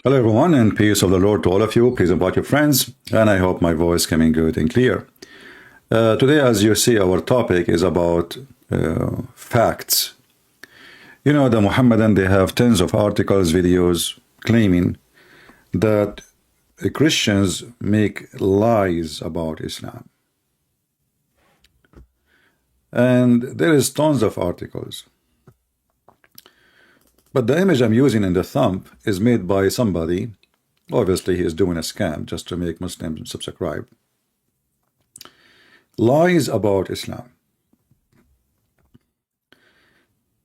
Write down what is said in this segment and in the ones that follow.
Hello, everyone, and peace of the Lord to all of you. Please invite your friends, and I hope my voice coming good and clear. Today, as you see, our topic is about facts. You know, the Mohammedan, they have tens of articles, videos claiming that Christians make lies about Islam. And there is tons of articles. But the image I'm using in the thumb is made by somebody. Obviously, he is doing a scam just to make Muslims subscribe. Lies about Islam.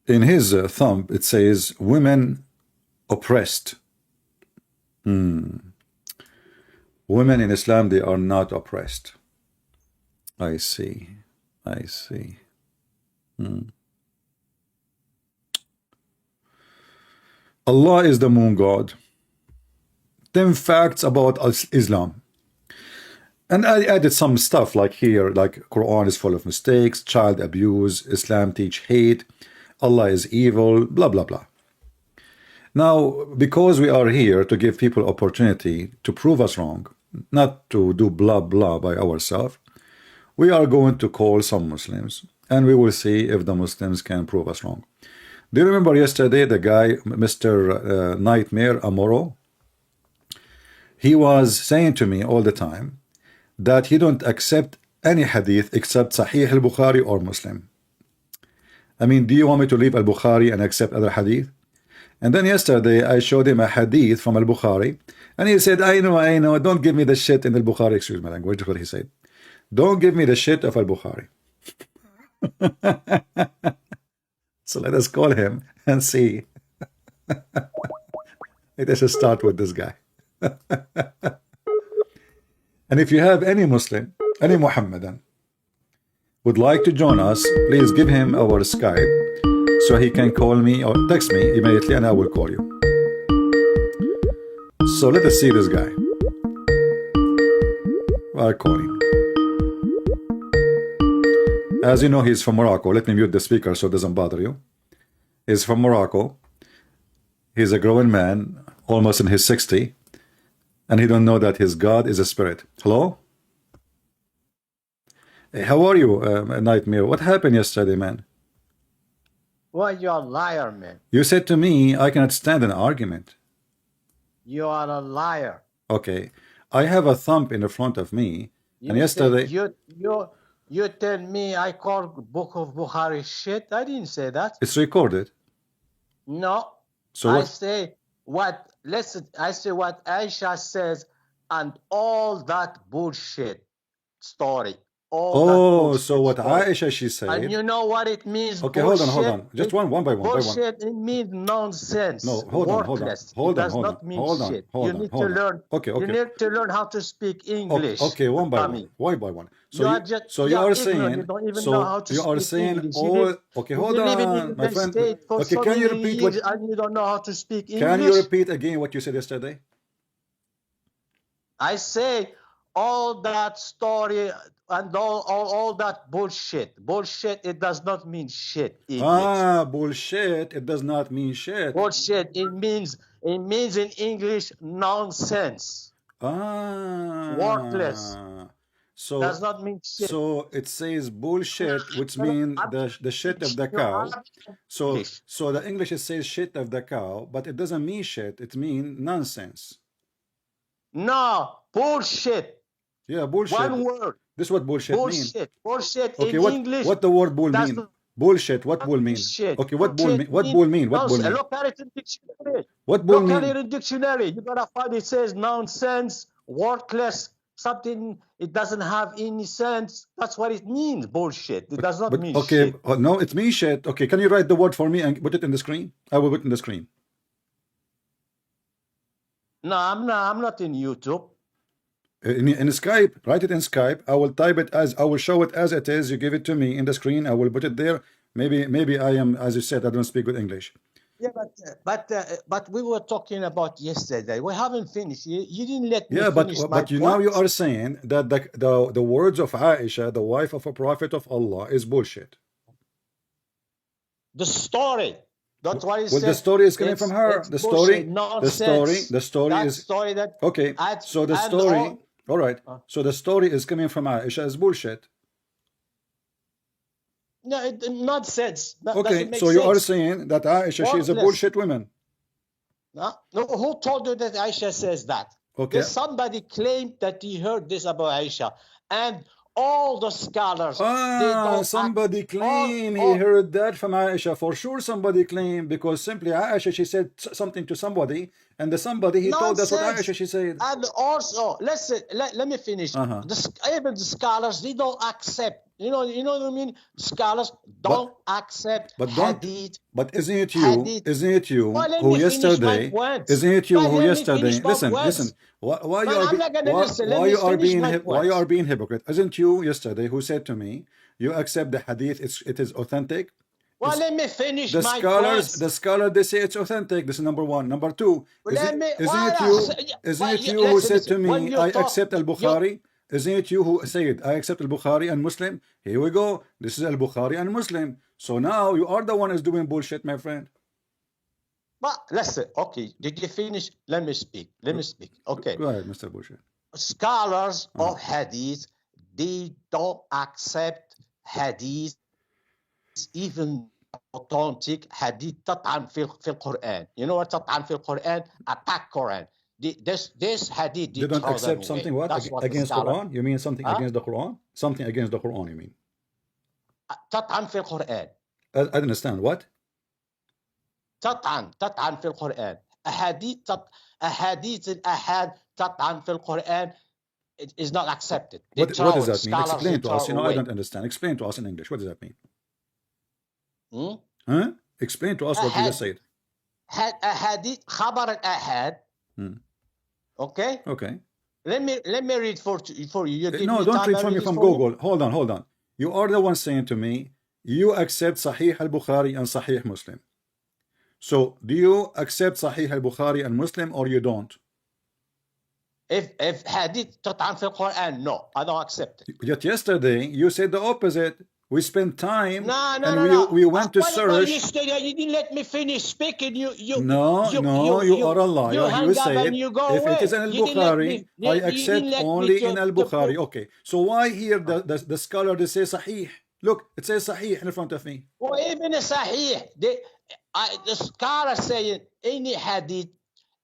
In his thumb, it says, women oppressed. Women in Islam, they are not oppressed. I see. I see. Allah is the moon god. 10 facts about Islam. And I added some stuff like here, like Quran is full of mistakes, child abuse, Islam teach hate, Allah is evil, blah, blah, blah. Now, because we are here to give people opportunity to prove us wrong, not to do blah, blah by ourselves, we are going to call some Muslims and we will see if the Muslims can prove us wrong. Do you remember yesterday the guy, Mr. Nightmare Amoro? He was saying to me all the time that he don't accept any hadith except Sahih al-Bukhari or Muslim. I mean, do you want me to leave al-Bukhari and accept other hadith? And then yesterday I showed him a hadith from al-Bukhari and he said, I know, don't give me the shit in al-Bukhari. Excuse my language, what he said. Don't give me the shit of al-Bukhari. So let us call him and see. Let us start with this guy. And if you have any Muslim, any Muhammadan, would like to join us, please give him our Skype so he can call me or text me immediately and I will call you. So let us see this guy. I'll call him. As you know, he's from Morocco. Let me mute the speaker so it doesn't bother you. He's from Morocco. He's a growing man, almost in his 60, and he don't know that his God is a spirit. Hello? Hey, how are you, Nightmare? What happened yesterday, man? Well, you're a liar, man. You said to me, I cannot stand an argument. You are a liar. Okay. I have a thumb in the front of me, and yesterday... You tell me I call Book of Bukhari shit? I didn't say that. It's recorded. No. So I what? say what Aisha says and all that bullshit story. Oh, so what Aisha she said. And you know what it means? Okay, bullshit? hold on. Just one by one. Bullshit, it means nonsense. No, hold on. It does not mean shit. You need to learn. Okay. You need to learn how to speak English. Okay, one by one. So you are saying. You don't even know how to you are speak saying English. all. Okay, hold on, my friend. Okay, can you repeat what? And you don't know how to speak English. Can you repeat again what you said yesterday? I say all that story and all that bullshit. Bullshit, it does not mean shit. Idiot. Bullshit, it does not mean shit. Bullshit, it means in English nonsense. Worthless. So does not mean shit. So it says bullshit, which means the shit of the cow. So the English says shit of the cow, but it doesn't mean shit. It means nonsense. No, bullshit. Yeah, bullshit. One word. This is what bullshit means. Bullshit okay, in English. What the word bull mean? Bullshit. What bull mean? Shit. Okay, what bull mean? What bull mean? What bull mean? Look at it in dictionary. What bull mean? Look at it in dictionary. You gotta find it says nonsense, worthless, something. It doesn't have any sense. That's what it means. Bullshit. It does not mean shit. Okay, no, it means shit. Okay, can you write the word for me and put it in the screen? I will put it in the screen. No, I'm not in YouTube. In Skype, write it in Skype. I will type it as I will show it as it is. You give it to me in the screen. I will put it there. Maybe I am, as you said, I don't speak good English. Yeah, but we were talking about yesterday. We haven't finished. You didn't let me finish. Yeah, but now you are saying that the words of Aisha, the wife of a prophet of Allah, is bullshit. The story. That's what he Well, said. the story is coming from her. It's The bullshit, story nonsense. That is story that okay. So the story, all right. So the story is coming from Aisha is bullshit. No, nonsense. That Okay, doesn't make so you are sense. saying that Aisha, she is a Worthless. bullshit woman. No, who told you that Aisha says that? Okay. There's somebody claimed that he heard this about Aisha, and all the scholars. Somebody claimed he heard that from Aisha. For sure, somebody claimed, because simply Aisha, she said something to somebody, and the somebody he told us what Aisha she said. And also, listen, let me finish. Even the scholars, they don't accept. You know what I mean? Scholars don't accept hadith. But isn't it you? Isn't it you who yesterday? Isn't it you who yesterday? Listen. Why you are being hypocrite? Isn't you yesterday who said to me, you accept the hadith? It is authentic. Well, let me finish the my scholars. points. The scholar, they say it's authentic. This is number one. Number two, isn't it you who said to me, I accept al-Bukhari? Isn't it you who said, I accept al-Bukhari and Muslim? Here we go. This is al-Bukhari and Muslim. So now you are the one who's doing bullshit, my friend. But listen, okay, did you finish? Let me speak. Okay. Go ahead, Mr. Bullshit. Scholars of hadith, they don't accept hadith, even authentic hadith, تطعن في القرآن. You know what تطعن في القرآن? Attack Quran. This hadith, they don't accept something what against Quran? You mean something against the Quran? Something against the Quran, you mean? تطعن في القرآن. I don't understand what? تطعن في القرآن. أحاديث الأحاد تطعن في القرآن. It is not accepted. What does that mean? Explain to us. I don't understand. Explain to us in English. What does that mean? Explain to us what you just said. أحاديث خبر الأحاد. Okay. Let me read for you. No, don't read from me from Google. Hold on. You are the one saying to me, you accept Sahih al-Bukhari and Sahih Muslim. So do you accept Sahih al-Bukhari and Muslim, or you don't? If hadith تطعن في القرآن, no, I don't accept it. Yet yesterday you said the opposite. We spent time we went to search. You didn't let me finish speaking. You are a liar. You said if it is in al-Bukhari, I accept only in al-Bukhari. Okay, so why here the scholar they say Sahih? Look, it says Sahih in front of me. Well, even a Sahih, the scholar saying any hadith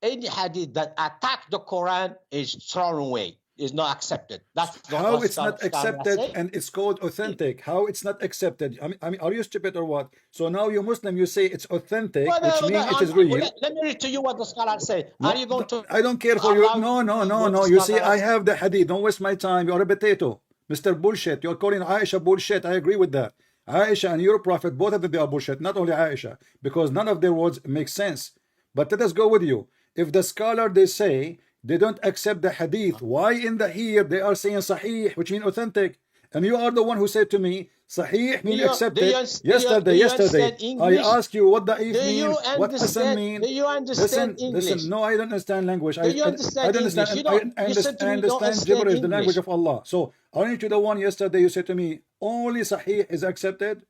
that attack the Quran is thrown away. Is not accepted. That's how it's not accepted, and it's called authentic. How it's not accepted? I mean, are you stupid or what? So now you Muslim, you say it's authentic, which means it is real. Let me read to you what the scholar say. Are you going to? I don't care for you. No. You see, I have the hadith. Don't waste my time. You're a potato, Mr. Bullshit. You're calling Aisha bullshit. I agree with that. Aisha and your prophet, both of them, they are bullshit. Not only Aisha, because none of their words make sense. But let us go with you. If the scholar they say they don't accept the hadith, why in the here they are saying Sahih, which means authentic? And you are the one who said to me Sahih means accepted. Yesterday I asked you what da'if mean, what Hasan mean. Do you understand English? Listen, no, I don't understand language. I understand understand. I understand gibberish, the language of Allah. So aren't you the one yesterday you said to me only Sahih is accepted?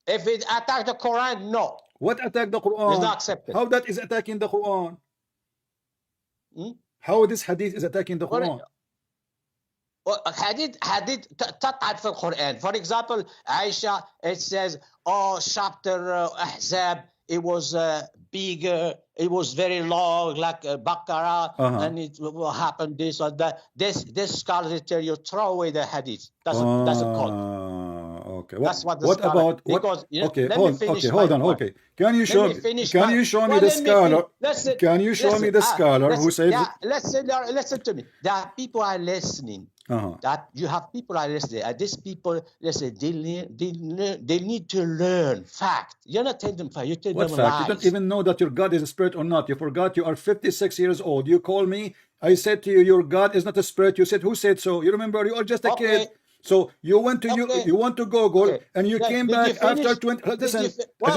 If it attack the Quran, no. What attack the Quran? It's not accepted. How that is attacking the Quran? How this hadith is attacking the Quran? Hadith تطعن في القرآن. For example, Aisha, it says, chapter Ahzab, it was bigger, it was very long, like Baqarah, and it will happen this or that. This scholars tell you throw away the hadith. Doesn't count. Okay. That's what the what scholar, about what? Because, Okay, hold on. Okay, can you show me? Can you show me the scholar? Can you show me the scholar who says? Listen to me. There are people are listening. That you have people are listening. These people, listen, they need to learn fact. You're not telling them fact. You tell them fact? lies. You don't even know that your God is a spirit or not. You forgot. You are 56 years old. You call me. I said to you, your God is not a spirit. You said, who said so? You remember? You are just a kid. So you went to Okay. you went to Google Okay. and you came Did you back after finish? 20. Did Listen, you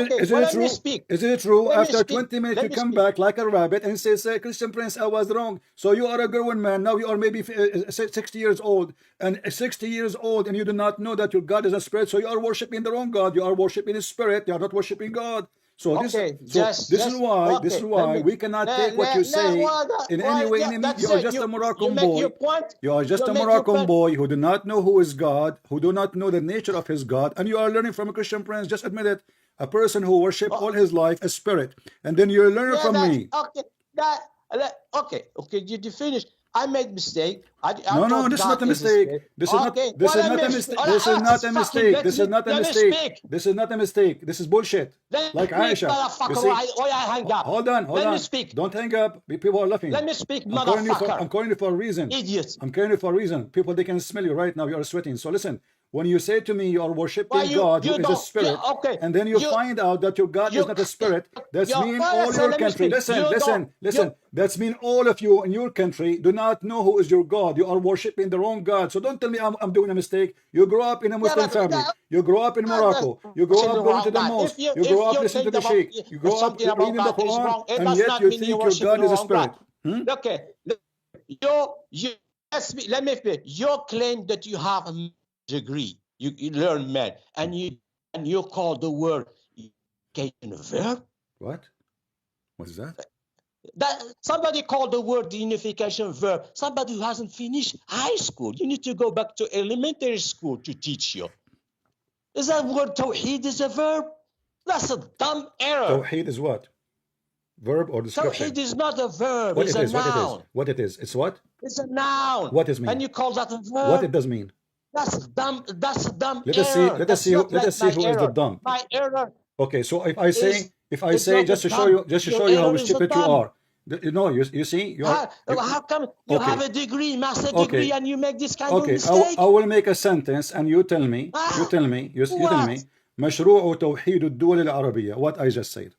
okay, isn't well, it let me true? speak. Isn't it true? Let me After speak. 20 minutes, Let you me come speak. back like a rabbit and says, Christian Prince, I was wrong. So you are a grown man. Now you are maybe 60 years old. And 60 years old, and you do not know that your God is a spirit. So you are worshiping the wrong God. You are worshiping a spirit. You are not worshiping God. So Okay, this is just why okay. Let me we cannot take what you say in any way, yeah, any means. that's You are it. just a You Moroccan make your boy. point. You are just You a make your Moroccan point. boy who do not know who is God, who do not know the nature of his God, and you are learning from a Christian Prince. Just admit it. A person who worship all his life a spirit, and then you're learning Yeah, from that's me. okay. Okay. Did you finish? I made mistake. I No, thought this is not God a is a mistake. spirit. This is not. Okay. This Well, is let not me. a mistake. Well, This is not a fucking mistake. This is not a let me mistake. speak. This is not a mistake. This is bullshit. Let Like me speak, Aisha. You motherfucker. see? Or I hang up. Hold on, hold Let me on. speak. Don't hang up. People are laughing. Let me speak, I'm calling you for. motherfucker. I'm calling you for a reason. Idiot. I'm calling you for a reason. People, they can smell you right now. You are sweating. So listen. When you say to me you are Why worshiping God, who you is a don't? spirit, Okay. and then you find out that your God is you not a spirit, that's mean well, all so your let me country. speak. You don't. Listen. That's mean all of you in your country do not know who is your God. You are worshiping the wrong God. So don't tell me I'm doing a mistake. You grow up in a Yeah, Muslim but family. You grow up in Morocco. You grow worship up the going to wrong the God. mosque. You If grow up you listening to think the about sheikh. You grow up something about reading the God is Quran, wrong, it and does yet not you mean you're think your worshiping God the is a wrong God. spirit. Okay, you let me finish. You claim that you have a degree. You learn math, and you call the word unification a verb. What? What is that? That somebody called the word the unification verb. Somebody who hasn't finished high school. You need to go back to elementary school to teach you. Is that word tawheed is a verb? That's a dumb error. Tawheed is what? Verb or description? Tawheed is not a verb, What it's it a is? What it is? noun. What it is? It's what? It's a noun. What does And mean? you call that a What it verb? does mean? That's a dumb Let us see. error. Let us That's see. not Let like us see my who is the error. dumb. My error Okay. So is if I it's say not a just to dumb. Your show you how error is a stupid you dumb. are. You see you are. How come you have Okay. a degree, master degree, Okay. and you make this kind of Okay. mistake? I will make a sentence and you tell me. You tell me. You tell What? me. مشروع توحيد الدول العربية. What I just said.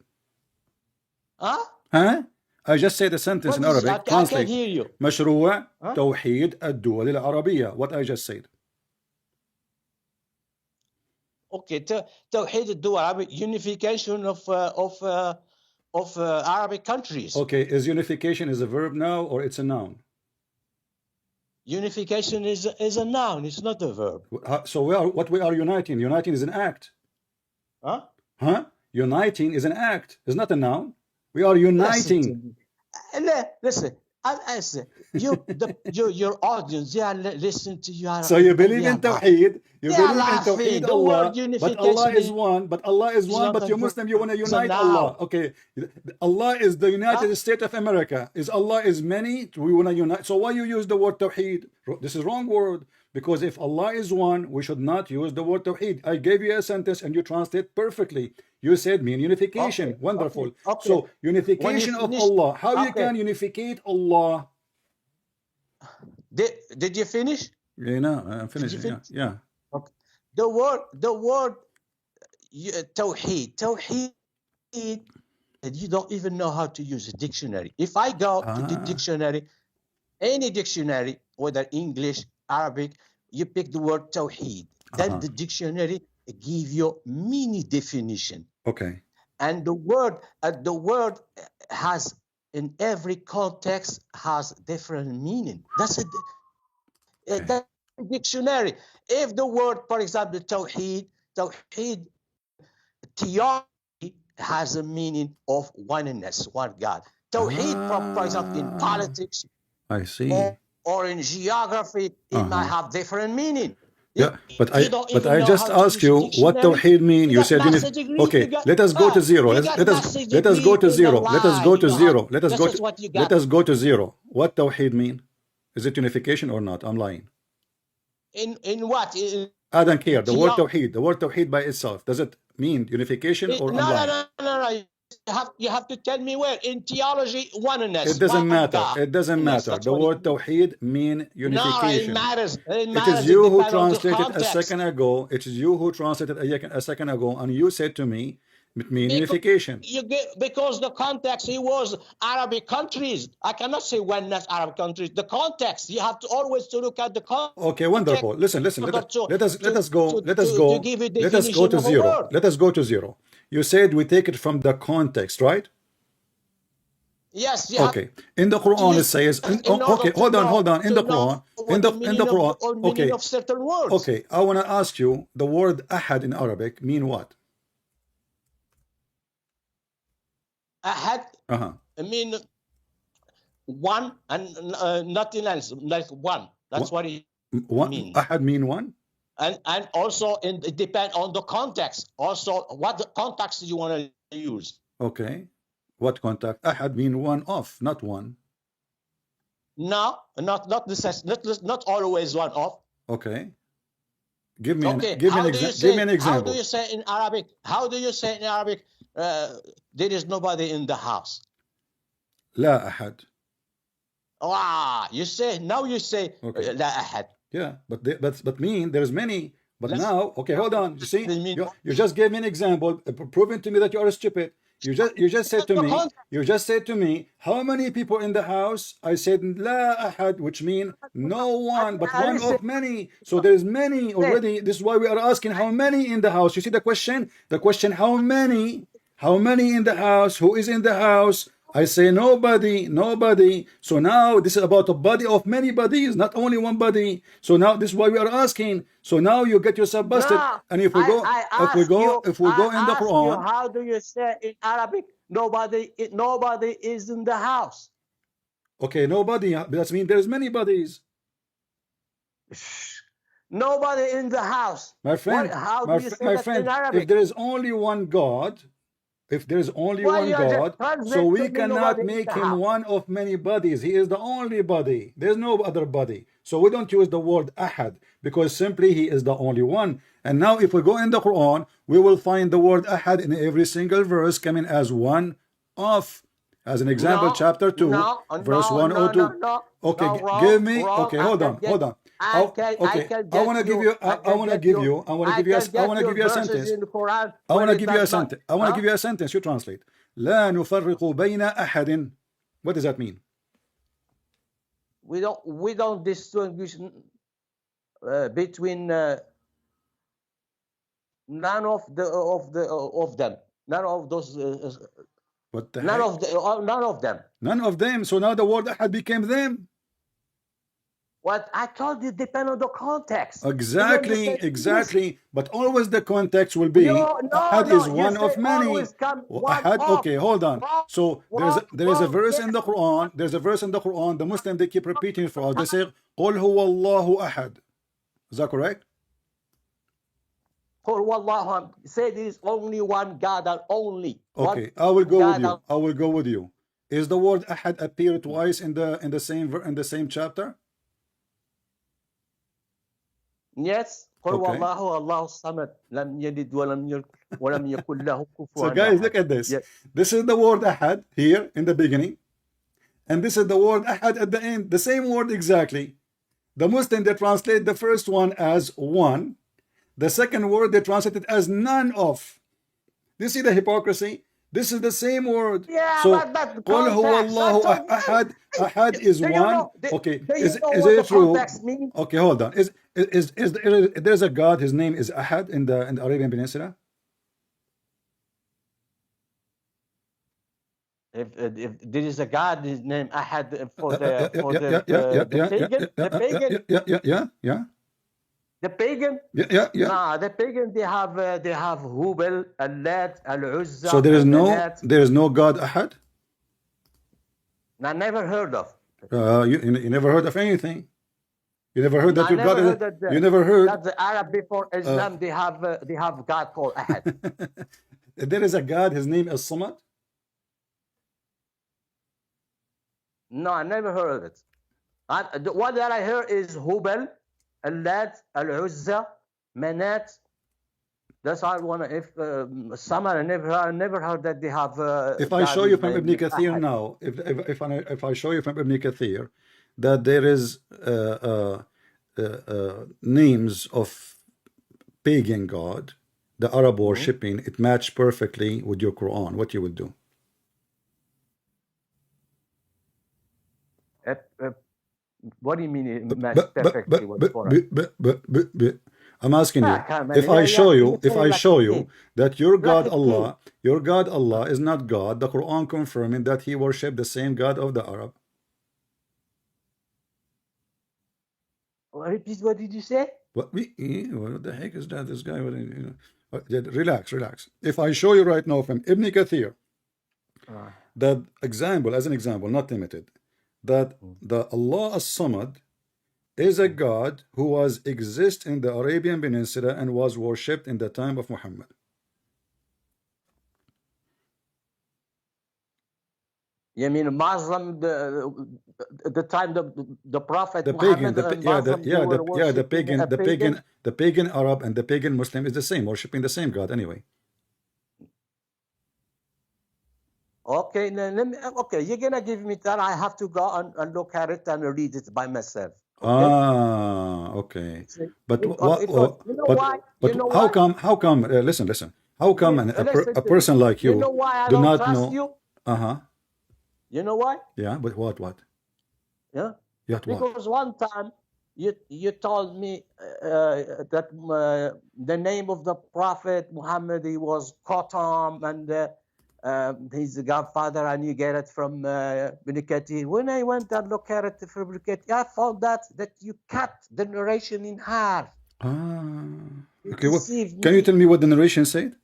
Huh? Huh? I just said a sentence What in is Arabic. I can't Translate. hear you. مشروع Huh? توحيد الدول العربية. What I just said. Okay, توحيد الدول, unification of Arabic countries. Okay, is unification is a verb now or it's a noun? Unification is a noun. It's not a verb. So what we are uniting? Uniting is an act. Huh? Huh? Uniting is an act. It's not a noun. We are uniting. Listen. Your audience, they are listening to you. So you believe in Tawheed. You believe in Tawheed The Allah. word unification But Allah is one. But Allah is one. not But a you're verb, Muslim. You want to it's a unite noun. Allah. Okay. Allah is the United Huh? States of America. Allah is many. We want to unite. So why you use the word Tawheed? This is wrong word. Because if Allah is one, we should not use the word Tawheed. I gave you a sentence and you translate perfectly. You said mean unification. Okay, Wonderful. okay. So unification of Allah. How you can unificate Allah? Did you finish? Yeah, no, I'm finishing. Yeah. Okay. The word Tawheed, you don't even know how to use a dictionary. If I go to the dictionary, any dictionary, whether English, Arabic, you pick the word Tawheed, then the dictionary give you mini definition. Okay. And the word has, in every context, has different meaning. That's a dictionary. If the word, for example, Tawheed, theology has a meaning of oneness, one God. Tawheed, for example, in politics, I see. or in geography, it might have different meaning. Yeah, but I just asked you what Tawheed mean. You said okay. Let us go to zero. Let us go to zero. Let us go to zero. Let us go to zero. What Tawheed mean? Is it unification or not? I'm lying. In what? I don't care. The word Tawheed by itself, does it mean unification or I'm lying? No. You have to tell me where. In theology, oneness. It doesn't matter. It doesn't matter. The word Tawheed mean unification. No, it matters. It is you who translated a second ago. It is you who translated a second ago, and you said to me, It means unification. You get, because the context, he was Arabic countries. I cannot say when not Arab countries. The context, you have to always to look at the context. Okay, wonderful. Listen. Let us go to give a definition to of a zero. word. Let us go to zero. You said we take it from the context, right? Yes. Okay. In the Quran it says. Okay, hold on. In the Quran. In the Quran. Okay. Of certain words. Okay. I want to ask you. The word ahad in Arabic mean what? Ahad. I mean one and nothing else. Like one. That's what it means. Ahad mean one. And also it depends on the context. Also, what the context you want to use. Okay. What contact? Ahad mean one of, not one. No, not necessarily, not always one of. Okay. Give me an example. How do you say in Arabic? How do you say in Arabic? There is nobody in the house. لا أحد. You say now. You say okay. لا أحد. Yeah, but mean there's many. But now, okay, hold on. You see, you just gave me an example, proving to me that you are stupid. You just said to me, how many people in the house? I said لا أحد, which mean no one, but one of many. So there's many already. This is why we are asking how many in the house. You see the question? The question, how many? How many in the house? Who is in the house? I say nobody. So now this is about a body of many bodies, not only one body. So now this is why we are asking. So now you get yourself busted. No, and if we go in the Quran, how do you say in Arabic? Nobody is in the house. Okay, nobody. That means there's many bodies. Nobody in the house. My friend, if there is only one God. If there is only one God, so we cannot make him one of many bodies. He is the only body. There's no other body. So we don't use the word ahad because simply he is the only one. And now if we go in the Quran, we will find the word ahad in every single verse coming as one of. As an example, chapter 2, verse 102. Okay, give me. Okay, hold on. I want to give you a sentence. I want to give you a sentence. You translate. لا نفرق بين أحد. What does that mean? We don't distinguish between none of them. None of those. What the none heck? of them. None of them. So now the word ahad became them. What I told you depend on the context. Exactly. But always the context will be ahad is one of many. Okay, hold on. So there is a verse in the Quran. There's a verse in the Quran. The Muslims, they keep repeating it for us. They say, "Qul huwa Allahu ahad." Is that correct? Say there is only one God and only. Okay, I will go with you. Is the word ahad appear twice in the same chapter? Yes. Okay. So guys, look at this. Yes. This is the word ahad here in the beginning, and this is the word ahad at the end. The same word exactly. The Muslim, they translate the first one as one. The second word they translate it as none of. Do you see the hypocrisy? This is the same word. Yeah, so قُلْ هُوَ اللَّهُ أَحَدٌ. Ahad is one. Okay, is it true? Okay, hold on. Is there's a God? His name is Ahad in the Arabian Peninsula? If there is a God, his name Ahad for the pagan. Yeah. The pagan? Yeah. Nah, the pagan they have Hubal, Al-Lat, Al-Uzza. So there is no God Ahad? I never heard of. You never heard of anything. You never heard that your God is. You never heard that the Arab before Islam they have God called Ahad. There is a God. His name is Samad. No, I never heard of it. What that I heard is Hubal, Al-Lat, Al-Uzza, Manat. That's all I want to. If summer, I never heard that they have. If I show you from Ibn Kathir now, if I show you from Ibn Kathir that there is names of pagan god, the Arab worshipping, it matched perfectly with your Quran, what you would do? What do you mean it matched But perfectly with Quran? I'm asking you, Come on, if I show you, you're saying like a kid. that your God Like a Allah, your God Allah is not God, the Quran confirming that he worshipped the same God of the Arab. Repeat, what did you say? What the heck is that? This guy, relax. If I show you right now from Ibn Kathir, that example, as an example, not limited, that the Allah as-Samad is a God who was exist in the Arabian Peninsula and was worshipped in the time of Muhammad. You mean Muslim, the time the Prophet The pagan, Muhammad the pagan Arab and the pagan Muslim is the same, worshipping the same God anyway. Okay, okay, you're gonna give me that. I have to go and look at it and read it by myself. Okay. But how come? Listen. How come a person like you, why I do don't not trust know? you? You know why? Yeah, but what? Yeah. What? Because one time you told me that the name of the Prophet Muhammad was Qatam and his godfather, and you get it from Ibn Kathir. When I went and looked at it from Ibn Kathir, I found that you cut the narration in half. Okay. Well, can you tell me what the narration said?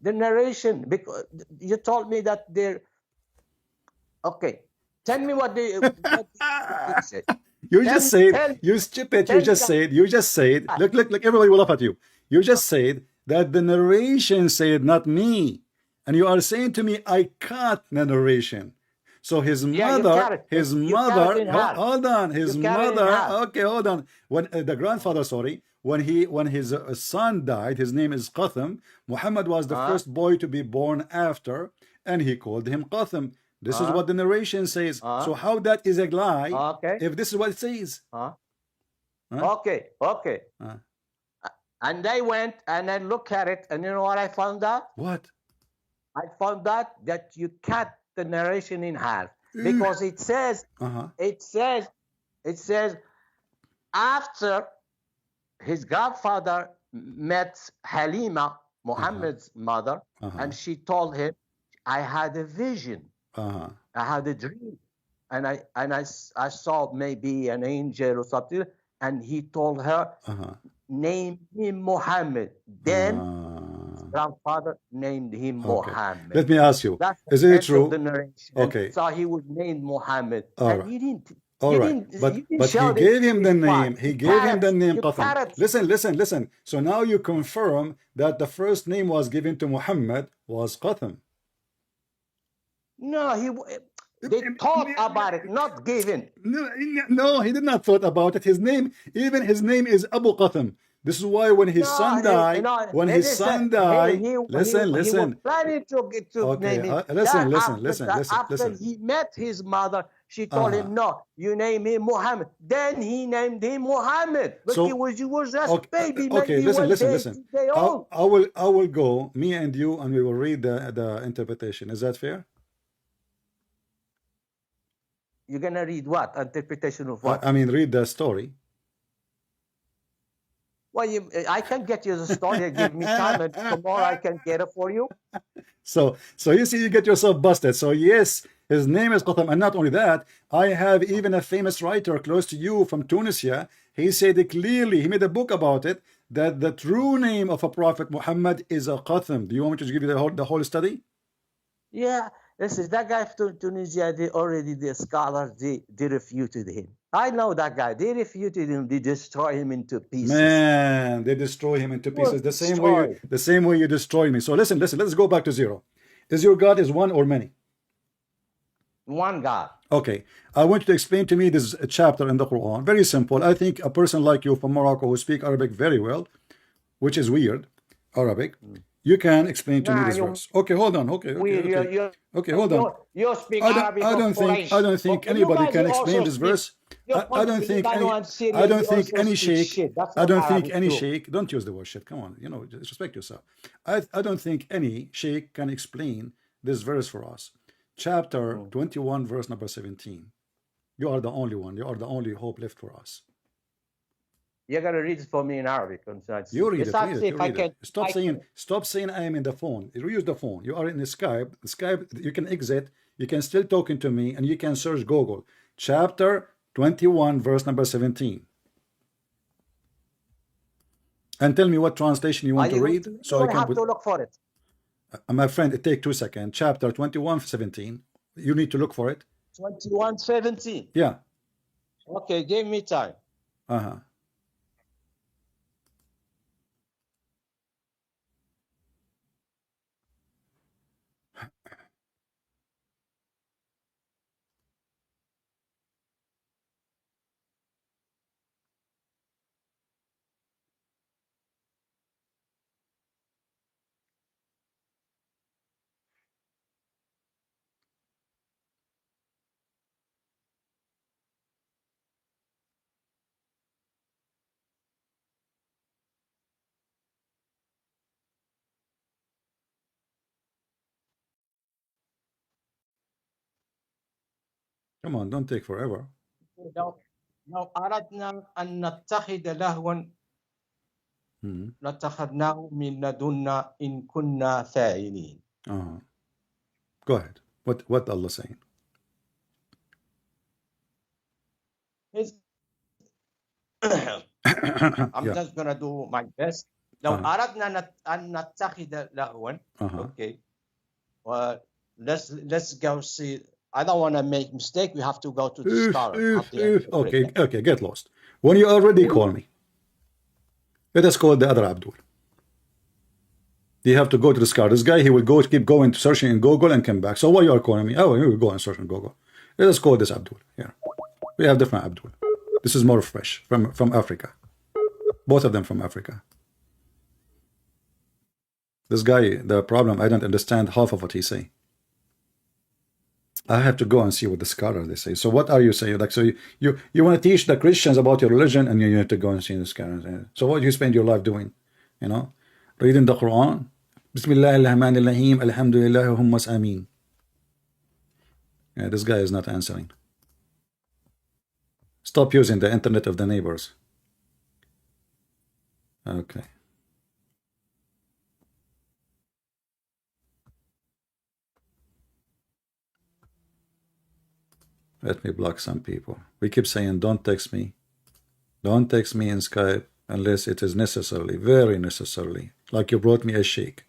The narration, because you told me that there. Okay, tell me what they said. You just said, you stupid, you just said, look, everybody will laugh at you. You just said that the narration said, not me. And you are saying to me, I cut the narration. So his mother, hold on, okay, hold on. When the grandfather, when his son died, his name is Qatham. Muhammad was the first boy to be born after, and he called him Qatham. This is what the narration says. So how that is a lie if this is what it says? Okay. And I went and I looked at it, and you know what I found out? What? I found out that you cut the narration in half because it says after his godfather met Halima, Muhammad's mother, and she told him, I had a vision. I had a dream, and I saw maybe an angel or something, and he told her, name him Muhammad. Then grandfather named him Muhammad. Let me ask you, is it true? Okay. So he was named Muhammad, and he didn't. But he gave him the name. He gave him the name Qatham. Listen. So now you confirm that the first name was given to Muhammad was Qatham. No, they thought about it, not given. No, he did not thought about it. His name is Abu Qatham. This is why when his son died, listen. He was planning to name him. Listen. After he met his mother, she told him, no, you name him Muhammad. Then he named him Muhammad. But he was just baby. Okay, listen. I will go, me and you, and we will read the interpretation. Is that fair? You're gonna read what? Interpretation of what? I mean, read the story. Well, I can get you the story. Give me time, and tomorrow I can get it for you. So you see, you get yourself busted. So yes, his name is Qatham, and not only that, I have even a famous writer close to you from Tunisia. He said it clearly. He made a book about it, that the true name of a prophet Muhammad is a Qatham. Do you want me to give you the whole study? Yeah. Listen, that guy from Tunisia, the scholars, they refuted him. I know that guy. They refuted him. They destroy him into pieces. Man, they destroy him into pieces. The same way you destroy me. So listen. Let's go back to zero. Is your God is one or many? One God. Okay. I want you to explain to me this chapter in the Quran. Very simple. I think a person like you from Morocco who speak Arabic very well, which is weird, Arabic, You can explain to me Nah, this you verse. Okay, hold on. Okay, hold on. you speak I don't Arabic I from don't think Quraysh. I don't think Okay, you anybody guys can you explain also this speak. verse. You I don't you think guys know any I'm Syrian. You also speak sheikh. shit. That's I not don't think Arabic any too. sheikh. Don't use the word shit. Come on, you know, just respect yourself. I don't think any sheikh can explain this verse for us. Chapter 21, verse number 17. You are the only one. You are the only hope left for us. You're gonna read it for me in Arabic. Let's You read see. it, Let's read see it, if you I read it. can. I can. Stop saying I am in the phone. Use the phone. You are in the Skype. Skype, you can exit. You can still talking to me, and you can search Google. Chapter 21, verse number 17. And tell me what translation you want to read, You so I don't can have put. to look for it. My friend, it take 2 seconds. Chapter 21, 17. You need to look for it. 21:17. Yeah. Okay, give me time. Uh-huh. Come on, don't take forever. لو أردنا أن نتخذ لهوا Hmm. لاتخذناه من لدنا إن كنا فاعلين. Uh-huh. Go ahead. What Allah saying? I'm Yeah. just gonna do my best. لو Uh-huh. أردنا أن نتخذ لهوا. Uh-huh. Okay. Well, let's go see. I don't want to make mistake. We have to go to the scholar at the end. Okay, get lost. When you are ready, call me. Let us call the other Abdul. You have to go to the scholar. This guy, he will go keep going searching in Google and come back. So why you are calling me? Oh, you will go and search in Google. Let us call this Abdul. Here, we have different Abdul. This is more fresh from Africa. Both of them from Africa. This guy, the problem, I don't understand half of what he say. I have to go and see what the scholars they say. So what are you saying? Like, so you want to teach the Christians about your religion, and you have to go and see the scholars. So what do you spend your life doing? You know, reading the Quran. Bismillah ar-Rahman ar-Rahim. Alhamdulillah hummas ameen. Yeah, this guy is not answering. Stop using the internet of the neighbors. Okay. Let me block some people. We keep saying, don't text me. Don't text me in Skype unless it is necessarily, very necessarily. Like you brought me a sheikh.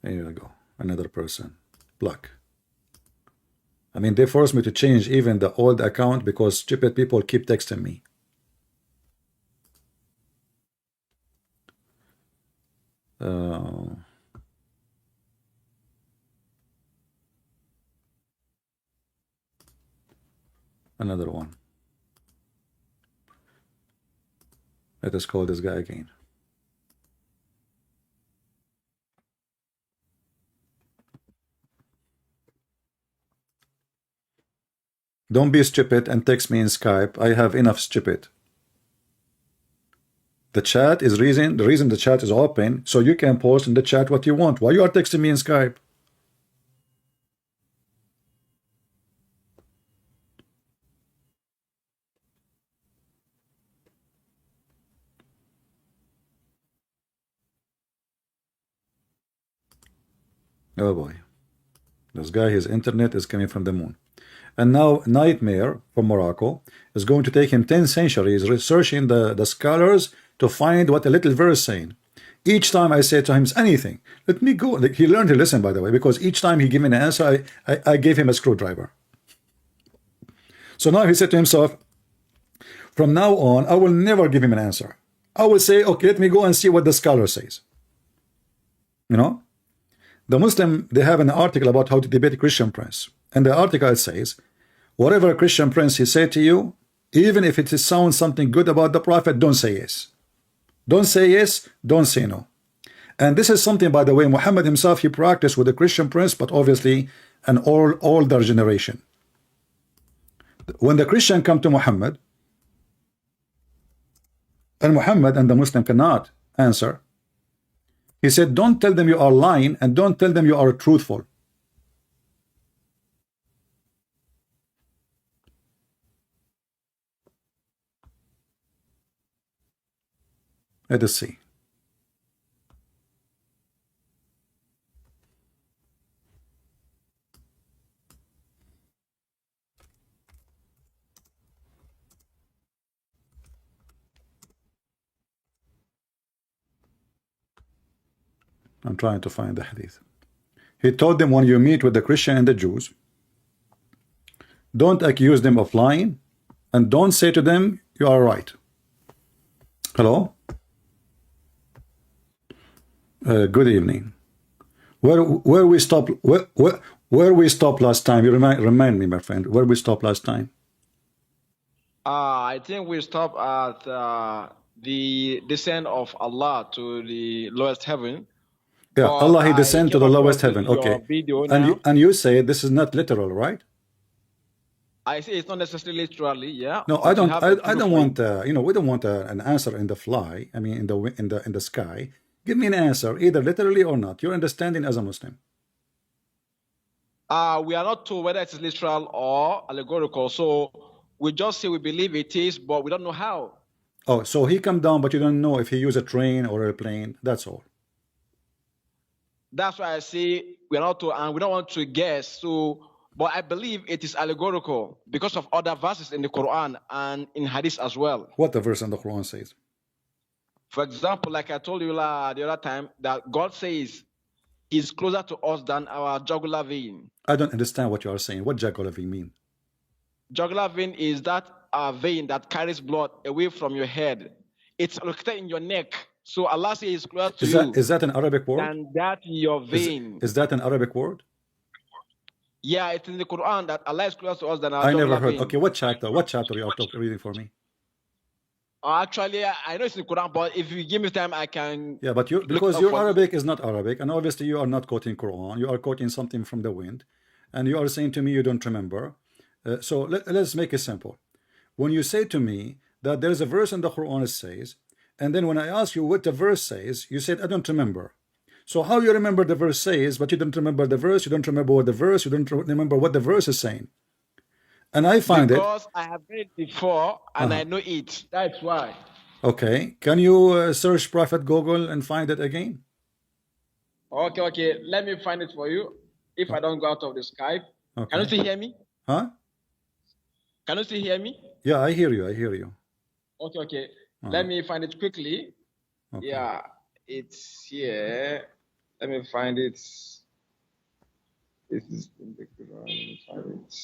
There you go. Another person. Block. I mean, they forced me to change even the old account because stupid people keep texting me. Another one. Let us call this guy again. Don't be stupid and text me in Skype. I have enough stupid. The chat is the reason the chat is open, so you can post in the chat what you want. Why you are texting me in Skype? Oh boy. This guy, his internet is coming from the moon. And now Nightmare from Morocco is going to take him 10 centuries researching the scholars to find what a little verse saying. Each time I say to him anything, let me go. He learned to listen, by the way, because each time he gave me an answer, I gave him a screwdriver. So now he said to himself, from now on, I will never give him an answer. I will say, okay, let me go and see what the scholar says. You know? The Muslim, they have an article about how to debate a Christian prince. And the article says, whatever a Christian prince he say to you, even if it sounds something good about the prophet, don't say yes. Don't say yes, don't say no. And this is something, by the way, Muhammad himself, he practiced with the Christian prince, but obviously an older generation. When the Christian come to Muhammad, and Muhammad and the Muslim cannot answer, he said, don't tell them you are lying, and don't tell them you are truthful. Let us see. I'm trying to find the hadith. He told them, when you meet with the Christian and the Jews, don't accuse them of lying, and don't say to them, you are right. Hello? Good evening. Where we stop? Where we stopped last time? You remind me, my friend. Where we stopped last time? I think we stop at the descent of Allah to the lowest heaven. Yeah, But Allah, He I descend to came the lowest across heaven. your Okay. video And now. you say this is not literal, right? I say it's not necessarily literally, yeah. No, but I don't. you have the I proof don't for want. it. You know, we don't want an answer in the fly. I mean, in the sky. Give me an answer, either literally or not. Your understanding as a Muslim. We are not told whether it is literal or allegorical, so we just say we believe it is, but we don't know how. Oh, so he come down, but you don't know if he used a train or a plane. That's all. That's why I say we are not told, and we don't want to guess. So, but I believe it is allegorical because of other verses in the Quran and in Hadith as well. What the verse in the Quran says? For example, like I told you the other time, that God says He's closer to us than our jugular vein. I don't understand what you are saying. What jugular vein mean? Jugular vein is that vein that carries blood away from your head. It's located in your neck. So Allah says He's closer to you Is that an Arabic word? than that in your vein. Is that an Arabic word? Yeah, it's in the Quran that Allah is closer to us than our I jugular never heard. vein. Okay, what chapter? What chapter you are reading for me? Actually, I know it's in the Quran, but if you give me time, I can. Yeah, but because your Arabic is not Arabic, and obviously you are not quoting Quran, you are quoting something from the wind, and you are saying to me you don't remember. So let's make it simple. When you say to me that there is a verse in the Quran that says, and then when I ask you what the verse says, you said I don't remember. So how you remember the verse says, but you don't remember the verse, you don't remember what the verse, you don't remember what the verse is saying. And I find because I have read it before and I know it. That's why. Okay, can you search Prophet Google and find it again? Okay. Let me find it for you. If I don't go out of the Skype. Okay. Can you still hear me? Huh? Can you still hear me? Yeah, I hear you. I hear you. Okay. Let me find it quickly. Okay. Yeah, it's here. Let me find it. This is in the Quran. Let me find it.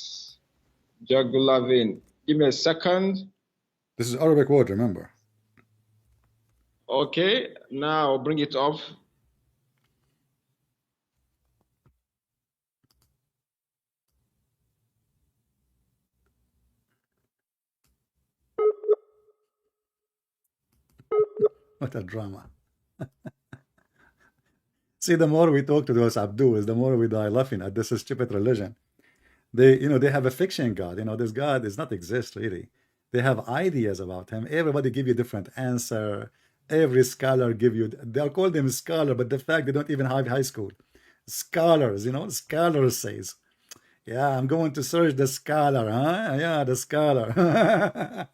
Jugular vein. Give me a second. This is Arabic word, remember. Okay, now I'll bring it up. What a drama. See, the more we talk to those Abdus, the more we die laughing at this stupid religion. They have a fiction God. This God does not exist, really. They have ideas about him. Everybody give you different answer. Every scholar give you, they'll call them scholar, but the fact they don't even have high school. Scholars, scholars says, yeah, I'm going to search the scholar, huh? Yeah, the scholar.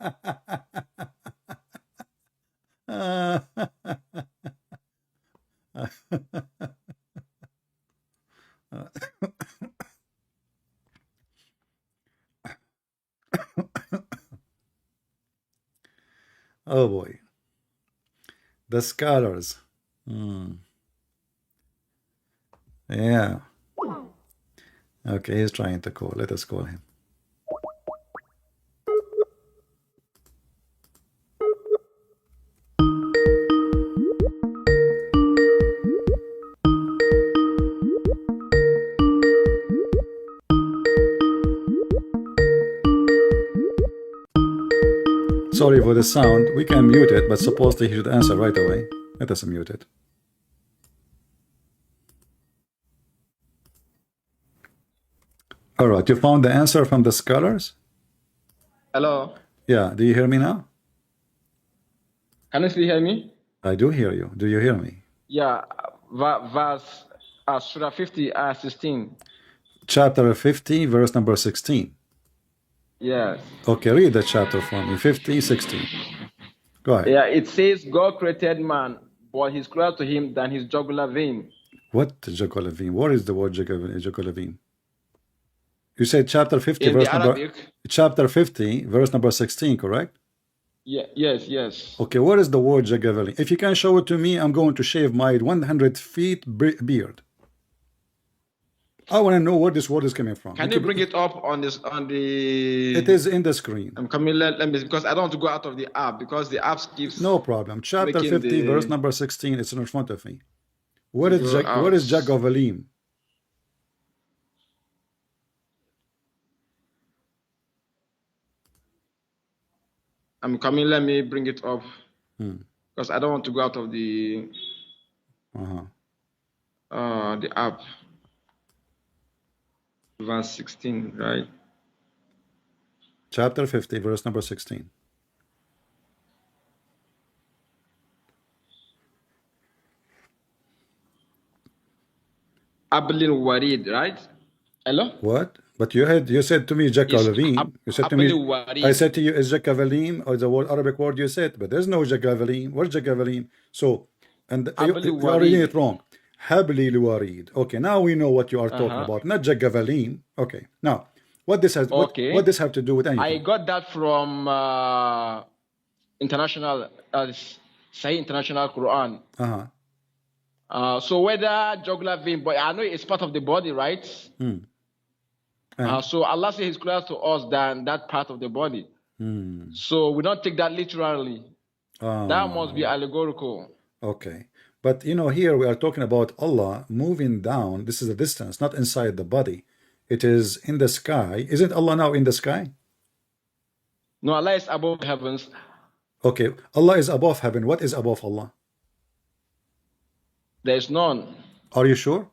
Oh boy. The scholars. Yeah. Okay, he's trying to call. Let us call him. Sorry for the sound. We can mute it, but supposedly he should answer right away. Let us mute it. All right, you found the answer from the scholars? Hello? Yeah, do you hear me now? Can you still hear me? I do hear you. Do you hear me? Yeah, verse Surah 50, 16. Chapter 50, verse number 16. Yes. Okay, read the chapter for me. 50, 16. Go ahead. Yeah, it says God created man, but he's closer to him than his jugular vein. What jugular vein? What is the word jugular vein? You said chapter 50, In the verse number Arabic, chapter 50, verse number 16, correct? yeah, yes. Okay, what is the word jugular vein? If you can show it to me, I'm going to shave my 100 feet beard. I want to know where this word is coming from. Can you bring it up on this on the? It is in the screen. I'm coming. Let me, because I don't want to go out of the app, because the app keeps. No problem. Chapter making 50, the- verse number 16. It's in front of me. What is Go what is out. Jagavalim? I'm coming. Let me bring it up, Hmm. because I don't want to go out of the Uh-huh. the app. Verse 16, right? Chapter 50, verse number 16. Ablin Warid, right? Hello? What? But you said to me Jagavalim. You said to me, Ablin Warid. I said to you, is Jagavalim or the word Arabic word you said, but there's no Jagavalim. Where's Jagavalim? So, and you are reading it wrong. Habli Warid. Okay, now we know what you are talking about. Not Jagavalim. Okay, now what this has what this have to do with anything? I got that from international Sahih International Quran. So whether jugular vein, but I know it's part of the body, right? So Allah says He's closer to us than that part of the body. So we don't take that literally. That must be allegorical. Okay. But you know, here we are talking about Allah moving down. This is a distance, not inside the body. It is in the sky. Isn't Allah now in the sky? No, Allah is above heavens. Okay, Allah is above heaven. What is above Allah? There is none. Are you sure?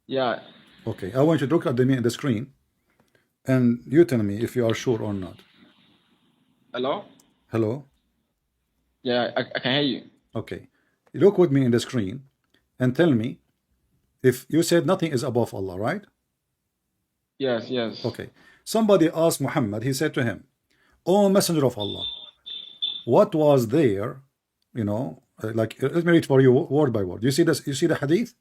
Yeah. Okay, I want you to look at the screen and you tell me if you are sure or not. Hello? Hello? Yeah, I can hear you. Okay. Look with me in the screen and tell me if you said nothing is above Allah, right? Yes. Okay. Somebody asked Muhammad, he said to him, "O Messenger of Allah, what was there?" You know, like, let me read for you word by word. You see this? You see the hadith?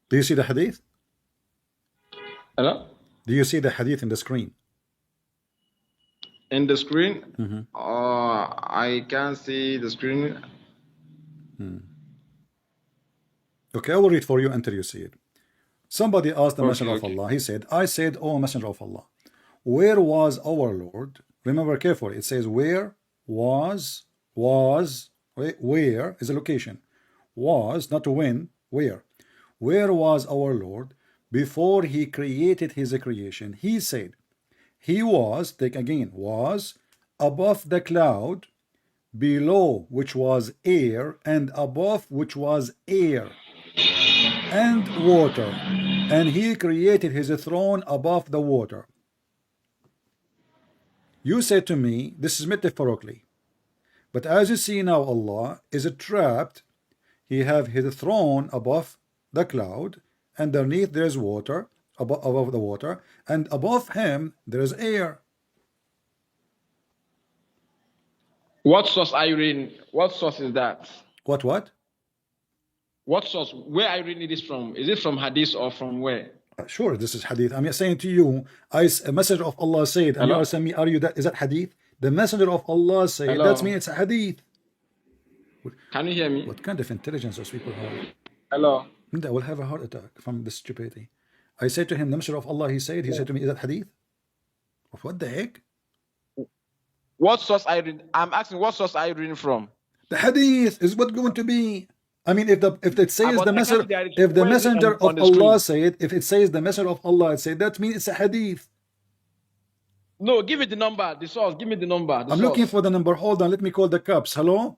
Do you see the hadith? Hello? Do you see the hadith in the screen? In the screen? I can't see the screen. Okay, I will read for you until you see it. Somebody asked the Messenger of Allah. He said, I said, "O Messenger of Allah, where was our Lord?" Remember carefully. It says, where was, where is a location. Was, not when, where. Where was our Lord before He created His creation? He said, He was, take again, was above the cloud, below which was air, and above which was air and water, and He created His throne above the water. You said to me, this is metaphorically, but as you see now, Allah is trapped. He have His throne above the cloud, and underneath there is water, above the water, and above Him there is air. What source are you reading? What source is that? What? What source? Where are you reading this from? Is it from Hadith or from where? Sure, this is hadith. I'm saying to you, a messenger of Allah said, and you are saying me, is that hadith? The messenger of Allah said, that's me, it's a hadith. Can you hear me? What kind of intelligence those people have? Hello? I will have a heart attack from this stupidity. I said to him, the messenger of Allah, he said to me, is that hadith? What the heck? What source are you reading? I'm asking, what source are you reading from? The hadith is what going to be. I mean, if it says the messenger, if the messenger of Allah said, if it says the messenger of Allah said, that means it's a hadith. No, give me the number, the source. Give me the number, the I'm source. looking for the number. Hold on, let me call the cops. Hello?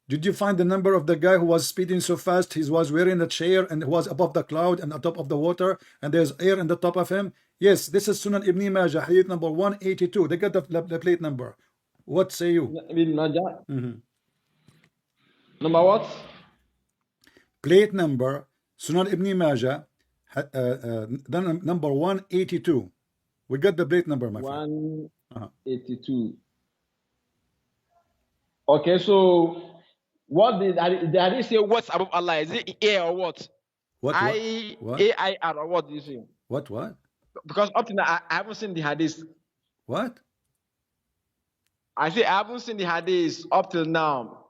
Did you find the number of the guy who was speeding so fast? He was wearing a chair and was above the cloud and on top of the water, and there's air in the top of him. Yes, this is Sunan Ibn Majah, hadith number 182. They got the plate number. What say you? Ibn Majah. Number what? Plate number Sunan Ibn Majah, number 182. We got the plate number, my friend. 182. Okay, so what did I say? What's above Allah? Is it A or what? What? A-I-R, or what do you say? What? Because up to now, I haven't seen the hadith. What? I say I haven't seen the hadith up till now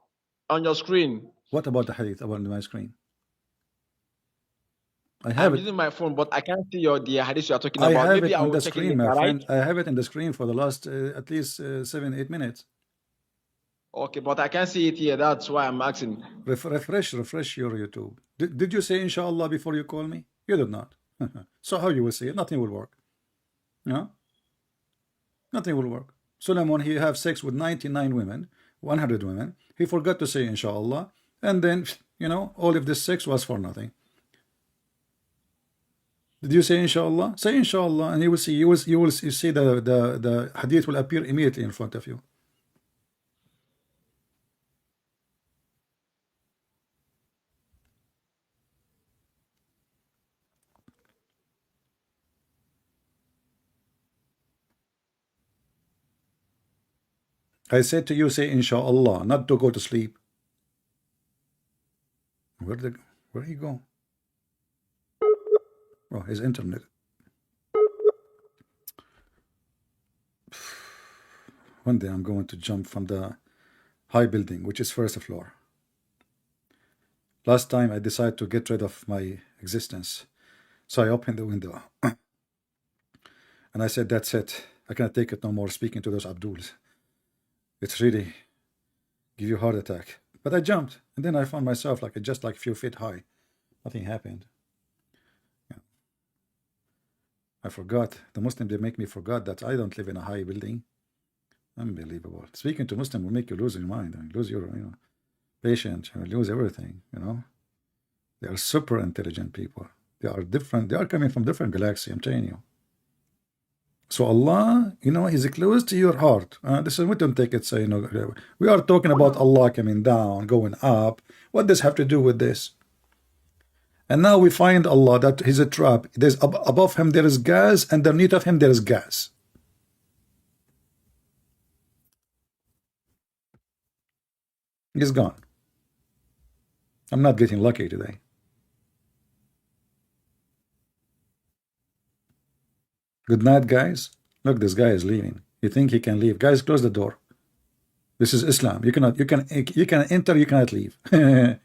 on your screen. What about the hadith about my screen? I have I'm it. using my phone, but I can't see the hadith you are talking I about. have Maybe it I on will the check screen, it my later, friend. right? I have it in the screen for the last at least 7-8 minutes. Okay, but I can't see it here. That's why I'm asking. Refresh your YouTube. Did you say inshallah before you call me? You did not. So how you will say it? Nothing will work. No? Nothing will work. Solomon, he have sex with 99 women, 100 women. He forgot to say inshallah, and then all of this sex was for nothing. Did you say inshallah? Say inshallah, and you will see. You see the hadith will appear immediately in front of you. I said to you, say inshallah, not to go to sleep. Where he go? Oh, his internet. One day I'm going to jump from the high building, which is first floor. Last time I decided to get rid of my existence, so I opened the window and I said, that's it. I cannot take it no more speaking to those Abduls. It's really give you a heart attack. But I jumped, and then I found myself just like a few feet high. Nothing happened. Yeah. I forgot. The Muslim, they make me forget that I don't live in a high building. Unbelievable. Speaking to Muslim will make you lose your mind and lose your patience, and lose everything. They are super intelligent people. They are different. They are coming from different galaxy. I'm telling you. So Allah, He's close to your heart. This is, we don't take it. So we are talking about Allah coming down, going up. What does have to do with this? And now we find Allah that He's a trap. There's above Him there is gas, and underneath of Him there is gas. He's gone. I'm not getting lucky today. Good night, guys. Look, this guy is leaving. You think he can leave? Guys, close the door. This is Islam. You can enter, you cannot leave.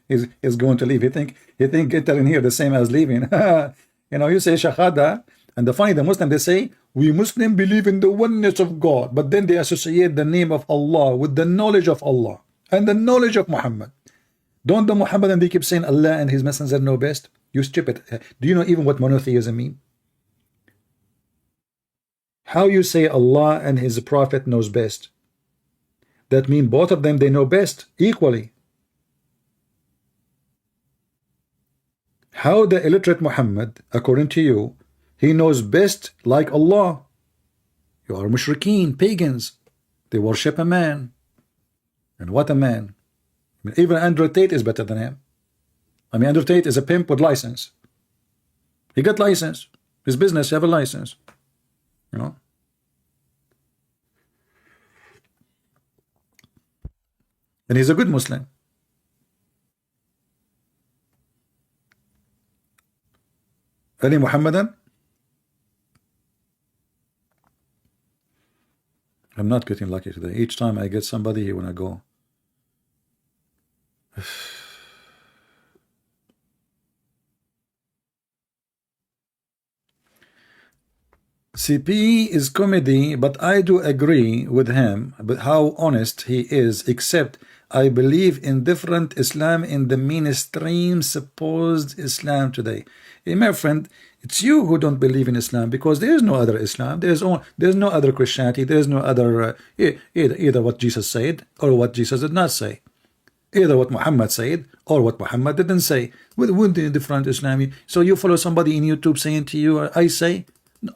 he's going to leave. You think entering here the same as leaving. You say shahada, and the Muslim, they say we Muslim believe in the oneness of God, but then they associate the name of Allah with the knowledge of Allah and the knowledge of Muhammad. Don't the Muhammadan, they keep saying Allah and His messenger know best? You stupid. Do you know even what monotheism means? How you say Allah and His Prophet knows best? That means both of them, they know best equally. How the illiterate Muhammad, according to you, he knows best like Allah? You are mushrikeen, pagans. They worship a man. And what a man. Even Andrew Tate is better than him. Andrew Tate is a pimp with license. He got license. His business have a license. And he's a good Muslim. Any Muhammadan? I'm not getting lucky today. Each time I get somebody, he wanna go. CP is comedy, but I do agree with him about how honest he is, except I believe in different Islam in the mainstream supposed Islam today. Hey, my friend, It's you who don't believe in Islam, because there is no other Islam. There's no other Christianity. There's no other either what Jesus said or what Jesus did not say. Either what Muhammad said or what Muhammad didn't say. With the different Islami. So you follow somebody in YouTube saying to you, I say,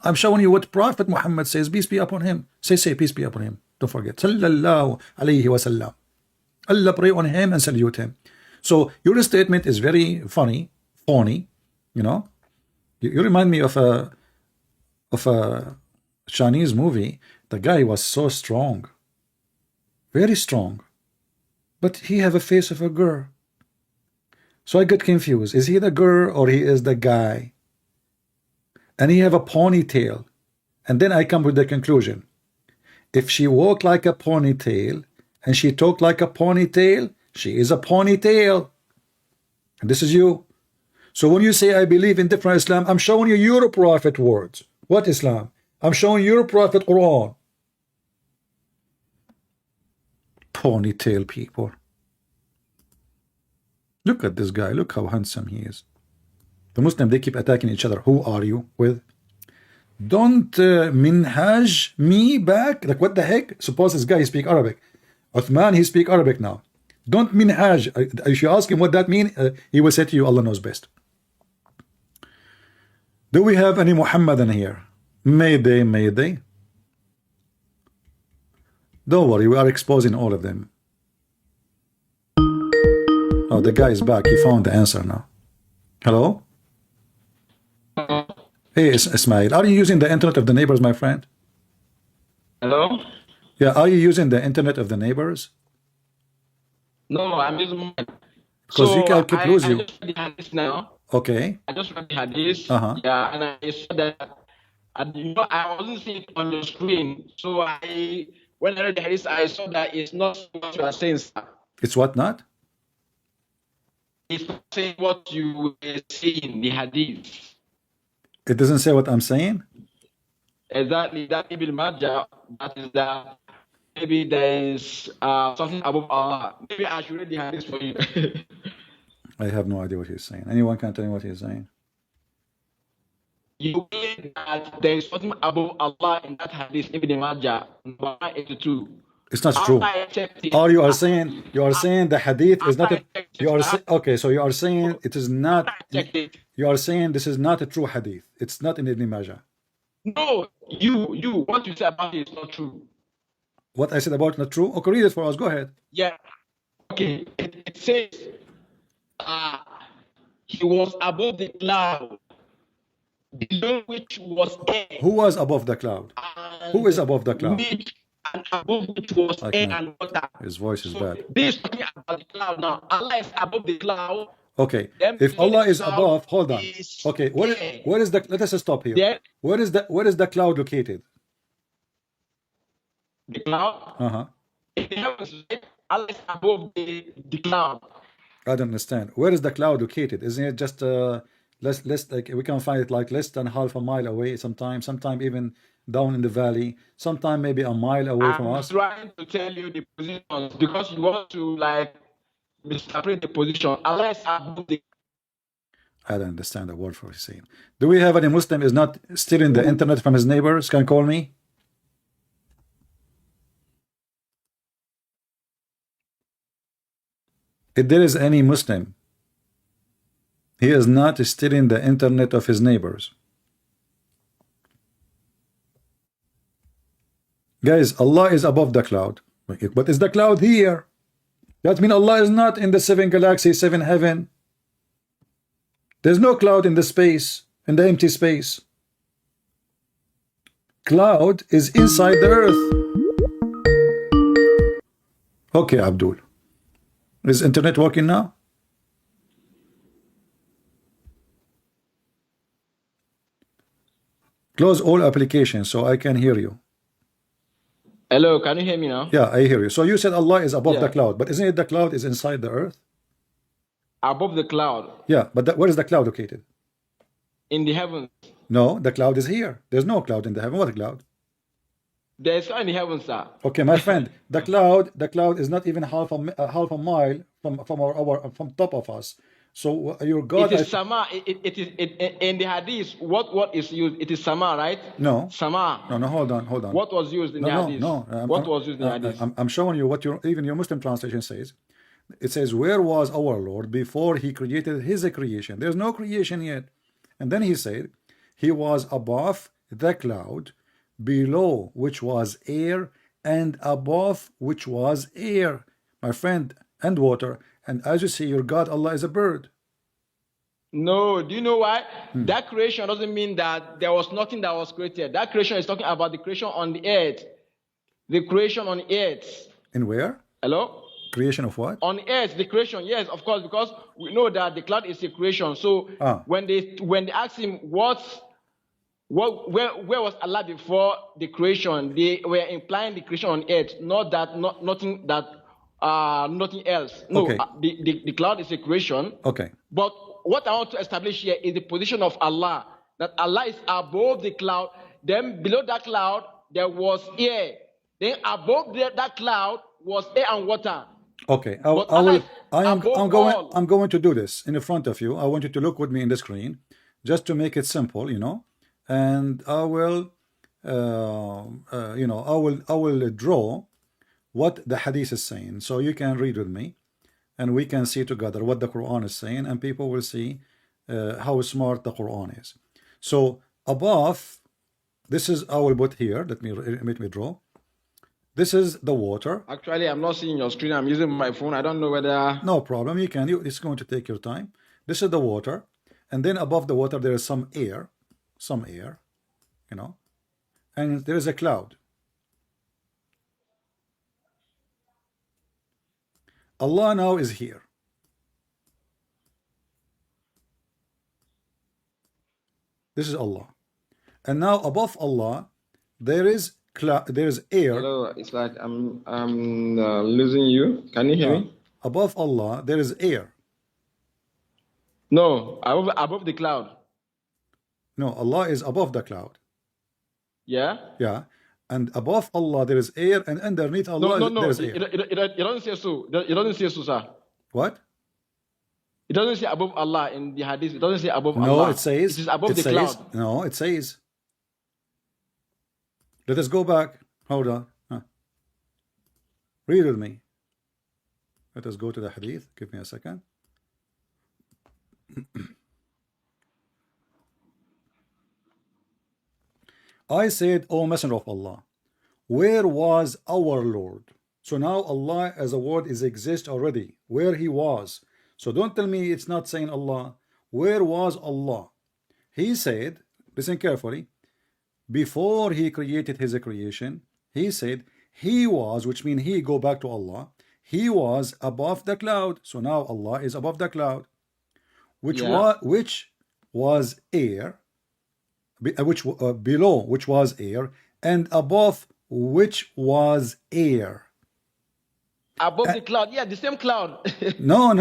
I'm showing you what Prophet Muhammad says, peace be upon him. Say, peace be upon him. Don't forget. Sallallahu alayhi wa sallam. Allah pray on him and salute him. So your statement is very funny, phony, you know. You remind me of a Chinese movie. The guy was so strong, very strong, but he have a face of a girl. So I get confused. Is he the girl or he is the guy? And he have a ponytail. And then I come with the conclusion. If she walk like a ponytail and she talk like a ponytail, she is a ponytail. And this is you. So when you say I believe in different Islam, I'm showing you your prophet words. What Islam? I'm showing your prophet Quran. Ponytail people. Look at this guy. Look how handsome he is. The Muslims, they keep attacking each other. Who are you with? Don't minhaj me back. Like, what the heck? Suppose this guy speak Arabic. Uthman, he speak Arabic now. Don't minhaj. If you ask him what that means, he will say to you, Allah knows best. Do we have any Muhammadan here? Mayday, mayday. Don't worry, we are exposing all of them. Oh, the guy is back. He found the answer now. Hello? Hey, Ismail, are you using the internet of the neighbors, my friend? Hello? Yeah, are you using the internet of the neighbors? No, I'm using mine. Because you can keep losing. I just read the hadith now. Okay. I just read the hadith. Uh-huh. And I saw that, and I wasn't seeing it on the screen. So when I read the hadith, I saw that it's not what you are saying, sir. It's what not? It's not saying what you were saying, the hadith. It doesn't say what I'm saying? Exactly. That Ibn Majah, that is that maybe there is something above Allah. Maybe I should read the hadith for you. I have no idea what he's saying. Anyone can tell me what he's saying? You believe that there is something above Allah in that hadith, Ibn Majah, number 82. It's not true. Or you are saying the hadith is not okay, so you are saying it is not, you are saying this is not a true hadith. It's not in Ibn Majah. No, you what you say about it is not true. What I said about not true? Okay, read it for us. Go ahead. Yeah. Okay. It says he was above the cloud, below which was air. Who was above the cloud? Who is above the cloud? And above which was air and water. His voice is bad. This is talking about the cloud now. Allah is above the cloud. Okay. If Allah is above, hold on. Okay. Where is the? Let us stop here. Yeah. Where is the cloud located? The cloud. Uh-huh. In the heavens, Allah is above the cloud. I don't understand. Where is the cloud located? Isn't it just less like we can find it like less than half a mile away? Sometime even down in the valley. Sometime maybe a mile away from us. I'm trying to tell you the positions because you want to like separate the position. Allah is above the. I don't understand the word for what he's saying. Do we have any Muslim is not stealing the internet from his neighbors? Can call me? If there is any Muslim, he is not stealing the internet of his neighbors. Guys, Allah is above the cloud. But is the cloud here? That means Allah is not in the 7 galaxy, 7 heaven. There's no cloud in the space, in the empty space. Cloud is inside the earth. Okay, Abdul. Is internet working now? Close all applications so I can hear you. Hello, can you hear me now? Yeah, I hear you. So you said Allah is above the cloud, but isn't it the cloud is inside the earth? Above the cloud. Yeah, but where is the cloud located? In the heavens. No, the cloud is here. There's no cloud in the heaven. What cloud? There's no in the heavens, sir. Okay, my friend, the cloud is not even half a mile from top of us. So your God, It is sama. It is in the hadith. What is used? It is sama, right? no, Sama. no, hold on. What was used in the hadith? What was used in the hadith? I'm showing you what even your Muslim translation says. It says, where was our Lord before he created his creation? There's no creation yet. And then he said, he was above the cloud, below which was air, and above which was air, my friend, and water. And as you see, your God, Allah, is a bird. No, do you know why? That creation doesn't mean that there was nothing that was created. That creation is talking about the creation on the earth. The creation on the earth. In where? Hello? Creation of what? On earth, the creation, yes, of course, because we know that the cloud is a creation. So when they asked him where was Allah before the creation, they were implying the creation on earth, not that nothing else. No, Okay. The cloud is a creation. Okay. But what I want to establish here is the position of Allah, that Allah is above the cloud. Then below that cloud there was air. Then above that cloud was air and water. Okay, I'm going to do this in front of you. I want you to look with me in the screen, just to make it simple, you know. And I will, I will draw what the hadith is saying, so you can read with me, and we can see together what the Quran is saying, and people will see how smart the Quran is. So above, this is I will put here. Let me draw. This is the water. Actually, I'm not seeing your screen. I'm using my phone. I don't know whether... No problem. You can. It's going to take your time. This is the water. And then above the water, there is some air. You know. And there is a cloud. Allah now is here. This is Allah. And now above Allah, there is air. Hello, it's like I'm losing you. Can you hear me? Above Allah, there is air. No, above the cloud. No, Allah is above the cloud. Yeah? Yeah. And above Allah, there is air, and underneath Allah, there is air. It doesn't say so. It doesn't say so, sir. What? It doesn't say above Allah in the hadith. It doesn't say above Allah. No, it says... It is above the cloud. No, it says... Let us go back. Hold on. Read with me. Let us go to the hadith. Give me a second. I said, O Messenger of Allah, where was our Lord? So now Allah as a word is exist already. Where he was. So don't tell me it's not saying Allah. Where was Allah? He said, listen carefully, before he created his creation, he said he was, which means he, go back to Allah, he was above the cloud. So now Allah is above the cloud, which was air, below which was air, and above which was air. Above the cloud, yeah, the same cloud. No,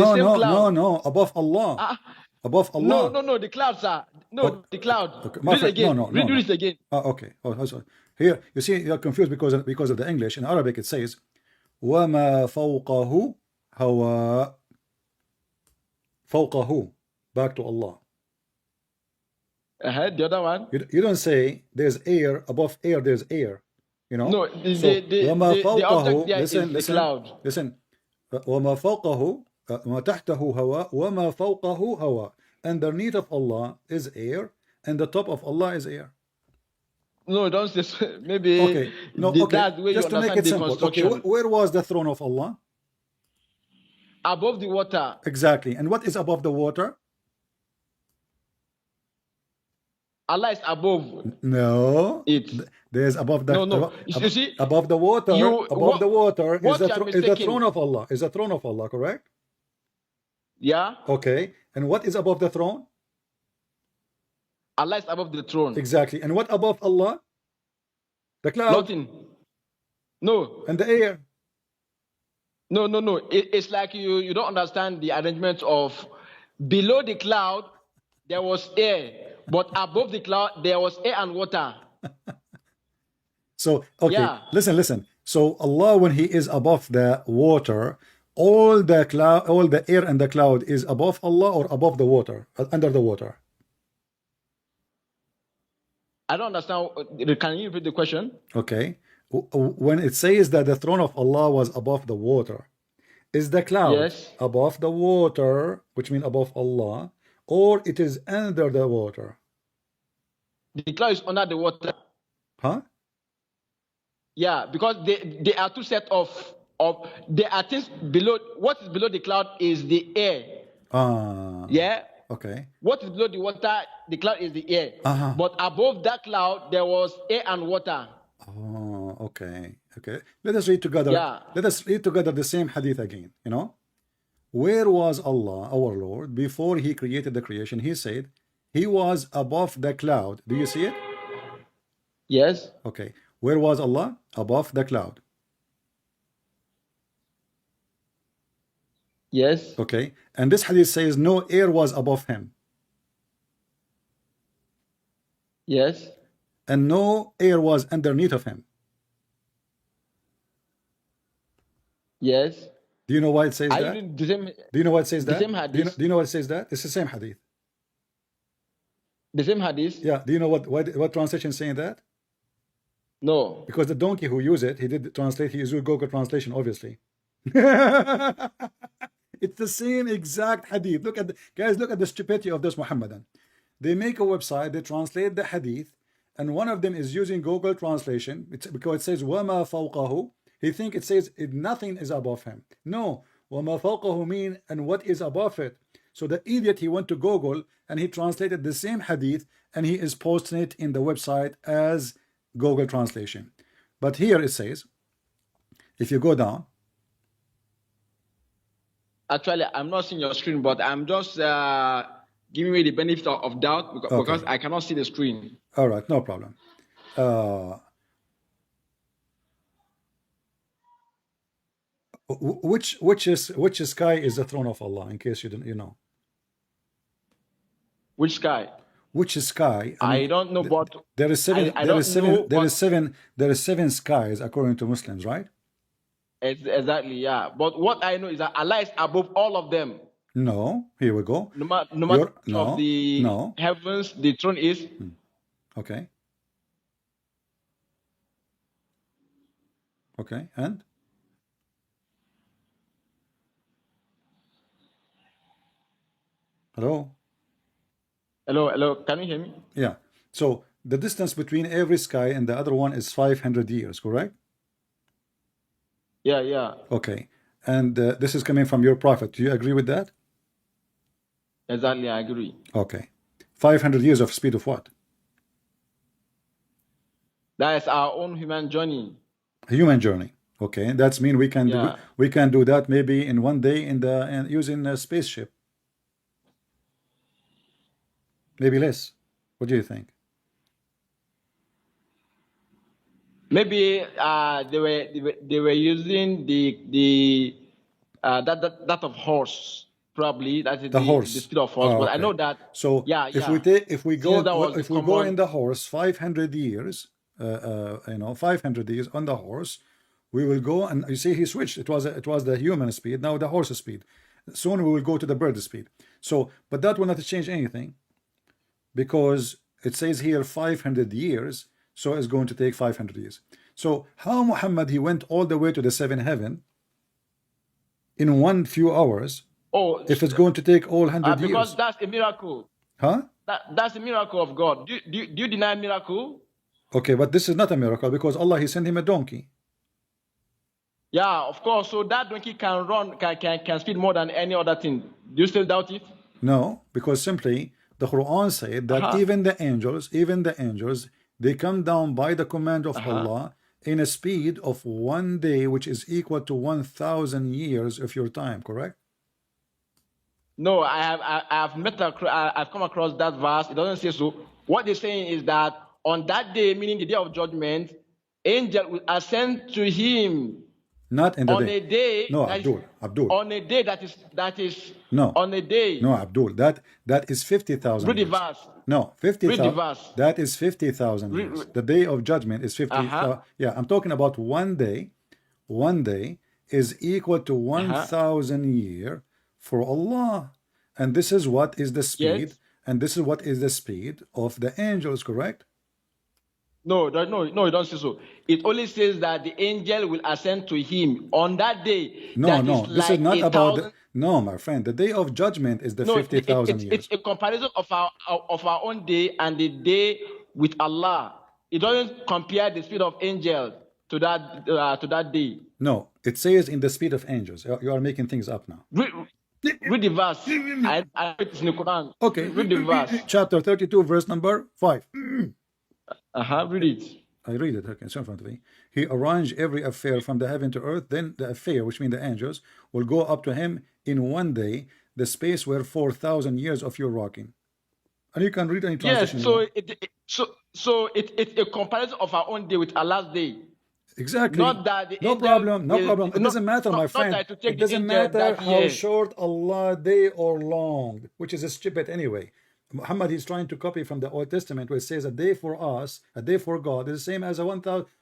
above Allah. Above Allah. No, the cloud, sir. No, the cloud. Okay. Read it again. Read it again. Okay. Sorry. Here, you see, you're confused because of the English. In Arabic, it says, وَمَا فَوْقَهُ هَوَاء. فَوْقَهُ. Back to Allah. The other one. You don't say there's air, above air, there's air. You know? No, the object there is the cloud. Listen. وَمَا فَوْقَهُ وَمَا تَحْتَهُ هَوَاء وَمَا فَوْقَهُ هَوَاء. Underneath of Allah is air, and the top of Allah is air. No, don't say maybe. Okay. No, okay. That way just to make it simple. Okay, where was the throne of Allah? Above the water. Exactly. And what is above the water? Allah is above. No. There's above the. No. You see, above the water. Above the water is the throne of Allah. Is the throne of Allah, correct? Yeah. Okay. And what is above the throne? Allah is above the throne. Exactly. And what above Allah? The cloud. Nothing. No. And the air. No. It's like you don't understand the arrangement of below the cloud there was air, but above the cloud there was air and water. So okay, yeah. Listen. So Allah, when he is above the water, all the cloud, all the air and the cloud is above Allah or above the water, under the water? I don't understand. Can you repeat the question? Okay. When it says that the throne of Allah was above the water, is the cloud Yes. above the water, which means above Allah, or it is under the water? The cloud is under the water. Huh? Yeah, because they are two sets of there are things below. What is below the cloud is the air. Yeah. Okay. What is below the water, the cloud is the air. But above that cloud, there was air and water. Oh, okay. Okay. Let us read together. Yeah. Let us read together the same hadith again. You know, where was Allah, our Lord, before He created the creation? He said He was above the cloud. Do you see it? Yes. Okay. Where was Allah? Above the cloud. Yes. Okay. And this hadith says no air was above Him. Yes. And no air was underneath of Him. Yes. Do you know why it says Are that? you the same? Do you know why it says The that? same Do hadith. you know why it says that? It's the same hadith. The same hadith? Yeah. Do you know what translation is saying that? No. Because the donkey who used it, he did translate. He used Google Translation, obviously. It's the same exact hadith. Look at guys. Look at the stupidity of this Muhammadan. They make a website. They translate the hadith, and one of them is using Google Translation. It's because it says "wama fawqahu." He think it says nothing is above him. No, "wama fawqahu" mean and what is above it. So the idiot, he went to Google and he translated the same hadith, and he is posting it in the website as Google Translation. But here it says, if you go down. Actually, I'm not seeing your screen, but I'm just giving me the benefit of doubt because I cannot see the screen. All right, no problem. Which sky is the throne of Allah? In case you didn't, you know. Which sky? Which sky? I don't know, but there is seven. There is seven skies according to Muslims, right? Exactly, yeah. But what I know is that Allah is above all of them. No, here we go. No matter of the heavens, the throne is. Okay. Okay, and? Hello? Hello, can you hear me? Yeah. So the distance between every sky and the other one is 500 years, correct? Yeah. Okay. And this is coming from your prophet. Do you agree with that? Exactly, I agree. Okay. 500 years of speed of what? That is our own human journey. Human journey. Okay. That's mean we can do that maybe in one day using a spaceship. Maybe less. What do you think? Maybe they were using that of horse, probably. That is the speed of horse. But I know that. So if we go in the horse 500 years, 500 years on the horse, we will go, and you see he switched. It was the human speed, now the horse speed. Soon we will go to the bird speed. So, but that will not change anything, because it says here 500 years. So it's going to take 500 years. So how Muhammad, he went all the way to the seventh heaven in one few hours? Oh, if it's going to take all 100 years? Because that's a miracle. Huh? That's a miracle of God. Do you deny miracle? Okay, but this is not a miracle, because Allah, he sent him a donkey. Yeah, of course. So that donkey can run, can speed more than any other thing. Do you still doubt it? No, because simply the Quran said that even the angels, they come down by the command of Allah in a speed of 1 day, which is equal to 1,000 years of your time, correct? No, I've come across that verse. It doesn't say so. What they're saying is that on that day, meaning the day of judgment, angel will ascend to him. Not in the day. On a day. No, Abdul. On a day that is. No. On a day. No, Abdul. That is 50,000. Read the verse. No, 50,000. Read the verse. That is 50,000 years. The day of judgment is 50,000. Yeah, I'm talking about 1 day. 1 day is equal to 1,000 year for Allah. And this is what is the speed, Yes. and this is what is the speed of the angels, correct? No, no, it don't say so. It only says that the angel will ascend to him on that day. No, That no, is this is like not a about thousand. no, my friend. The day of judgment is the No, 50,000 years. it's a comparison of our own day and the day with Allah. It doesn't compare the speed of angels to that day. No, it says in the speed of angels. You are making things up now. Read the verse. I read it in the Quran. Okay, Read the verse. chapter 32, verse number 5. Read it. I read it, okay, it's in front of me. He arranged every affair from the heaven to earth. Then the affair, which means the angels, will go up to him in one day, the space where 4,000 years of your rocking. And you can read any Yes, translation. so it's a comparison of our own day with Allah's day. Exactly. Not that the no angel problem, no will- problem. It not- doesn't matter, my not friend. that to take It the doesn't angel matter that how year. short Allah day or long, which is a stupid anyway. Muhammad is trying to copy from the Old Testament where it says a day for us, a day for God is the same as a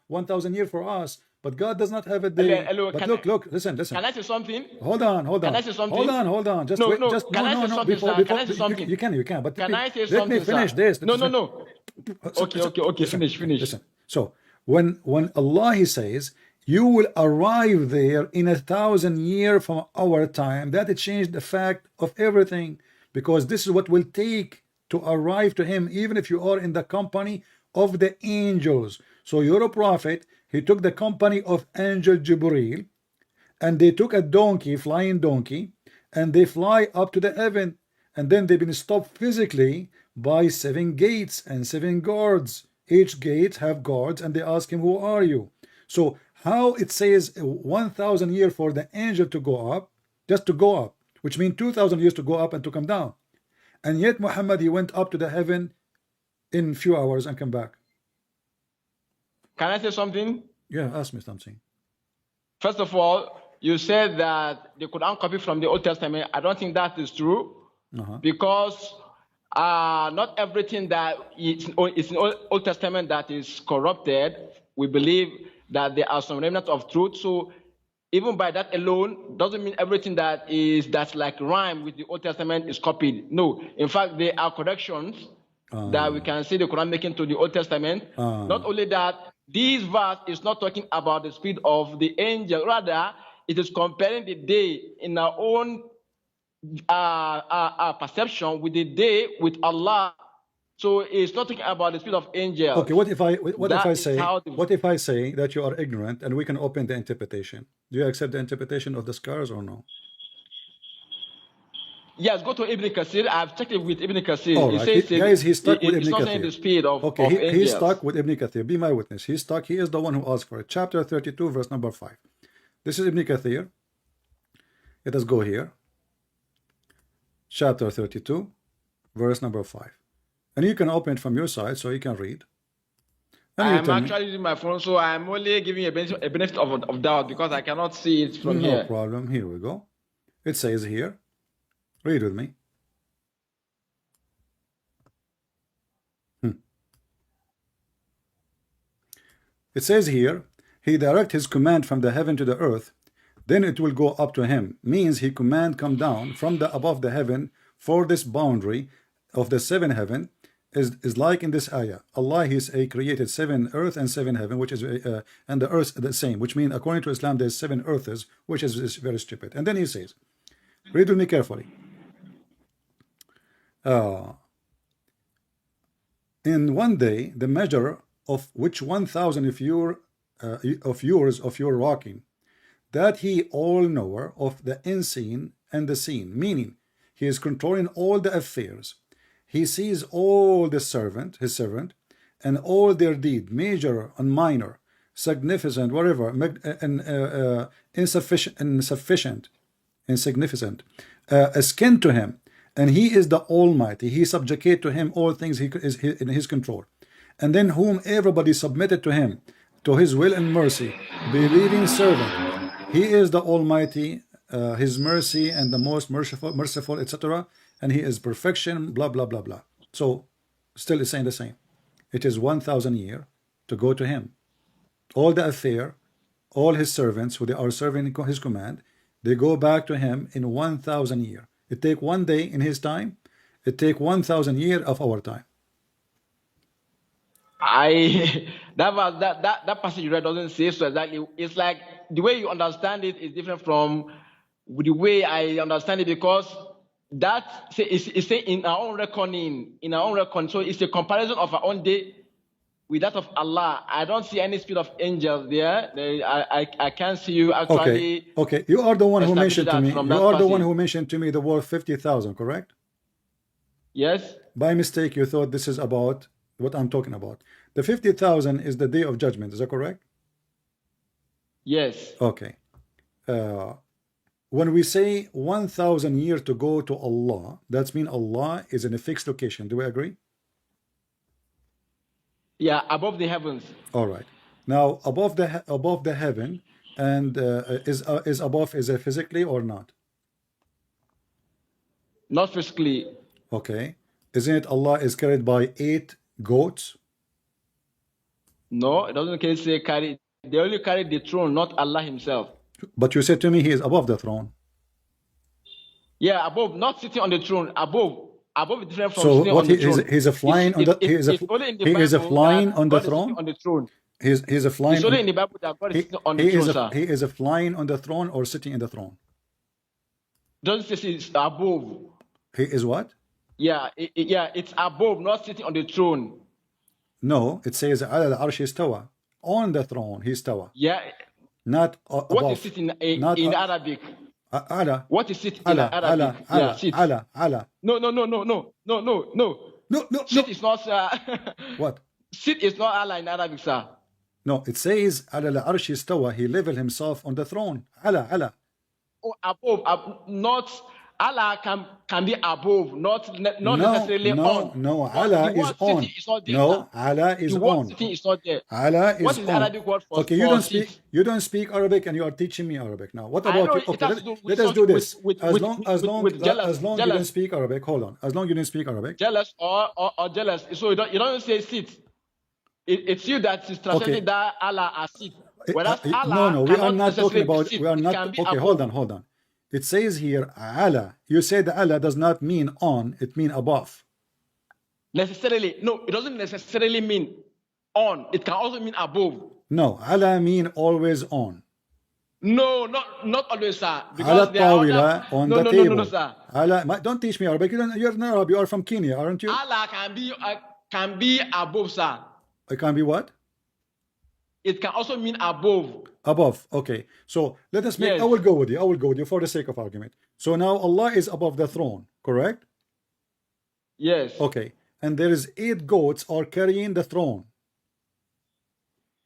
1,000 year for us. But God does not have a day. Hello, but can look, listen. Can I say something? Hold on. Can I say something? Hold on. Just No, wait. no. Just Can I say something, Before, sir? Can I say something? You can. But Can I say let something, me finish sir? this. No. Okay. Listen, Finish. Listen. So when Allah he says you will arrive there in 1,000 years from our time, that it changed the fact of everything, because this is what will take to arrive to him, even if you are in the company of the angels. So you're a prophet. He took the company of angel Jibreel, and they took a donkey, flying donkey, and they fly up to the heaven, and then they've been stopped physically by 7 gates and 7 guards. Each gate have guards, and they ask him, who are you? So how it says 1,000 years for the angel to go up, just to go up, which means 2,000 years to go up and to come down. And yet Muhammad, he went up to the heaven in few hours and come back. Can I say something? Yeah, ask me something. First of all, you said that they could uncopy from the Old Testament. I don't think that is true, because not everything that is in Old Testament that is corrupted. We believe that there are some remnants of truth. So even by that alone, doesn't mean everything that's like rhyme with the Old Testament is copied. No, in fact, there are corrections that we can see the Quran making to the Old Testament. Not only that, this verse is not talking about the speed of the angel. Rather, it is comparing the day in our own perception with the day with Allah. So it's not talking about the speed of angels. Okay, what if I say that you are ignorant and we can open the interpretation? Do you accept the interpretation of the scars or no? Yes, go to Ibn Kathir. I've checked it with Ibn Kathir. All right. Guys, he's stuck with Ibn It's not saying the Kathir. speed of Okay, angels. he's stuck with Ibn Kathir. Be my witness. He's stuck. He is the one who asked for it. Chapter 32, verse number 5. This is Ibn Kathir. Let us go here. Chapter 32, verse number 5. And you can open it from your side so you can read. And you I'm tell me. actually using my phone, so I'm only giving a benefit of doubt because I cannot see it from No here. problem. Here we go. It says here. Read with me. It says here, he direct his command from the heaven to the earth, then it will go up to him. Means he command come down from the above the heaven for this boundary of the 7 heaven is like in this ayah. Allah he created 7 earth and 7 heaven, which is and the earth the same, which means according to Islam there's 7 earths, which is very stupid. And then he says, read with me carefully. In one day, the measure of which 1,000 of your walking, that he all knower of the unseen and the seen, meaning he is controlling all the affairs. He sees all the his servant, and all their deed, major and minor, significant, whatever, insufficient, insignificant, akin to him. And he is the Almighty. He subjugate to him all things he is in his control. And then whom everybody submitted to him, to his will and mercy, believing servant. He is the Almighty, his mercy and the most merciful, etc. And he is perfection, blah, blah, blah, blah. So, still it's saying the same. It is 1,000 years to go to him. All the affair all his servants who they are serving his command, they go back to him in 1,000 years. It take 1 day in his time. It take 1,000 years of our time. That passage you read doesn't say so exactly. It's like the way you understand it is different from the way I understand it, because that is in our own reckoning, So it's a comparison of our own day with that of Allah. I don't see any spirit of angels there. I can't see you actually. Okay. You are the one who mentioned to me. from You that are the passage. one who mentioned to me the word 50,000, correct? Yes. By mistake, you thought this is about what I'm talking about. The 50,000 is the day of judgment. Is that correct? Yes. Okay. When we say 1,000 years to go to Allah, that means Allah is in a fixed location. Do we agree? Yeah, above the heavens. All right. Now above the heaven, and is above, is it physically or not? Not physically. Okay. Isn't it Allah is carried by 8 goats? No, it doesn't say carry. They only carry the throne, not Allah himself. But you said to me he is above the throne. Yeah, above, not sitting on the throne. Above is different from So sitting what on the throne. he's a flying on the he is a flying on the throne. On the throne. He's a flying. It's only in the Bible that God is sitting on the he throne, is sir. he is a flying on the throne or sitting in the throne. Doesn't say it's above. He is what? Yeah, it's above, not sitting on the throne. No, it says على العرش استوى. On the throne he استوى. Yeah. Not above. What is it in Arabic? على. What is it in على Arabic? على Yeah, sit. على. No. Sit is not What? Sit is not Allah in Arabic, sir. No, it says على العرش استوى. He leveled himself on the throne. على. Oh, above, not Allah can be above, not necessarily on. No, Allah is on. No, Allah is the word on. sitting is not there. Allah is What is the on. Arabic word for Okay, you don't speak Arabic and you are teaching me Arabic now. What I about know you? it Okay, has to do with let us do this. with As long you jealous. don't speak Arabic, hold on. As long you don't speak Arabic. Jealous or jealous. So you don't say sit. It's you that is translating that Allah as sit. Whereas Allah no, we are cannot not talking necessarily about. sit. We are It not. can be Okay, above. hold on. It says here Allah. You said Allah does not mean on. It mean above. Necessarily, no, it doesn't necessarily mean on. It can also mean above. No, Allah mean always on. No, not always, sir. على Because there are الطاولة on no, the no, table. no, no, sir. Don't teach me Arabic. You're not Arab. You are from Kenya, aren't you? Allah can be above, sir. It can be what? It can also mean above. Above. Okay. So let us make. Yes. I will go with you for the sake of argument. So now Allah is above the throne, correct? Yes. Okay. And there is 8 goats are carrying the throne.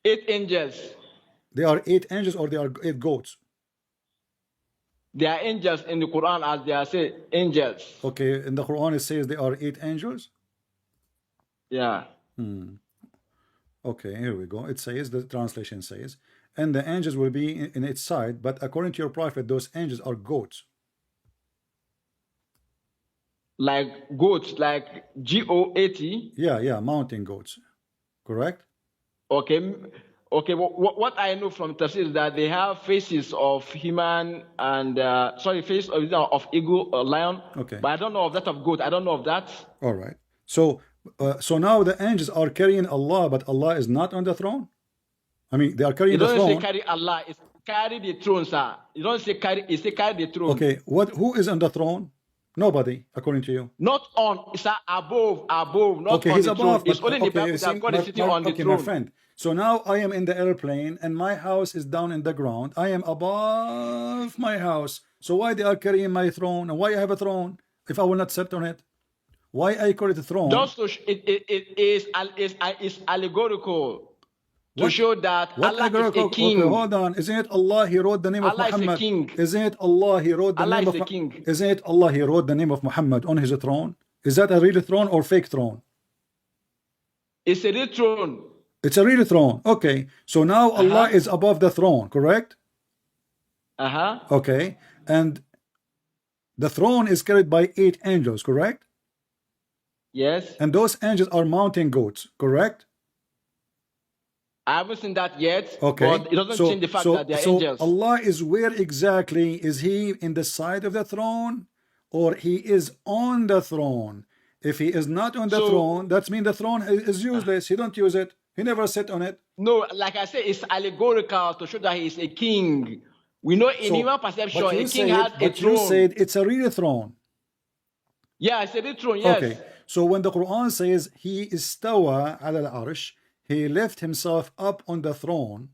8 angels. They are 8 angels or they are 8 goats. They are angels in the Quran, as they are said, angels. Okay. In the Quran it says they are 8 angels. Yeah. Okay, here we go. It says, the translation says, and the angels will be in its side, but according to your prophet, those angels are goats. Like goats, like G-O-A-T. Yeah, mountain goats. Correct? Okay. What I know from Tafsir is that they have faces of human and face of eagle or lion. Okay. But I don't know of that of goat. I don't know of that. All right. So now the angels are carrying Allah, but Allah is not on the throne. I mean, they are carrying the It throne. doesn't say carry Allah. It's carry the throne, sir. You don't say carry. It say carry the throne. Okay. Who is on the throne? Nobody, according to you. Not on. It's above. Not Okay, on he's the above. throne. It's only in the Bible that God is sitting on the okay, throne. my friend. So now I am in the airplane and my house is down in the ground. I am above my house. So why they are carrying my throne? And why I have a throne if I will not sit on it? Why I call it a throne? Just to it is allegorical to show that Allah is a king. Okay, hold on. Isn't it Allah? He wrote the name Allah of Muhammad. is a king. Isn't it Allah? He wrote the Allah name is of a king. Isn't it Allah? He wrote the name of Muhammad on his throne. Is that a real throne or fake throne? It's a real throne. It's a real throne. Okay. So now Allah is above the throne, correct? Okay. And the throne is carried by 8 angels, correct? Yes. And those angels are mountain goats, correct? I haven't seen that yet, Okay. but it doesn't change the fact that they are angels. Allah is where exactly? Is he in the side of the throne, or he is on the throne? If he is not on the throne, that means the throne is useless. He don't use it. He never sit on it. No, like I said, it's allegorical to show that he is a king. We know in human perception, But a you king has a but you throne. said it's a real throne. Yeah, it's a real throne, yes. Okay. So when the Quran says he istawa ala al-arsh, he left himself up on the throne,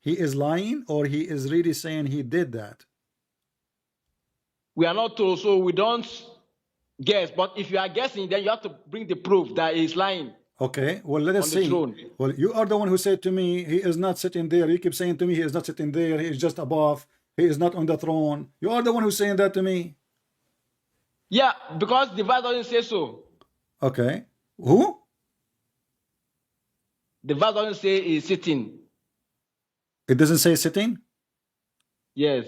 he is lying, or he is really saying he did that? We are not told, so we don't guess. But if you are guessing, then you have to bring the proof that he is lying. Okay, well, let us On the see. throne. Well, you are the one who said to me, he is not sitting there. You keep saying to me, he is not sitting there. He is just above. He is not on the throne. You are the one who's saying that to me. Yeah, because the verse doesn't say so. Okay. Who? The verse doesn't say he's sitting. It doesn't say sitting? Yes.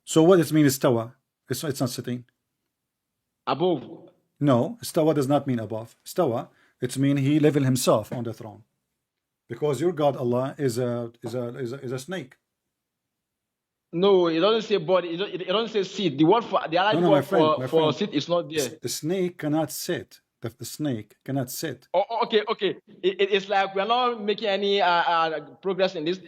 So what does it mean istawa? It's not sitting. Above. No, istawa does not mean above. Istawa, it's mean he leveled himself on the throne. Because your God Allah is a snake. No, it doesn't say body. It doesn't say sit. The word for the Arabic my word friend, for sit is not there. The snake cannot sit. The snake cannot sit. Oh, okay. It's like we are not making any progress in this.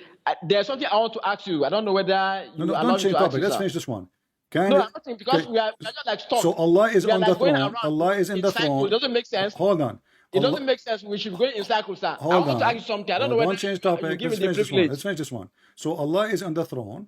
There's something I want to ask you. I don't know whether you No, allow don't me change to ask topic. you, Let's sir. finish this one. No, I'm not saying because we are just like stuck. So Allah is We are on like the going throne. around Allah is in the cycle. throne. It doesn't make sense. Hold on. It doesn't make sense. We should be going in circles, sir. I Hold want to on. ask you something. I don't Well, know don't whether change you topic. give Let's me the finish this one. privilege. Let's finish this one. So Allah is on the throne,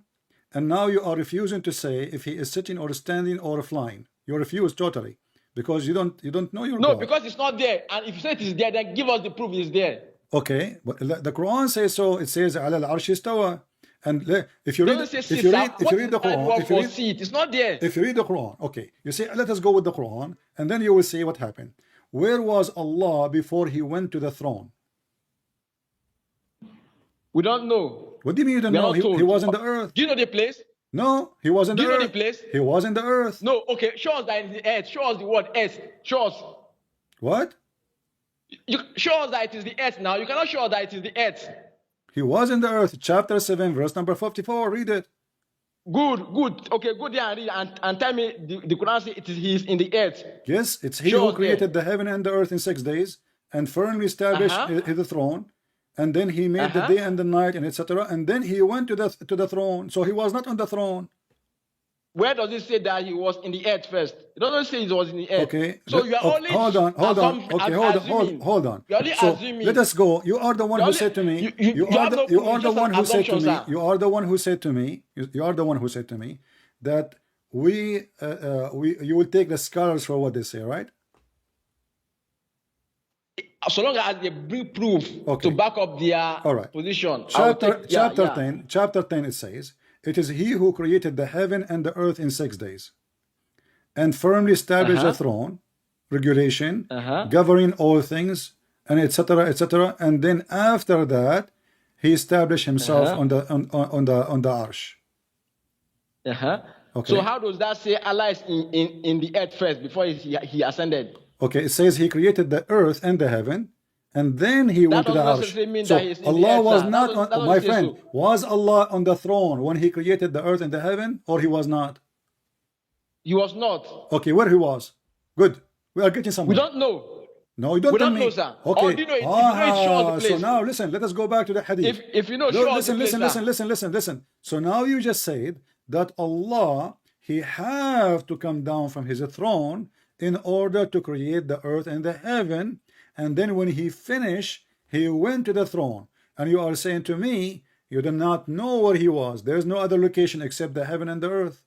and now you are refusing to say if he is sitting or standing or flying. You refuse totally because you don't know your No, God. because it's not there. And if you say it is there, then give us the proof it's there. Okay, but the Quran says so. It says ala al-arsh istawa. And if you read Doesn't say if sit, you sir. read if What you is read the the Quran, word if you for read sit? It's not there. If you read the Quran, okay, you say, let us go with the Quran, and then you will see what happened. Where was Allah before he went to the throne? We don't know. What do you mean you don't We are know? not He told. was in the earth. Do you know the place? No, he was in Do the you know earth. the place? He was in the earth. No, okay. Show us that it's the earth. Show us the word earth. Show us. What? You show us that it is the earth now. You cannot show us that it is the earth. He was in the earth. Chapter 7, verse number 54. Read it. Good. Okay, go there and read and tell me the Quran says he is in the earth. Yes, it's he Show who us created the heaven and the earth in 6 days and firmly established his throne. And then he made the day and the night and etc. And then he went to the throne. So he was not on the throne. Where does it say that he was in the earth first? It doesn't say he was in the earth. Okay. So you are only hold on. Okay, hold on. You're only So assuming. let us go. You are the one who said to me. You are the one who said to me. You are the one who said to me. You are the one who said to me that you will take the scholars for what they say, right? So long as they bring proof to back up their position. Chapter 10 it says, it is he who created the heaven and the earth in 6 days and firmly established the throne, regulation, governing all things, and etc. And then after that, he established himself on the arsh. Okay. So how does that say Allah is in the earth first before he ascended? Okay, it says he created the earth and the heaven, and then he went to the arsh. So Allah was not on, my friend, was Allah on the throne when he created the earth and the heaven, or he was not? He was not. Okay, where he was? Good. We are getting somewhere. We don't know. No, you don't tell me. Know, sir. Okay. Do you know it? If you know it, show us the place. So now listen, let us go back to the hadith. If you know, show us the place. Listen. So now you just said that Allah, he have to come down from his throne in order to create the earth and the heaven, and then when he finished, he went to the throne. And you are saying to me, you do not know where he was. There's no other location except the heaven and the earth.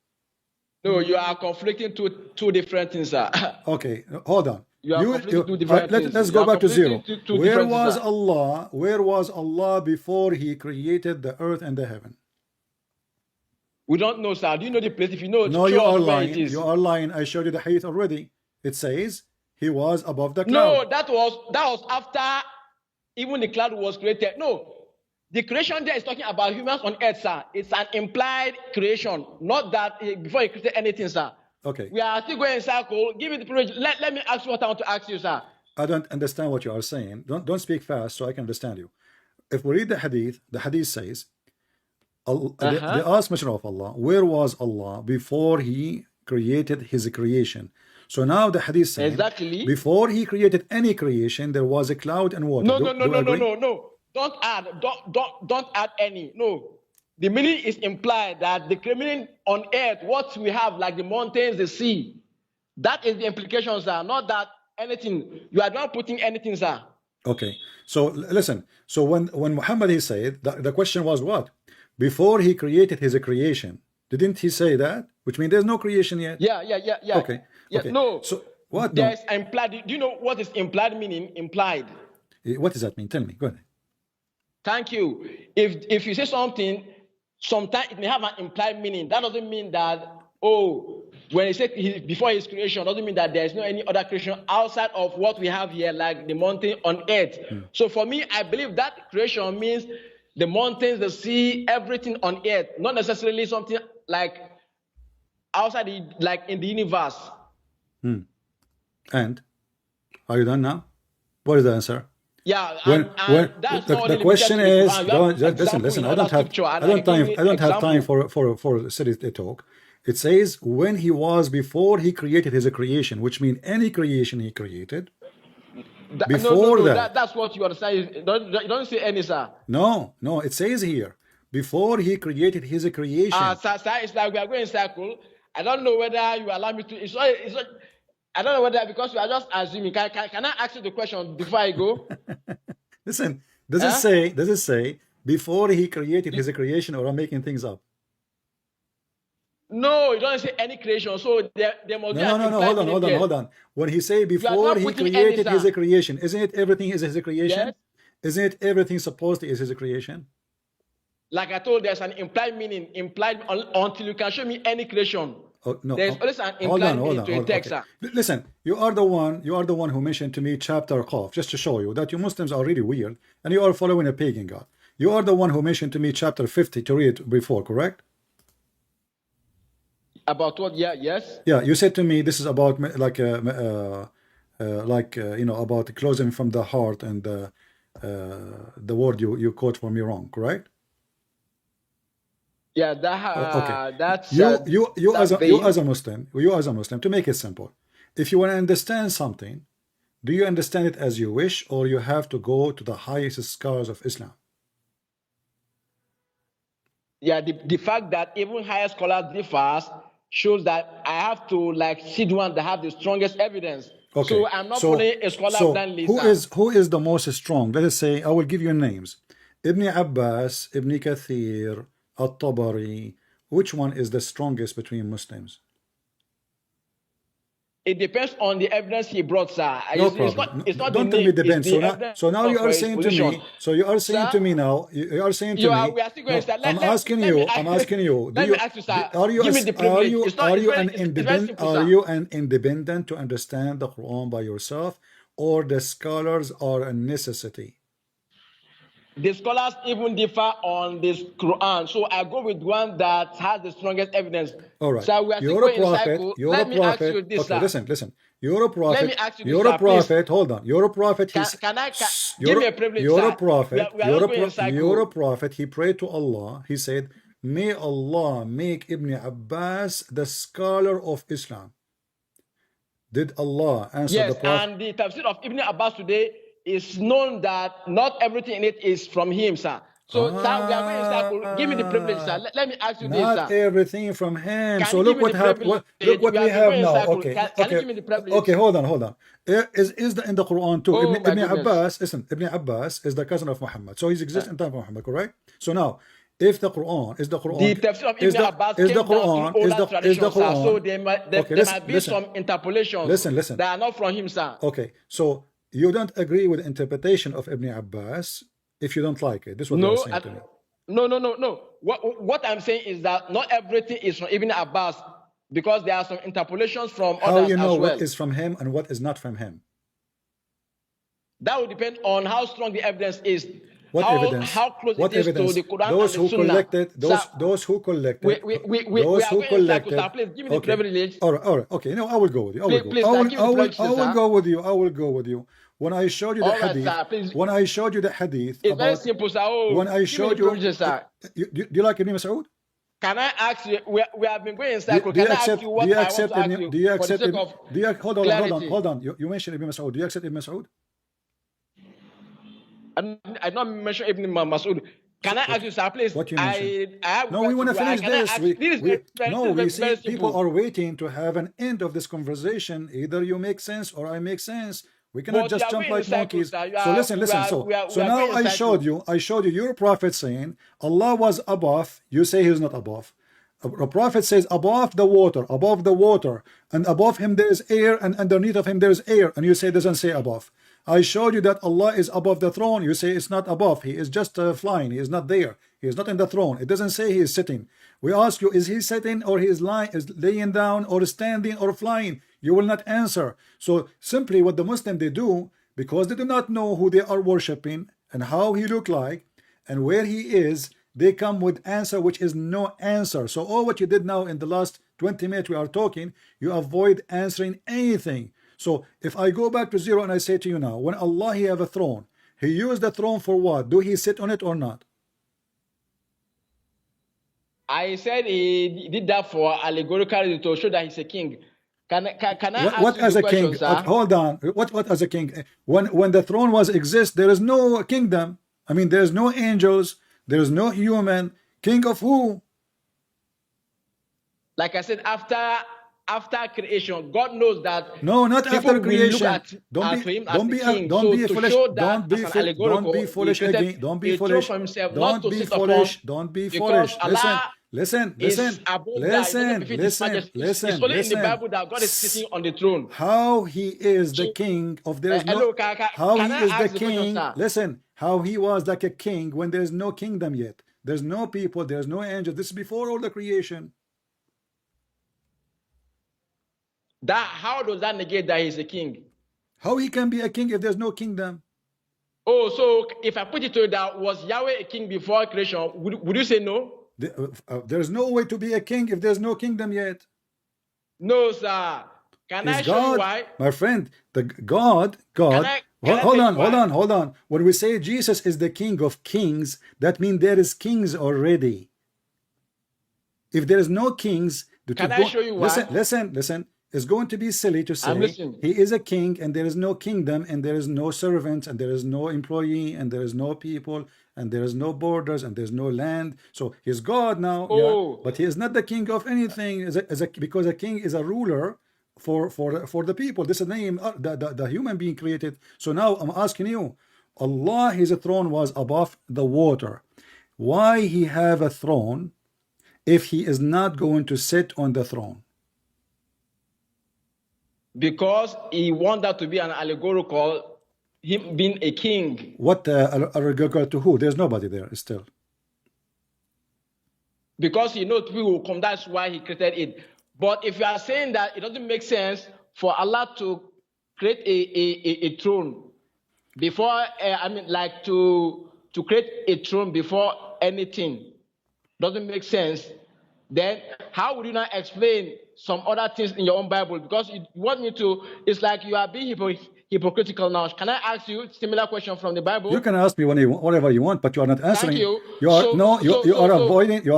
No, you are conflicting two different things, sir. Okay, hold on. Let's go back to zero. Where was Allah before he created the earth and the heaven? We don't know, sir. Do you know the place? If you know, no, you are lying. You are lying. I showed you the hadith already. It says he was above the cloud. No, that was after even the cloud was created. No, the creation there is talking about humans on earth, sir. It's an implied creation, not that before he created anything, sir. Okay. We are still going in circle. Give me the privilege. Let me ask you what I want to ask you, sir. I don't understand what you are saying. Don't speak fast so I can understand you. if we read the hadith says, they asked Messenger of Allah, where was Allah before he created his creation? So now the hadith says, Exactly. before he created any creation, there was a cloud and water. No. Don't add any. No. The meaning is implied that the creating on earth, what we have, like the mountains, the sea, that is the implications, sir. Not that anything. You are not putting anything, sir. Okay. So listen. So when Muhammad he said, the question was what? Before he created his creation, didn't he say that? Which means there's no creation yet. Yeah. Okay. Yeah, Okay. no. So what? There's implied. Do you know what is implied meaning? Implied. What does that mean? Tell me. Go ahead. Thank you. If you say something, sometimes it may have an implied meaning. That doesn't mean that, when he said before his creation, doesn't mean that there is no any other creation outside of what we have here, like the mountain on earth. So for me, I believe that creation means the mountains, the sea, everything on earth, not necessarily something like outside, like in the universe. And are you done now? What is the answer? Yeah, When the question is, listen. I don't have time for silly talk. It says when he was before he created his creation, which means any creation he created. Before that's what you are saying. You don't say any, sir. No, it says here before he created his creation. Sir, it's like we are going in circle. I don't know whether you allow me to. It's not, I don't know whether, because you are just assuming. Can I ask you the question before I go? Listen, does it say before he created his creation, or I'm making things up? No, it doesn't say any creation. So there must be no. Hold on. When he say before he created his creation, isn't it everything is his creation? Yes. Isn't it everything supposed to is his creation? Like I told, there's an implied meaning. Implied until you can show me any creation. Oh, no. There's always an implied meaning to a text. Okay. Listen, you are the one who mentioned to me chapter Qaf, just to show you that you Muslims are really weird and you are following a pagan god. You are the one who mentioned to me chapter 50 to read before, correct? About what? Yeah, yes. Yeah, you said to me this is about about closing from the heart, and the word you quote for me wrong, correct? Yeah, that's you as a Muslim, to make it simple, if you want to understand something, do you understand it as you wish, or you have to go to the highest scholars of Islam? Yeah, the fact that even higher scholars differs shows that I have to see the one that have the strongest evidence. Okay. So I'm not following a scholar blindly. Who is the most strong? Let us say, I will give you names: Ibn Abbas, Ibn Kathir, At-Tabari. Which one is the strongest between Muslims? It depends on the evidence he brought, sir. No problem. Don't tell me depends. So now you are saying to me. So you are saying to me now. You are saying to me. We are still going to I'm asking you. Let me ask you, sir. Are you an independent? independent to understand the Quran by yourself, or the scholars are a necessity? The scholars even differ on this Quran, so I go with one that has the strongest evidence. All right. So we are you're a prophet. Let me ask you this, okay, listen. You're a prophet. Let me ask you this, you're a prophet. Please. Hold on. You're a prophet. Give me a privilege, you're sir. A prophet. You're a prophet. He prayed to Allah. He said, "May Allah make Ibn Abbas the scholar of Islam." Did Allah answer the prophet? Yes, and the tafsir of Ibn Abbas today is known that not everything in it is from him, sir. So, sir, we are going to circle. Give me the privilege, sir. Let me ask you this, sir. Not everything from him. So look what happened. Look what we have now. Okay. Can you give me the privilege? Okay, hold on. Is in the Quran too? Oh, Ibn Abbas, listen. Ibn Abbas is the cousin of Muhammad, so he's exists in time of Muhammad, correct? So now, if the Quran is the Quran, the tafsir of Ibn Abbas came down to is the Quran. So there might be some interpolations listen. that are not from him, sir. Okay, so you don't agree with the interpretation of Ibn Abbas if you don't like it. This is what you're saying to me. No. What I'm saying is that not everything is from Ibn Abbas, because there are some interpolations from others as well. How you know what is from him and what is not from him? That will depend on how strong the evidence is. What evidence? How close what it is evidence? to the Quran those and the who Sunnah. Collected, those who collected. We are going to start. Please give me the privilege. All right. Okay. No, I will go with you. I will go with you. when I showed you the All right, hadith, sir. Please. when I showed you the hadith It's very about, simple, sir. Oh, when I give me showed the you, provision, sir. do you like Ibn Mas'ud? Can I ask you? We have been going in Do circles. you Can I ask accept? you Do what you I want accept? to ask you Do you for the accept? sake of Do you hold on? clarity? Hold on. You mentioned Ibn Mas'ud. Do you accept Ibn Mas'ud? I don't mention Ibn Mas'ud. Can I ask you, sir, please? What you mentioned? I have No, we want to finish can I this. ask, We see very people simple. are waiting to have an end of this conversation. Either you make sense or I make sense. We cannot But just you are jump going in like monkeys. circles, sir. So listen. So We are now going in I showed circles. you your prophet saying Allah was above. You say he's not above. A prophet says above the water, and above him there is air, and underneath of him there is air, and you say it doesn't say above. I showed you that Allah is above the throne. You say it's not above. He is just flying. He is not there. He is not in the throne. It doesn't say he is sitting. We ask you, is he sitting or he is lying, is laying down or standing or flying? You will not answer. So simply what the Muslim they do, because they do not know who they are worshiping and how he look like and where he is, they come with answer which is no answer. So all what you did now in the last 20 minutes we are talking, you avoid answering anything. So if I go back to zero and I say to you now, when Allah he have a throne, he used the throne for what? Do he sit on it or not? I said he did that for allegorically to show that he's a king. Can I ask What you as the a question, king? sir? Hold on. What as a king? When the throne was exist, there is no kingdom. I mean, there is no angels. There is no human. King of who? Like I said, after creation, God knows that No, not people after will creation. look at him as the king. Don't So be to foolish. show that Don't be as an foolish. allegorical, Don't be foolish he created again. Don't be a throne foolish. for himself, Don't not to be sit foolish. upon, Don't be because foolish. Allah Listen. is above that. He doesn't befit his majesty. It's only in the Bible that God is sitting on the throne. How he is the So, king of there is hello, no. How can he I is the ask the question, king. sir? Listen. How he was like a king when there is no kingdom yet. There's no people. There's no angels. This is before all the creation. How does that negate that he's a king? How he can be a king if there's no kingdom? Oh, so if I put it to you that was Yahweh a king before creation, would you say no? There's no way to be a king if there's no kingdom yet. No, sir. Can I Is show you God, why? my friend, the God. Can I Hold tell you why? on. When we say Jesus is the King of Kings, that means there is kings already. If there is no kings, Can I show you why? Listen. It's going to be silly to say he is a king and there is no kingdom and there is no servants and there is no employee and there is no people and there is no borders and there's no land. So he's God now, Oh. yeah, but he is not the king of anything because a king is a ruler for the people. This is the name, the human being created. So now I'm asking you, Allah, his throne was above the water. Why he have a throne if he is not going to sit on the throne? Because he wanted that to be an allegorical, him being a king. What allegorical to who? There's nobody there still. Because he knows people will come, that's why he created it. But if you are saying that it doesn't make sense for Allah to create a throne before, to create a throne before anything doesn't make sense, then how would you not explain some other things in your own Bible? Because you want me to, it's like you are being hypocritical now. Can I ask you a similar question from the Bible? You can ask me whatever you want, but you are not answering. Thank you. You are avoiding the topic. You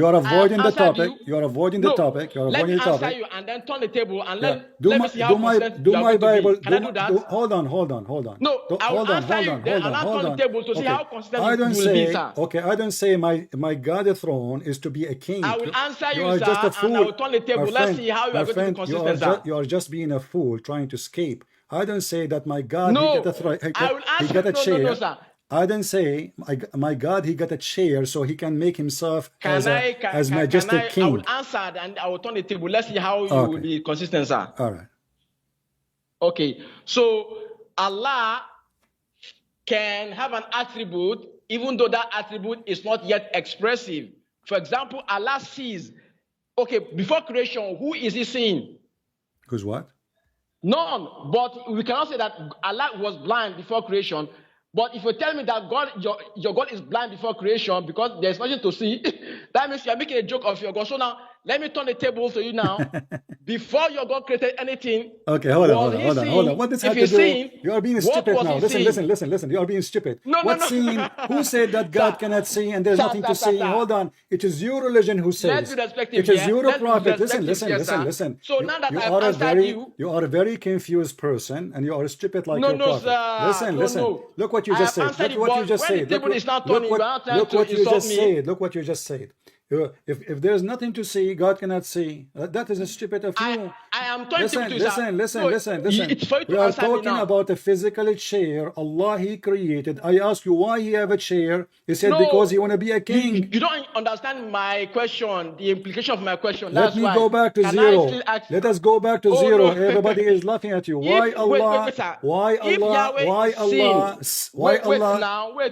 are avoiding the topic. You are avoiding the topic. Let me answer you and then turn the table and Yeah. let me see how consistent you are going to be. Can I do that? Hold on. No, I will answer you, then I'll turn the table to see how consistent I you don't will say, be, sir. okay, I don't say my God throne is to be a king. I will answer you, are sir, just a and fool. I will turn the table. My Let's friend, see how you my are going to be friend, consistent, sir. You are just being a fool trying to escape. I don't say that my God, No, he got I will answer. he got a chair. No, sir. I don't say my God, he got a chair so he can make himself as majestic king. I will answer and I will turn the table. Let's see how you will be consistent, sir. All right. Okay, so Allah can have an attribute even though that attribute is not yet expressive. For example, Allah sees. Okay, before creation, who is he seeing? Who's what? None. But we cannot say that Allah was blind before creation. But if you tell me that your God is blind before creation because there's nothing to see, that means you are making a joke of your God. So now let me turn the table to you now. Before your God created anything, Okay, hold was on, he hold on. seeing? What this If had to he's do? seeing, You are being what stupid was now. he Listen, seeing? listen. You are being stupid. No, no, What no. scene? Who said that God Sir, cannot see and there's sir, nothing sir, to sir, see? sir. Hold on. It is your religion who Let's says. be respectful It is here. your Let's be prophet. respectful Listen, here, sir. listen. So now that You I've are a answered you, you are a very confused person and you are stupid like no, your no, prophet. sir. No, Listen. no. Look what you I just have said. answered Look you, what you but just when the said. table is not turning, you are not trying to you insult just me. said. Look what you just said. If there's nothing to see, God cannot see. That is stupid of you. I am turning table to you, sir. Listen. It's for you We to are answer me talking now. about a physical chair Allah He created. I ask you why He have a chair. He said No, because He want to be a you king. don't understand my question, the implication of my question. Let That's me why. go back to Can I zero. still ask? Let us go back to Oh zero. no. Everybody is laughing at you. Why If Allah? wait, sir. Why If Allah? Yahweh Why is Allah? seen, Why wait Allah?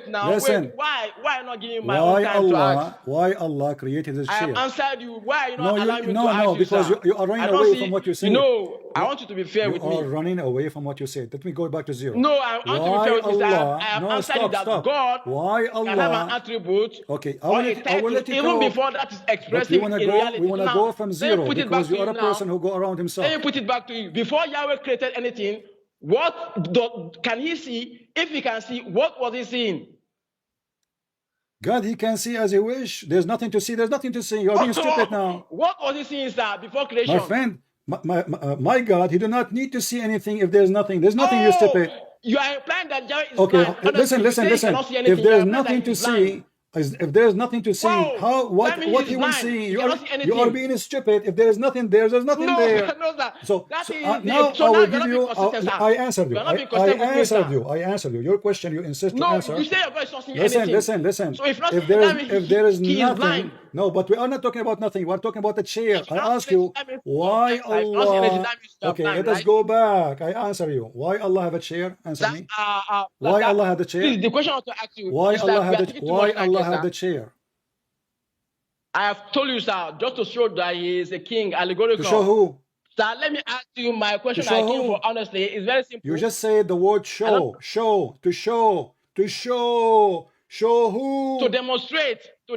now, Listen. why not giving my own time to ask? Why Allah created this I have chair? answered you. Why are you No, not allowing me to ask no, you, because sir? you are running I don't away see. from what you You said. know, I You, want you to be fair you with are me. running away from what you said. Let me go back to zero. No, I want to be Why fair with me, sir. I Allah? have No, answered you that stop. God Why can have an Allah? attribute Okay, or a I title will let you even go. before that is But expressed we in reality. we wanna Now, go from let me zero put it back because to you are you a now. person who go around Let himself. me put it back to you. Before Yahweh created anything, can he see? If he can see, what was he seeing? God, He can see as He wish. There's nothing to see. There's nothing to see. You are being stupid now. What was he seeing, sir, before My creation? friend, my God, He do not need to see anything if there's nothing. There's nothing, you Oh, stupid. you are implying that Yahweh is Okay, blind. Honestly, listen. you cannot see If anything. You are there's implying nothing that to he's blind. see, if there's nothing to see, Whoa, that means what he's He will blind. see? He cannot see You are anything. being stupid. If there is nothing there, there's nothing No, there. no, sir. So, That is now so I now will you're give not being you. consistent, sir. I answered you. You're not being I consistent with me, answered sir. you. I answered you. Your question you insist to No, answer. you say your God is not seeing anything. Listen. So if not, If that means there is he is blind. nothing, no, but we are not talking about nothing. We are talking about the chair. If you I not ask see anything, you, that means you are why blind, sir. If you not see anything, Allah? that means you are Okay, blind, let us right? go back. I answer you. Why Allah have a chair? Answer That, me. Why Allah had the chair? please, the question I want to ask you Why is Allah that we had are the taking too much time here, sir. the chair? I have told you, sir, just to show that he is a king, allegorical. To show who? Sir, let me ask you my question. show I came who? for honestly. It's very simple. You just said the word show. Show who? To demonstrate, Who?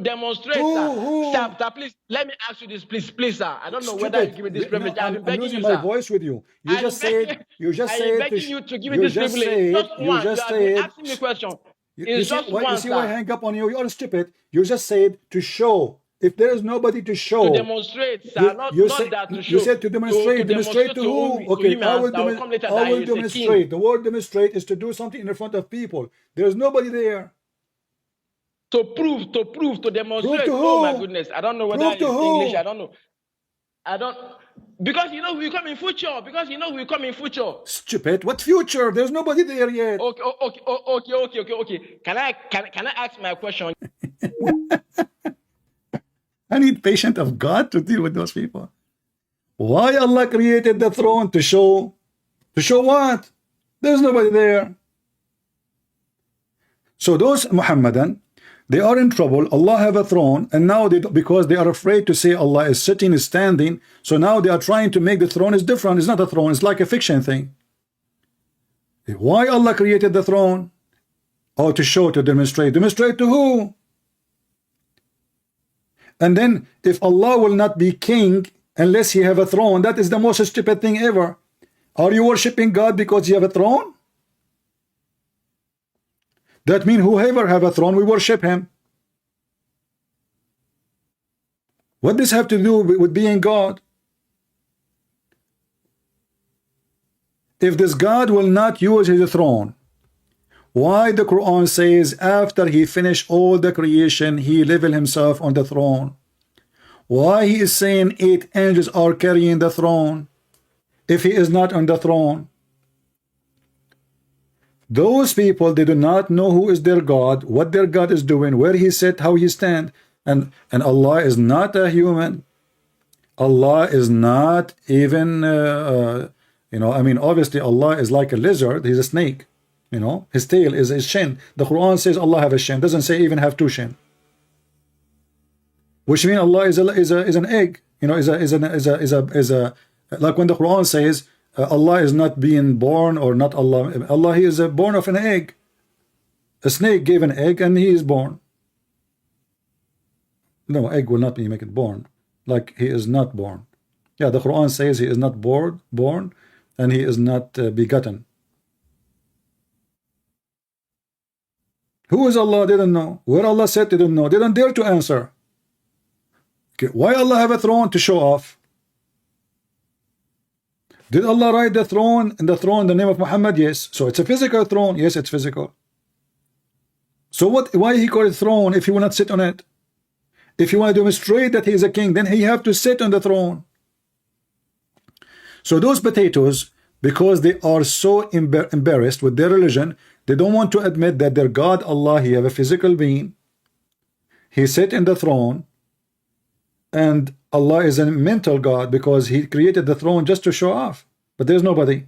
sir. Sir, please let me ask you this, please, sir. I don't know whether you give me this privilege. No, I've been I'm begging losing you, my sir. voice with you. You I'm just said begging you to give me this privilege. Just one. you just have been said. asking me question. You It's see just why? one, You see why I sir. hang up on you? You're stupid. You just said to show. If there is nobody to show, To demonstrate, sir, not that to show. You said to demonstrate. Demonstrate to who? Okay, to humans that will come later I that will he is a king. demonstrate. The word demonstrate is to do something in the front of people. There's nobody there. To prove, to demonstrate. Prove to Oh my who? goodness, I don't know whether Prove it's to who? English. I don't know. Because you know we come in future. Stupid. What future? There's nobody there yet. Okay. Can I ask my question? I need patience of God to deal with those people. Why Allah created the throne? To show what? There's nobody there. So those Muhammadan, they are in trouble. Allah have a throne, and now because they are afraid to say Allah is sitting, is standing, so now they are trying to make the throne is different. It's not a throne. It's like a fiction thing. Why Allah created the throne? Oh, to show, to demonstrate. Demonstrate to who? And then if Allah will not be king unless he have a throne, that is the most stupid thing ever. Are you worshiping God because you have a throne? That means whoever have a throne, we worship him. What does this have to do with being God? If this God will not use his throne, why the Quran says after he finished all the creation, he leveled himself on the throne? Why he is saying 8 angels are carrying the throne if he is not on the throne? Those people, they do not know who is their God, what their God is doing, where he sit, how he stand. And Allah is not a human. Allah is not even, you know, I mean, obviously Allah is like a lizard. He's a snake. You know, his tail is his shin. The Quran says Allah have a shin. Doesn't say even have 2 shin. Which means Allah is an egg. You know, is a like when the Quran says Allah is not being born or not Allah. Allah, he is born of an egg. A snake gave an egg and he is born. No, egg will not be make it born. like he is not born. Yeah, the Quran says he is not born, and he is not begotten. Who is Allah? They don't know. Where Allah said, they don't know. They don't dare to answer. Okay, why Allah have a throne? To show off. Did Allah write the throne in the name of Muhammad? Yes. So it's a physical throne. Yes, it's physical. So what? Why he called it throne if he will not sit on it? If you want to demonstrate that he is a king, then he have to sit on the throne. So those potatoes, because they are so embarrassed with their religion, they don't want to admit that their God, Allah, he have a physical being. He sit in the throne, and Allah is a mental God because he created the throne just to show off. But there's nobody.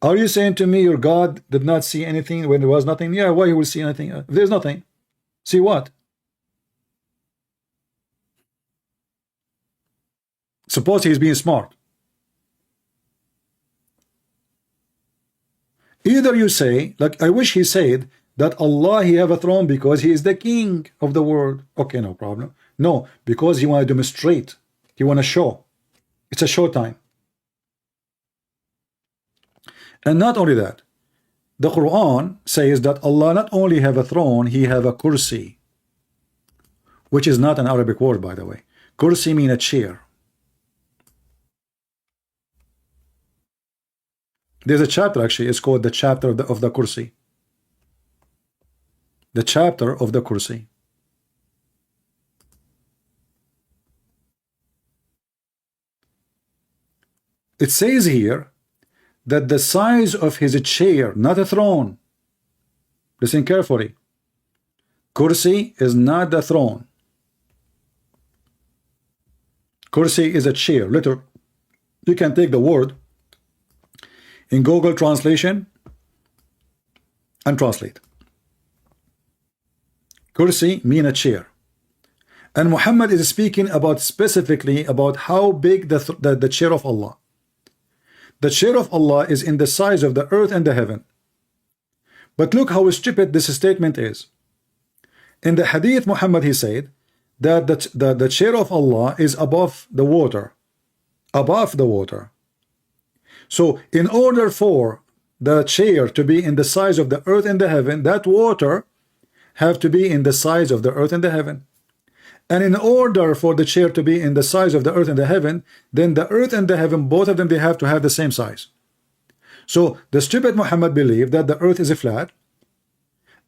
Are you saying to me your God did not see anything when there was nothing? Yeah, why he will see anything? If there's nothing. See what? Suppose he's being smart. Either you say, like I wish he said, that Allah he have a throne because he is the king of the world. Okay, no problem. No, because he want to demonstrate. He want to show. It's a show time. And not only that, the Quran says that Allah not only have a throne, he have a kursi, which is not an Arabic word, by the way. Kursi mean a chair. There's a chapter, actually, it's called the chapter of the kursi. The chapter of the kursi. It says here that the size of his chair, not a throne. Listen carefully. Kursi is not the throne. Kursi is a chair. Literally, you can take the word in Google translation and translate. Kursi mean a chair. And Muhammad is speaking about specifically about how big the chair of Allah. The chair of Allah is in the size of the earth and the heaven. But look how stupid this statement is. In the hadith, Muhammad, he said that the chair of Allah is above the water. Above the water. So in order for the chair to be in the size of the earth and the heaven, that water have to be in the size of the earth and the heaven. And in order for the chair to be in the size of the earth and the heaven, then the earth and the heaven, both of them, they have to have the same size. So the stupid Muhammad believed that the earth is a flat,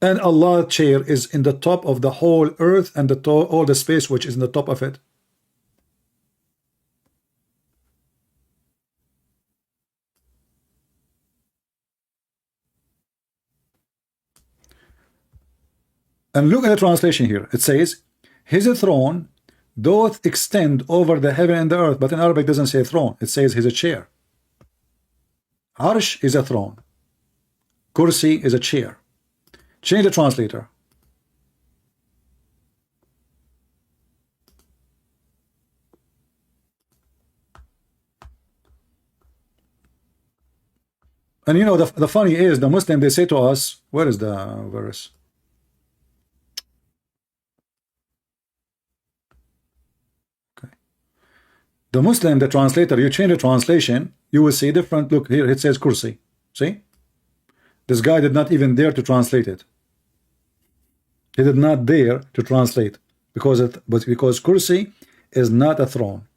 and Allah's chair is in the top of the whole earth and all the space which is in the top of it. And look at the translation here. It says, his throne doth extend over the heaven and the earth. But in Arabic it doesn't say throne. It says he's a chair. Arsh is a throne. Kursi is a chair. Change the translator. And you know, the funny is, the Muslim, they say to us, where is the verse? The Muslim, the translator, you change the translation, you will see different. Look here, it says kursi. See? This guy did not even dare to translate it. He did not dare to translate because kursi is not a throne.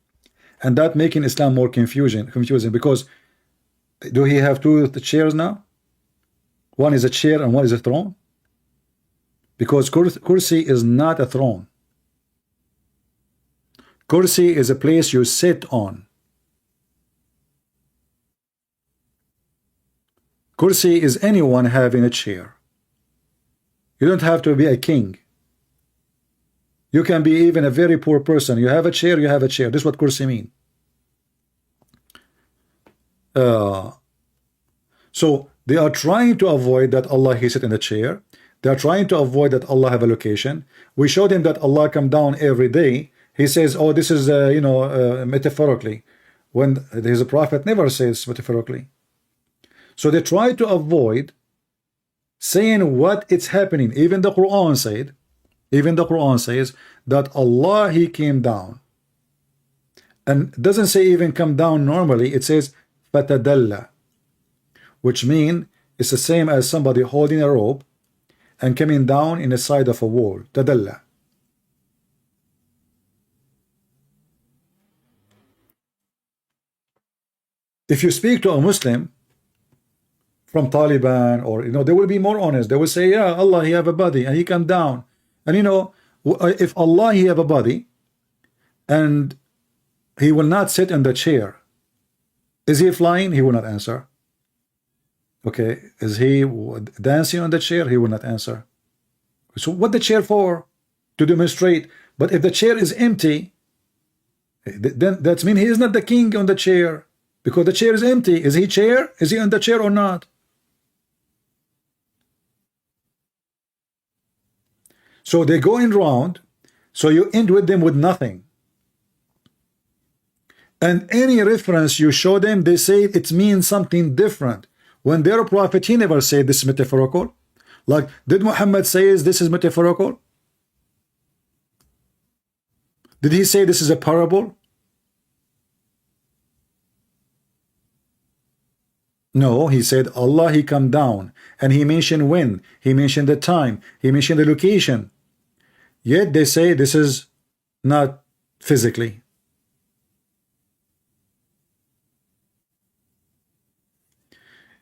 And that making Islam more confusing because do he have two chairs now? One is a chair and one is a throne? Because kursi is not a throne. Kursi is a place you sit on. Kursi is anyone having a chair. You don't have to be a king. You can be even a very poor person. You have a chair, you have a chair. This is what kursi mean. So they are trying to avoid that Allah he sit in the chair. They are trying to avoid that Allah have a location. We showed him that Allah come down every day. He says, oh, this is metaphorically, when his prophet never says metaphorically. So they try to avoid saying what it's happening. Even the Quran said Even the Quran says that Allah, He came down. And it doesn't say even come down normally. It says fatadalla, which means it's the same as somebody holding a rope and coming down in the side of a wall. Tadalla. If you speak to a Muslim from Taliban, or they will be more honest. They will say, yeah, Allah, He have a body and He come down. And if Allah, He have a body and He will not sit in the chair, is He flying? He will not answer. Okay, is He dancing on the chair? He will not answer. So what the chair for? To demonstrate. But if the chair is empty, then that means He is not the king on the chair, because the chair is empty. Is He chair? Is He on the chair or not? So they go in round, so you end with them with nothing. And any reference you show them, they say it means something different. When their prophet, he never said this is metaphorical. Like, did Muhammad say this is metaphorical? Did he say this is a parable? No, he said Allah, He come down. And He mentioned when. He mentioned the time. He mentioned the location. Yet they say this is not physically.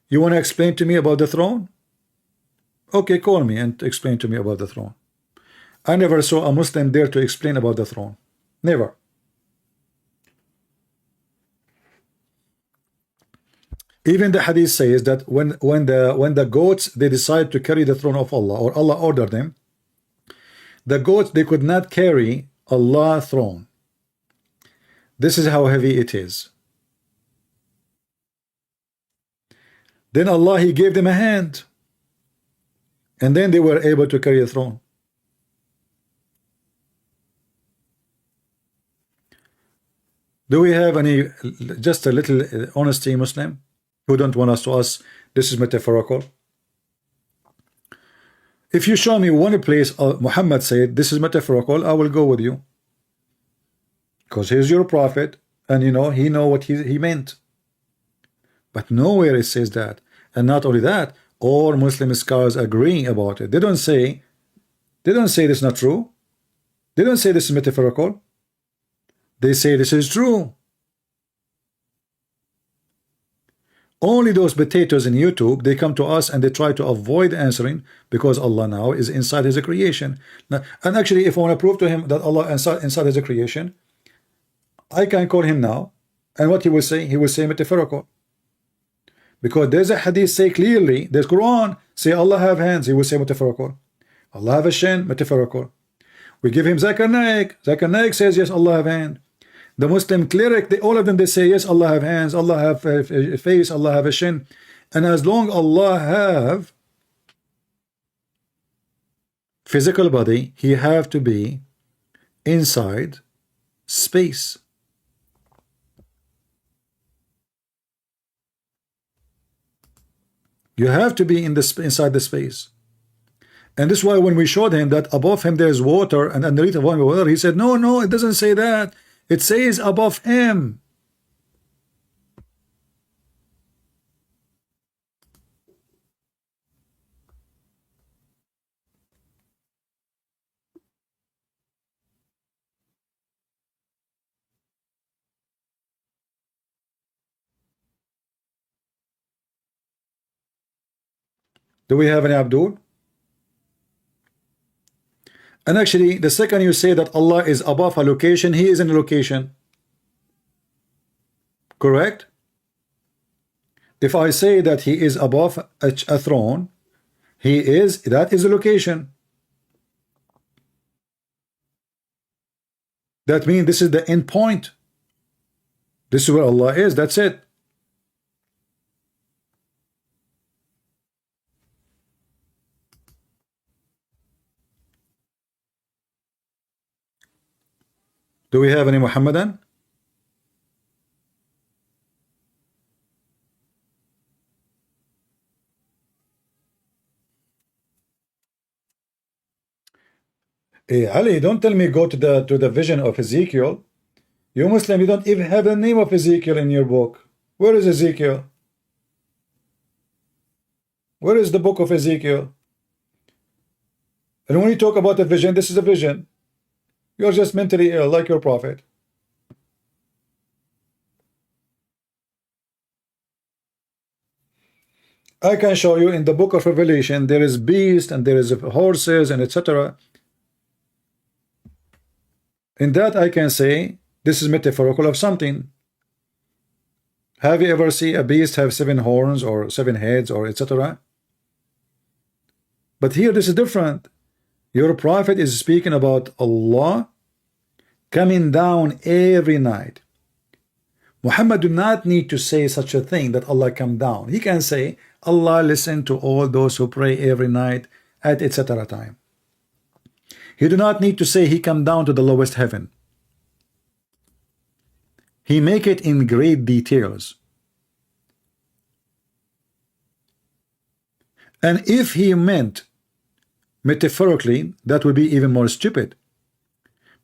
You want to explain to me about the throne? Okay, call me and explain to me about the throne. I never saw a Muslim dare to explain about the throne. Never. Even the hadith says that when the goats, they decide to carry the throne of Allah, or Allah ordered them, the goats, they could not carry Allah's throne. This is how heavy it is. Then Allah, He gave them a hand, and then they were able to carry the throne. Do we have any, just a little honesty, Muslim, who don't want us to ask this is metaphorical? If you show me one place Muhammad said this is metaphorical, I will go with you, because he's your prophet, and he know what he meant. But nowhere it says that. And not only that, all Muslim scholars agree about it. They don't say this is not true. They don't say this is metaphorical. They say this is true. Only those potatoes in YouTube, they come to us and they try to avoid answering, because Allah now is inside His creation. Now, and actually, if I want to prove to him that Allah inside His creation, I can call him now, and what he will say? He will say metaphorical. Because there's a hadith say clearly, there's Quran say Allah have hands, he will say metaphorical. Allah have a shin, metaphorical. We give him Zakir Naik. Zakir Naik says yes, Allah have hand. The Muslim cleric, all of them, they say yes, Allah have hands, Allah have a face, Allah have a shin. And as long Allah have physical body, He have to be inside space. You have to be inside the space. And this is why when we showed him that above him there is water and underneath of one water, he said, no, it doesn't say that. It says above him. Do we have any Abdul? And actually, the second you say that Allah is above a location, He is in a location. Correct? If I say that He is above a throne, that is a location. That means this is the end point. This is where Allah is, that's it. Do we have any Muhammadan? Ali, don't tell me go to the vision of Ezekiel. You Muslim, you don't even have the name of Ezekiel in your book. Where is Ezekiel? Where is the book of Ezekiel? And when you talk about the vision, this is a vision. You're just mentally ill, like your prophet. I can show you in the book of Revelation, there is beast and there is horses and etc. In that I can say, this is metaphorical of something. Have you ever seen a beast have 7 horns or 7 heads or etc.? But here this is different. Your prophet is speaking about Allah coming down every night. Muhammad do not need to say such a thing that Allah come down. He can say, Allah listen to all those who pray every night at etc. time. He do not need to say he come down to the lowest heaven. He make it in great details. And if he meant metaphorically, that would be even more stupid.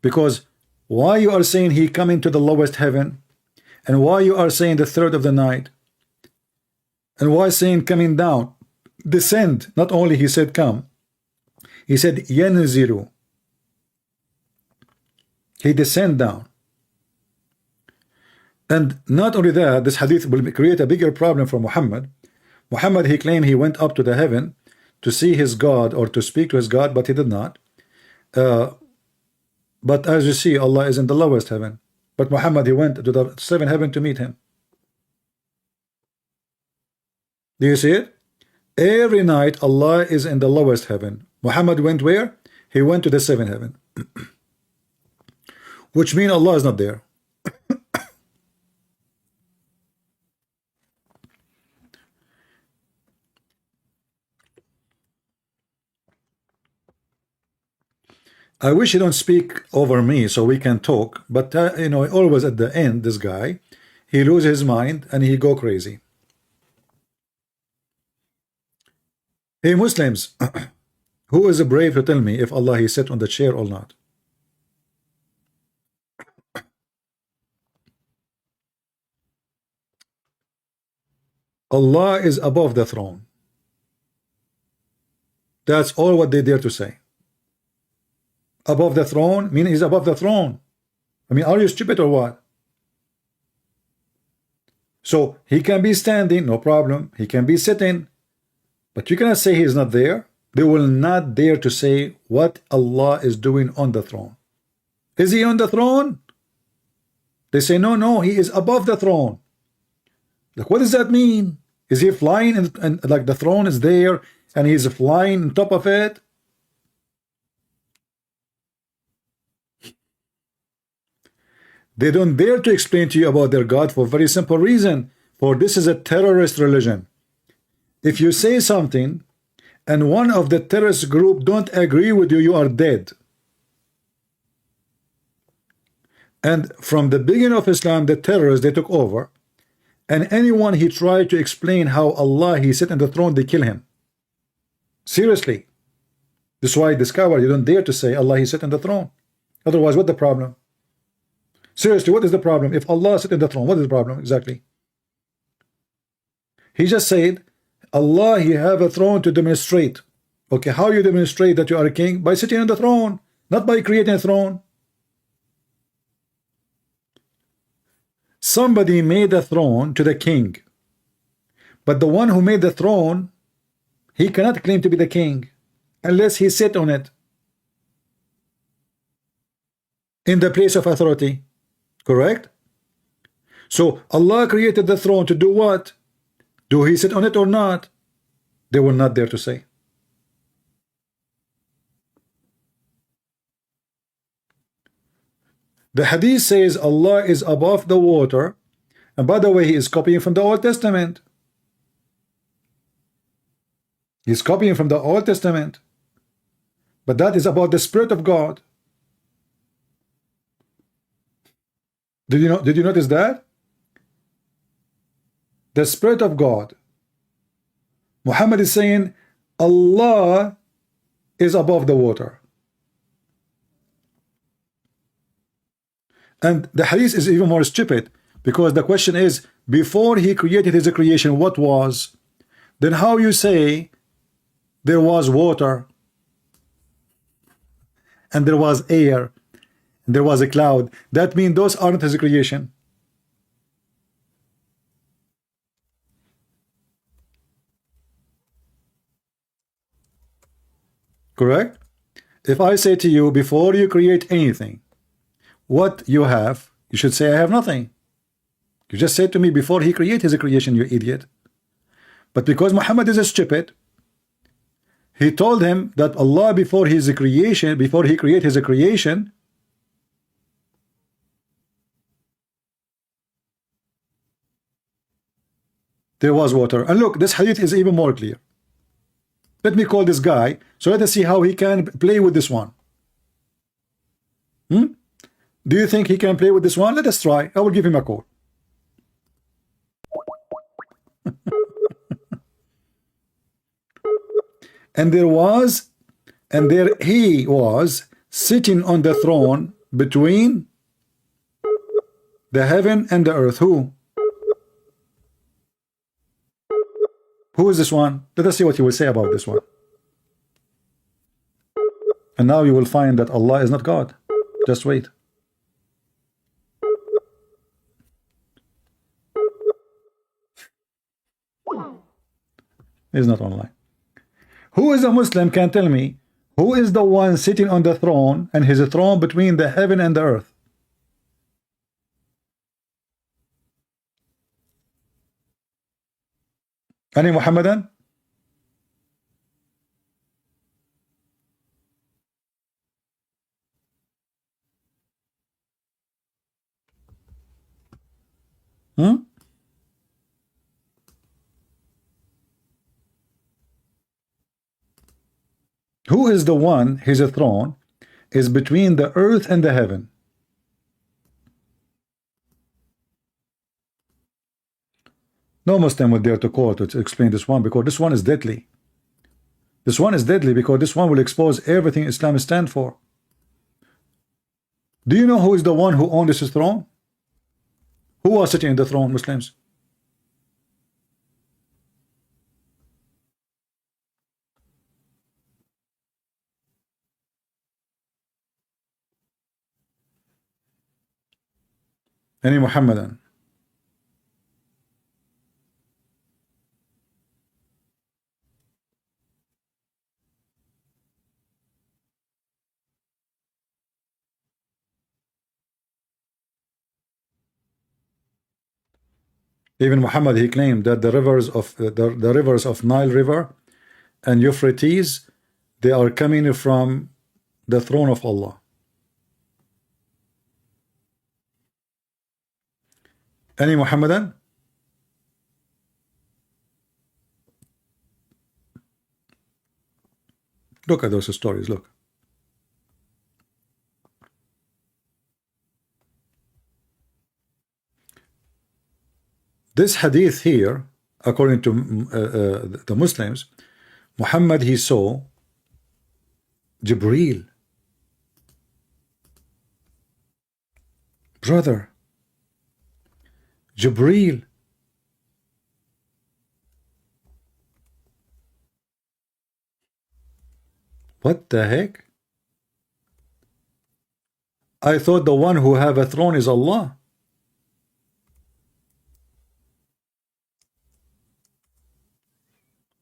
Because why you are saying he coming to the lowest heaven, and why you are saying the third of the night, and why saying coming down, descend? Not only he said come, he said yanzilu. He descend down. And not only that, this hadith will create a bigger problem for Muhammad. Muhammad, he claimed he went up to the heaven to see his God or to speak to his God, but he did not. But as you see, Allah is in the lowest heaven. But Muhammad, he went to the 7th heaven to meet him. Do you see it? Every night Allah is in the lowest heaven. Muhammad went where? He went to the 7th heaven. Which means Allah is not there. I wish you don't speak over me so we can talk, but you know, always at the end, this guy, he loses his mind and he go crazy. Hey Muslims, who is brave to tell me if Allah he sit on the chair or not? Allah is above the throne. That's all what they dare to say. Above the throne, meaning he's above the throne. I mean, are you stupid or what? So he can be standing, no problem. He can be sitting, but you cannot say he is not there. They will not dare to say what Allah is doing on the throne. Is he on the throne? They say no, no, he is above the throne. Like, what does that mean? Is he flying and like the throne is there and he's flying on top of it? They don't dare to explain to you about their God for a very simple reason. For this is a terrorist religion. If you say something and one of the terrorist group don't agree with you, you are dead. And from the beginning of Islam, the terrorists, they took over. And anyone he tried to explain how Allah he sit on the throne, they kill him. Seriously. This is why this coward, you don't dare to say Allah he sit on the throne. Otherwise, what's the problem? Seriously, what is the problem? If Allah sit in the throne, what is the problem exactly? He just said, Allah, he have a throne to demonstrate. Okay, how you demonstrate that you are a king? By sitting on the throne, not by creating a throne. Somebody made a throne to the king. But the one who made the throne, he cannot claim to be the king unless he sit on it in the place of authority. Correct? So Allah created the throne to do what? Do he sit on it or not? They were not there to say. The hadith says Allah is above the water, and by the way, he is copying from the Old Testament. He's copying from the Old Testament, but that is about the Spirit of God. Did you notice that? The Spirit of God. Muhammad is saying Allah is above the water. And the hadith is even more stupid, because the question is, before he created his creation, what was? Then how you say there was water, and there was air, and there was a cloud? That means those aren't his creation. Correct? If I say to you, before you create anything, what you have, you should say, I have nothing. You just said to me, before he created his creation, you idiot. But because Muhammad is a stupid, he told him that Allah, before his creation, before he created his creation, there was water. And look, this hadith is even more clear. Let me call this guy, so let us see how he can play with this one. Do you think he can play with this one? Let us try. I will give him a call. And there he was sitting on the throne between the heaven and the earth. Who? Who is this one? Let us see what he will say about this one. And now you will find that Allah is not God. Just wait. He's not online. Who is a Muslim can tell me who is the one sitting on the throne, and his throne between the heaven and the earth? Any Muhammadan? Who is the one, his throne is between the earth and the heaven? No Muslim would dare to call to explain this one, because this one is deadly. This one is deadly because this one will expose everything Islam stands for. Do you know who is the one who owned this throne? Who was sitting in the throne, Muslims? Any Muhammadan? Even Muhammad, he claimed that the rivers of the rivers of Nile River and Euphrates, they are coming from the throne of Allah. Any Muhammadan? Look at those stories, look. This hadith here, according to the Muslims, Muhammad, he saw Jibreel. Brother, Jibreel. What the heck? I thought the one who have a throne is Allah.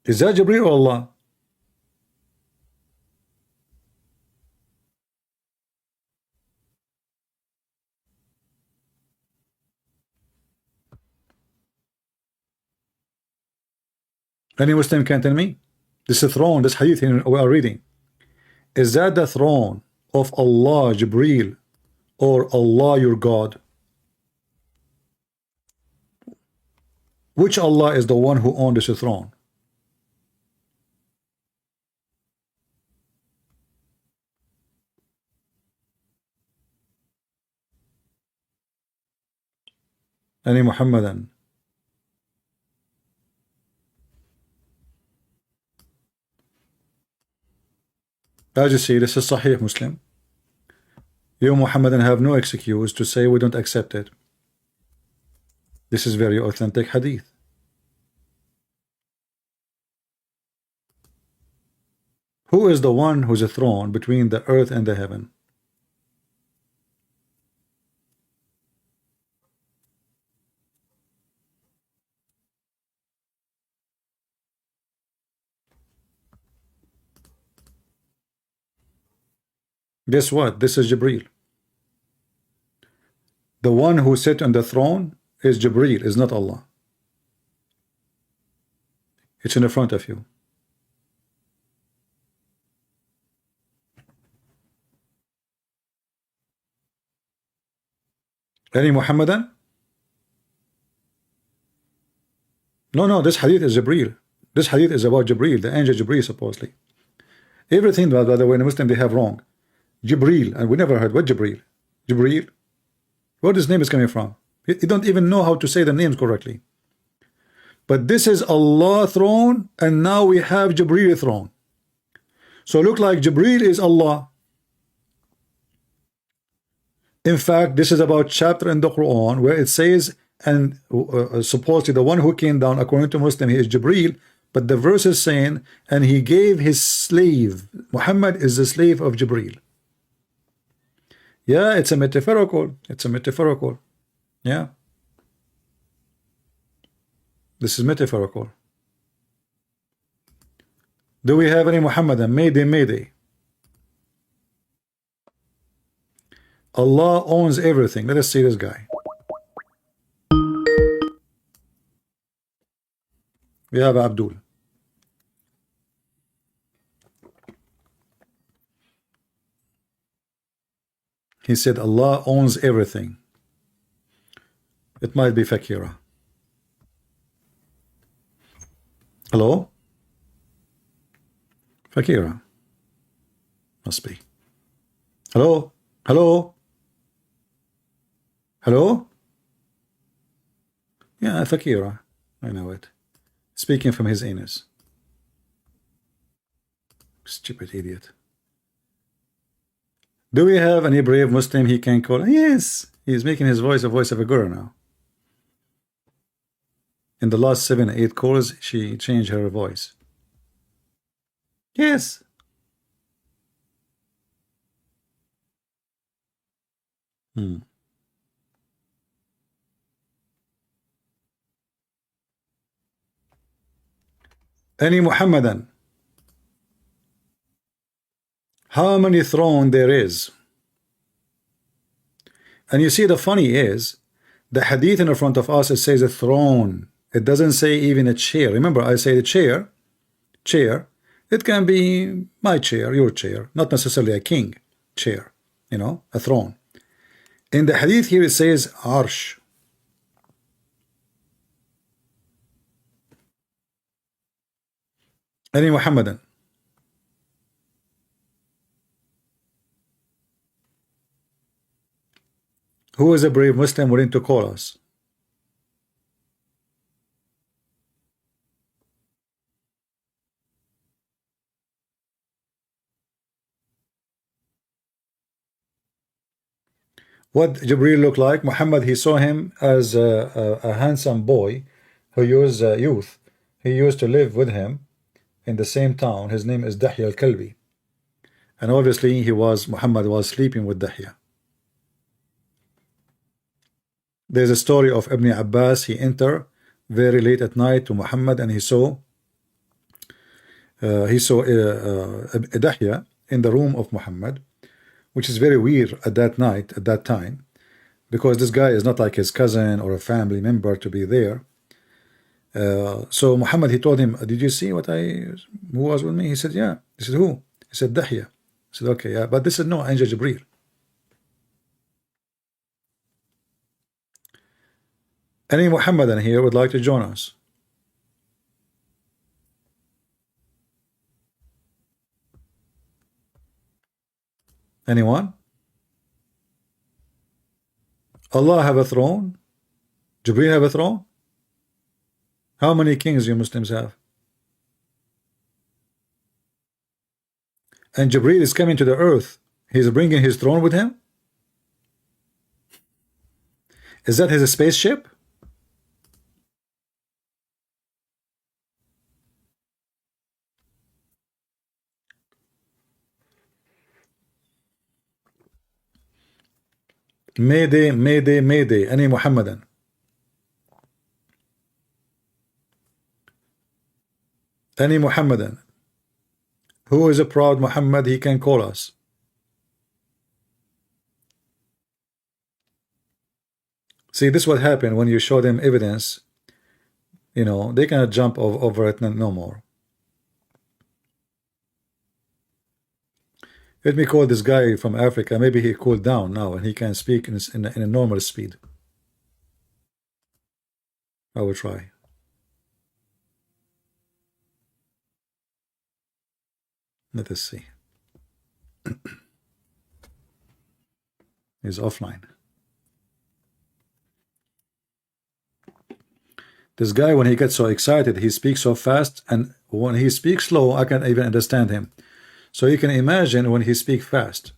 Is that Jibreel or Allah? Any Muslim can tell me? This throne, this hadith we are reading, is that the throne of Allah, Jibreel, or Allah your God? Which Allah is the one who owns this throne? Any Muhammadan? As you see, this is Sahih Muslim. You Muhammadan have no excuse to say we don't accept it. This is very authentic hadith. Who is the one who's a throne between the earth and the heaven? Guess what? This is Jibreel. The one who sits on the throne is Jibreel, is not Allah. It's in the front of you. Any Muhammadan? No, this hadith is Jibreel. This hadith is about Jibreel, the angel Jibreel, supposedly. Everything, by the way, in Muslim they have wrong. Jibreel, and we never heard what Jibreel. Jibreel? Where this name is coming from? You don't even know how to say the names correctly. But this is Allah throne, and now we have Jibreel throne. So look like Jibreel is Allah. In fact, this is about chapter in the Quran where it says, and supposedly the one who came down, according to Muslim, he is Jibreel, but the verse is saying, and he gave his slave. Muhammad is the slave of Jibreel. Yeah, it's a metaphorical. It's a metaphorical. Yeah. This is metaphorical. Do we have any Muhammadan? Mayday, mayday. Allah owns everything. Let us see this guy. We have Abdul. He said Allah owns everything. It might be Fakira. Hello? Fakira. Must be. Hello? Hello? Hello? Yeah, Fakira. I know it. Speaking from his anus. Stupid idiot. Do we have any brave Muslim he can call? Yes. He's making his voice a voice of a girl now. In the last 7 or 8 calls, she changed her voice. Yes. Any Muhammadan? How many thrones there is? And you see, the funny is, the hadith in front of us, it says a throne. It doesn't say even a chair. Remember, I say the chair. It can be my chair, your chair, not necessarily a king chair, you know, a throne. In the hadith here, it says arsh. Any Muhammadan? Who is a brave Muslim willing to call us? What Jibreel looked like? Muhammad, he saw him as a handsome boy who used youth. He used to live with him in the same town. His name is Dahya al-Kalbi. And obviously Muhammad was sleeping with Dahya. There's a story of Ibn Abbas. He entered very late at night to Muhammad, and he saw Dahya in the room of Muhammad, which is very weird at that time, because this guy is not like his cousin or a family member to be there. So Muhammad, he told him, did you see who was with me? He said, yeah. He said, who? He said, Dahya. He said, okay, yeah, but this is no angel Jibreel. Any Muhammadan here would like to join us? Anyone? Allah have a throne? Jibreel have a throne? How many kings you Muslims have? And Jibreel is coming to the earth. He's bringing his throne with him? Is that his spaceship? Mayday, Mayday, Mayday, any Muhammadan. Any Muhammadan who is a proud Muhammad, he can call us. See, this is what happened when you show them evidence. You know, they cannot jump over it no more. Let me call this guy from Africa. Maybe he cooled down now and he can speak in a normal speed. I will try. Let us see. He's offline. This guy, when he gets so excited, he speaks so fast, and when he speaks slow, I can't even understand him. So you can imagine when he speaks fast.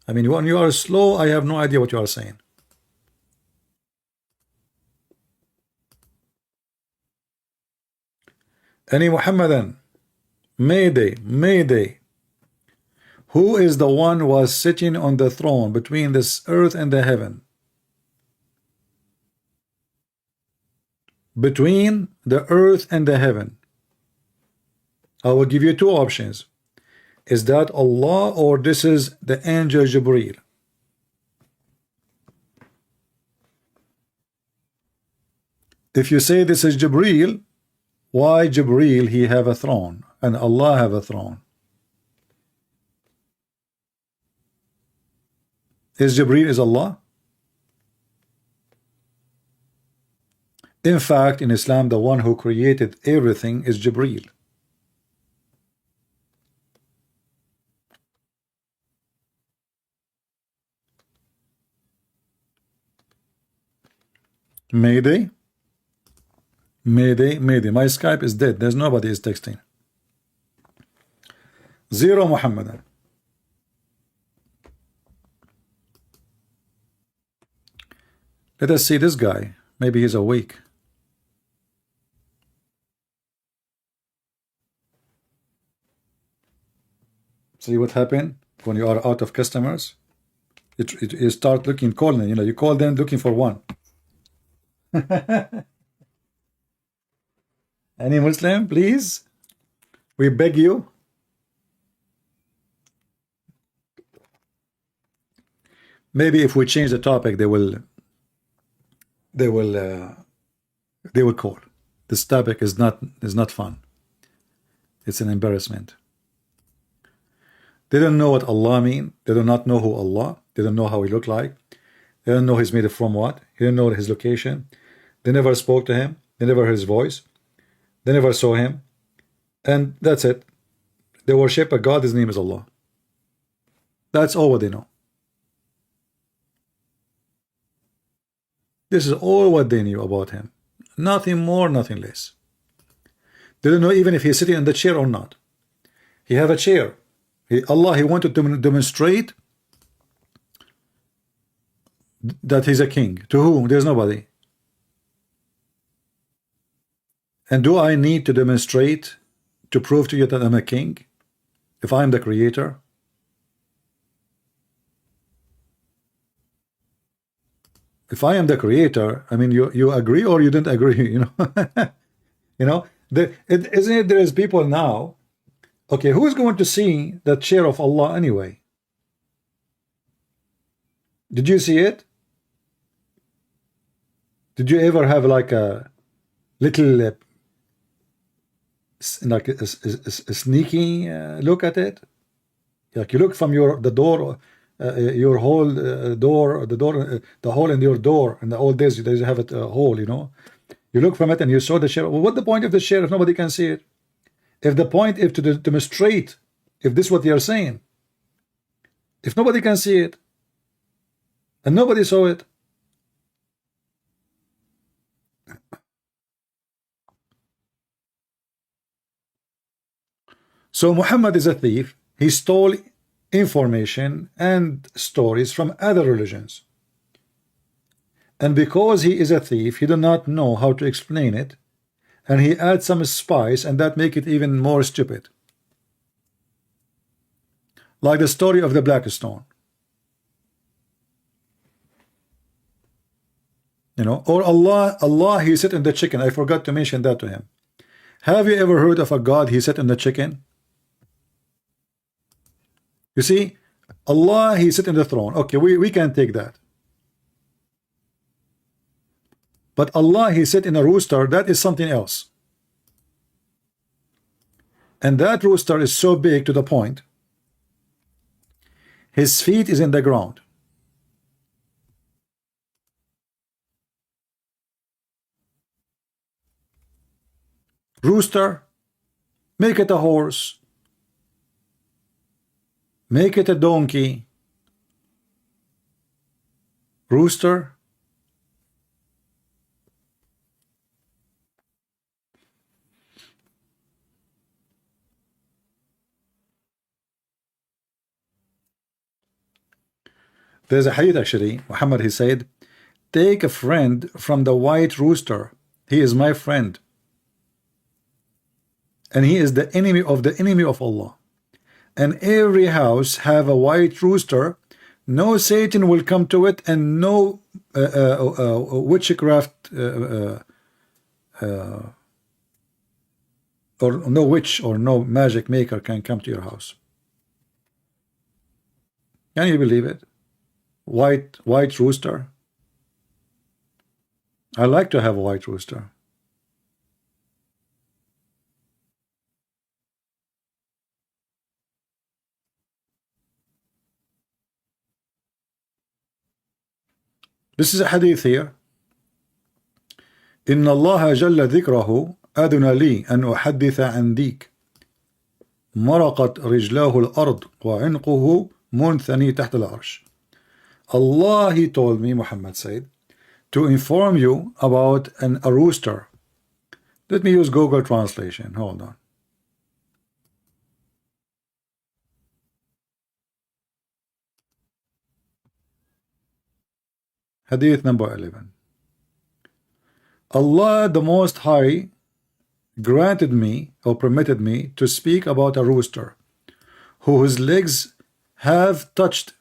I mean, when you are slow, I have no idea what you are saying. Any Muhammadan, Mayday, Mayday. Who is the one who was sitting on the throne between this earth and the heaven? Between the earth and the heaven. I will give you two options. Is that Allah or this is the angel Jibreel? If you say this is Jibreel, why Jibreel he have a throne and Allah have a throne? Is Jibreel is Allah? In fact, in Islam, the one who created everything is Jibreel. Mayday, Mayday, Mayday. My Skype is dead. There's nobody is texting. Zero Muhammadan. Let us see this guy. Maybe he's awake. See what happened when you are out of customers? You start looking, calling, you know, you call them looking for one. Any Muslim, please? We beg you. Maybe if we change the topic, they will call. This topic is not fun. It's an embarrassment. They don't know what Allah mean. They do not know who Allah. They don't know how he look like. They don't know he's made from what. They don't know his location. They never spoke to him. They never heard his voice. They never saw him. And that's it. They worship a God. His name is Allah. That's all what they know. This is all what they knew about him. Nothing more, nothing less. They don't know even if he's sitting in the chair or not. He have a chair. Allah, he wanted to demonstrate that he's a king. To whom? There's nobody. And do I need to demonstrate to prove to you that I'm a king? If I'm the creator? If I am the creator, I mean, you agree or you don't agree, you know? You know, isn't it there is people now, okay, who is going to see the chair of Allah anyway? Did you see it? Did you ever have like a little like a sneaky look at it? Like you look from the door, your whole door, the hole in your door. In the old days, they have it a hole, you know. You look from it and you saw the chair. Well, what's the point of the chair if nobody can see it? If the point is to demonstrate, if this is what they are saying, if nobody can see it, and nobody saw it, so Muhammad is a thief. He stole information and stories from other religions. And because he is a thief, he do not know how to explain it, and he adds some spice, and that make it even more stupid. Like the story of the black stone. You know, or Allah, he sit in the chicken. I forgot to mention that to him. Have you ever heard of a God he sit in the chicken? You see, Allah, he sit in the throne. Okay, we can take that. But Allah, he sit in a rooster. That is something else. And that rooster is so big to the point his feet is in the ground. Rooster, make it a horse, make it a donkey. Rooster. There's a hadith actually. Muhammad, he said, take a friend from the white rooster. He is my friend. And he is the enemy of Allah. And every house have a white rooster. No Satan will come to it, and no witchcraft or no witch or no magic maker can come to your house. Can you believe it? White rooster. I like to have a white rooster. This is a hadith here. إن الله جل ذكره أذن لي أن أحدث عن ديك مرقت رجلاه الأرض وعنقه منثني تحت العرش. Allah, he told me, Muhammad said, to inform you about a rooster. Let me use Google translation. Hold on. Hadith number 11. Allah the Most High granted me or permitted me to speak about a rooster whose legs have touched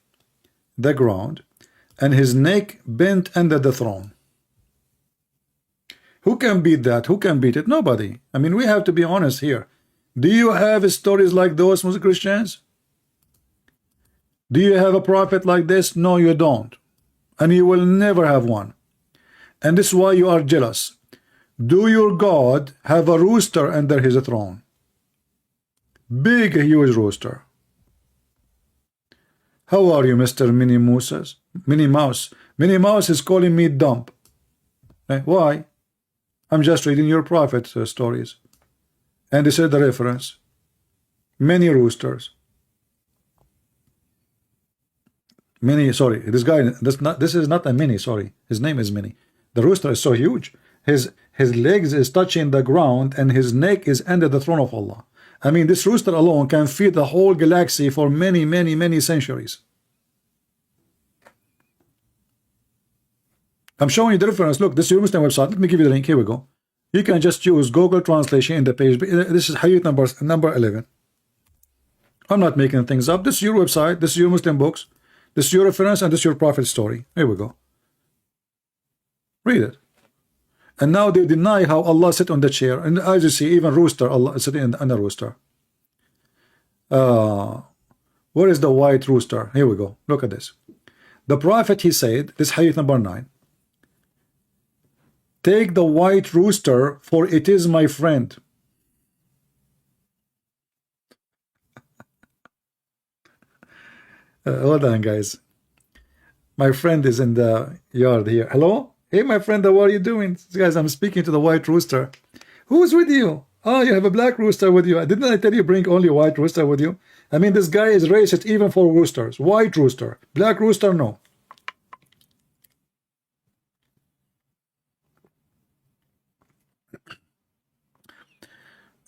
the ground and his neck bent under the throne. Who can beat that? Who can beat it? Nobody. I mean, we have to be honest here. Do you have stories like those, Muslim Christians? Do you have a prophet like this? No, you don't. And you will never have one. And this is why you are jealous. Do your God have a rooster under his throne? Big, huge rooster. How are you, Mr. Minnie Mouse? Minnie Mouse. Minnie Mouse is calling me dumb. Why? I'm just reading your prophet stories. And this is the reference. Many roosters. Mini, sorry, this guy, this is not a mini, sorry, his name is Mini. The rooster is so huge, his legs is touching the ground and his neck is under the throne of Allah. I mean, this rooster alone can feed the whole galaxy for many centuries. I'm showing you the reference. Look, this is your Muslim website. Let me give you the link. Here we go. You can just use Google translation in the page. This is hadith number 11. I'm not making things up. This is your website. This is your Muslim books. This is your reference, and this is your prophet story. Here we go. Read it. And now they deny how Allah sit on the chair. And as you see, even rooster, Allah is sitting on a rooster. Where is the white rooster? Here we go. Look at this. The prophet, he said, this hadith number 9. Take the white rooster, for it is my friend. Hold on, guys. My friend is in the yard here. Hello? Hey, my friend, how are you doing? Guys, I'm speaking to the white rooster. Who's with you? Oh, you have a black rooster with you. Didn't I tell you bring only a white rooster with you? I mean, this guy is racist even for roosters. White rooster. Black rooster, no.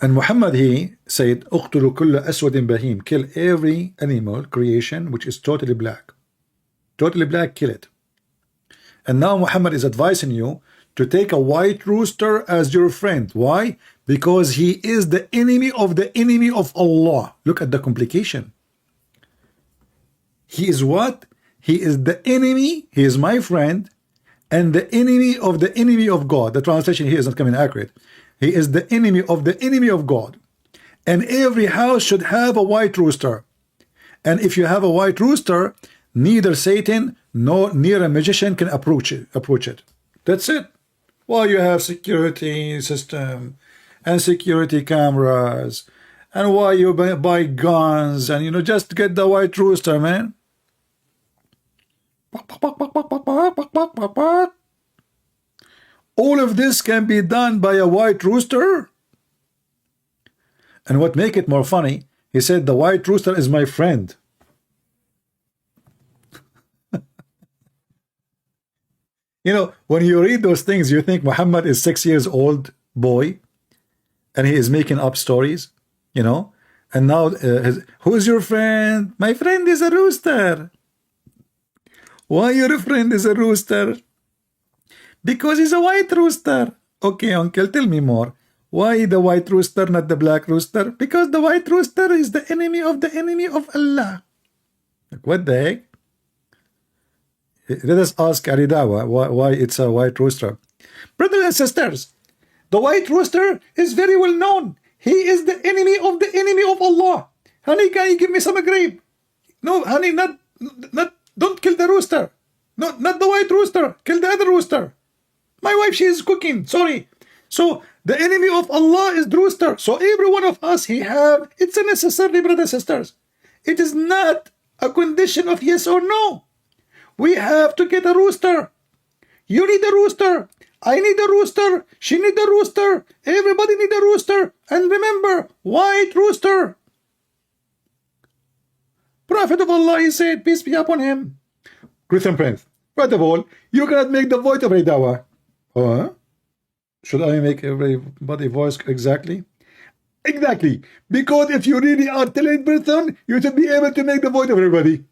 And Muhammad, he said, اقتلوا كل أسود بهيم. Kill every animal creation which is totally black. Totally black, kill it. And now Muhammad is advising you to take a white rooster as your friend. Why? Because he is the enemy of Allah. Look at the complication. He is what? He is the enemy. He is my friend and the enemy of God. The translation here is not coming accurate. He is the enemy of God. And every house should have a white rooster. And if you have a white rooster, neither Satan nor near a magician can approach it. That's it. Well, you have security system and security cameras, and why you buy guns, and just get the white rooster, man. All of this can be done by a white rooster. And what make it more funny, he said the white rooster is my friend. When you read those things, you think Muhammad is 6 years old boy, and he is making up stories, And now, who's your friend? My friend is a rooster. Why your friend is a rooster? Because he's a white rooster. Okay, uncle, tell me more. Why the white rooster, not the black rooster? Because the white rooster is the enemy of Allah. Like, what the heck? Let us ask Ali Dawah why it's a white rooster. Brothers and sisters, the white rooster is very well known. He is the enemy of Allah. Honey, can you give me some grape? No, honey, not. Don't kill the rooster. Not the white rooster. Kill the other rooster. My wife, she is cooking. Sorry. So the enemy of Allah is the rooster. So every one of us, it's a necessary, brothers and sisters. It is not a condition of yes or no. We have to get a rooster. You need a rooster. I need a rooster. She need a rooster. Everybody need a rooster. And remember, white rooster. Prophet of Allah, he said, peace be upon him. Christian Prince, first of all, you cannot make the voice of Ali Dawah. Should I make everybody voice exactly? Exactly. Because if you really are talented person, you should be able to make the voice of everybody.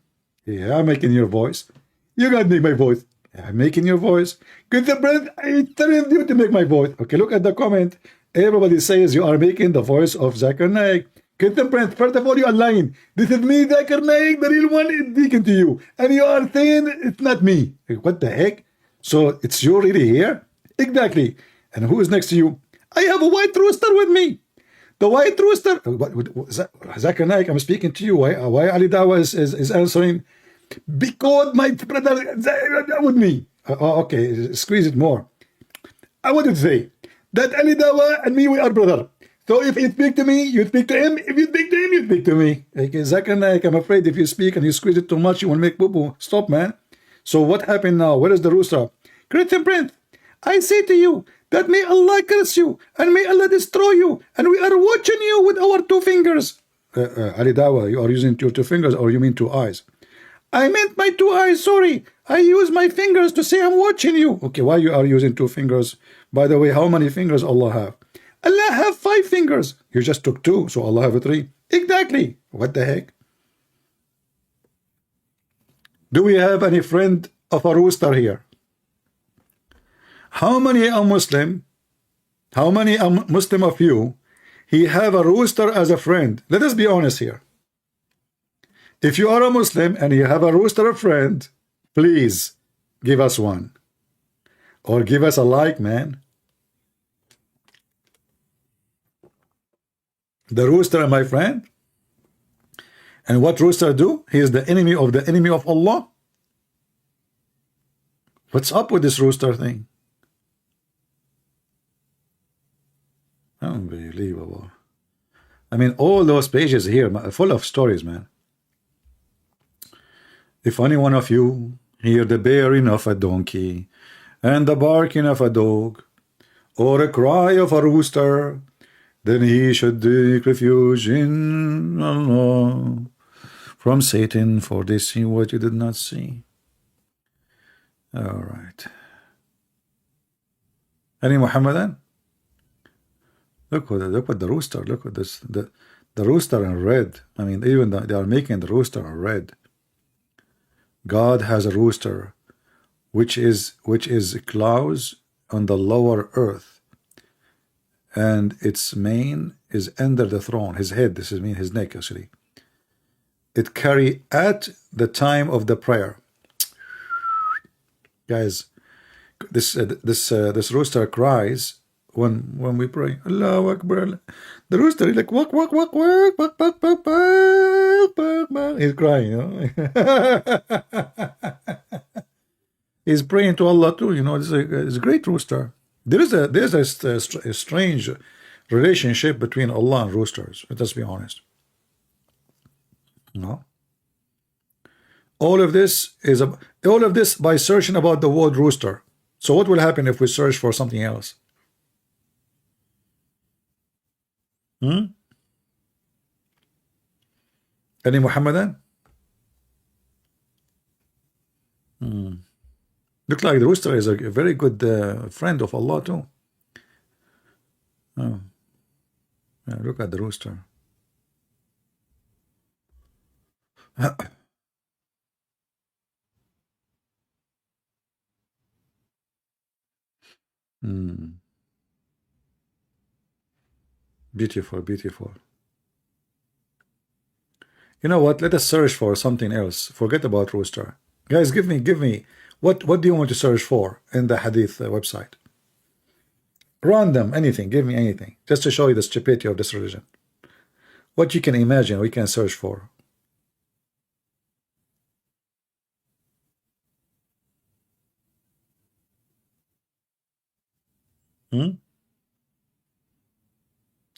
Yeah, I'm making your voice. You can't make my voice. I'm making your voice. Christian Prince, I tell you to make my voice. Okay, look at the comment. Everybody says you are making the voice of Zakir Naik. Christian Prince, first of all, you are lying. This is me, Zakir Naik, the real one is speaking to you. And you are saying it's not me. What the heck? So it's you really here? Exactly. And who is next to you? I have a white rooster with me. The white rooster. Zakir Naik, I'm speaking to you. Why Ali Dawah is answering? Because my brother with me. Okay, squeeze it more. I wanted to say that Ali Dawah and me, we are brother. So if you speak to me, you speak to him. If you speak to him, you speak to me. Okay, Zakir Naik, I'm afraid if you speak and you squeeze it too much, you will make boo-boo. Stop, man. So what happened now? Where is the rooster? Christian Prince, I say to you that may Allah curse you and may Allah destroy you. And we are watching you with our 2 fingers. Ali Dawah, you are using your 2 fingers or you mean 2 eyes? I meant my 2 eyes, sorry. I use my fingers to say I'm watching you. Okay, why you are using 2 fingers? By the way, how many fingers Allah have? Allah have 5 fingers. You just took 2, so Allah have 3. Exactly. What the heck? Do we have any friend of a rooster here? How many are Muslim? How many are Muslim of you? He have a rooster as a friend. Let us be honest here. If you are a Muslim and you have a rooster a friend, please give us one. Or give us a like, man. The rooster, my friend. And what rooster do? He is the enemy of Allah. What's up with this rooster thing? Unbelievable. I mean, all those pages here full of stories, man. If any one of you hear the baying of a donkey and the barking of a dog or a cry of a rooster, then he should take refuge in Allah from Satan, for they see what you did not see. All right. Any Muhammadan? Look at the rooster. Look at this. The rooster in red. I mean, even they are making the rooster in red. God has a rooster which is clouds on the lower earth, and its mane is under the throne. His head, this is mean his neck actually. It carry at the time of the prayer. Guys, this rooster cries when we pray. Allahu Akbar. The rooster is like walk, walk, walk, walk, walk, walk, walk, walk, walk, walk. He's crying, you know. He's praying to Allah too, you know. It's a great rooster. There's a strange relationship between Allah and roosters. Let's be honest. No. All of this by searching about the word rooster. So what will happen if we search for something else? Any Muhammadan? Look like the rooster is a very good friend of Allah too. Oh. Yeah, look at the rooster. Beautiful, beautiful. You know what? Let us search for something else. Forget about rooster. Guys, give me. What do you want to search for in the Hadith website? Random, anything. Give me anything. Just to show you the stupidity of this religion. What you can imagine, we can search for.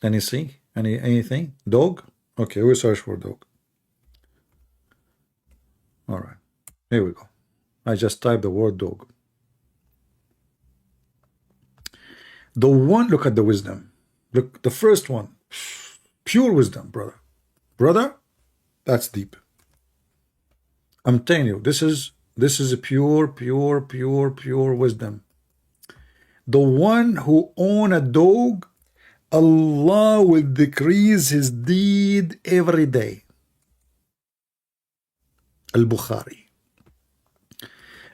Anything? Dog? Okay, we'll search for dog. All right, here we go. I just typed the word dog. The one, look at the wisdom. Look, the first one, pure wisdom, brother. That's deep. I'm telling you, this is a pure wisdom. The one who own a dog, Allah will decrease his deed every day. Al-Bukhari.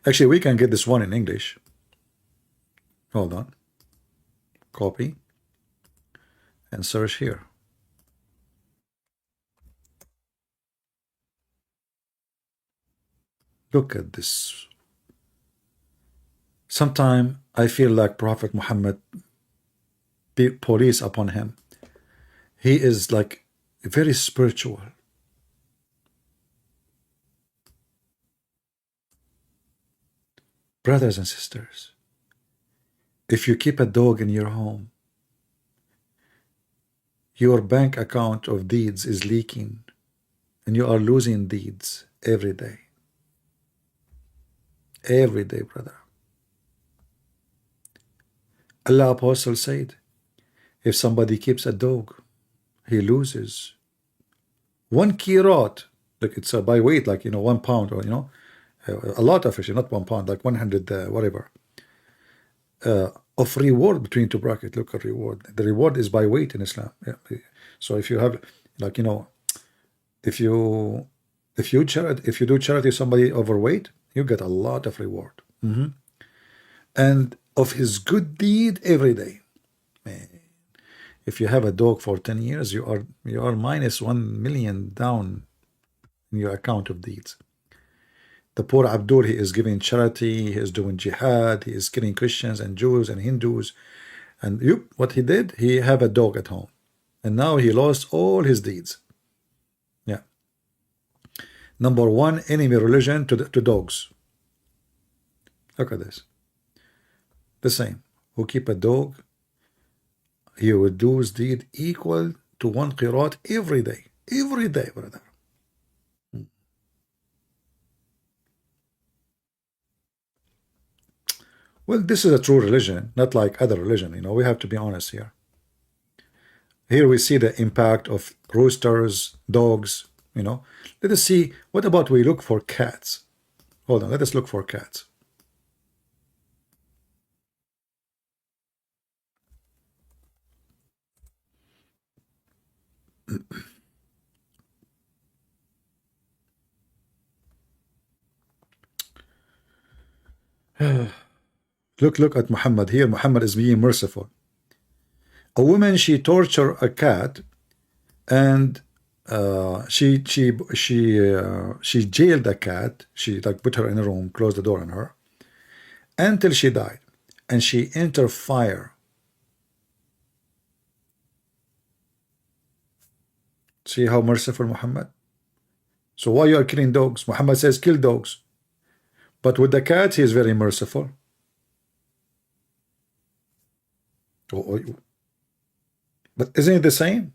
Actually, we can get this one in English. Hold on. Copy. And search here. Look at this. Sometimes I feel like Prophet Muhammad, police upon him. He is like very spiritual. Brothers and sisters, if you keep a dog in your home, your bank account of deeds is leaking and you are losing deeds every day. Every day, brother. Allah Apostle said, if somebody keeps a dog, he loses 1 kirat. Like it's by weight, like, 1 pound, or a lot of fish, not 1 pound, like 100 whatever of reward between two brackets. Look at reward. The reward is by weight in Islam. Yeah. So if you have, like, if you do charity to somebody overweight, you get a lot of reward. And of his good deed every day. Man, if you have a dog for 10 years, you are minus 1 million down in your account of deeds. The poor Abdul, he is giving charity, he is doing jihad, he is killing Christians and Jews and Hindus. And what he did, he have a dog at home. And now he lost all his deeds. Yeah. Number one enemy religion to dogs. Look at this. The same. Who keep a dog, he will do his deed equal to 1 qirat every day. Every day, brother. Well, this is a true religion, not like other religion. We have to be honest here. Here we see the impact of roosters, dogs. Let us see. What about we look for cats? Hold on. Let us look for cats. Look at Muhammad here. Muhammad is being merciful. A woman, she tortured a cat, and she jailed the cat. She like put her in a room, closed the door on her until she died, and she entered fire. See how merciful Muhammad. So why you are killing dogs? Muhammad says kill dogs, but with the cat he is very merciful. But isn't it the same?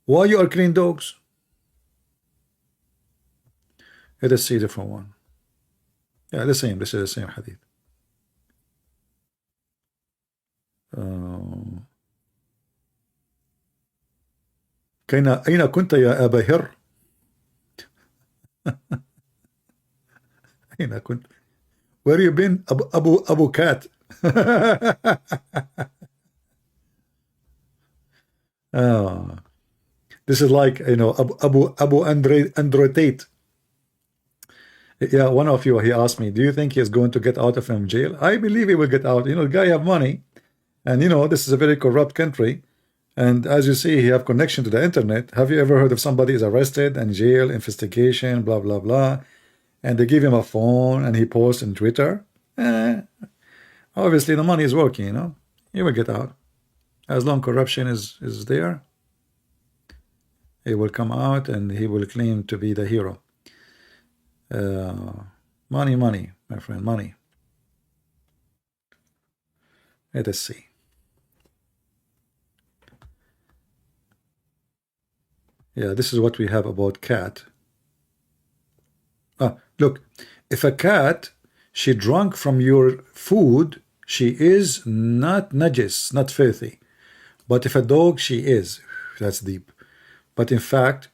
Why you are killing dogs? Let us see a different one. Yeah, the same. This is the same hadith. أين كنت يا أبا هر؟ أين كنت? Where you been, Abu Cat? This is like, you know, Abu Andrew Tate. Yeah, one of you, he asked me, do you think he is going to get out of jail? I believe he will get out. You know, the guy have money, and you know, this is a very corrupt country, and as you see, he have connection to the internet. Have you ever heard of somebody is arrested and jail, investigation, blah blah blah, and they give him a phone and he posts on Twitter? Obviously the money is working, you know. He will get out. As long corruption is there, he will come out and he will claim to be the hero. Money, my friend, money. Let us see. Yeah, this is what we have about cat. Look, if a cat, she drank from your food, she is not najis, not filthy. But if a dog, she is. That's deep. But in fact,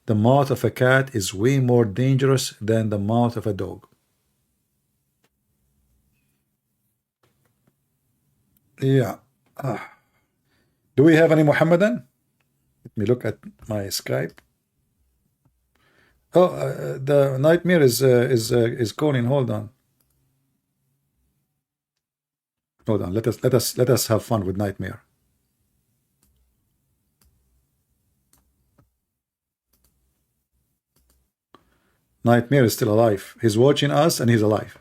the mouth of a cat is way more dangerous than the mouth of a dog. Yeah. Do we have any Muhammadan? Let me look at my Skype. Oh, the nightmare is calling. Hold on. Hold on. Let us have fun with nightmare. Nightmare is still alive. He's watching us and he's alive.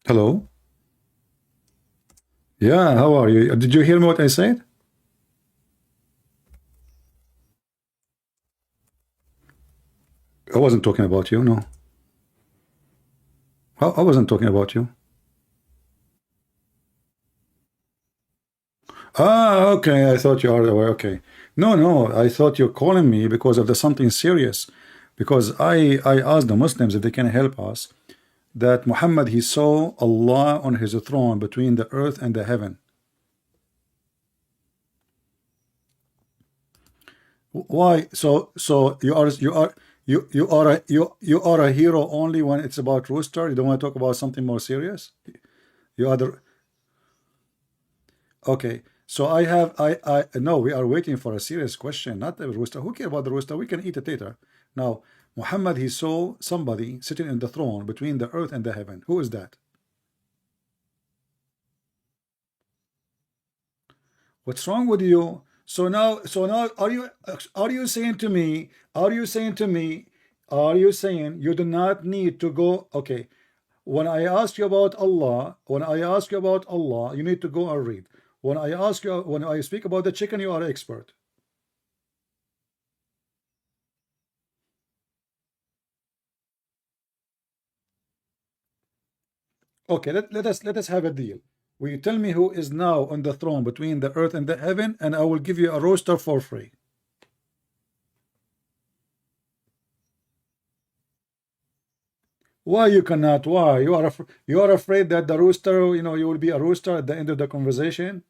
Hello? Yeah, how are you? Did you hear me what I said? I wasn't talking about you, no. I wasn't talking about you. Okay, I thought you are aware. Okay. No, I thought you're calling me because of something serious. Because I asked the Muslims if they can help us, that Muhammad, he saw Allah on his throne between the earth and the heaven. Why? So you are a hero only when it's about rooster? You don't want to talk about something more serious? You are the... Okay. So no, we are waiting for a serious question, not the rooster. Who cares about the rooster? We can eat it later. Now, Muhammad, he saw somebody sitting in the throne between the earth and the heaven. Who is that? What's wrong with you? So now, are you saying to me, you do not need to go? Okay. When I ask you about Allah, you need to go and read. When I speak about the chicken, you are an expert. Okay, let us have a deal. Will you tell me who is now on the throne between the earth and the heaven, and I will give you a roaster for free. Why you cannot? Why you are afraid that the rooster, you will be a rooster at the end of the conversation?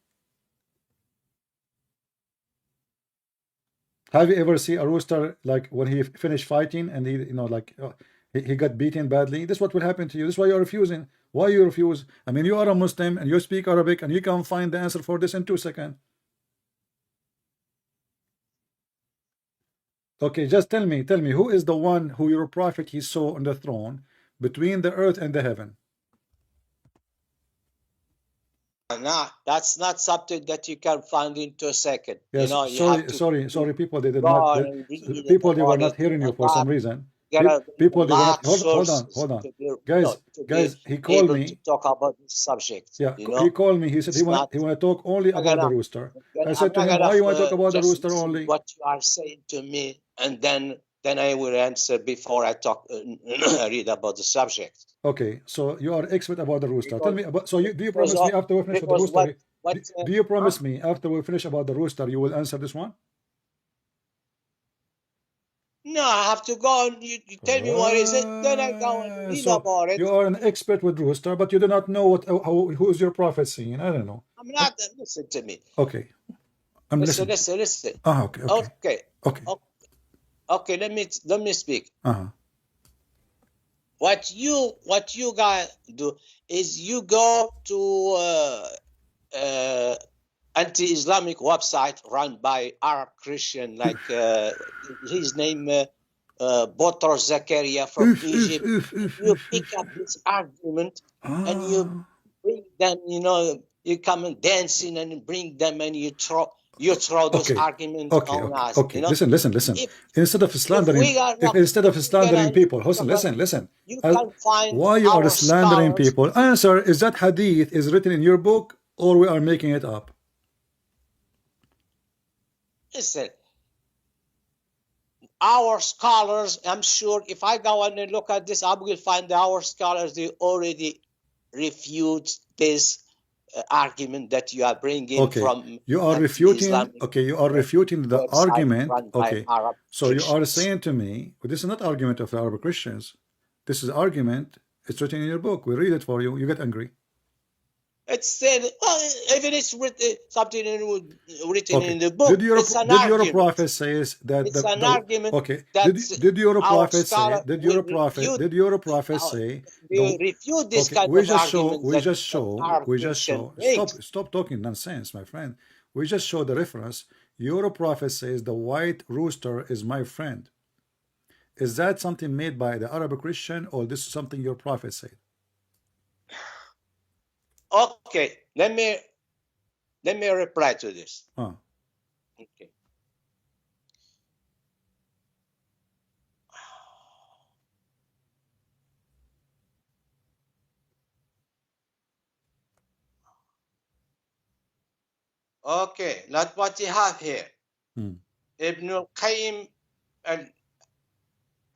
Have you ever seen a rooster like when he finished fighting and he got beaten badly? This is what will happen to you. This is why you're refusing. Why you refuse? I mean, you are a Muslim and you speak Arabic and you can find the answer for this in 2 seconds. Okay, just tell me, who is the one who your prophet he saw on the throne between the earth and the heaven? No, that's not something that you can find into a second. You Yes, know, you have sorry, people, they did go not, on and read people, they were about not it, hearing you and for some reason. gotta bring a People, they were lot not, of sources hold on. to be, Guys, to be he called able to me. talk about this subject. Yeah, You he know, called me. He said he it's not. want to talk only I'm about the gonna, rooster. I I'm said to not him, gonna why you want to talk about the just rooster listen only? what you are saying to me, and then I will answer before I talk read about the subject. Okay, so you are expert about the rooster. Tell Because me about. So do you because promise me after we finish with the because rooster? what Do you huh? promise me after we finish about the rooster, you will answer this one? No, I have to go and you tell me what is it, then I go and read So about it. you are an expert with rooster, but you do not know what who is your prophet saying. I don't know. I'm not listen to me. Okay, I'm listening. Listen. Okay. Okay, let me speak. What you guys do is you go to anti-Islamic website run by Arab Christian, like his name Botor Zakaria from Egypt. You pick up this argument and you bring them, you know, you come and dancing and bring them and you throw those arguments on us. You know? Listen. Instead of slandering, people, listen. You can find Why you are our slandering scholars. people? Answer: is that hadith is written in your book, or we are making it up? Listen, our scholars, I'm sure if I go and look at this, I will find our scholars, they already refute this argument that you are bringing from. You are refuting. You are refuting the argument. So you are saying to me, well, this is not argument of the Arab Christians. This is argument. It's written in your book. We read it for you. You get angry. It's said, even it's something written in the book. It's an did argument. Your prophet says that it's an argument. Did your prophet say? Did your prophet say? They refute this kind of argument. We just show. Stop talking nonsense, my friend. We just show the reference. Your prophet says the white rooster is my friend. Is that something made by the Arab Christian, or this is something your prophet said? Okay, let me reply to this. Okay. Okay, that's what you have here. Ibn al-Qayyim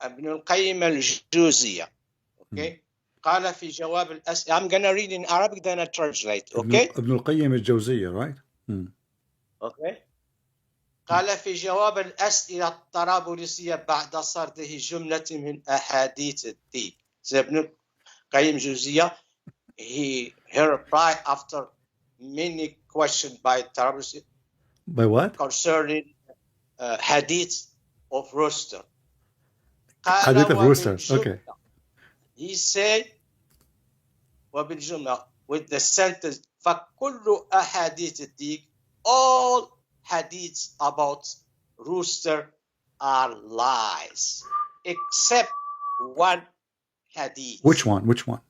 al-Juziyya. Okay. قال في جواب الأسئلة. I'm gonna read in Arabic, then I translate. Okay. Ibn al-Qayyim al-Jawziyya, right? Okay. قال في جواب الأسئلة الطرابلسية بعد سرده جملة من أحاديث الدين. So Ibn al-Qayyim al-Juziyya, he replied after many questions by Tarablusi. By what? Concerning hadith of rooster. Hadith of rooster. Okay. He said, وبالجملة, with the sentence, فكل أحاديث الدين, all hadiths about rooster are lies, except one hadith. Which one?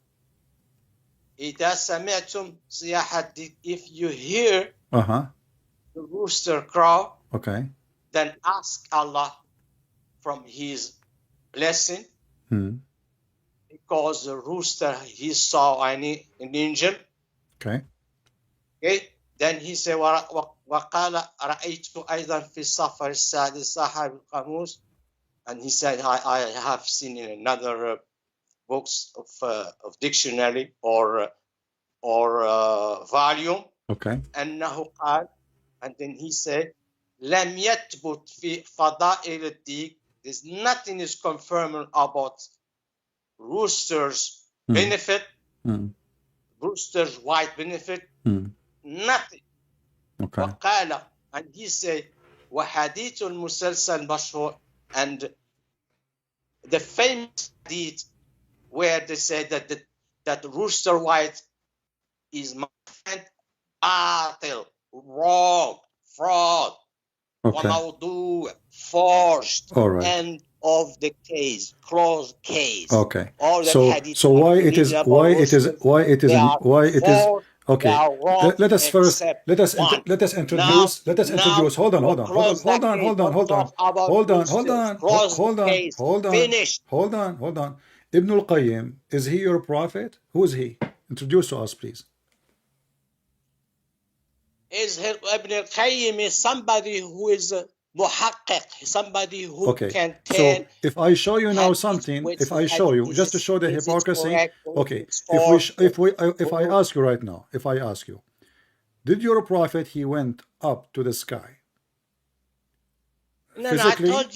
إذا سمعتم صياح الديك, if you hear the rooster crow, then ask Allah from His blessing, because the rooster, he saw an angel. Okay. Then he said, وقال رأيت أيضا في السفر السادس صاحب القاموس, and he said, I have seen in another books of dictionary or volume. أنه قال, and then he said, لم يثبت في فضائل الديك, there's nothing is confirming about roosters benefit, roosters white benefit, nothing. وقال, and he said, وحديث المسلسل مشهور, and the famous hadith where they said that rooster white is my friend, batil, wrong, fraud. Okay. وموضوع forced. All right. End of the case. Closed case. Okay. All that So hadith why you it is read about why it is Muslims, why it is they are why it is false, they okay. are wrong, Let us first except let us one. let us introduce Now hold on we'll close that case. We'll talk about Muslims. Close the case. Finished. hold on. Ibn al-Qayyim, is he your prophet? Who is he? Introduce to us, please. Ibn al-Qayyim is somebody who is muhaqqiq, somebody who Okay, can so tell if I show you now hadith, something, which if I the show you hadith just to is- show the is it hypocrisy, correct or okay, it's if false, I ask you right now, if I ask you, did your prophet, he went up to the sky? No, Physically? I told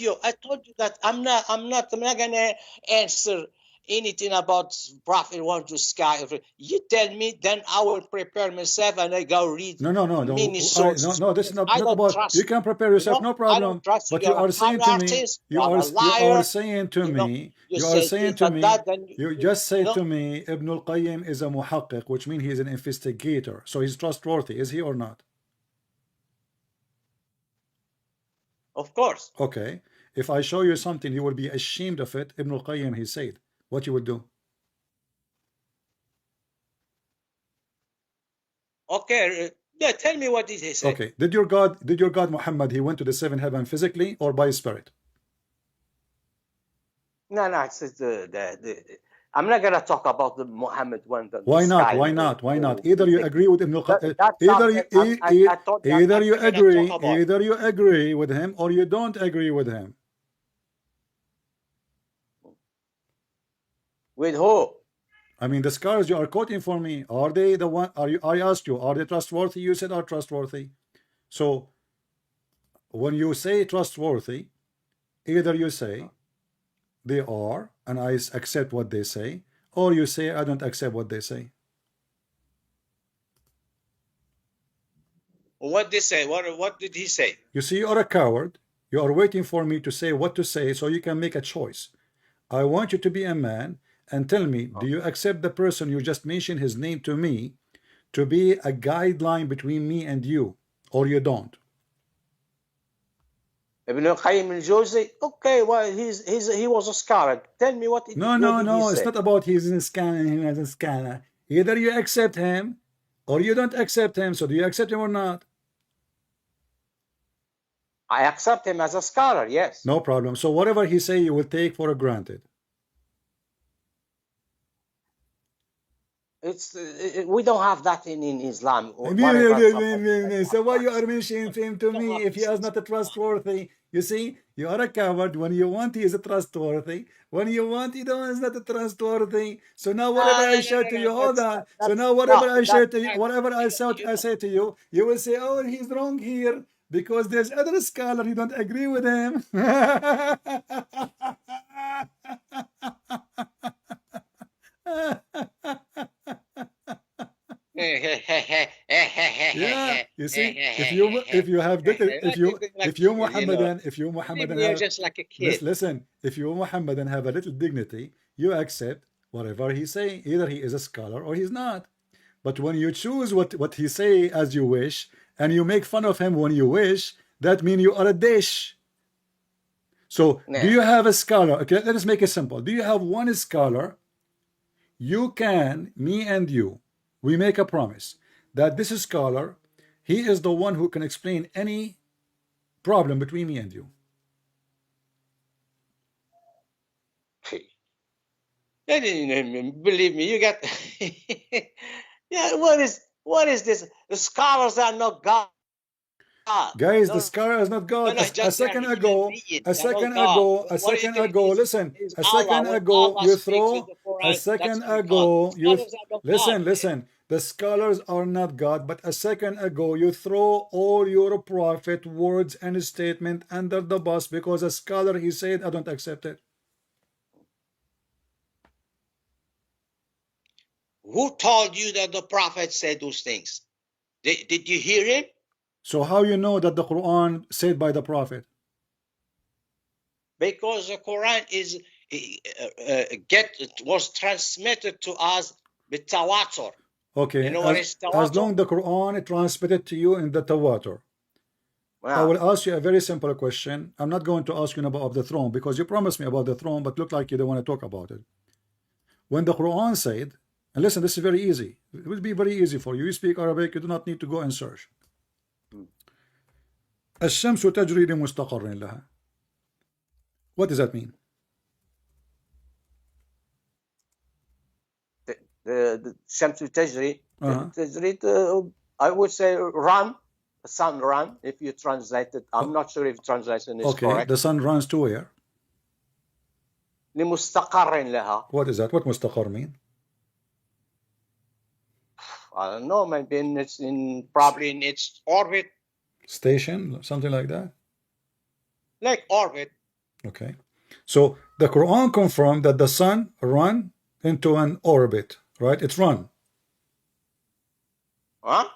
you that I'm not gonna answer anything about prophet want to sky. You tell me, then I will prepare myself and I go read No, many sources. no, this is I not don't about, trust you can prepare yourself, no I problem, don't trust you. but you You're a are saying con to me, artist, you you're are a liar. saying to You know, me, you you are say saying this to and me, that, then you just say you know, to me, Ibn al-Qayyim is a muhaqqiq, which means he is an investigator, so he's trustworthy, is he or not? of course. Okay, if I show you something, you will be ashamed of it. Ibn al-Qayyim, he said, what you would do? Okay, yeah, tell me what did he say. Okay, did your God Muhammad, he went to the seventh heaven physically or by spirit? No, it's I'm not gonna talk about the Muhammad one. Why not? Why not? Why not? Either you agree with Ibn al-Qayyim, either you agree with him or you don't agree with him. With who? I mean, the scholars you are quoting for me, are they the one? Are you? I asked you, are they trustworthy? You said are trustworthy. So when you say trustworthy, either you say they are, and I accept what they say, or you say I don't accept what they say. What they say? What did he say? You see, you are a coward. You are waiting for me to say what to say so you can make a choice. I want you to be a man and tell me, do you accept the person you just mentioned his name to me to be a guideline between me and you, or you don't? Ibn al-Qayyim al-Jawzi. Okay, well, he was a scholar. Tell me what. No. It's not about he's in scanner. He has a scanner. Either you accept him, or you don't accept him. So do you accept him or not? I accept him as a scholar. Yes. No problem. So whatever he say, you will take for granted. We don't have that in Islam. So why you are mentioning him to me if he is not trustworthy? You see, you are a coward. When you want, he is trustworthy. When you want, he is not trustworthy. So now whatever I shout to you, hold on. So now whatever I shout to you, whatever I say to you, you will say, oh, he's wrong here because there's other scholar you don't agree with him. Yeah, you see, if you Muhammadan you're just like a kid. listen, if you Muhammadan have a little dignity, you accept whatever he say. Either he is a scholar or he's not. But when you choose what he say as you wish, and you make fun of him when you wish, that means you are a dish. So do you have a scholar? Okay, let us make it simple. Do you have one scholar? You can, me and you, we make a promise that this scholar, he is the one who can explain any problem between me and you. Believe me, you got. Yeah, what is this? The scholars are not God. Guys, the scholar is not God. A second ago, listen, a second ago, you throw, listen, the scholars are not God, but a second ago, you throw all your prophet words and statement under the bus because a scholar, he said, I don't accept it. Who told you that the prophet said those things? Did you hear him? So how you know that the Quran said by the prophet? Because the Quran was transmitted to us with tawatur. Okay, you know what is tawatur? As long the Quran transmitted to you in the tawatur. I will ask you a very simple question. I'm not going to ask you about the throne because you promised me about the throne, but look like you don't want to talk about it. When the Quran said, and listen, this is very easy. It will be very easy for you. You speak Arabic, you do not need to go and search. الشمس تجري لمستقر لها. What does that mean? The Shams Tajri, I would say run, the sun run, if you translate it. I'm not sure if translation is correct. The sun runs to where? لمستقر لها. What is that? What مستقر mean? I don't know, maybe probably in its orbit. Station, something like that? Like orbit. Okay. So the Quran confirmed that the sun run into an orbit, right? It's run. Huh?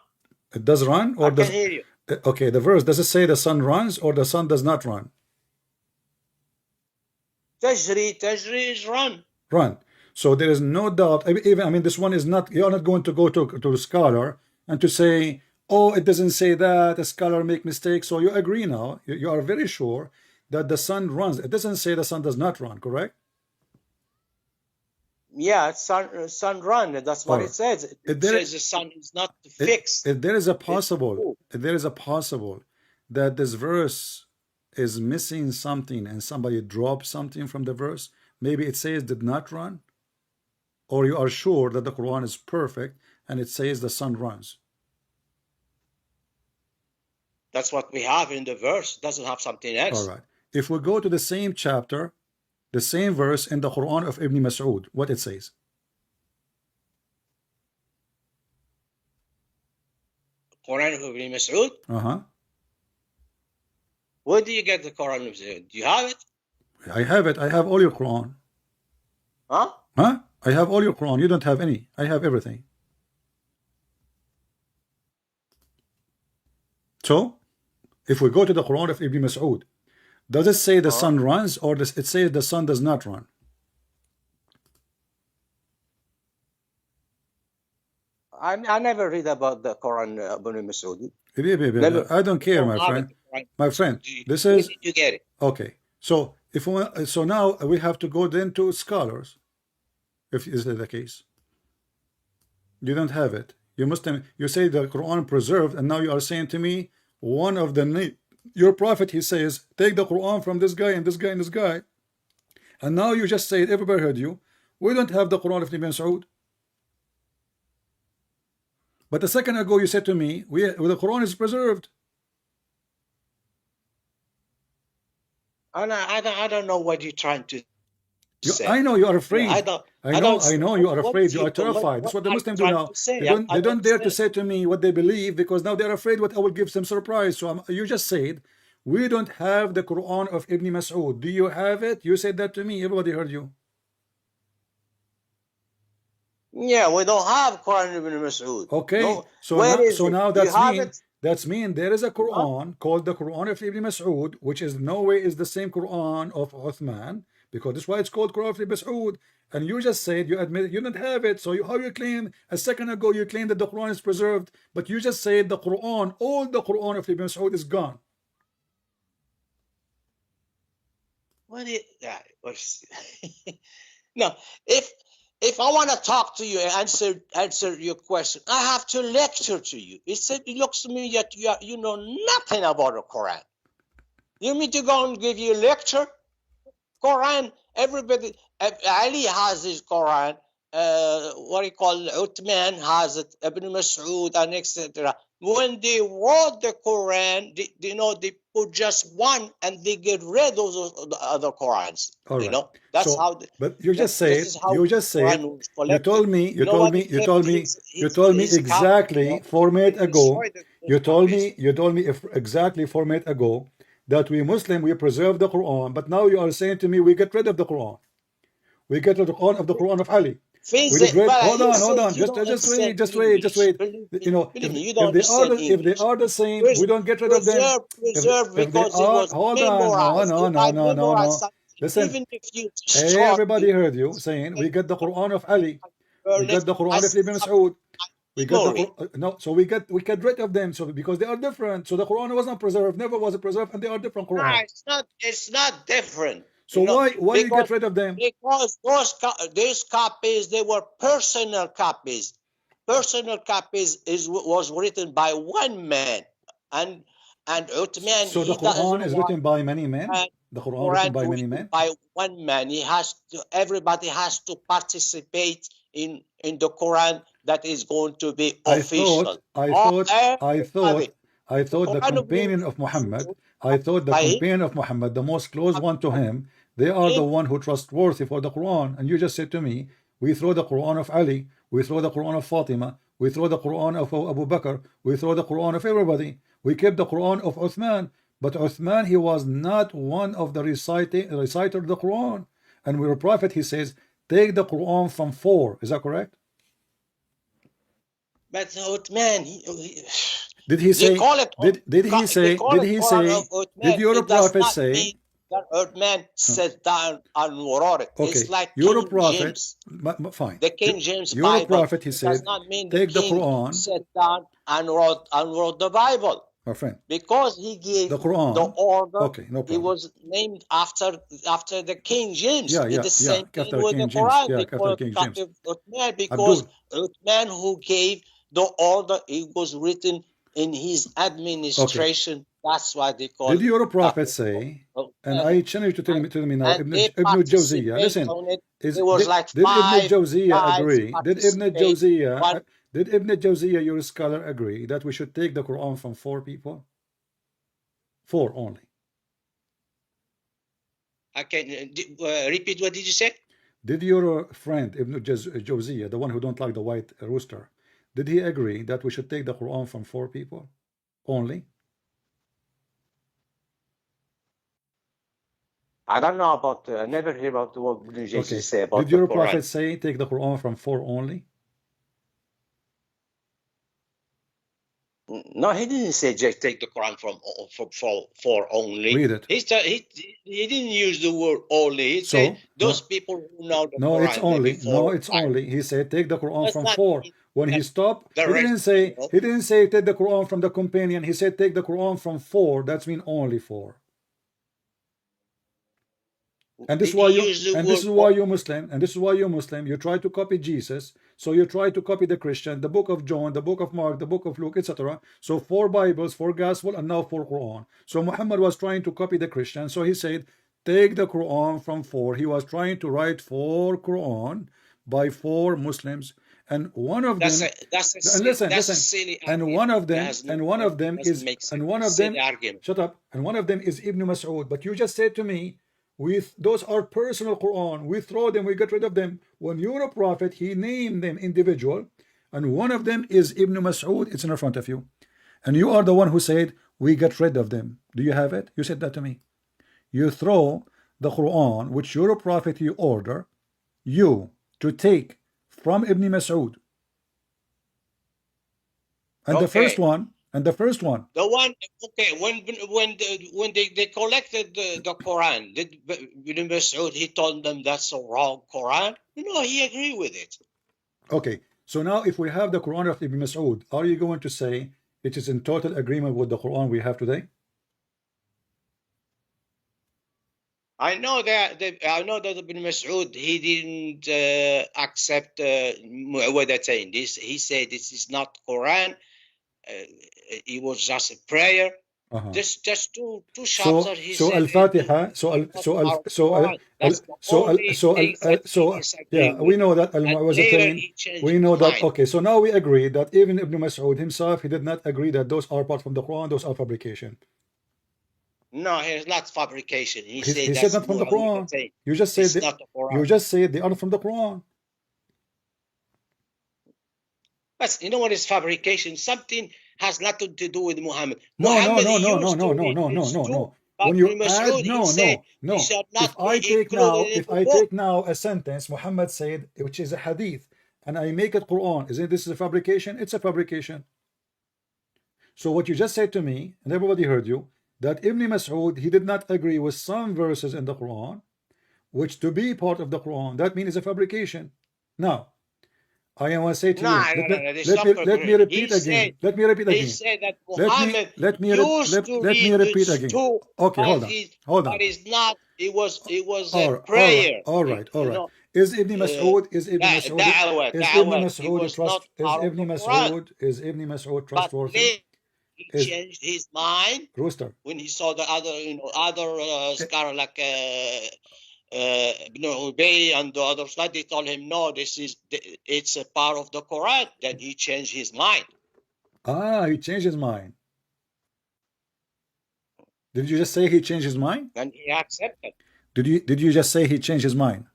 It does run, or I can hear you. Okay, the verse, does it say the sun runs or the sun does not run? Tajri is run. Run. So there is no doubt. Even, I mean, this one is not, you're not going to go to a scholar and to say, oh, it doesn't say that, a scholar make mistakes. So you agree now, you are very sure that the sun runs. It doesn't say the sun does not run, correct? Yeah, sun run. That's what it says. It says the sun is not fixed. If there is a possible that this verse is missing something and somebody dropped something from the verse, maybe it says did not run, or you are sure that the Quran is perfect and it says the sun runs. That's what we have in the verse. It doesn't have something else. All right. If we go to the same chapter, the same verse in the Quran of Ibn Mas'ud, what it says? Quran of Ibn Mas'ud? Where do you get the Quran of Mas'ud? Do you have it? I have it. I have all your Quran. Huh? I have all your Quran. You don't have any. I have everything. So, if we go to the Quran of Ibn Mas'ud, does it say the sun runs, or does it say the sun does not run? I never read about the Quran of Ibn Mas'ud. I don't care, my friend. My friend, this is you get it. Okay. So so now we have to go then to scholars. If is that the case? You don't have it. You must. You say the Quran preserved, and now you are saying to me one of the your prophet, he says, take the Quran from this guy and this guy and this guy, and now you just say it. Everybody heard you. We don't have the Quran of Ibn Mas'ud. But a second ago you said to me, the Quran is preserved. I don't know what you're trying to say. I know you are afraid. I know you are afraid. You are terrified. That's what the Muslims do now. They don't dare to say to me what they believe because now they're afraid what I will give them surprise. So you just said, we don't have the Quran of Ibn Mas'ud. Do you have it? You said that to me. Everybody heard you. Yeah, we don't have Quran of Ibn Mas'ud. Okay. No. So now that's mean there is a Quran called the Quran of Ibn Mas'ud, which is no way is the same Quran of Uthman, because that's why it's called Quran of Ibn Mas'ud. And you just said, you admit you don't have it. So how you claim, a second ago you claimed that the Quran is preserved, but you just said the Quran, all the Quran of Ibn Mas'ud is gone. No, if I want to talk to you and answer your question, I have to lecture to you. It looks to me that you know nothing about the Quran. You want me to go and give you a lecture? Quran, everybody, Ali has his Quran, what do you call it? Uthman has it, Ibn Mas'ud, and etc. When they wrote the Quran, they put just one and they get rid of the other Qurans. All right. You know, that's how. But you just said, you told me exactly 4 minutes ago. You told me exactly 4 minutes ago that we Muslim, we preserve the Quran, but now you are saying to me we get rid of the Quran. We get rid of the Quran of Ali. Hold on. Just wait. You know, if they are the same, we don't get rid of them. Hold on. No. Listen, everybody heard you saying we get the Quran of Ali. We get the Quran of Ibn Mas'ud. We got the Memory. no, so we get rid of them. So because they are different, so the Quran was not preserved, never was preserved, and they are different No, Quran. it's not different. So You know, why you because get rid of them? those copies, they were personal copies. Personal copies was written by one man, and Uthman, So the he doesn't Quran is want written by many men. The Quran written Quran by many written men. by one man. He has to. Everybody has to participate in the Quran that is going to be official. I thought the Quran of companion of Muhammad, I thought the by him, companion of Muhammad, the most close one to him, they are the one who trustworthy for the Quran. And you just said to me, we throw the Quran of Ali, we throw the Quran of Fatima, we throw the Quran of Abu Bakr, we throw the Quran of everybody. We kept the Quran of Uthman, but Uthman, he was not one of the reciter of the Quran. And with the Prophet, he says, take the Quran from 4. Is that correct? But Uthman, Did he say? call it. Did he say? Did he say? Did your prophet say? That Uthman sat down and wrote it. Okay, It's like your King prophet. James. Fine. The King James your Bible. prophet, he It said, does not mean take the king Quran. sat down and wrote the Bible. My friend, because he gave the Quran. The order. Okay, no problem. It was named after the King James. Yeah, It's the same thing after with King the James. Quran. Yeah, They after call it King copy James. of Uthman because Abdul. Uthman who gave the order, it was written in his administration. That's why they call Did it. your prophet say? And I challenge you to me now. And Ibn Jawziyah. Listen, it was like did Ibn five Jawziyah guys agree? Did Ibn participate. Jawziyah? Did Ibn Jawziyah, your scholar, agree that we should take the Quran from 4 people? 4 only. I can repeat. What did you say? Did your friend Ibn Jawziyah, the one who don't like the white rooster, did he agree that we should take the Quran from 4 people only? I don't know about. I never hear about what Ibn Jawziyah say about. Did your prophet say take the Quran from 4 only? No, he didn't say just take the Quran from 4 only. Read it. He didn't use the word only. He said those people who know the Quran. No, it's only. No, it's only. He said take the Quran from 4. When he stopped, he didn't say take the Quran from the companion. He said take the Quran from 4. That's mean only 4. And this is why you Muslim, you try to copy Jesus, so you try to copy the Christian, the book of John, the book of Mark, the book of Luke, etc. So 4 Bibles, 4 Gospel, and now 4 Quran. So Muhammad was trying to copy the Christian, so he said take the Quran from 4. He was trying to write 4 Quran by 4 Muslims, and one of them shut up, and one of them is Ibn Mas'ud. But you just said to me, those are personal Quran. We throw them, we get rid of them. When you're a prophet, he named them individual, and one of them is Ibn Mas'ud. It's in front of you, and you are the one who said we get rid of them. Do you have it? You said that to me. You throw the Quran, which you're a prophet, you order you to take from Ibn Mas'ud, and the first one. The one, okay, when they collected the Quran, did Ibn Mas'ud, he told them that's a wrong Quran? No, he agreed with it. Okay, so now if we have the Quran of Ibn Mas'ud, are you going to say it is in total agreement with the Quran we have today? I know that Ibn Mas'ud, he didn't accept Mu'awwidatayn. He said this is not Quran. It was just a prayer. Just two chapters. So Al-Fatiha. Yeah, we know that Al-Mu'awwidatayn. We know that. Okay, so now we agree that even Ibn Mas'ud himself, he did not agree that those are part from the Quran. Those are fabrication. No, it's not fabrication. He said not from the Quran. You just said they are from the Quran. But you know what is fabrication? Something has nothing to do with Muhammad. No. When you add no. If I take now a sentence Muhammad said, which is a hadith, and I make it Quran, isn't this a fabrication? It's a fabrication. So what you just said to me, and everybody heard you, that Ibn Mas'ud, he did not agree with some verses in the Quran, which to be part of the Quran, that means it's a fabrication. Now, I want to say to No, you. no, no, no. This is not Let me correct. repeat again. Let me repeat He again. said that Let Muhammad me used to let me read repeat this again. too, Okay, hold on. Hold on. but it's not. It was a All right. prayer. All right. All You right. know, Is Ibn Mas'ud da'wah. It was not part of the Quran. Is Ibn Mas'ud But trustworthy? later he Is changed his mind Rooster? when he saw the other, scholar like Ibn Ubay and the other side. They told him, no, it's a part of the Quran. Then he changed his mind. He changed his mind. Did you just say he changed his mind? And he accepted. Did you just say he changed his mind?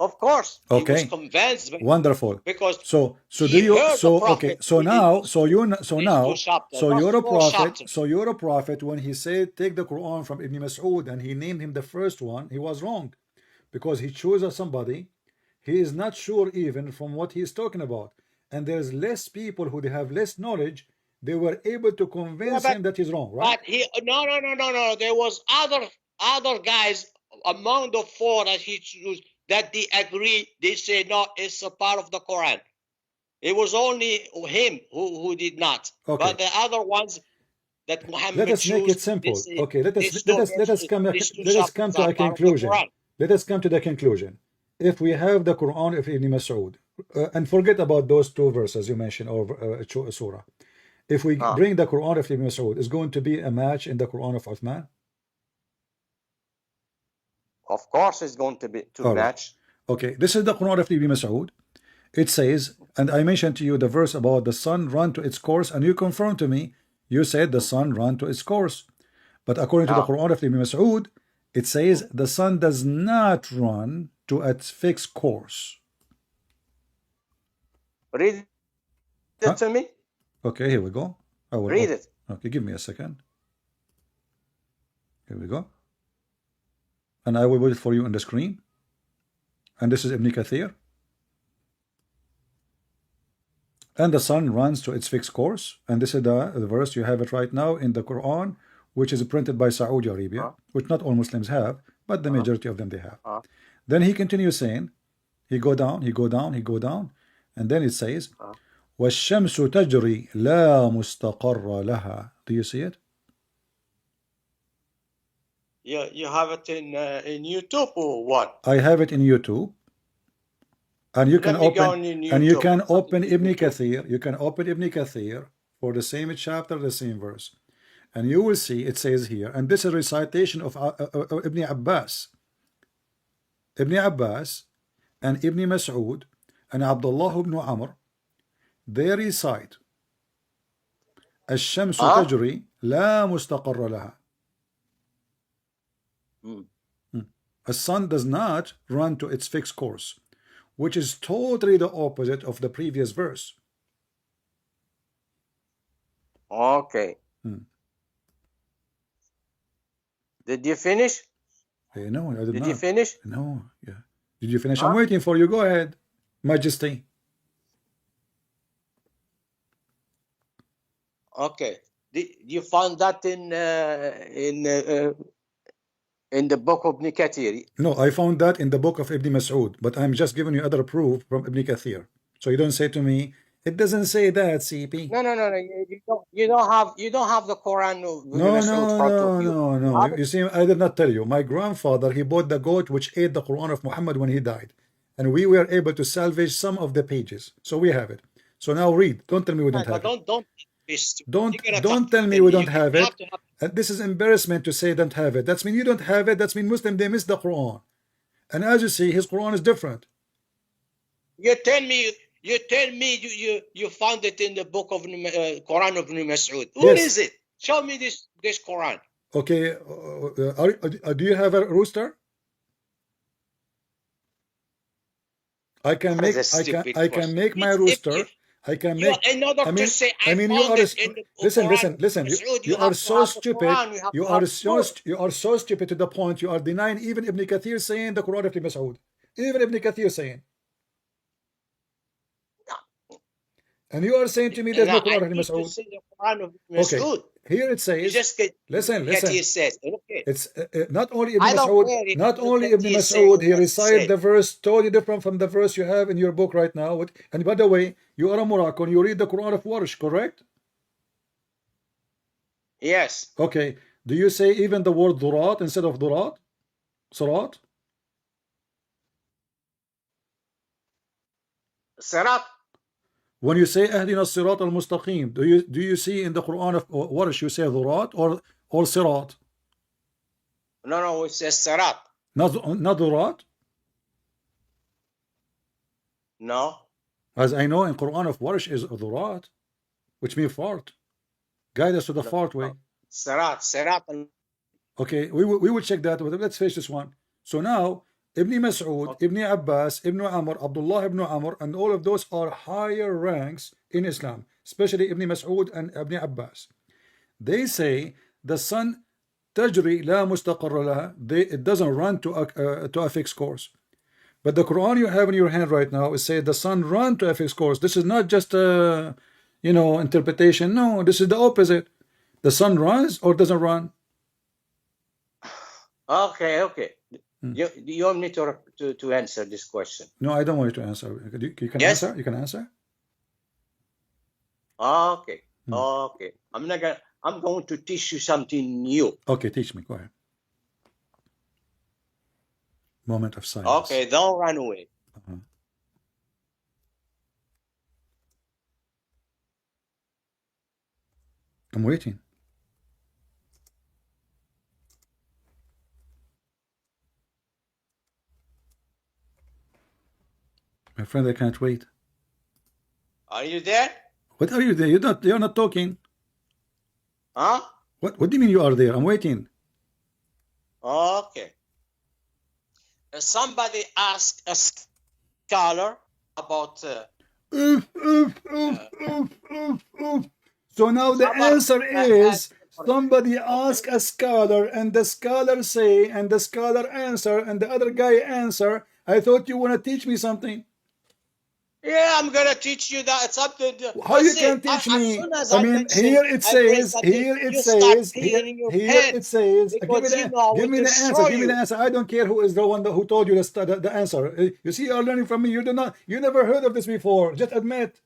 Of course, he was Okay. convinced. Wonderful. Because So do he you heard the so Prophet okay so reading now these so you two chapters. That's you're a 4 prophet chapters. so you're a prophet. When he said take the Quran from Ibn Mas'ud and he named him the first one, he was wrong, because he chose somebody he is not sure even from what he is talking about, and there's less people who they have less knowledge, they were able to convince him that he's wrong, right? But no. There was other guys among the 4 that he chose that they agree. They say no, it's a part of the Quran. It was only him who did not. Okay. But the other ones that Muhammad Let us make chose, it simple. this, Okay, let these two chapters to are a part of the conclusion. Quran. Let us come to the conclusion. If we have the Quran of Ibn Mas'ud, and forget about those 2 verses you mentioned over surah. If we bring the Quran of Ibn Mas'ud, is going to be a match in the Quran of Uthman? Of course, it's going to be All right. match. Okay, this is the Quran of Ibn Mas'ud. It says, and I mentioned to you the verse about the sun run to its course, and you confirmed to me, you said the sun run to its course. But according to the Quran of Ibn Mas'ud, it says the sun does not run to its fixed course. Read it to me. Okay, here we go. I will read it. Okay, give me a second. Here we go. And I will put it for you on the screen. And this is Ibn Kathir. And the sun runs to its fixed course. And this is the verse, you have it right now in the Quran, which is printed by Saudi Arabia, which not all Muslims have, but the majority of them they have. Then he continues saying, he go down, and then it says, وَالشَّمْسُ تَجْرِي لَا مُسْتَقَرَّ لَهَا. Do you see it? You have it in YouTube or what? I have it in YouTube. And you can open Ibn Kathir. You can open Ibn Kathir for the same chapter, the same verse. And you will see it says here, and this is a recitation of Ibn Abbas. Ibn Abbas and Ibn Mas'ud and Abdullah ibn Amr, they recite الشمس تجري لا مستقر لها. A sun does not run to its fixed course, which is totally the opposite of the previous verse. Okay. Did you finish? No, I did not. Did you finish? No. Yeah. Did you finish? I'm waiting for you. Go ahead, Majesty. Okay. You found that in the book of Ibn Kathir? No, I found that in the book of Ibn Mas'ud, but I'm just giving you other proof from Ibn Kathir. So you don't say to me, it doesn't say that, CP. No. You don't have the Quran of Ibn Mas'ud in front of you. No. You see, I did not tell you. My grandfather, he bought the goat which ate the Quran of Muhammad when he died. And we were able to salvage some of the pages. So we have it. So now read. Don't tell me we don't have it. Don't tell me we don't have it. This is embarrassment to say don't have it. That's mean you don't have it. That's mean Muslim, they miss the Quran. And as you see, his Quran is different. You tell me you found it in the book of Quran of Ibn Mas'ud. Who is it? Show me this Quran. Okay. Do you have a rooster? I can make my rooster. I can make. Listen. You are so stupid. You are so stupid to the point you are denying even Ibn Kathir saying the Quran of Ibn Mas'ud. Even Ibn Kathir saying. And you are saying to me there's no Quran of Ibn Mas'ud. Okay. here it You says, just get listen, Kathir says. Okay. it's not only Ibn I don't Mas'ud, care if not only Ibn Kathir says Mas'ud, he what he recited said. the verse totally different from the verse you have in your book right now. And by the way, you are a Moroccan, you read the Quran of Warsh, correct? Yes. Okay. Do you say even the word durat instead of durat? Surat? Sirat. When you say Ahdina Sirat al-Mustaqim, do you see in the Quran of Warsh you say durat or Sirat? No, it says Sirat. Not durat? No. As I know in Quran of Warsh is durat, which means fart. Guide us to the fart way. Sirat. Okay, we will check that. But let's finish this one. So now, Ibn Mas'ud, Ibn Abbas, Ibn Amr, Abdullah ibn Amr, and all of those are higher ranks in Islam, especially Ibn Mas'ud and Ibn Abbas. They say the sun tajri la mustaqarra laha. It doesn't run to a fixed course. But the Quran you have in your hand right now is say the sun run to a fixed course. This is not just a interpretation. No, this is the opposite. The sun runs or doesn't run. Okay. You want me to answer this question? No, I don't want you to answer. You can Yes. answer. You can answer. Okay. Okay. I'm going to teach you something new. Okay, teach me. Go ahead. Moment of silence. Okay, don't run away. I'm waiting. My friend, I can't wait. Are you there? What are you there? You're not talking. Huh? What do you mean you are there? I'm waiting. Okay. Somebody asked a scholar about So now the answer is somebody ask a scholar and the scholar say and the scholar answer and the other guy answer. I thought you want to teach me something. yeah, I'm gonna teach you that something. How you can teach me? I mean, here it says, give me the answer. Give me the answer. I don't care who is the one who told you the answer. You see, you're learning from me. You never heard of this before. Just admit.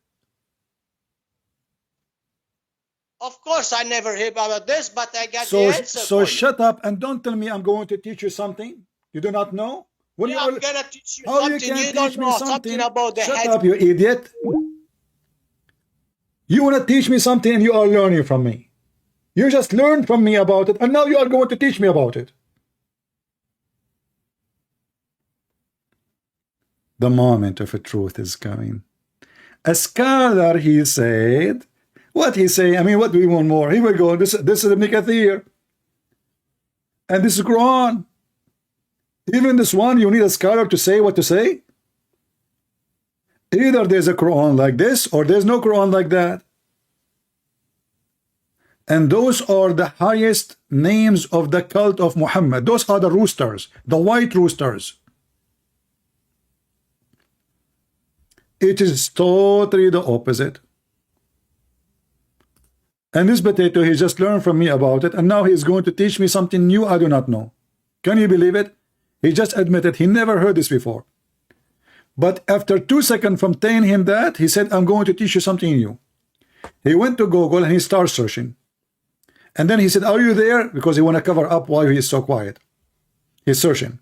Of course, I never heard about this, but I got the answer. So shut up and don't tell me I'm going to teach you something you do not know. I'm gonna teach you how something you you don't know. Something about the Shut head. up, you idiot. You want to teach me something and you are learning from me. You just learned from me about it and now you are going to teach me about it. The moment of a truth is coming. A scholar, he said. What he say? I mean, what do we want more? Here we go. This is Ibn Kathir. And this is Quran. Even this one, you need a scholar to say what to say. Either there's a Quran like this or there's no Quran like that. And those are the highest names of the cult of Muhammad. Those are the roosters, the white roosters. It is totally the opposite. And this potato, he just learned from me about it, and now he's going to teach me something new I do not know. Can you believe it? He just admitted he never heard this before. But after 2 seconds from telling him that, he said, I'm going to teach you something new. He went to Google and he started searching. And then he said, are you there? Because he want to cover up why he is so quiet. He's searching.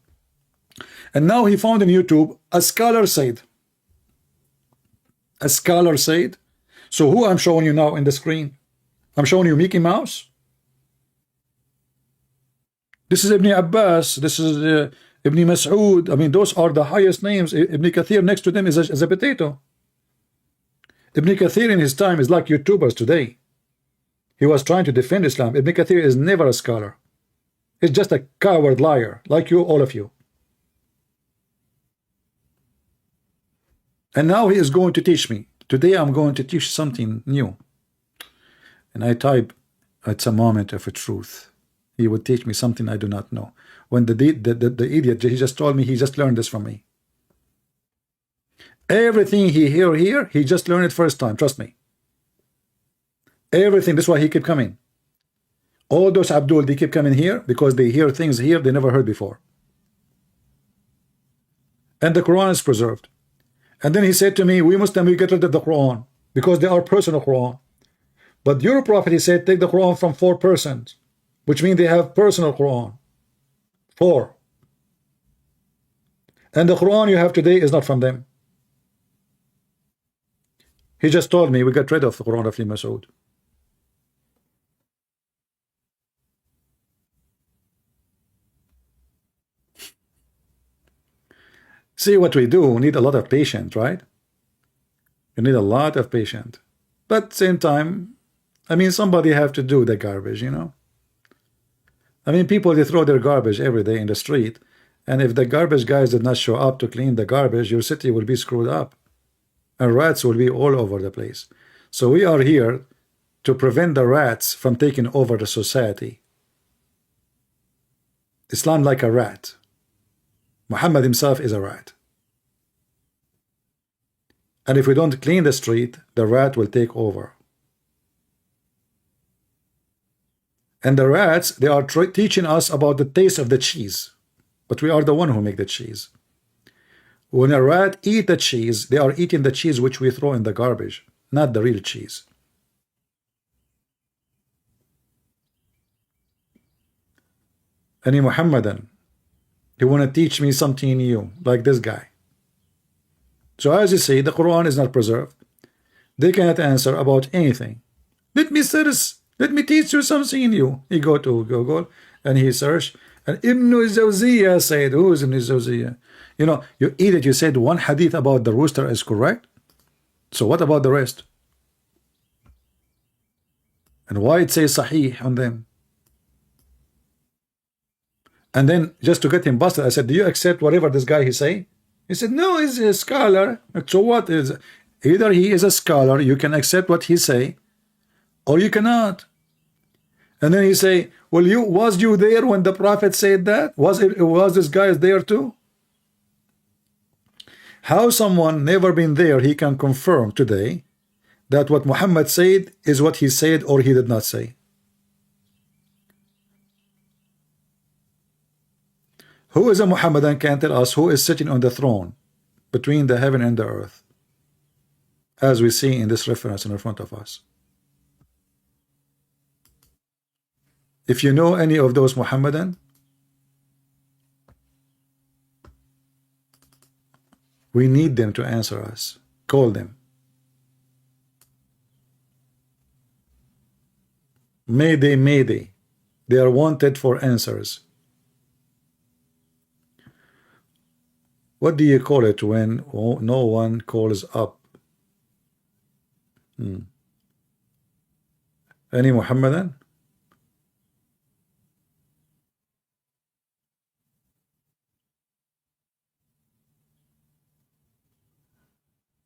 And now he found in YouTube, a scholar said. A scholar said. So who I'm showing you now in the screen? I'm showing you Mickey Mouse. This is Ibn Abbas. This is Ibn Mas'ud. I mean, those are the highest names. Ibn Kathir next to them is a potato. Ibn Kathir in his time is like YouTubers today. He was trying to defend Islam. Ibn Kathir is never a scholar. He's just a coward liar, like you, all of you. And now he is going to teach me. Today I'm going to teach something new. And I type, it's a moment of a truth. He would teach me something I do not know. When the idiot, he just told me he just learned this from me. Everything he hear here, he just learned it first time. Trust me. Everything. That's why he kept coming. All those Abdul, they keep coming here because they hear things here they never heard before. And the Quran is preserved. And then he said to me, we Muslims, we get rid of the Quran because they are personal Quran. But your prophet, he said, take the Quran from 4 persons, which means they have personal Quran. 4. And the Quran you have today is not from them. He just told me we got rid of the Quran of Ibn Mas'ud. See what we do, we need a lot of patience, right? You need a lot of patience. But at the same time, I mean, somebody have to do the garbage, you know? I mean, people, they throw their garbage every day in the street, and if the garbage guys did not show up to clean the garbage, your city will be screwed up. And rats will be all over the place. So we are here to prevent the rats from taking over the society. Islam like a rat. Muhammad himself is a rat. And if we don't clean the street, the rat will take over. And the rats, they are teaching us about the taste of the cheese. But we are the one who make the cheese. When a rat eat the cheese, they are eating the cheese which we throw in the garbage, not the real cheese. Any Muhammadan, they want to teach me something new, like this guy. So as you see, the Quran is not preserved. They cannot answer about anything. Let me search, let me teach you something new. He go to Google and he search, and Ibn Zawziyah said, who is Ibn Zawziyah? You know, you eat it, you said one hadith about the rooster is correct. So what about the rest? And why it says Sahih on them? And then just to get him busted, I said, do you accept whatever this guy he say? He said, no, he's a scholar. So what is, either he is a scholar, you can accept what he say, or you cannot. And then he say, well, was you there when the prophet said that? Was this guy there too? How someone never been there, he can confirm today that what Muhammad said is what he said or he did not say? Who is a Muhammadan can tell us who is sitting on the throne between the heaven and the earth, as we see in this reference in front of us? If you know any of those Muhammadan, we need them to answer us. Call them. Mayday, mayday. They are wanted for answers. What do you call it when no one calls up? Any Muhammadan?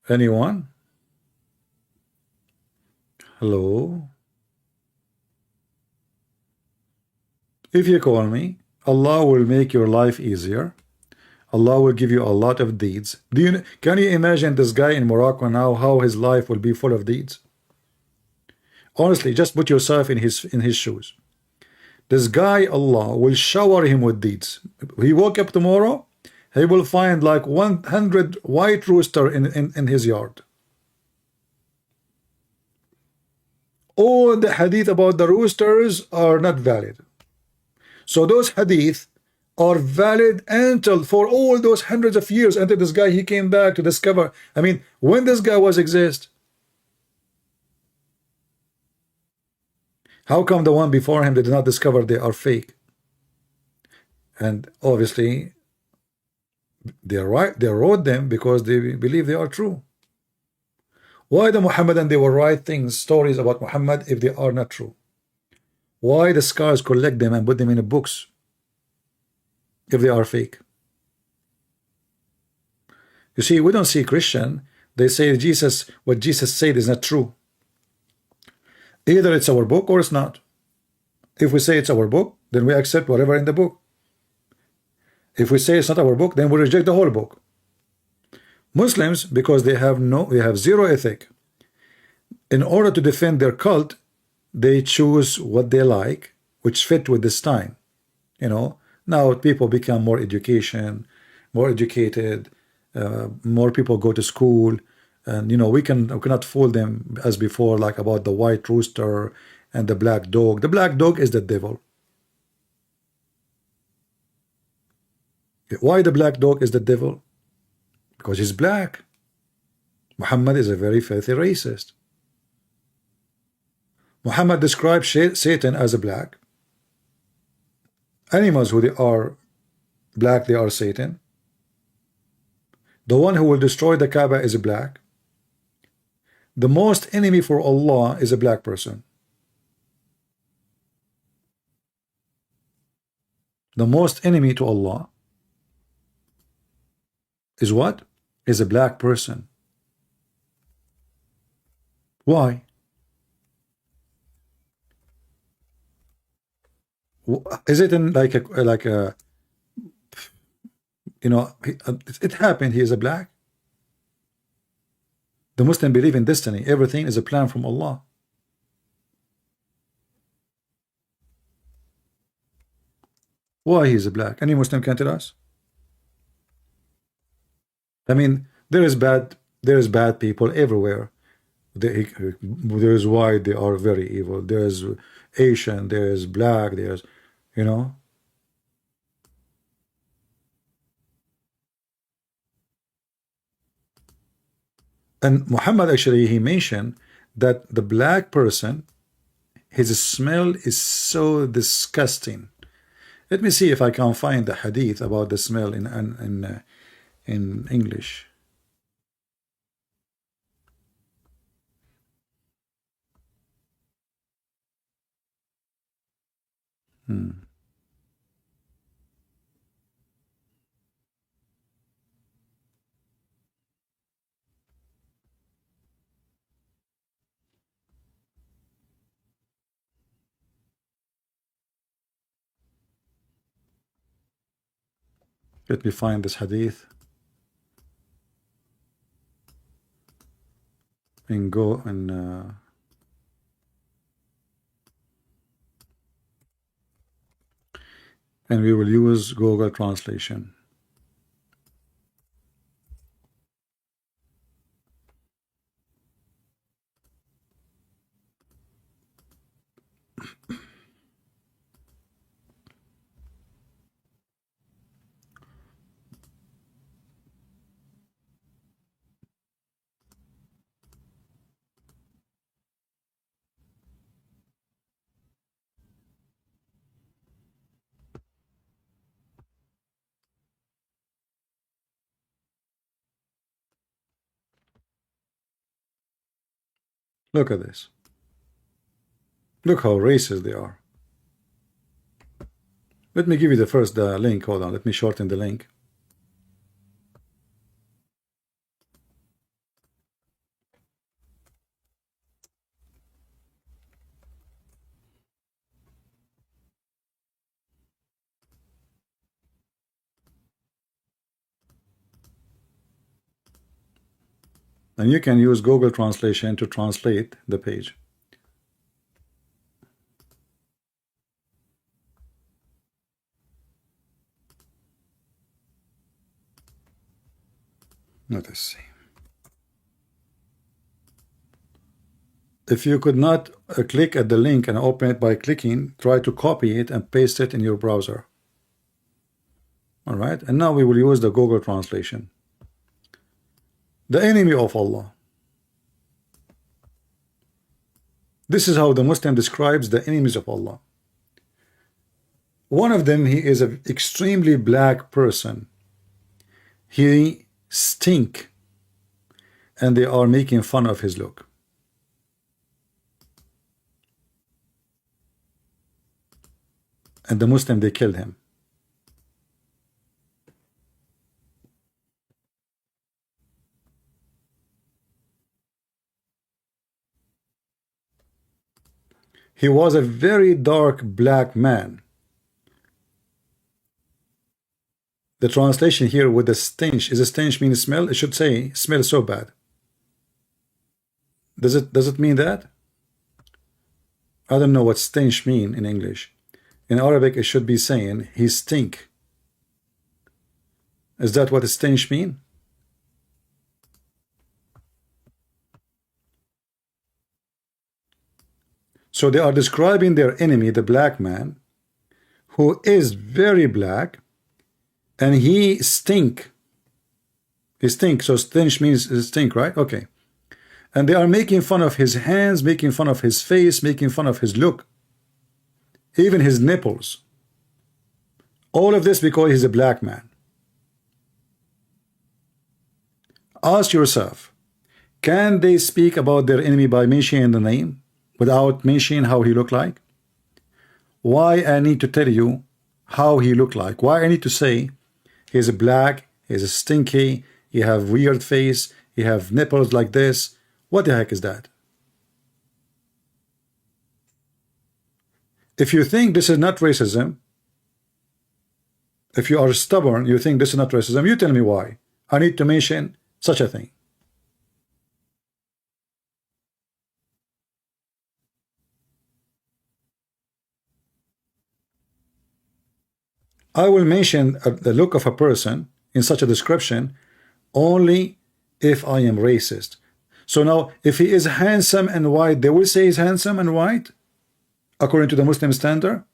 Anyone? Hello? If you call me, Allah will make your life easier. Allah will give you a lot of deeds. Can you imagine this guy in Morocco now, how his life will be full of deeds? Honestly, just put yourself in his shoes. This guy, Allah will shower him with deeds. He woke up tomorrow, he will find like 100 white rooster in his yard. All the hadith about the roosters are not valid. So those hadith are valid until for all those hundreds of years until this guy he came back to discover. I mean, when this guy was exist, how come the one before him did not discover they are fake? And obviously they wrote them because they believe they are true. Why the Muhammadan they will write stories about Muhammad if they are not true? Why the scholars collect them and put them in the books if they are fake? You see, we don't see Christian, they say what Jesus said is not true. Either it's our book or it's not. If we say it's our book, then we accept whatever in the book. If we say it's not our book, then we reject the whole book. Muslims, because they have zero ethic, in order to defend their cult, they choose what they like, which fit with this time. You know, now people become more educated, more people go to school, and you know, we cannot fool them as before, like about the white rooster and the black dog. The black dog is the devil. Why the black dog is the devil? Because he's black. Muhammad is a very filthy racist. Muhammad describes Satan as a black. Animals who they are black, they are Satan. The one who will destroy the Kaaba is a black. The most enemy for Allah is a black person. The most enemy to Allah is what? Is a black person. Why? Is it in like a you know, it happened, he is a black? The Muslim believe in destiny. Everything is a plan from Allah. Why he is a black? Any Muslim can tell us? I mean, there is bad people everywhere. There is white, they are very evil. There is Asian, there is black, there's, you know. And Muhammad actually, he mentioned that the black person, his smell is so disgusting. Let me see if I can find the hadith about the smell in English. Let me find this hadith and go and we will use Google translation. Look at this. Look how racist they are. Let me give you the link. Hold on. Let me shorten the link. And you can use Google Translation to translate the page. Let us see. If you could not click at the link and open it by clicking, try to copy it and paste it in your browser. All right, and now we will use the Google Translation. The enemy of Allah. This is how the Muslim describes the enemies of Allah. One of them, he is an extremely black person. He stink, and they are making fun of his look. And the Muslim, they killed him. He was a very dark black man. The translation here with the stench, is a stench mean smell? It should say smell so bad. Does it mean that? I don't know what stench mean in English. In Arabic, it should be saying he stink. Is that what stench mean? So they are describing their enemy, the black man, who is very black, and he stink. He stink. So stench means stink, right? Okay. And they are making fun of his hands, making fun of his face, making fun of his look, even his nipples. All of this because he's a black man. Ask yourself, can they speak about their enemy by mentioning the name without mentioning how he looked like? Why I need to tell you how he looked like? Why I need to say he's black, he's stinky, he have weird face, he have nipples like this? What the heck is that? If you think this is not racism, if you are stubborn, you think this is not racism, you tell me why I need to mention such a thing. I will mention the look of a person in such a description only if I am racist. So now, if he is handsome and white, they will say he's handsome and white, according to the Muslim standard.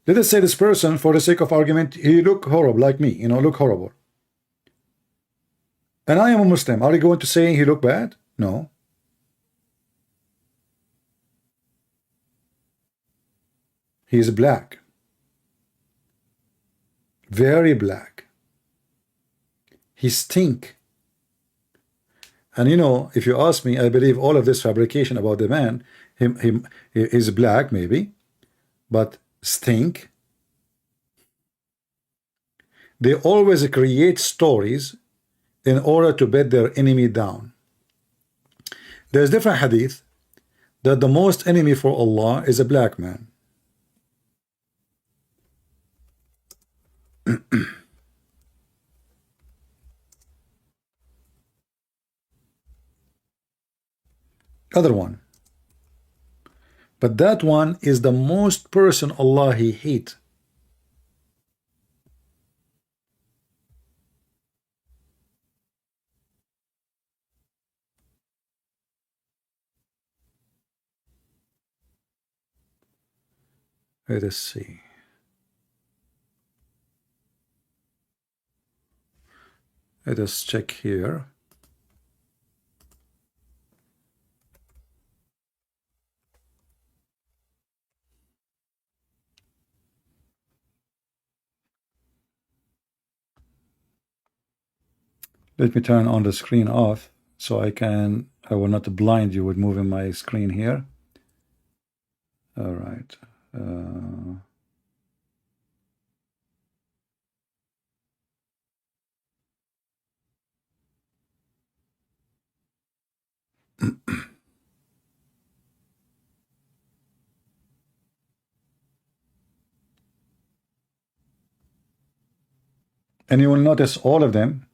Let us say this person, for the sake of argument, he look horrible, like me, look horrible. And I am a Muslim. Are you going to say he look bad? No. He is black. Very black. He stink. And if you ask me, I believe all of this fabrication about the man, he is black maybe, but stink. They always create stories in order to bet their enemy down. There's different hadith that the most enemy for Allah is a black man. Other one. But that one is the most person Allah he hate. Let us see. Let us check here. Let me turn on the screen off so I will not blind you with moving my screen here. All right. And you will notice all of them,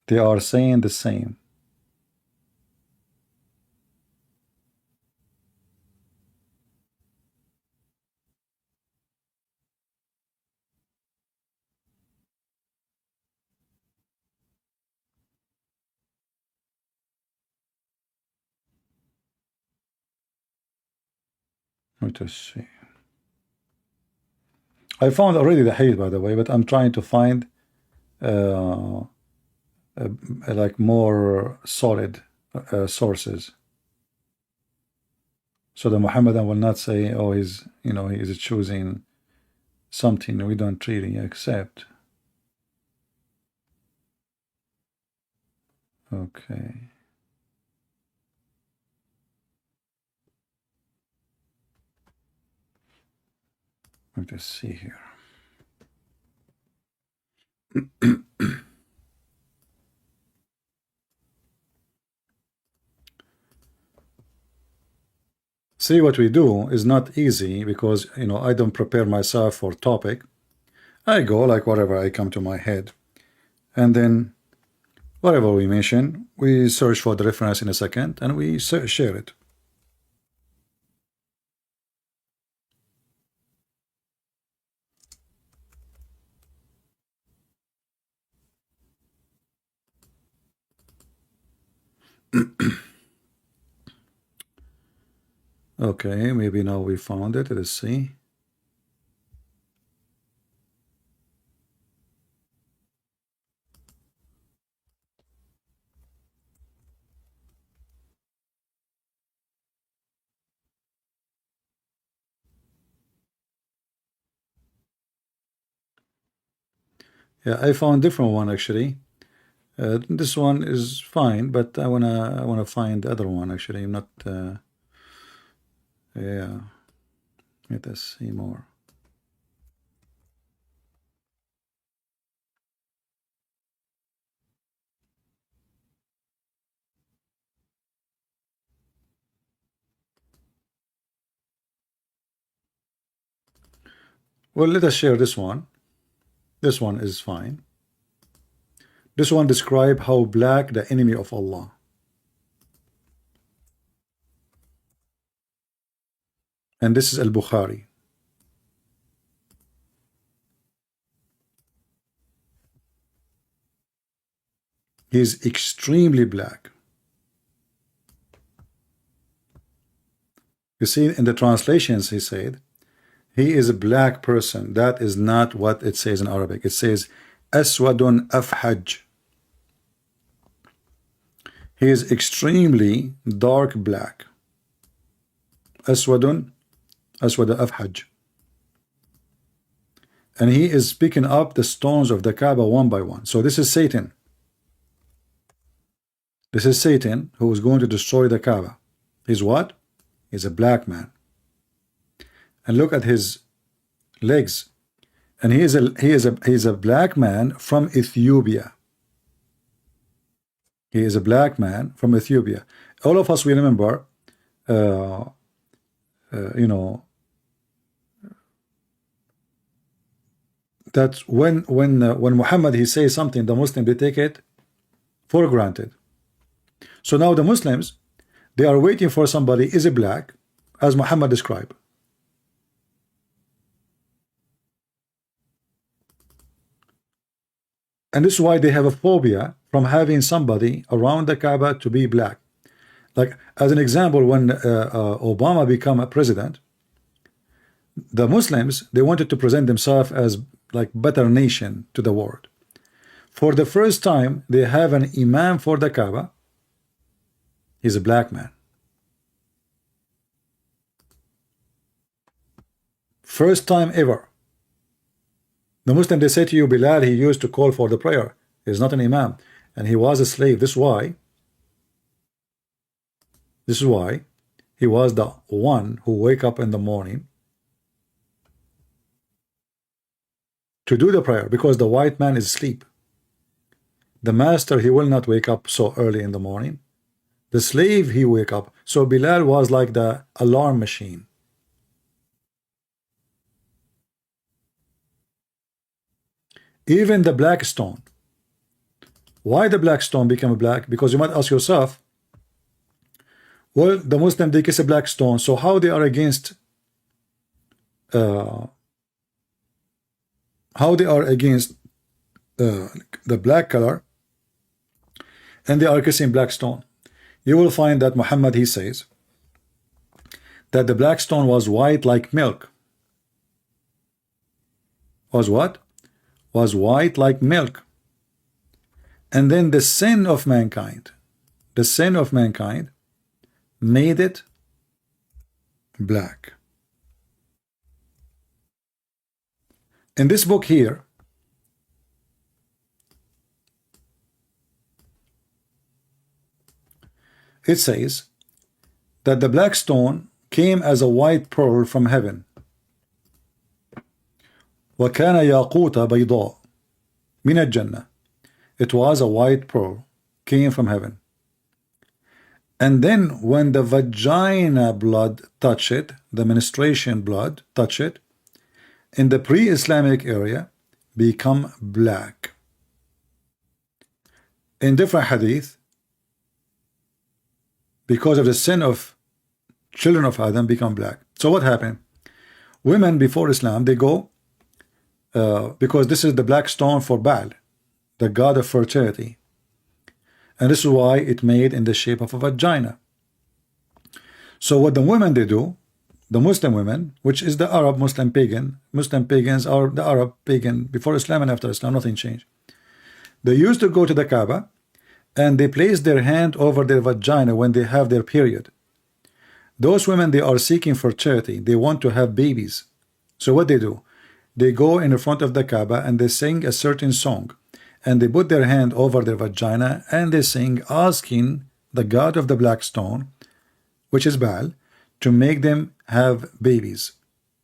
they are saying the same. Let us see. I found already the hadith, by the way, but I'm trying to find like more solid sources, so the Muhammadan will not say, oh, he's he is choosing something we don't really accept. Okay. Let us see here. See, what we do is not easy because I don't prepare myself for topic. I go like whatever I come to my head, and then Whatever we mention, we search for the reference in a second and we share it. Okay, maybe now we found it. Let's see. Yeah, I found different one actually. This one is fine, but I wanna find the other one actually. I'm not. Yeah, let us see more. Well, let us share this one. This one is fine. This one describe how black the enemy of Allah. And this is Al-Bukhari. He is extremely black. You see, in the translations, he said, he is a black person. That is not what it says in Arabic. It says, Aswadun afhaj. He is extremely dark black. Aswadun, Aswad afhaj. And he is picking up the stones of the Kaaba one by one. So this is Satan. This is Satan who is going to destroy the Kaaba. He's what? He's a black man. And look at his legs. And he is a black man from Ethiopia. He is a black man from Ethiopia. All of us, we remember, you know, that when Muhammad he says something, the Muslims they take it for granted. So now the Muslims, they are waiting for somebody is a black, as Muhammad described. And this is why they have a phobia from having somebody around the Kaaba to be black. Like as an example, when Obama became a president, the Muslims, they wanted to present themselves as like better nation to the world. For the first time, they have an imam for the Kaaba. He's a black man. First time ever. The Muslim, they say to you, Bilal, he used to call for the prayer. He's not an imam. And he was a slave. This is why he was the one who wake up in the morning to do the prayer, because the white man is asleep. The master, he will not wake up so early in the morning. The slave, he wake up. So Bilal was like the alarm machine. Even the black stone. Why the black stone became black? Because you might ask yourself, well, the Muslim, they kiss a black stone, so how they are against the black color, and they are kissing black stone. You will find that Muhammad, he says that the black stone was white like milk. Was what? Was white like milk. And then the sin of mankind made it black. In this book here, it says that the black stone came as a white pearl from heaven. وَكَانَ يَاقُوتَ بَيْضَاء مِنَ الْجَنَّةِ. It was a white pearl, came from heaven. And then when the vagina blood touched it, the menstruation blood touched it, in the pre-Islamic area, become black. in different hadith, because of the sin of children of Adam, become black. So what happened? Women before Islam, they go, because this is the black stone for Baal, the god of fertility. And this is why it made in the shape of a vagina. So what the women they do, the Muslim women, which is the Arab Muslim pagan, Muslim pagans are the Arab pagan before Islam and after Islam, nothing changed. They used to go to the Kaaba and they place their hand over their vagina when they have their period. Those women, they are seeking fertility. They want to have babies. So what they do? They go in the front of the Kaaba and they sing a certain song. And they put their hand over their vagina and they sing, asking the god of the black stone, which is Baal, to make them have babies.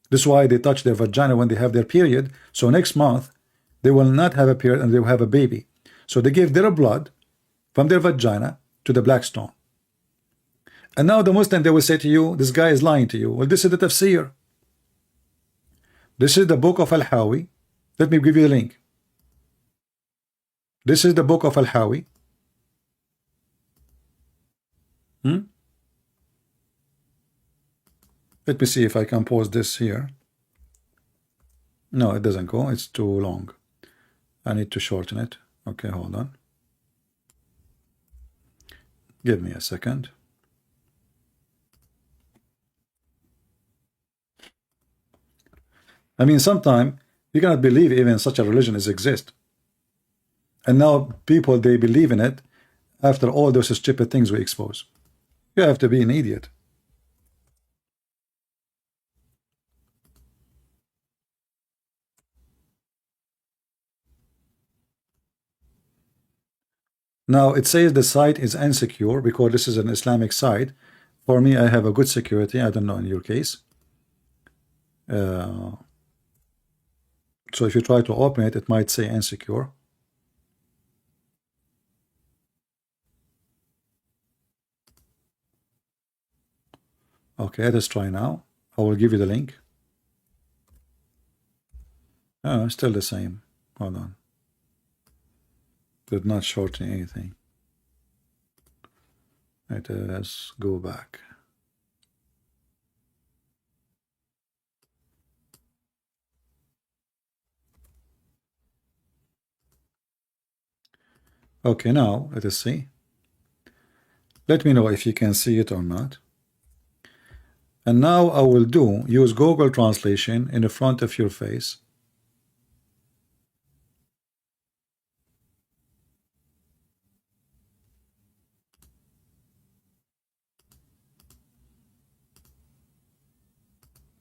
This is why they touch their vagina when they have their period. So next month, they will not have a period and they will have a baby. So they give their blood from their vagina to the black stone. And now the Muslim, they will say to you, this guy is lying to you. Well, this is the tafsir. This is the book of Al-Hawi. Let me give you the link. This is the book of Al-Hawi. Let me see if I can pause this here. No, it doesn't go. It's too long. I need to shorten it. Okay, hold on. Give me a second. I mean, sometimes you cannot believe even such a religion exists. And now people, they believe in it after all those stupid things we expose. You have to be an idiot. Now it says the site is insecure because this is an Islamic site. For me, I have a good security. I don't know in your case. So if you try to open it, it might say insecure. Okay, let's try now. I will give you the link. Oh, still the same. Hold on. Did not shorten anything. Right, let's go back. Okay, now let us see. Let me know if you can see it or not. And now I will use Google Translation in the front of your face.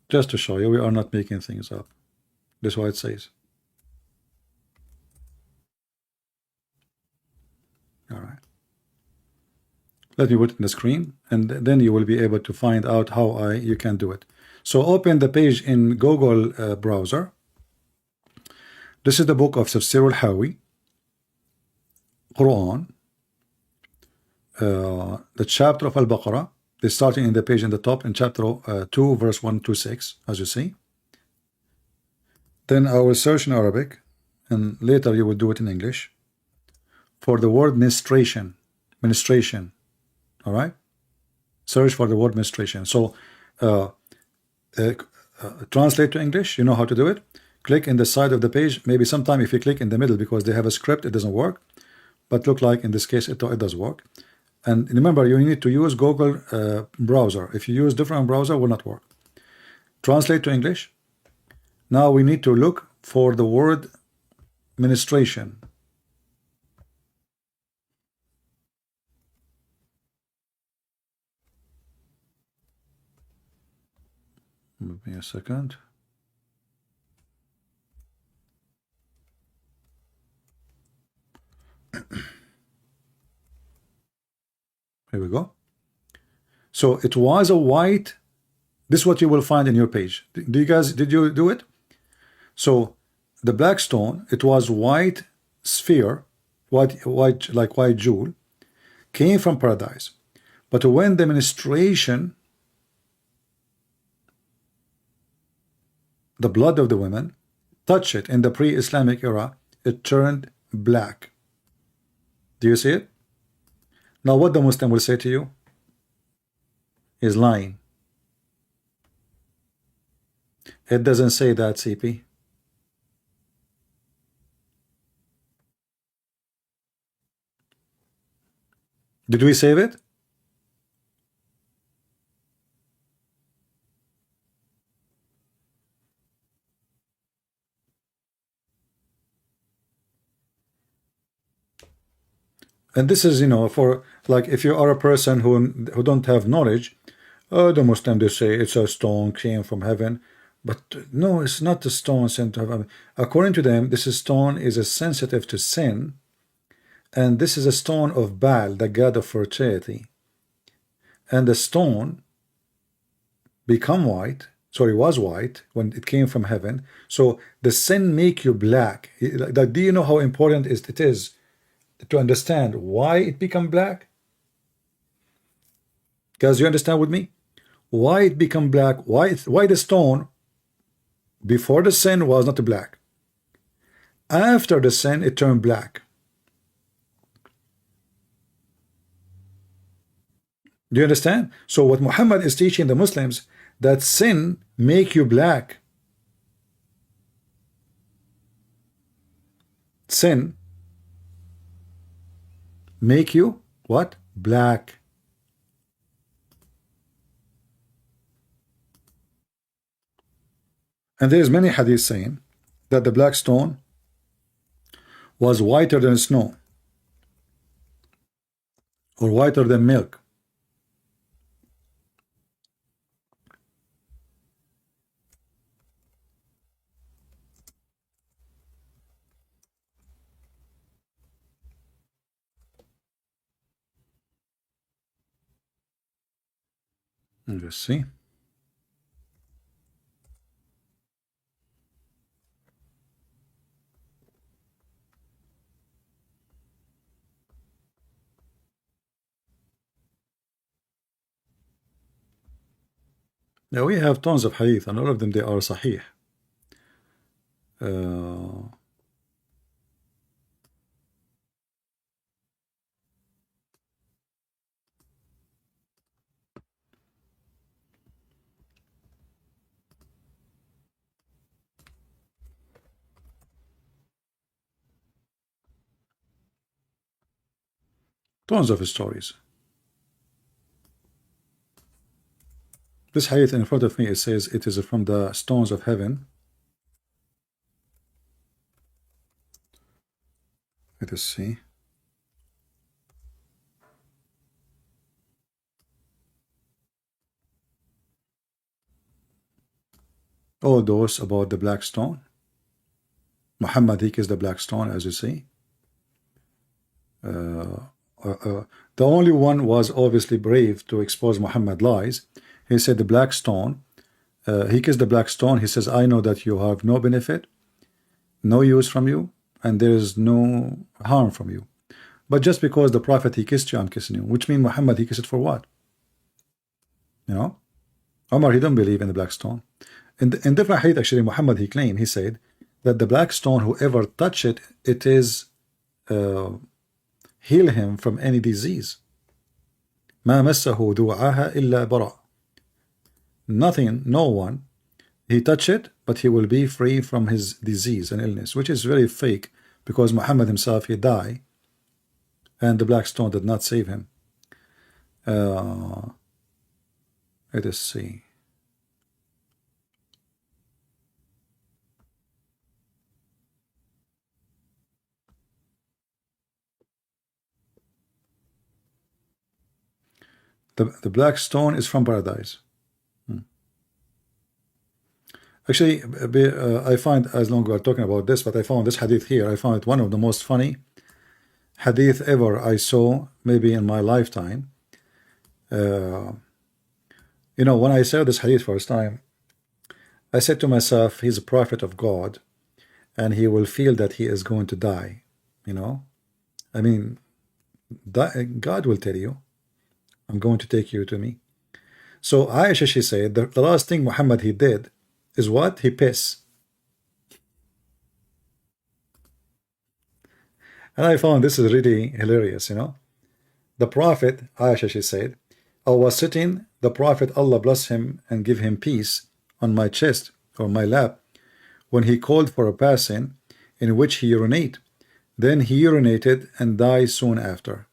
Just to show you, we are not making things up. That's what it says. All right. Let me put it in the screen, and then you will be able to find out how you can do it. So open the page in Google browser. This is the book of Tafsir al-Hawi, Quran, the chapter of Al-Baqarah. They're starting in the page in the top in chapter 2, verse 1 to 6, as you see. Then I will search in Arabic, and later you will do it in English, for the word ministration. All right? Search for the word ministration. So translate to English. You know how to do it. Click in the side of the page. Maybe sometime if you click in the middle because they have a script, it doesn't work. But look like in this case, it does work. And remember, you need to use Google browser. If you use different browser, it will not work. Translate to English. Now we need to look for the word ministration. Give me a second. Here we go. So it was a white. This is what you will find in your page. Did you do it? So the black stone, it was white sphere, white like white jewel, came from paradise. But when the ministration, the blood of the women, touched it in the pre-Islamic era, it turned black. Do you see it? Now what the Muslim will say to you is lying. It doesn't say that, CP. Did we save it? And this is, you know, for like if you are a person who don't have knowledge, the Muslim, they say it's a stone came from heaven, but no, it's not the stone sent to heaven. According to them, this stone is a sensitive to sin, and this is a stone of Baal, the god of fertility, and the stone become white. Sorry, was white when it came from heaven. So the sin make you black. Like, do you know how important it is to understand why it become black? Guys, you understand with me? Why it become black? Why the stone before the sin was not black? After the sin, it turned black. Do you understand? So what Muhammad is teaching the Muslims, that sin make you black. Sin make you what? Black. And there's many hadiths saying that the black stone was whiter than snow or whiter than milk. Let's see. Now we have tons of hadith, and all of them they are sahih. Tons of stories. This hadith in front of me, it says it is from the stones of heaven. Let us see. All those about the black stone. Muhammad, he is the black stone, as you see. The only one was obviously brave to expose Muhammad lies. He said the black stone, he kissed the black stone. He says, I know that you have no benefit, no use from you, and there is no harm from you. But just because the Prophet, he kissed you, I'm kissing you. Which means Muhammad, he kissed it for what? You know? Omar, he don't believe in the black stone. In different hadith, actually, Muhammad, he claimed, he said that the black stone, whoever touch it, it is heal him from any disease. ما مسه ذوعها إلا برأ. Nothing, no one, he touch it, but he will be free from his disease and illness, which is very fake, because Muhammad himself, he died, and the black stone did not save him. Let us see. The black stone is from paradise. Actually, I find, as long as we're talking about this, but I found this hadith here. I found it one of the most funny hadith ever I saw, maybe in my lifetime. You know, when I saw this hadith first time, I said to myself, he's a prophet of God, and he will feel that he is going to die. You know, I mean, God will tell you, I'm going to take you to me. So Aisha, she said, the last thing Muhammad he did is what? He piss. And I found this is really hilarious, you know. The Prophet, Aisha, she said, I was sitting, the Prophet, Allah bless him and give him peace, on my chest or my lap, when he called for a passing in which he urinated. Then he urinated and died soon after.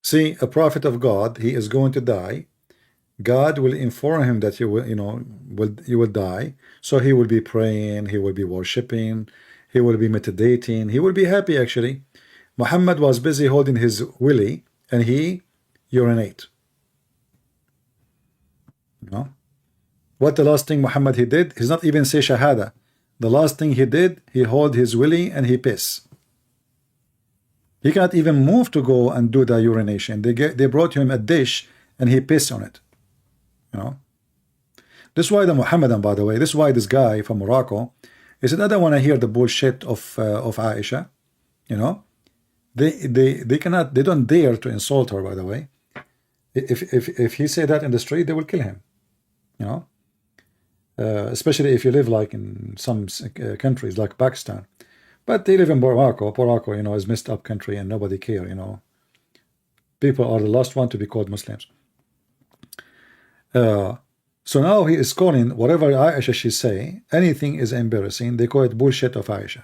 See, a prophet of God, he is going to die. God will inform him that you will, you will die. So he will be praying, he will be worshiping, he will be meditating, he will be happy actually. Muhammad was busy holding his willy and he urinate. You know? What the last thing Muhammad he did? He's not even say shahada. The last thing he did, he hold his willy and he piss. He cannot even move to go and do the urination. They brought him a dish and he pissed on it. You know. This is why the Muhammadan, by the way, this is why this guy from Morocco, he said, I don't want to hear the bullshit of Aisha. You know. They cannot, they don't dare to insult her, by the way. If he say that in the street, they will kill him. You know. Especially if you live like in some countries like Pakistan. But they live in Morocco. Morocco, you know, is messed up country and nobody care, you know. People are the last one to be called Muslims. So now he is calling whatever Aisha she say, anything is embarrassing. They call it bullshit of Aisha.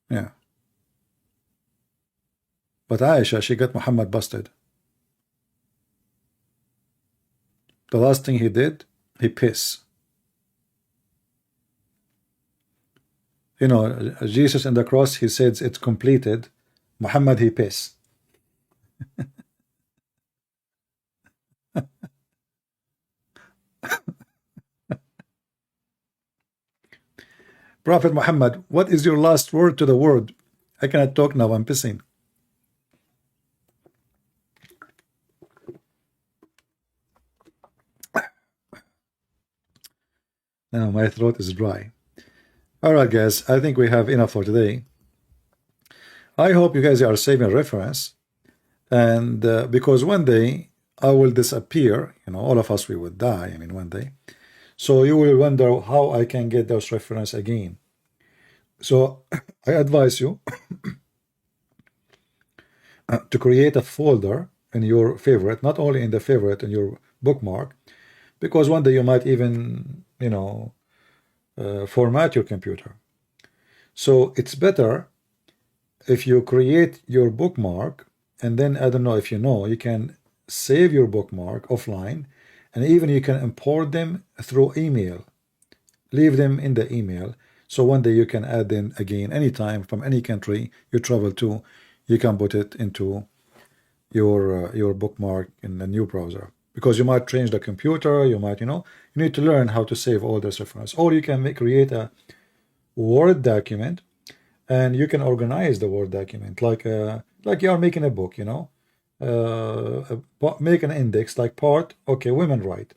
Yeah. But Aisha, she got Muhammad busted. The last thing he did, he pissed. You know, Jesus in the cross, he says it's completed. Muhammad, he pissed. Prophet Muhammad, what is your last word to the world? I cannot talk now, I'm pissing. Now my throat is dry. Alright guys, I think we have enough for today. I hope you guys are saving reference, and because one day I will disappear, you know, all of us we would die, I mean one day. So you will wonder how I can get those reference again. So I advise you to create a folder in your favorite, not only in the favorite in your bookmark, because one day you might even, you know, format your computer. So it's better if you create your bookmark, and then I don't know if you know, you can save your bookmark offline, and even you can import them through email. Leave them in the email, so one day you can add them again anytime from any country you travel to. You can put it into your bookmark in a new browser, because you might change the computer, you might, you know, you need to learn how to save all this reference. Or you can create a Word document, and you can organize the Word document like you are making a book, you know. Make an index like part, okay, women right,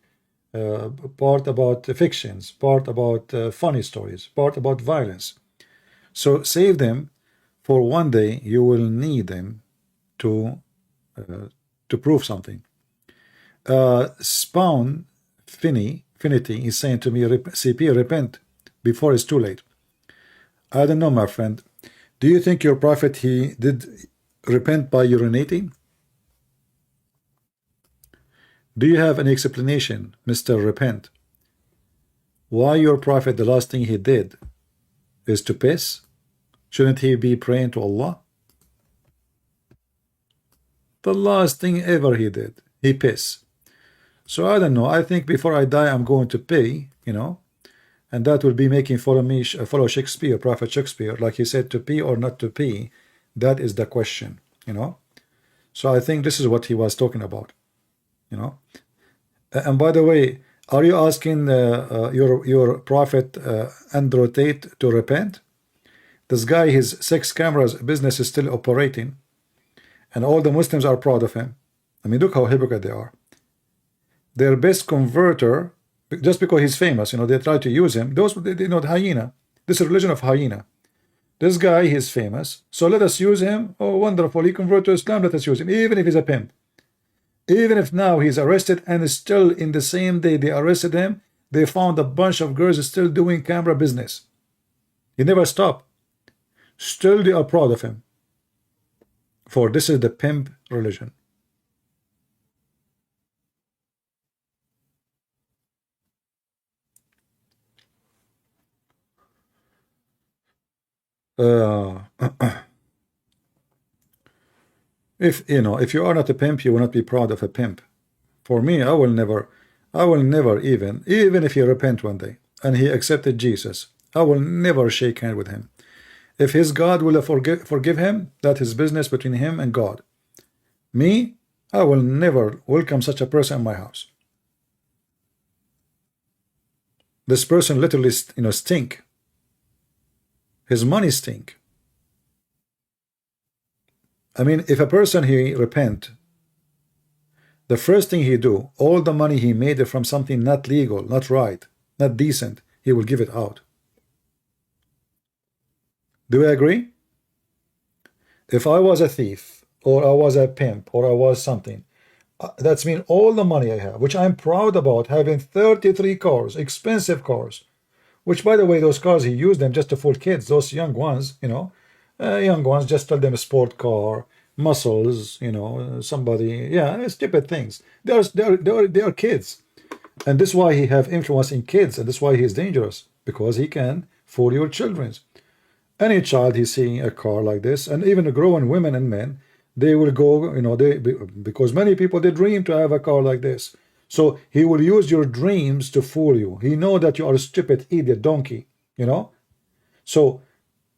part about fictions, part about funny stories, part about violence. So save them for one day you will need them to prove something. Spawn Finity is saying to me, CP, repent before it's too late. I don't know, my friend. Do you think your prophet, he did repent by urinating? Do you have any explanation, Mr. Repent, why your prophet, the last thing he did is to piss? Shouldn't he be praying to Allah? The last thing ever he did, he pissed. So I don't know. I think before I die, I'm going to pay, you know, and that will be making follow Shakespeare, Prophet Shakespeare, like he said, to pee or not to pee. That is the question, you know. So I think this is what he was talking about, you know. And by the way, are you asking your prophet Andrew Tate to repent? This guy, his 6 cameras business is still operating, and all the Muslims are proud of him. I mean, look how hypocrite they are. Their best converter, just because he's famous, you know, they try to use him. Those, you know, the hyena. This is religion of hyena. This guy, he's famous, so let us use him. Oh, wonderful, he converted to Islam, let us use him, even if he's a pimp. Even if now he's arrested, and still in the same day they arrested him, they found a bunch of girls still doing camera business. He never stopped. Still they are proud of him. For this is the pimp religion. If you are not a pimp, you will not be proud of a pimp. For me, I will never even if he repent one day and he accepted Jesus, I will never shake hand with him. If his God will forgive him, that is business between him and God. Me, I will never welcome such a person in my house. This person literally, stink. His money stink. I mean, if a person he repent, the first thing he do, all the money he made from something not legal, not right, not decent, he will give it out. Do you agree? If I was a thief, or I was a pimp, or I was something, that's mean all the money I have, which I'm proud about, having 33 cars, expensive cars, which, by the way, those cars, he used them just to fool kids, those young ones, young ones, just tell them a sport car, muscles, somebody, yeah, stupid things. They are kids. And this is why he have influence in kids, and this is why he is dangerous, because he can fool your children. Any child he's seeing a car like this, and even grown women and men, they will go, because many people, they dream to have a car like this. So he will use your dreams to fool you. He know that you are a stupid idiot donkey, So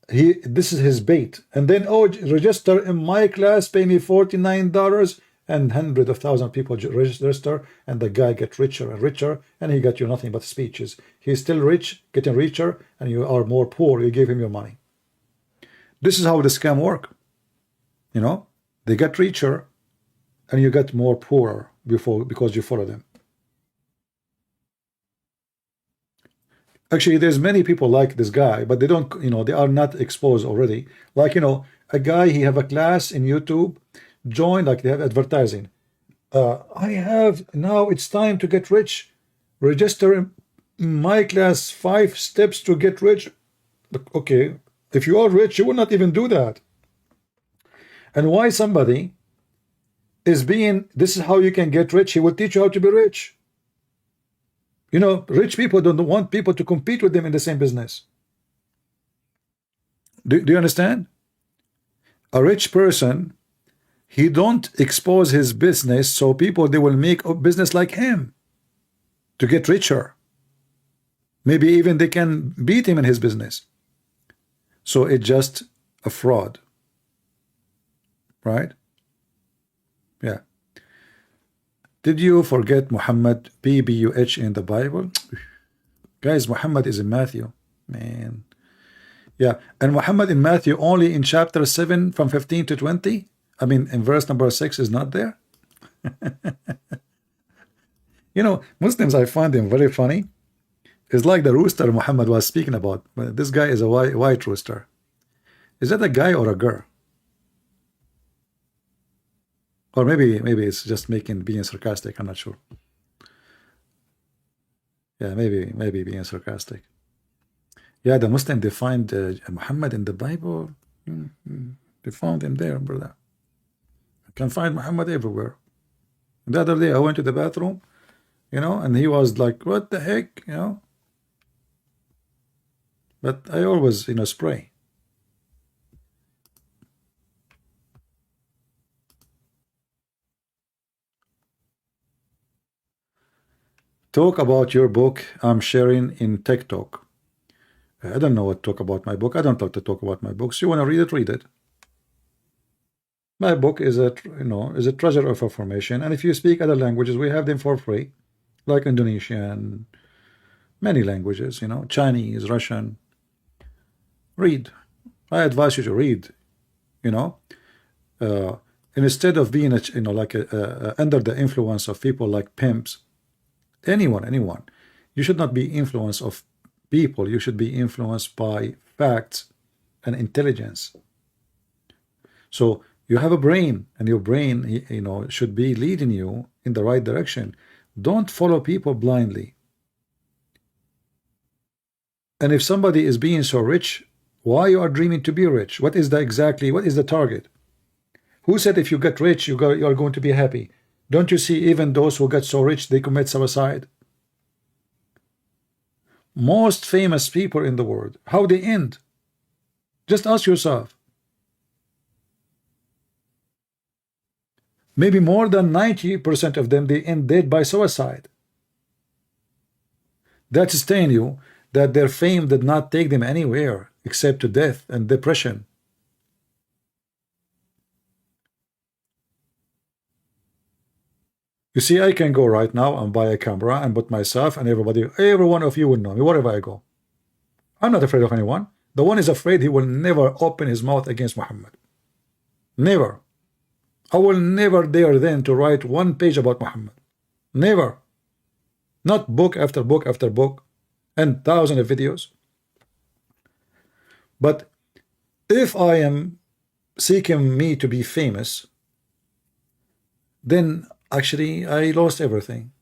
this is his bait. And then, register in my class, pay me $49, and hundreds of thousands of people register, and the guy get richer and richer, and he got you nothing but speeches. He's still rich, getting richer, and you are more poor. You give him your money. This is how the scam work. They get richer, and you get more poorer because you follow them. Actually, there's many people like this guy, but they don't, they are not exposed already. Like, a guy, he have a class in YouTube, join, like they have advertising. I have, now it's time to get rich. Register in my class, 5 steps to get rich. Okay, if you are rich, you will not even do that. And why somebody is this is how you can get rich, he will teach you how to be rich. Rich people don't want people to compete with them in the same business. Do you understand? A rich person, he don't expose his business so people, they will make a business like him to get richer. Maybe even they can beat him in his business. So it's just a fraud. Right? Yeah. Did you forget Muhammad, P-B-U-H, in the Bible? Guys, Muhammad is in Matthew. Man. Yeah. And Muhammad in Matthew only in chapter 7 from 15 to 20. I mean, in verse number 6 is not there. Muslims, I find them very funny. It's like the rooster Muhammad was speaking about. This guy is a white rooster. Is that a guy or a girl? Or maybe it's just being sarcastic. I'm not sure. Yeah, maybe being sarcastic. Yeah, the Muslim, they find Muhammad in the Bible. They found him there, brother. You can find Muhammad everywhere. The other day I went to the bathroom, and he was like, what the heck, But I always, spray. Talk about your book I'm sharing in TikTok. I don't know what to talk about my book. I don't like to talk about my books. You want to read it, read it. My book is a treasure of information, and if you speak other languages, we have them for free, like Indonesian, many languages, Chinese, Russian. Read. I advise you to read. Instead of being under the influence of people like pimps. Anyone, you should not be influenced of people. You should be influenced by facts and intelligence. So you have a brain, and your brain, should be leading you in the right direction. Don't follow people blindly. And if somebody is being so rich, why you are dreaming to be rich? What is the target? Who said if you get rich, you are going to be happy? Don't you see even those who get so rich, they commit suicide? Most famous people in the world, how they end? Just ask yourself. Maybe more than 90% of them, they end dead by suicide. That's telling you that their fame did not take them anywhere except to death and depression. You see, I can go right now and buy a camera and put myself and every one of you will know me wherever I go. I'm not afraid of anyone. The one is afraid he will never open his mouth against Muhammad. Never. I will never dare then to write one page about Muhammad. Never. Not book after book after book and thousands of videos. But if I am seeking me to be famous, then actually I lost everything.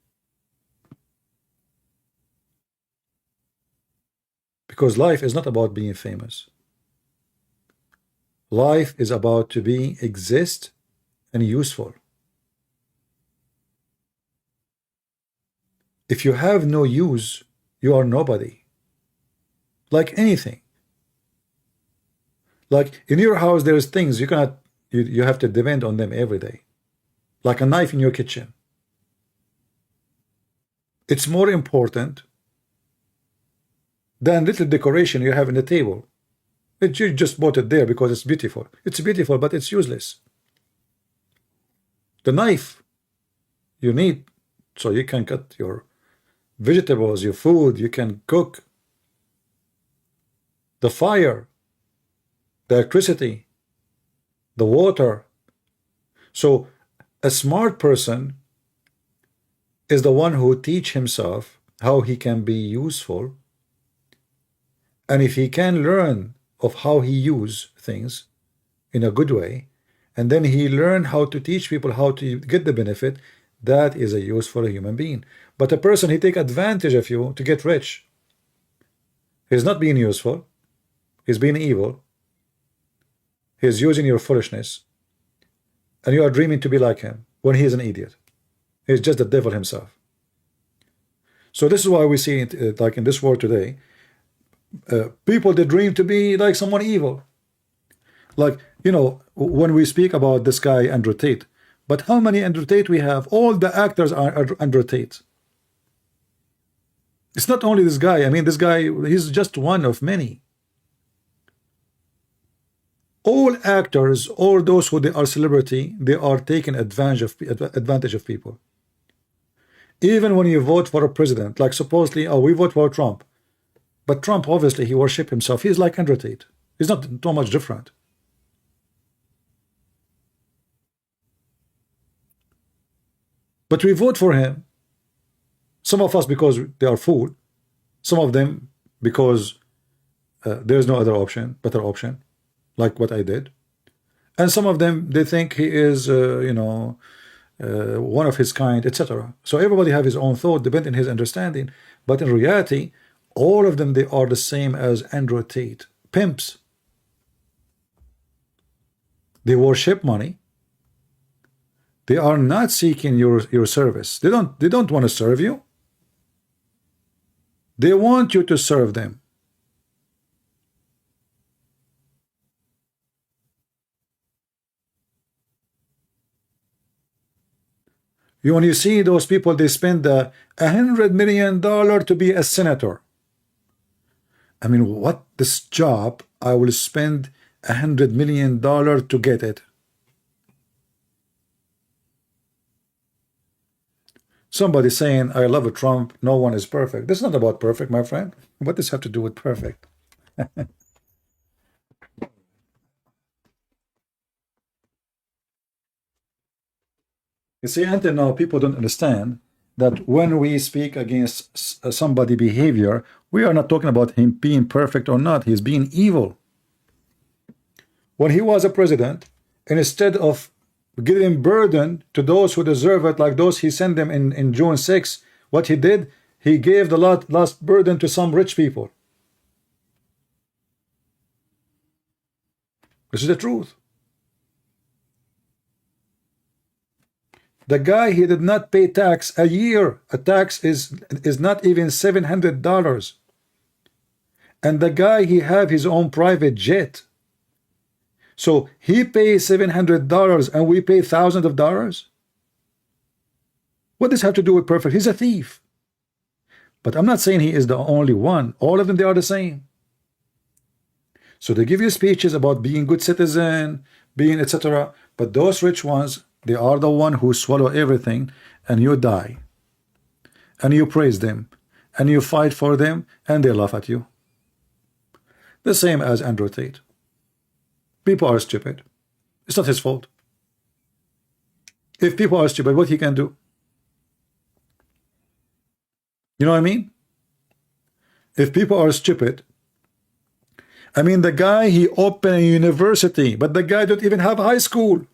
Because life is not about being famous. Life is about to be exist and useful. If you have no use, you are nobody. Like anything. Like in your house, there's things you cannot, you have to depend on them every day. Like a knife in your kitchen. It's more important than little decoration you have in the table. You just bought it there because it's beautiful. It's beautiful, but it's useless. The knife you need so you can cut your vegetables, your food, you can cook. The fire, the electricity, the water. So a smart person is the one who teach himself how he can be useful, and if he can learn of how he use things in a good way, and then he learn how to teach people how to get the benefit, that is a useful human being. But a person, he take advantage of you to get rich. He's not being useful. He's being evil. He's using your foolishness. And you are dreaming to be like him when he is an idiot. He's just the devil himself. So this is why we see it like in this world today, people that dream to be like someone evil. Like, you know, when we speak about this guy Andrew Tate, but how many Andrew Tate we have? All the actors are Andrew Tate. It's not only this guy. I mean, this guy, he's just one of many. All actors, all those who they are celebrity, they are taking advantage of people. Even when you vote for a president, like supposedly, oh, we vote for Trump, but Trump obviously he worship himself. He's like Andrew Tate. He's not too much different. But we vote for him. Some of us because they are fool. Some of them because there's no other option, better option, like what I did. And some of them, they think he is, you know, one of his kind, etc. So everybody have his own thought, depending on his understanding. But in reality, all of them, they are the same as Andrew Tate. Pimps. They worship money. They are not seeking your service. They don't want to serve you. They want you to serve them. When you see those people, they spend $100 million to be a senator. I mean, what this job, I will spend $100 million to get it. Somebody saying, I love Trump, no one is perfect. This is not about perfect, my friend. What does this have to do with perfect? You see, until now, people don't understand that when we speak against somebody's behavior, we are not talking about him being perfect or not. He's being evil. When he was a president, and instead of giving burden to those who deserve it, like those he sent them in June 6, what he did, he gave the last burden to some rich people. This is the truth. The guy, he did not pay tax a year. A tax is not even $700. And the guy, he have his own private jet. So he pays $700 and we pay thousands of dollars. What does this have to do with perfect? He's a thief. But I'm not saying he is the only one. All of them, they are the same. So they give you speeches about being good citizen, being etc. But those rich ones, they are the one who swallow everything, and you die. And you praise them, and you fight for them, and they laugh at you. The same as Andrew Tate. People are stupid. It's not his fault. If people are stupid, what he can do? You know what I mean? If people are stupid, I mean, the guy, he opened a university, but the guy don't even have high school.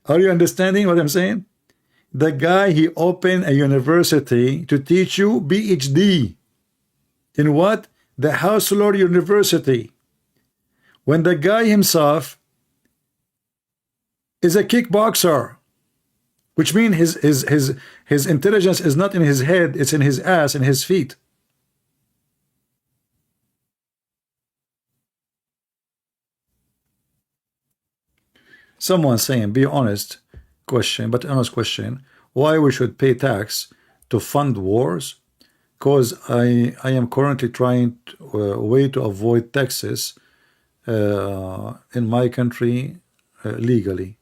Are you understanding what I'm saying? The guy, he opened a university to teach you PhD. In what? The Haussler University. When the guy himself is a kickboxer, which means his intelligence is not in his head, it's in his ass and his feet. Someone saying, be honest question, but honest question, why we should pay tax to fund wars? Because I am currently trying a way to avoid taxes in my country legally.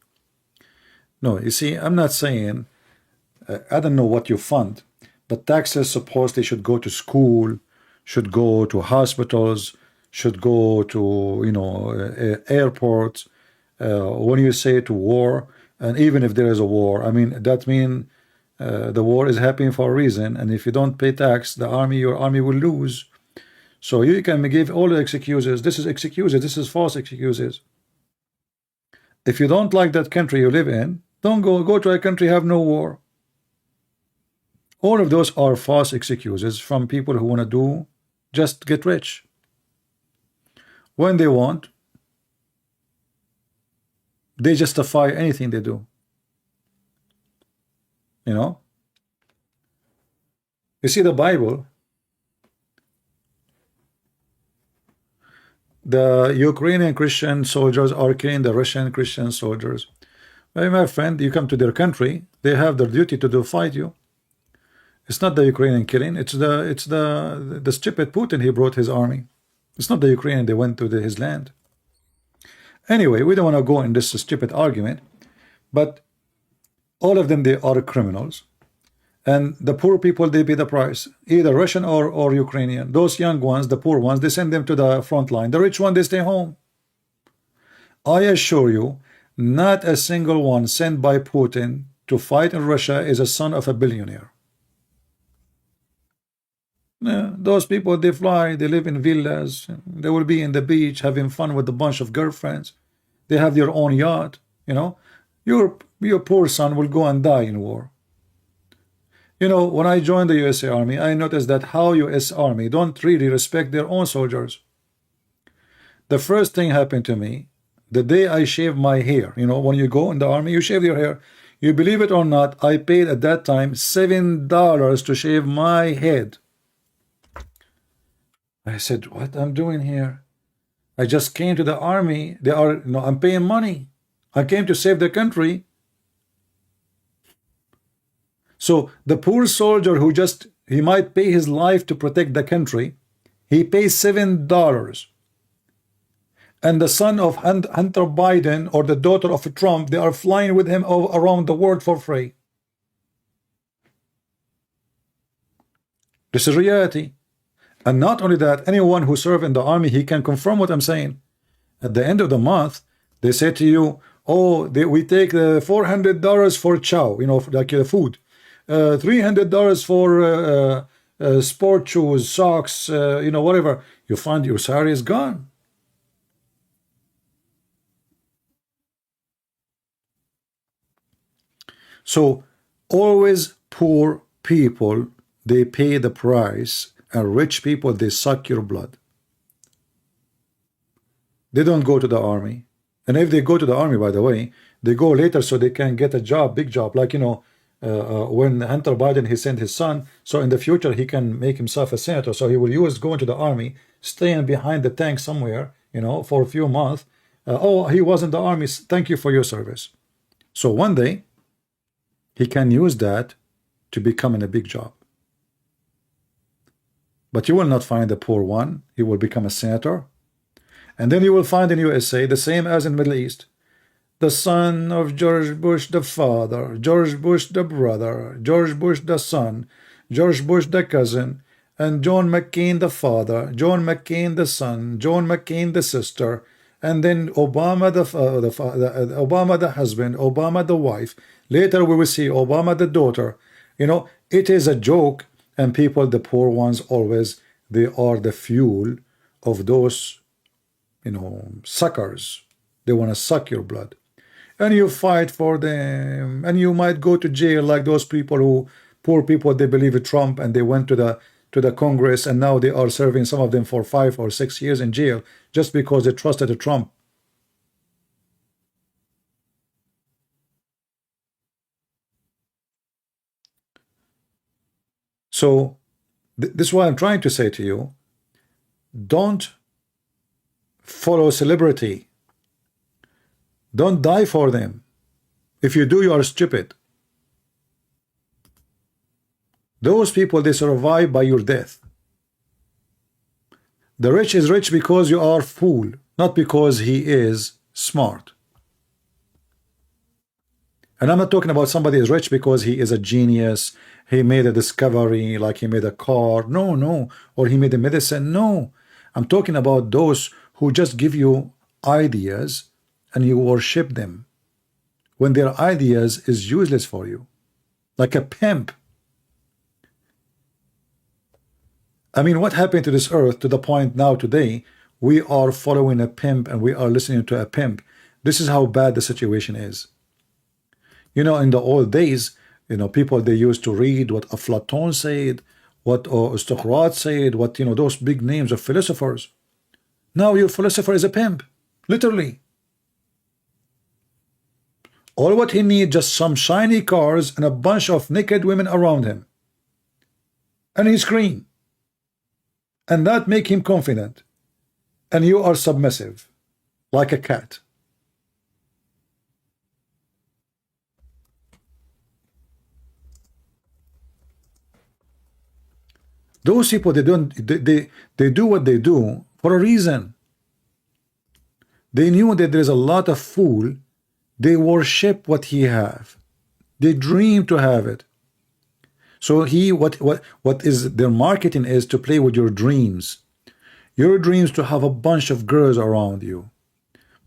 No, you see, I'm not saying, I don't know what you fund, but taxes supposedly should go to school, should go to hospitals, should go to, you know, airports. When you say to war, and even if there is a war, I mean, that means the war is happening for a reason, and if you don't pay tax, your army will lose. So you can give all the excuses. This is excuses. This is false excuses. If you don't like that country you live in, don't go to a country have no war. All of those are false excuses from people who want to just get rich. When they want, they justify anything they do. You know? You see the Bible, the Ukrainian Christian soldiers are killing the Russian Christian soldiers. Well, my friend, you come to their country, they have their duty to fight you. It's not the Ukrainian killing, it's the stupid Putin. He brought his army. It's not the Ukrainian, they went to his land. Anyway, we don't want to go in this stupid argument, but all of them, they are criminals. And the poor people, they pay the price, either Russian or Ukrainian. Those young ones, the poor ones, they send them to the front line. The rich one, they stay home. I assure you, not a single one sent by Putin to fight in Russia is a son of a billionaire. Yeah, those people, they fly, they live in villas, they will be in the beach having fun with a bunch of girlfriends. They have their own yacht, you know. Your poor son will go and die in war. You know, when I joined the USA Army, I noticed that how US Army don't really respect their own soldiers. The first thing happened to me, the day I shaved my hair. You know, when you go in the Army, you shave your hair. You believe it or not, I paid at that time $7 to shave my head. I said, what I'm doing here? I just came to the army. I'm paying money. I came to save the country. So the poor soldier who he might pay his life to protect the country, he pays $7. And the son of Hunter Biden or the daughter of Trump, they are flying with him around the world for free. This is reality. And not only that, anyone who served in the army, he can confirm what I'm saying. At the end of the month, they say to you, oh, we take $400 for chow, you know, like food. $300 for sport shoes, socks, you know, whatever. You find your salary is gone. So always poor people, they pay the price And rich people, they suck your blood. They don't go to the army. And if they go to the army, by the way, they go later so they can get a job, big job. Like, you know, when Hunter Biden, he sent his son, so in the future he can make himself a senator. So he will use going to the army, staying behind the tank somewhere, you know, for a few months. Oh, he was in the army. Thank you for your service. So one day, he can use that to become in a big job. But you will not find the poor one. He will become a senator. And then you will find in USA the same as in Middle East. The son of George Bush the father, George Bush the brother, George Bush the son, George Bush the cousin, and John McCain the father, John McCain the son, John McCain the sister, and then Obama Obama the husband, Obama the wife. Later we will see Obama the daughter. You know, it is a joke, and people, the poor ones, always, they are the fuel of those, you know, suckers. They want to suck your blood. And you fight for them, and you might go to jail like those people who, poor people, they believe in Trump, and they went to the Congress, and now they are serving, some of them, for 5 or 6 years in jail just because they trusted Trump. So this is what I'm trying to say to you. Don't follow celebrity. Don't die for them. If you do, you are stupid. Those people, they survive by your death. The rich is rich because you are fool, not because he is smart. And I'm not talking about somebody is rich because he is a genius, he made a discovery, like he made a car. No, no. Or he made a medicine. No. I'm talking about those who just give you ideas and you worship them when their ideas is useless for you. Like a pimp. I mean, what happened to this earth to the point now today we are following a pimp and we are listening to a pimp? This is how bad the situation is. You know, in the old days, you know, people, they used to read what Aflatun said, what Aristocrat said, what, you know, those big names of philosophers. Now your philosopher is a pimp, literally. All what he needs, just some shiny cars and a bunch of naked women around him. And he scream. And that make him confident. And you are submissive, like a cat. Those people, they do what they do for a reason. They knew that there is a lot of fool. They worship what he have. They dream to have it. So what is their marketing is to play with your dreams. Your dreams to have a bunch of girls around you,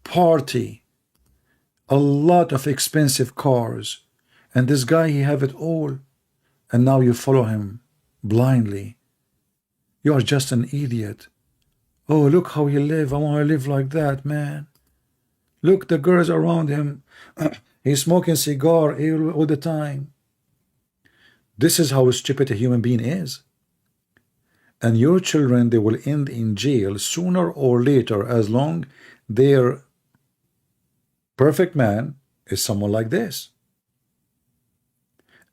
party, a lot of expensive cars, and this guy, he have it all, and now you follow him blindly. You are just an idiot. Oh, look how he live. I want to live like that, man. Look, the girls around him. He's smoking cigar all the time. This is how stupid a human being is. And your children, they will end in jail sooner or later, as long their perfect man is someone like this.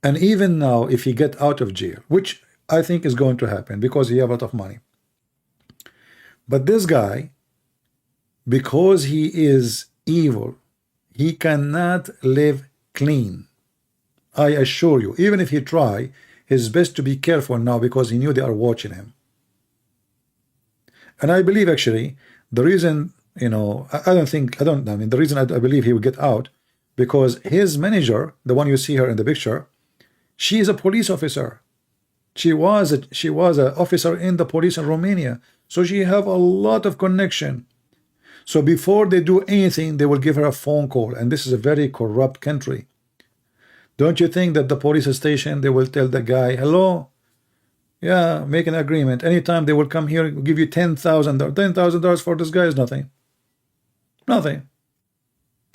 And even now, if he get out of jail, which I think is going to happen because he have a lot of money. But this guy, because he is evil, he cannot live clean. I assure you, even if he try his best to be careful now because he knew they are watching him. And I believe actually the reason, you know, I mean, the reason I believe he will get out because his manager, the one you see her in the picture, she is a police officer. She was an officer in the police in Romania. So she have a lot of connection. So before they do anything, they will give her a phone call. And this is a very corrupt country. Don't you think that the police station, they will tell the guy, hello? Yeah, make an agreement. Anytime they will come here, give you $10,000. $10,000 for this guy is nothing. Nothing.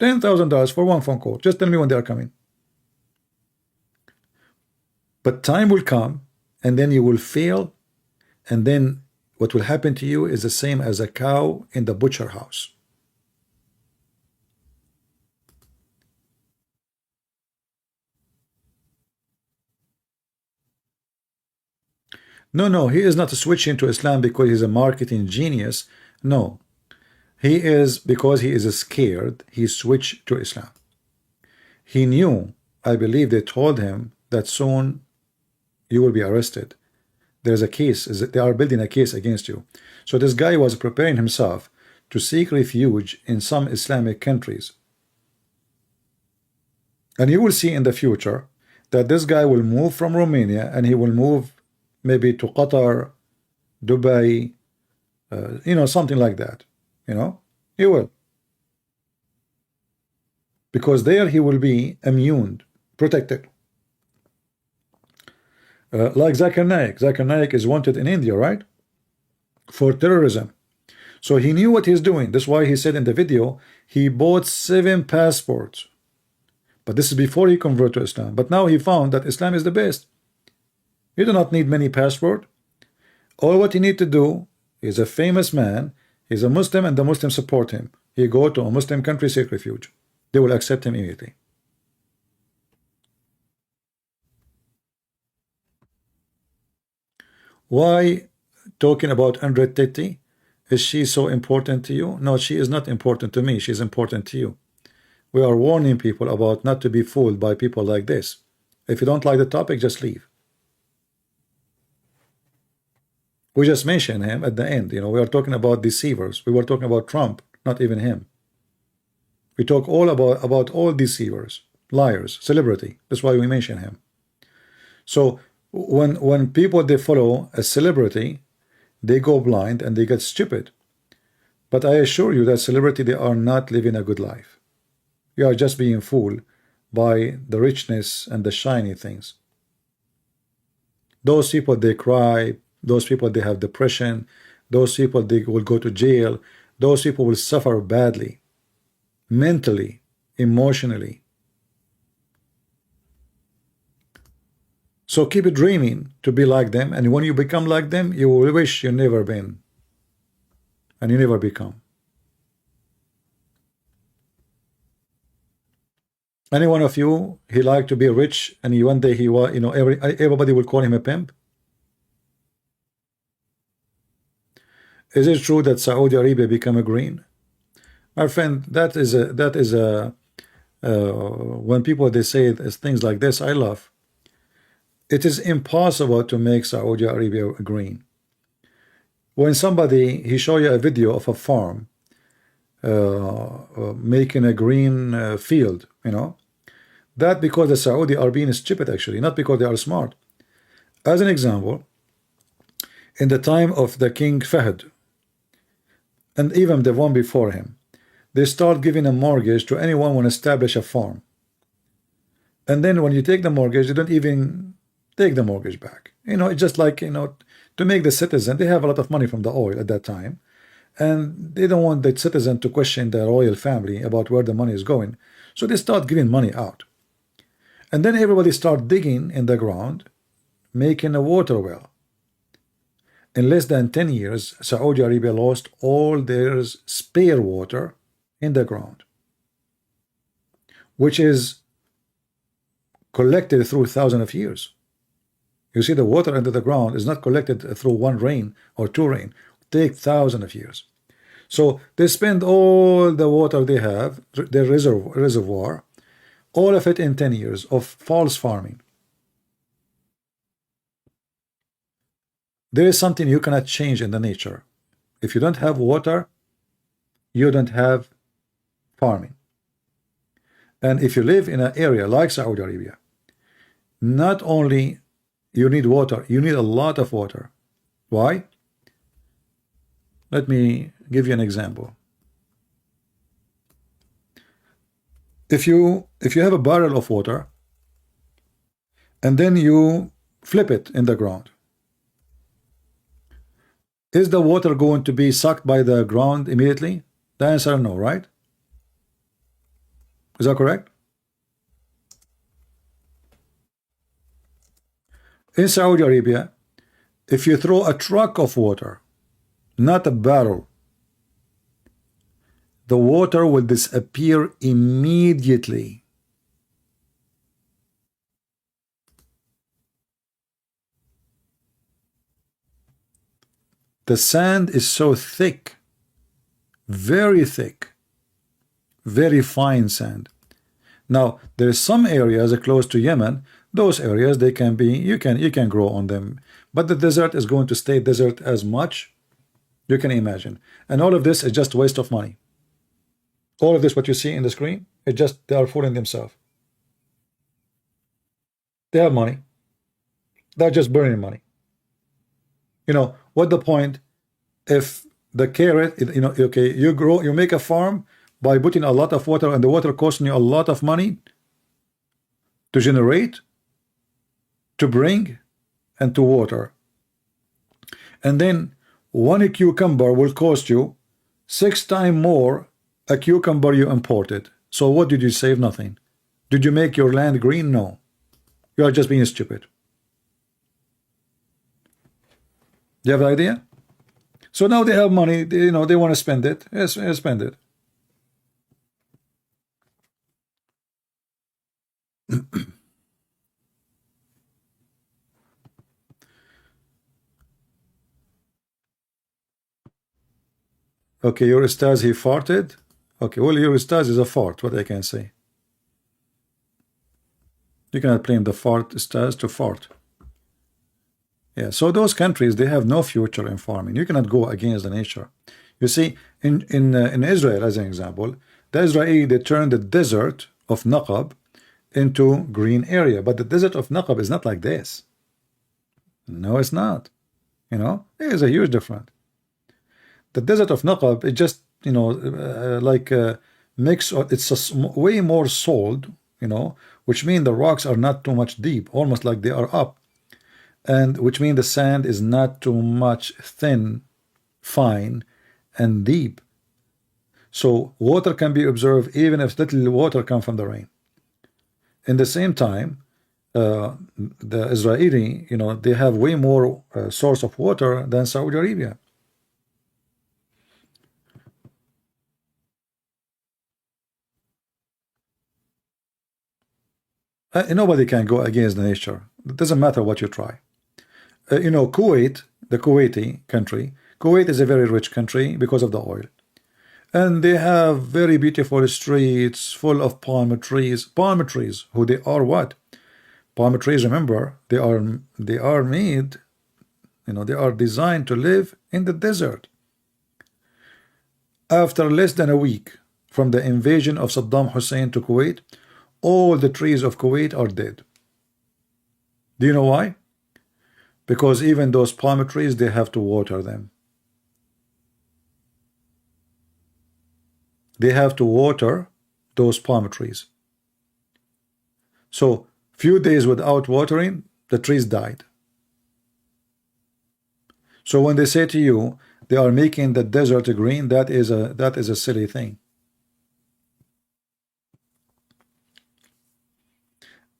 $10,000 for one phone call. Just tell me when they are coming. But time will come, and then you will fail, and then what will happen to you is the same as a cow in the butcher house. No, he is not switching to Islam because he's a marketing genius. No, he is because he is scared. He switched to Islam. He knew, I believe they told him that soon you will be arrested. There's a case, they are building a case against you. So this guy was preparing himself to seek refuge in some Islamic countries. And you will see in the future that this guy will move from Romania and he will move maybe to Qatar, Dubai, something like that. He will. Because there he will be immune, protected. Like Zakir Naik. Zakir Naik is wanted in India, right? For terrorism. So he knew what he's doing. That's why he said in the video, he bought 7 passports. But this is before he converted to Islam. But now he found that Islam is the best. You do not need many passports. All what you need to do is a famous man, he's a Muslim and the Muslims support him. He go to a Muslim country, seek refuge. They will accept him immediately. Why talking about 130? Is she so important to you? No, she is not important to me. She is important to you. We are warning people about not to be fooled by people like this. If you don't like the topic, just leave. We just mentioned him at the end. We are talking about deceivers. We were talking about Trump, not even him. We talk all about all deceivers, liars, celebrity. That's why we mention him. So when people, they follow a celebrity, they go blind and they get stupid. But I assure you that celebrity, they are not living a good life. You are just being fooled by the richness and the shiny things. Those people, they cry. Those people, they have depression. Those people, they will go to jail. Those people will suffer badly, mentally, emotionally. So keep dreaming to be like them, and when you become like them, you will wish you never been, and you never become. Any one of you, he like to be rich, and one day he was, everybody will call him a pimp. Is it true that Saudi Arabia become a green? My friend, that is a when people, they say things like this, I laugh. It is impossible to make Saudi Arabia green. When somebody, he show you a video of a farm making a green field, that because the Saudi are being stupid, actually, not because they are smart. As an example, in the time of the King Fahd, and even the one before him, they start giving a mortgage to anyone who want to establish a farm. And then when you take the mortgage, they don't even take the mortgage back. It's just like, to make the citizen, they have a lot of money from the oil at that time, and they don't want the citizen to question the royal family about where the money is going. So they start giving money out. And then everybody start digging in the ground, making a water well. In less than 10 years, Saudi Arabia lost all their spare water in the ground, which is collected through thousands of years. You see, the water under the ground is not collected through one rain or two rain. It takes thousands of years. So they spend all the water they have, their reservoir, all of it in 10 years of false farming. There is something you cannot change in the nature. If you don't have water, you don't have farming. And if you live in an area like Saudi Arabia, not only you need water, you need a lot of water. Why? Let me give you an example. If you have a barrel of water and then you flip it in the ground, is the water going to be sucked by the ground immediately? The answer is no, right? Is that correct? In Saudi Arabia, If you throw a truck of water, not a barrel, the water will disappear immediately. The sand is so thick, very thick, very fine sand. Now, there's some areas close to Yemen, those areas they can be, you can grow on them, but the desert is going to stay desert as much you can imagine. And all of this is just waste of money. All of this, what you see in the screen, it just, they are fooling themselves. They have money. They're just burning money. You know, what the point if the carrot, you know, okay, you make a farm by putting a lot of water, and the water costing you a lot of money to generate, to bring, and to water. And then one cucumber will cost you 6 times more a cucumber you imported. So what did you save? Nothing. Did you make your land green? No. You are just being stupid. Do you have an idea? So now they have money, you know, they want to spend it. Yes, spend it. Okay, your ustaz, he farted. Okay, well, your ustaz is a fart, what I can say. You cannot blame the fart ustaz to fart. Yeah, so those countries, they have no future in farming. You cannot go against the nature. You see, in Israel, as an example, the Israeli, they turned the desert of Naqab into green area, but the desert of Naqab is not like this. No, it's not. You know, there is a huge difference. The desert of Naqab is just, you know, like a mix, or it's a way more salt, you know, which means the rocks are not too much deep, almost like they are up. And which means the sand is not too much thin, fine, and deep. So water can be observed even if little water comes from the rain. In the same time, the Israeli, you know, they have way more source of water than Saudi Arabia. Nobody can go against the nature. It doesn't matter what you try. You know, Kuwait, the Kuwaiti country, Kuwait is a very rich country because of the oil. And they have very beautiful streets full of palm trees. Palm trees, who they are what? Palm trees, remember, they are made, you know, they are designed to live in the desert. After less than a week from the invasion of Saddam Hussein to Kuwait, all the trees of Kuwait are dead. Do you know why? Because even those palm trees, they have to water them. They have to water those palm trees. So few days without watering, the trees died. So when they say to you they are making the desert green, that is a silly thing.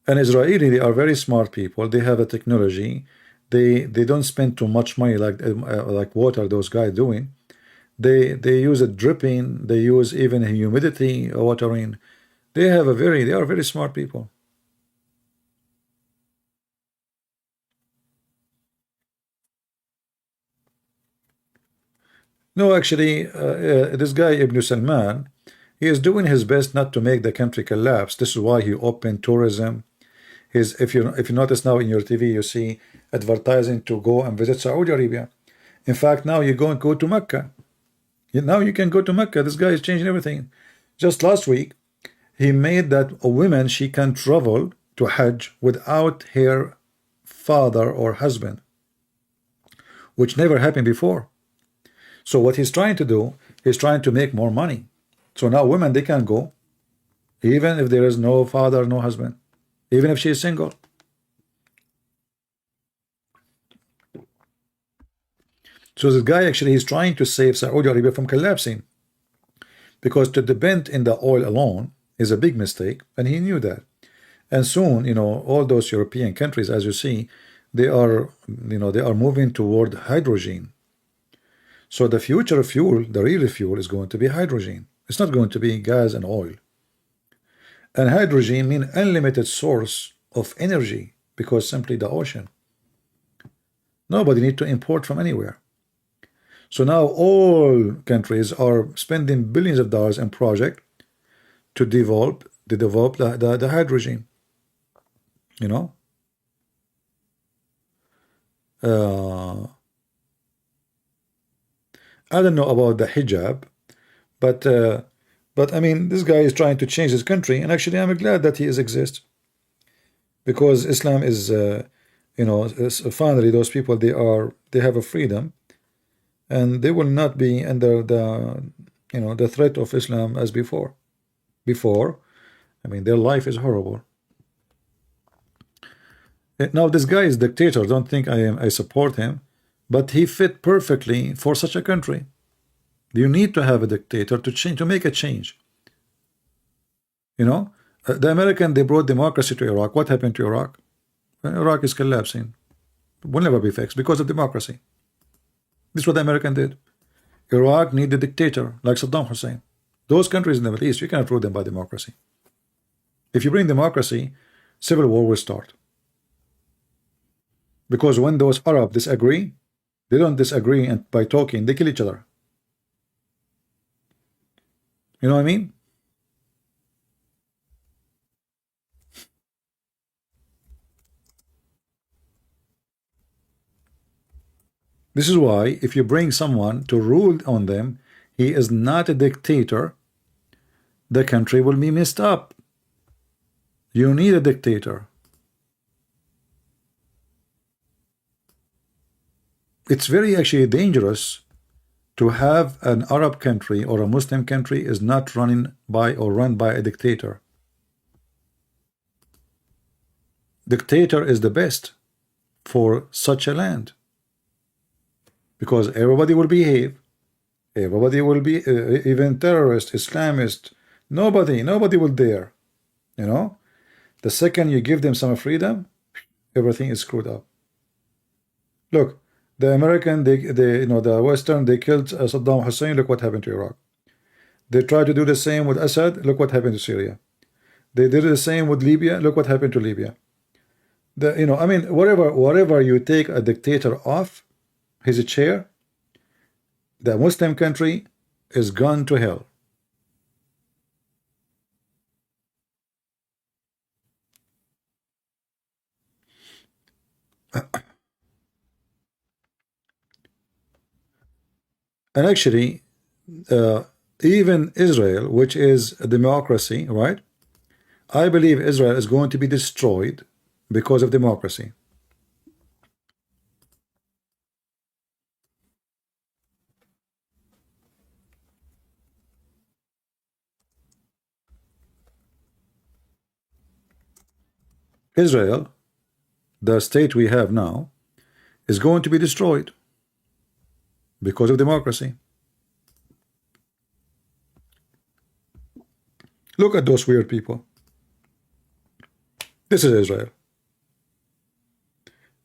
And Israeli, they are very smart people. They have a technology. They don't spend too much money like water those guys doing. They use a dripping. They use even humidity watering. They are very smart people. No, actually, this guy Ibn Salman, he is doing his best not to make the country collapse. This is why he opened tourism. If you notice now in your TV, you see advertising to go and visit Saudi Arabia. In fact, now you go to Mecca. Now you can go to Mecca. This guy is changing everything. Just last week, he made that a woman, she can travel to Hajj without her father or husband, which never happened before. So what he's trying to do, he's trying to make more money. So now women, they can go, even if there is no father, no husband, even if she is single. So this guy actually, he's trying to save Saudi Arabia from collapsing, because to depend in the oil alone is a big mistake, and he knew that. And soon, you know, all those European countries, as you see, they are, they are moving toward hydrogen. So the future fuel, the real fuel, is going to be hydrogen. It's not going to be gas and oil. And hydrogen means unlimited source of energy, because simply the ocean. Nobody need to import from anywhere. So now all countries are spending billions of dollars in project to develop the hydrogen. I don't know about the hijab, but I mean, this guy is trying to change his country, and actually I'm glad that he exists, because Islam is finally those people, they have a freedom, and they will not be under the threat of Islam as before. I mean, their life is horrible. Now this guy is dictator. Don't think I support him, but he fit perfectly for such a country. You need to have a dictator to make a change. The American, they brought democracy to Iraq. What happened to Iraq? Iraq is collapsing. Will never be fixed because of democracy. This is what the American did. Iraq needed a dictator like Saddam Hussein. Those countries in the Middle East, you cannot rule them by democracy. If you bring democracy, civil war will start. Because when those Arabs disagree, they don't disagree and by talking, they kill each other. You know what I mean? This is why if you bring someone to rule on them, he is not a dictator, the country will be messed up. You need a dictator. It's very actually dangerous to have an Arab country or a Muslim country is not run by a dictator. Dictator is the best for such a land, because everybody will behave, everybody will be even terrorist, Islamist, nobody will dare. The second you give them some freedom, everything is screwed up. Look, the American, the Western, they killed Saddam Hussein. Look what happened to Iraq. They tried to do the same with Assad. Look what happened to Syria. They did the same with Libya. Look what happened to Libya. I mean, wherever you take a dictator off his chair, the Muslim country is gone to hell. And actually, even Israel, which is a democracy, right? I believe Israel is going to be destroyed because of democracy. Israel, the state we have now, is going to be destroyed because of democracy. Look at those weird people. This is Israel.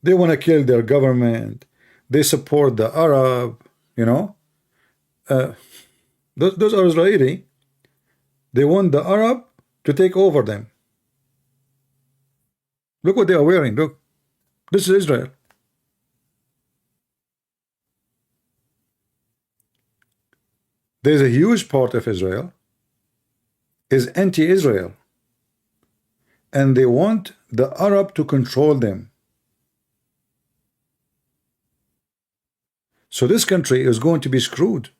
They want to kill their government. They support the Arab, those are Israeli. They want the Arab to take over them. Look what they are wearing. Look, this is Israel. There's a huge part of Israel is anti-Israel, and they want the Arab to control them. So this country is going to be screwed.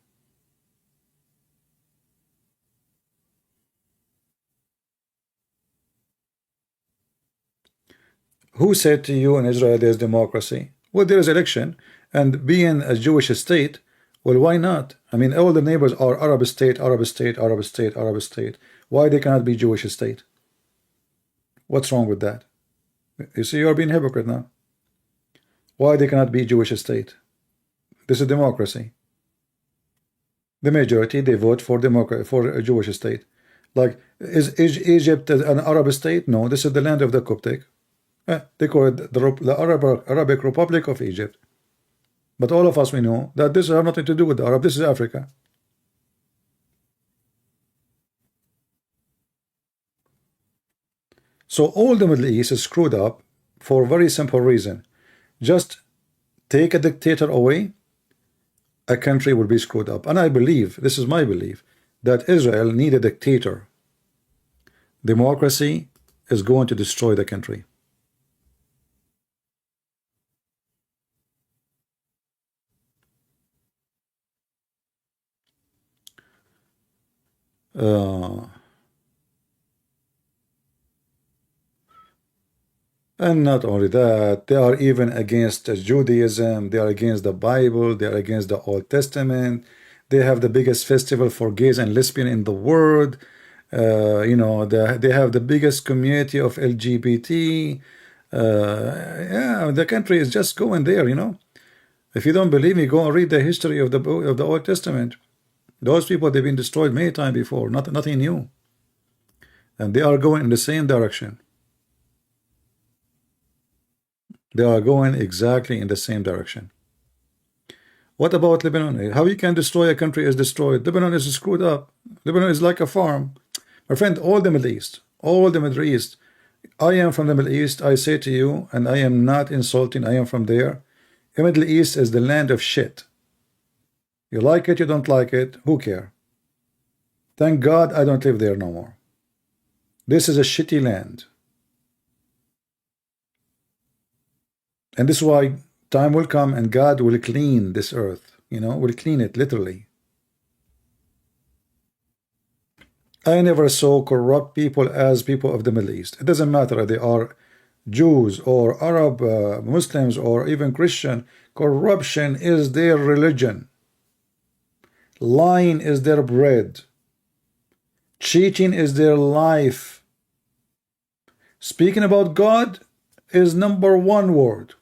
Who said to you in Israel there's democracy? Well, there is election, and being a Jewish state, well, why not? I mean, all the neighbors are Arab state, Arab state, Arab state, Arab state. Why they cannot be Jewish state? What's wrong with that? You see, you're being hypocrite now. Why they cannot be Jewish state? This is democracy. The majority, they vote for democracy, for a Jewish state. Like, is Egypt an Arab state? No, this is the land of the Coptic. They call it the Arabic Republic of Egypt. But all of us, we know that this has nothing to do with the Arab. This is Africa. So all the Middle East is screwed up for a very simple reason. Just take a dictator away, a country will be screwed up. And I believe, this is my belief, that Israel need a dictator. Democracy is going to destroy the country. And not only that, they are even against Judaism, they are against the Bible, they are against the Old Testament. They have the biggest festival for gays and lesbians in the world. You know, they have the biggest community of LGBT. Yeah, the country is just going there, you know. If you don't believe me, go and read the history of the Old Testament. Those people, they've been destroyed many times before, nothing new. And they are going in the same direction. They are going exactly in the same direction. What about Lebanon? How you can destroy a country is destroyed. Lebanon is screwed up. Lebanon is like a farm. My friend, all the Middle East, all the Middle East. I am from the Middle East. I say to you, and I am not insulting, I am from there. The Middle East is the land of shit. You like it, you don't like it, who cares? Thank God I don't live there no more. This is a shitty land. And this is why time will come and God will clean this earth, you know, will clean it literally. I never saw corrupt people as people of the Middle East. It doesn't matter if they are Jews or Arab Muslims or even Christian. Corruption is their religion. Lying is their bread. Cheating is their life. Speaking about God is #1 word.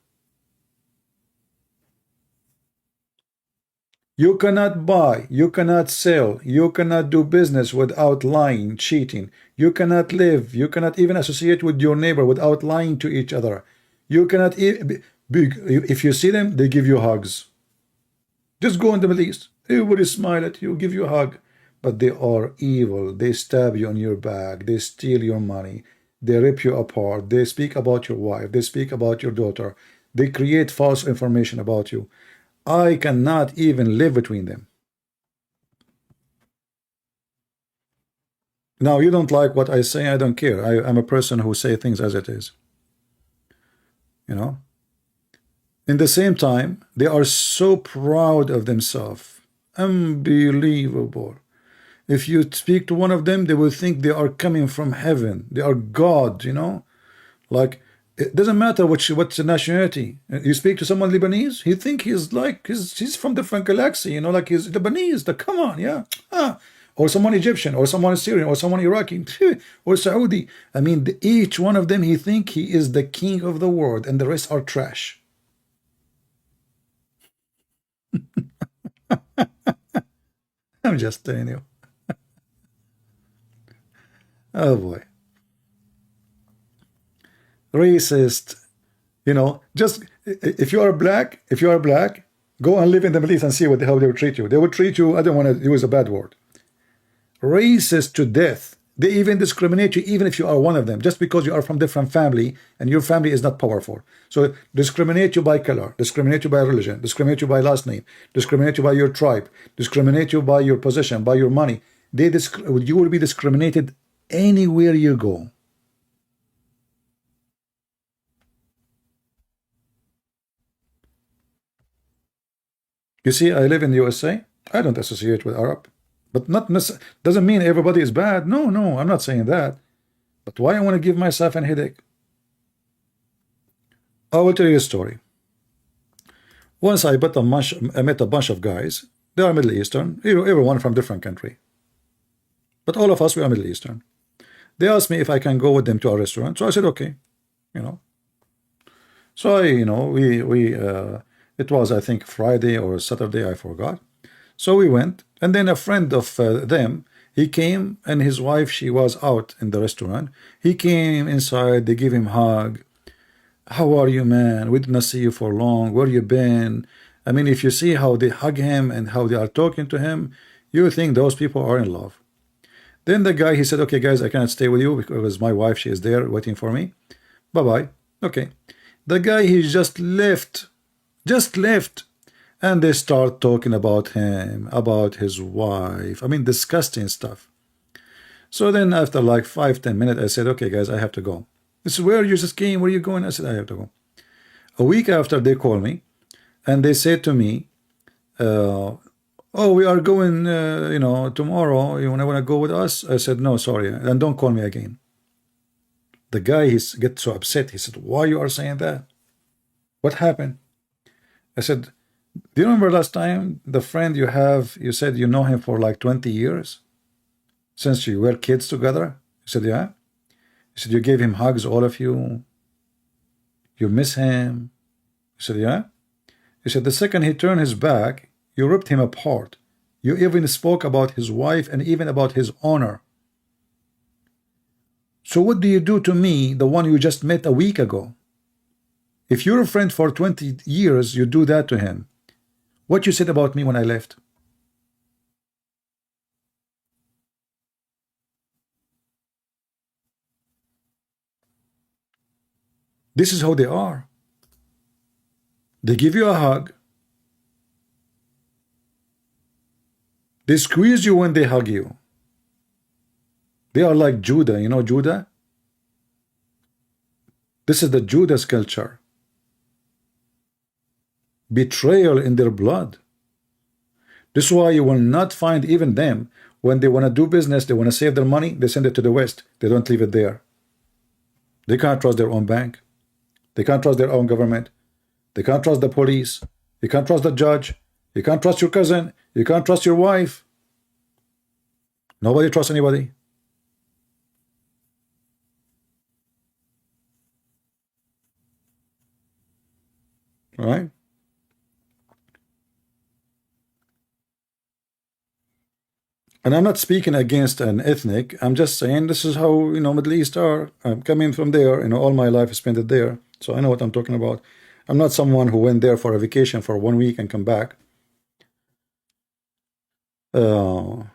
You cannot buy, you cannot sell, you cannot do business without lying, cheating. You cannot live, you cannot even associate with your neighbor without lying to each other. You cannot, if you see them, they give you hugs. Just go in the Middle East. Everybody smile at you, give you a hug. But they are evil. They stab you on your back. They steal your money. They rip you apart. They speak about your wife. They speak about your daughter. They create false information about you. I cannot even live between them. Now, you don't like what I say, I don't care. I'm a person who say things as it is. You know? In the same time, they are so proud of themselves. Unbelievable. If you speak to one of them, they will think they are coming from heaven. They are God, you know? Like, it doesn't matter what's the nationality. You speak to someone Lebanese, he think he's like, he's from different galaxy, you know, like he's Lebanese. Come on, yeah. Or someone Egyptian, or someone Syrian, or someone Iraqi, or Saudi. I mean, each one of them, he think he is the king of the world, and the rest are trash. I'm just telling you. Oh boy. Racist, you know, just if you are black, go and live in the Middle East and see how they will treat you. They will treat you, I don't want to use a bad word, racist to death. They even discriminate you even if you are one of them, just because you are from different family and your family is not powerful. So discriminate you by color, discriminate you by religion, discriminate you by last name, discriminate you by your tribe, discriminate you by your position, by your money. You will be discriminated anywhere you go. You see, I live in the USA. I don't associate with Arab. But not doesn't mean everybody is bad. No, I'm not saying that. But why I want to give myself a headache? I will tell you a story. Once I met a bunch of guys. They are Middle Eastern. Everyone from different country. But all of us, we are Middle Eastern. They asked me if I can go with them to a restaurant. So I said, okay. You know. So it was, I think, Friday or Saturday, I forgot. So we went, and then a friend of them, he came, and his wife, she was out in the restaurant. He came inside, they gave him a hug. How are you, man? We did not see you for long. Where you been? I mean, if you see how they hug him and how they are talking to him, you think those people are in love. Then the guy, he said, okay, guys, I cannot stay with you because my wife, she is there waiting for me. Bye-bye. Okay. The guy, he just left. Just left. And they start talking about him, about his wife. I mean, disgusting stuff. So then after like 5-10 minutes, I said, okay, guys, I have to go. This is where you just came. Where are you going? I said, I have to go. A week after, they call me and they said to me, oh, we are going, tomorrow. You want to go with us? I said, no, sorry. And don't call me again. The guy, he gets so upset. He said, why you are saying that? What happened? I said, do you remember last time the friend you have, you said you know him for like 20 years? Since you were kids together? He said, yeah. He said, you gave him hugs, all of you. You miss him. He said, yeah. He said, the second he turned his back, you ripped him apart. You even spoke about his wife and even about his honor. So what do you do to me, the one you just met a week ago? If you're a friend for 20 years, you do that to him. What you said about me when I left? This is how they are. They give you a hug. They squeeze you when they hug you. They are like Judah. You know Judah? This is the Judas culture. Betrayal in their blood. This is why you will not find even them, when they want to do business, they want to save their money, they send it to the West. They don't leave it there. They can't trust their own bank. They can't trust their own government. They can't trust the police. You can't trust the judge. You can't trust your cousin. You can't trust your wife. Nobody trusts anybody. Right? And I'm not speaking against an ethnic. I'm just saying this is how, Middle East are. I'm coming from there. All my life I spent it there. So I know what I'm talking about. I'm not someone who went there for a vacation for 1 week and come back. So,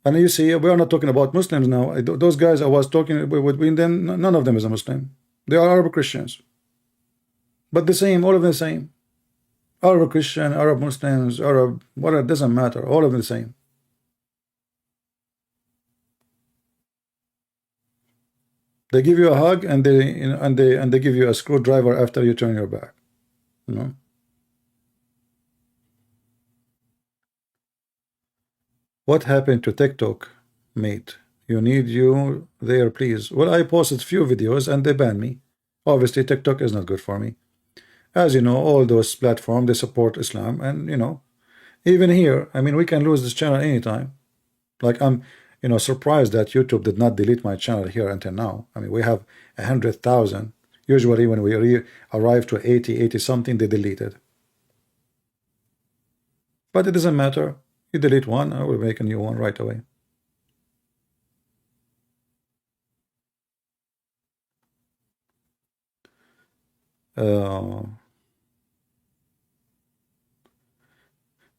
and you see, we are not talking about Muslims now. Those guys I was talking with them, none of them is a Muslim. They are Arab Christians. But the same, all of them the same. Arab Christian, Arab Muslims, Arab, what, it doesn't matter. All of them the same. They give you a hug and they give you a screwdriver after you turn your back. What happened to TikTok, mate? You need you there, please. Well, I posted few videos and they banned me. Obviously, TikTok is not good for me. As you know, all those platforms, they support Islam. And, even here, I mean, we can lose this channel anytime. Like, I'm, surprised that YouTube did not delete my channel here until now. I mean, we have 100,000. Usually, when we arrive to 80 something, they delete it. But it doesn't matter. You delete one, I will make a new one right away.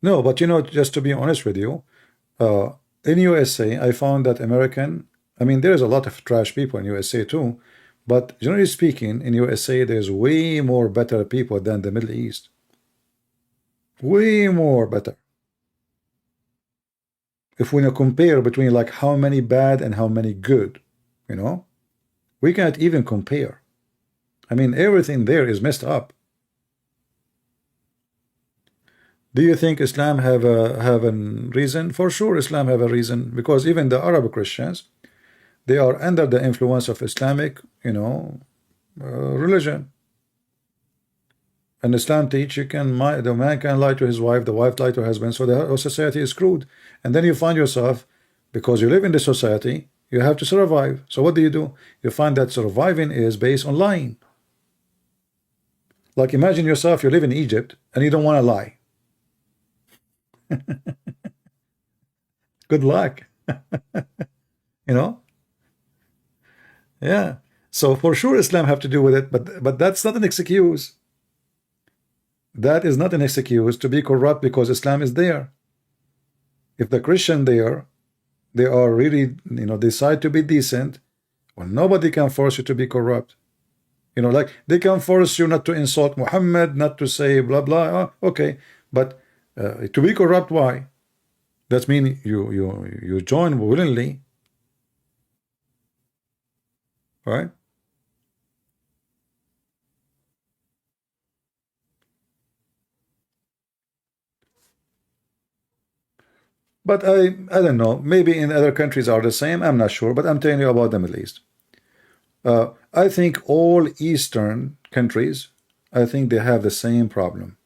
No, but just to be honest with you, in USA, I found that I mean, there's a lot of trash people in USA too, but generally speaking, in USA, there's way more better people than the Middle East. Way more better. If we compare between like how many bad and how many good, we can't even compare. I mean, everything there is messed up. Do you think Islam have a reason? For sure, Islam have a reason, because even the Arab Christians, they are under the influence of Islamic, religion. And Islam teach the man can lie to his wife, the wife lie to her husband, so the whole society is screwed. And then you find yourself, because you live in this society, you have to survive. So what do? You find that surviving is based on lying. Like, imagine yourself, you live in Egypt and you don't want to lie. Good luck. Yeah. So for sure Islam have to do with it, but that's not an excuse. That is not an excuse to be corrupt because Islam is there. If the Christian there, they are really, decide to be decent, well, nobody can force you to be corrupt. Like they can force you not to insult Muhammad, not to say blah blah. Okay, but to be corrupt, why? That means you join willingly, right? But I don't know. Maybe in other countries are the same. I'm not sure, but I'm telling you about the Middle East. I think all Eastern countries, I think they have the same problem.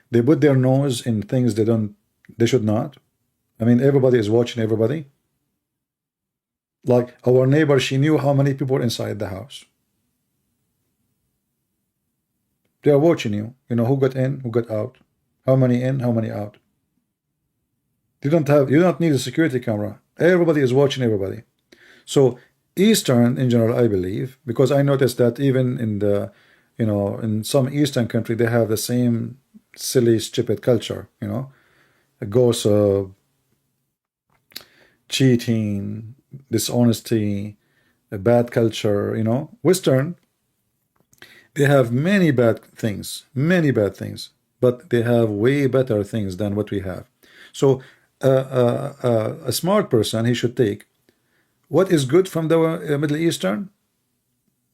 They put their nose in things they should not. I mean, everybody is watching everybody. Like our neighbor, she knew how many people inside the house. They are watching you. You know who got in, who got out, how many in, how many out. You don't need a security camera. Everybody is watching everybody. So Eastern in general, I believe, because I noticed that even in the, in some Eastern country, they have the same silly, stupid culture, gossip, cheating, dishonesty, a bad culture, Western, they have many bad things, but they have way better things than what we have. So a smart person, he should take what is good from the Middle Eastern,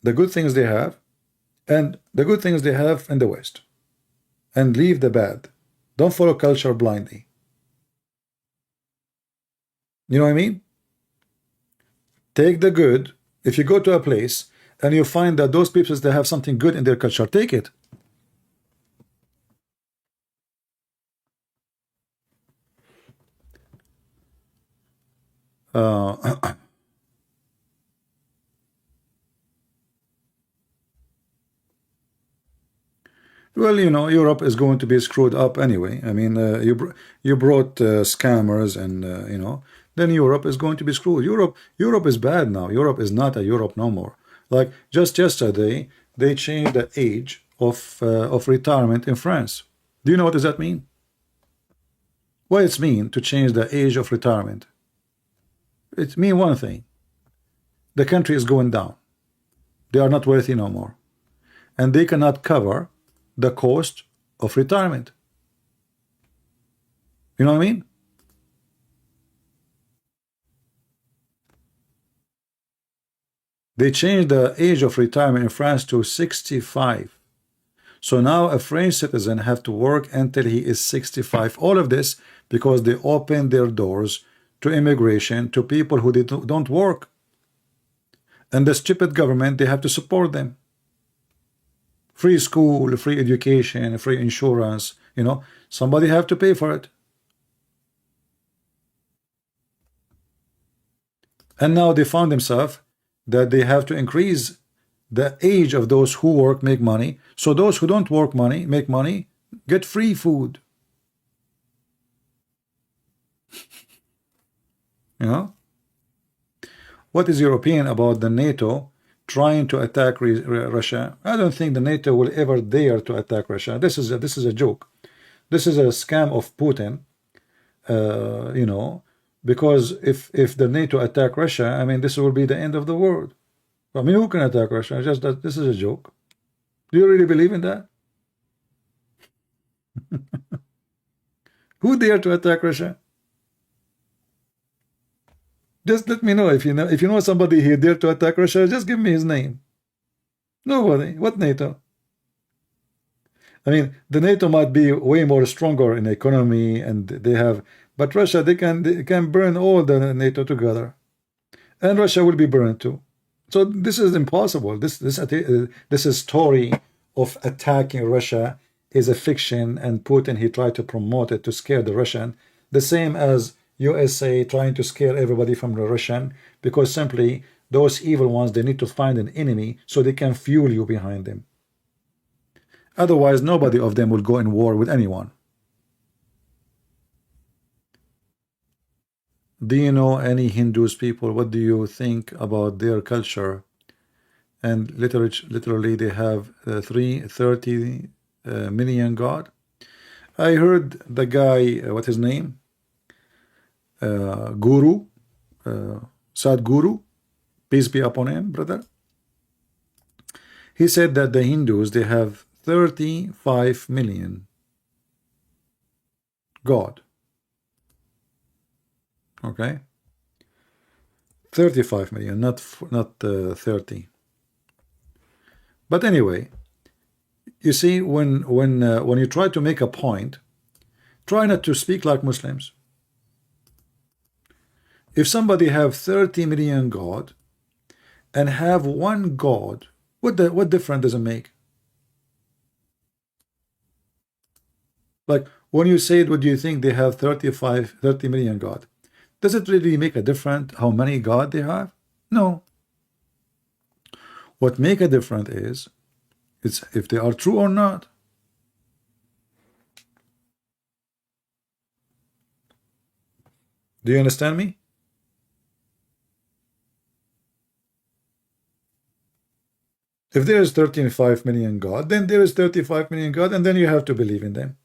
the good things they have, and the good things they have in the West, and leave the bad. Don't follow culture blindly. You know what I mean? Take the good. If you go to a place and you find that those people, they have something good in their culture, take it. Well, Europe is going to be screwed up anyway. I mean, you brought scammers, and then Europe is going to be screwed. Europe is bad now. Europe is not a Europe no more. Like just yesterday, they changed the age of retirement in France. Do you know what does that mean? What it's mean to change the age of retirement? It mean one thing: the country is going down. They are not worthy no more, and they cannot cover the cost of retirement. You know what I mean? They changed the age of retirement in France to 65. So now a French citizen have to work until he is 65. All of this because they open their doors to immigration, to people who don't work. And the stupid government, they have to support them. Free school, free education, free insurance, somebody have to pay for it. And now they found themselves that they have to increase the age of those who work, make money, so those who don't work make money, get free food. What is your opinion about the NATO trying to attack Russia? I don't think the NATO will ever dare to attack Russia. This is a joke. This is a scam of Putin. Because if the NATO attack Russia, I mean, this will be the end of the world. I mean, who can attack Russia? Just that this is a joke. Do you really believe in that? Who dare to attack Russia? Just let me know if you know somebody here dare to attack Russia. Just give me his name. Nobody. What NATO? I mean, the NATO might be way more stronger in economy, and they have, but Russia, they can burn all the NATO together, and Russia will be burned too. So this is impossible. This story of attacking Russia is a fiction, and Putin, he tried to promote it to scare the Russian, the same as USA trying to scare everybody from the Russian, because simply those evil ones, they need to find an enemy so they can fuel you behind them. Otherwise, nobody of them will go in war with anyone. Do you know any Hindus people? What do you think about their culture? And literally they have 30 million God. I heard the guy, what his name? Guru, Sadhguru, peace be upon him, brother. He said that the Hindus, they have 35 million God. Okay, 35 million, not 30. But anyway, you see, when you try to make a point, try not to speak like Muslims. If somebody have 30 million God and have one God, what difference does it make? Like when you say, what do you think they have 30 million God? Does it really make a difference how many God they have? No. What make a difference is it's if they are true or not. Do you understand me? If there is 35 million God, then there is 35 million God, and then you have to believe in them.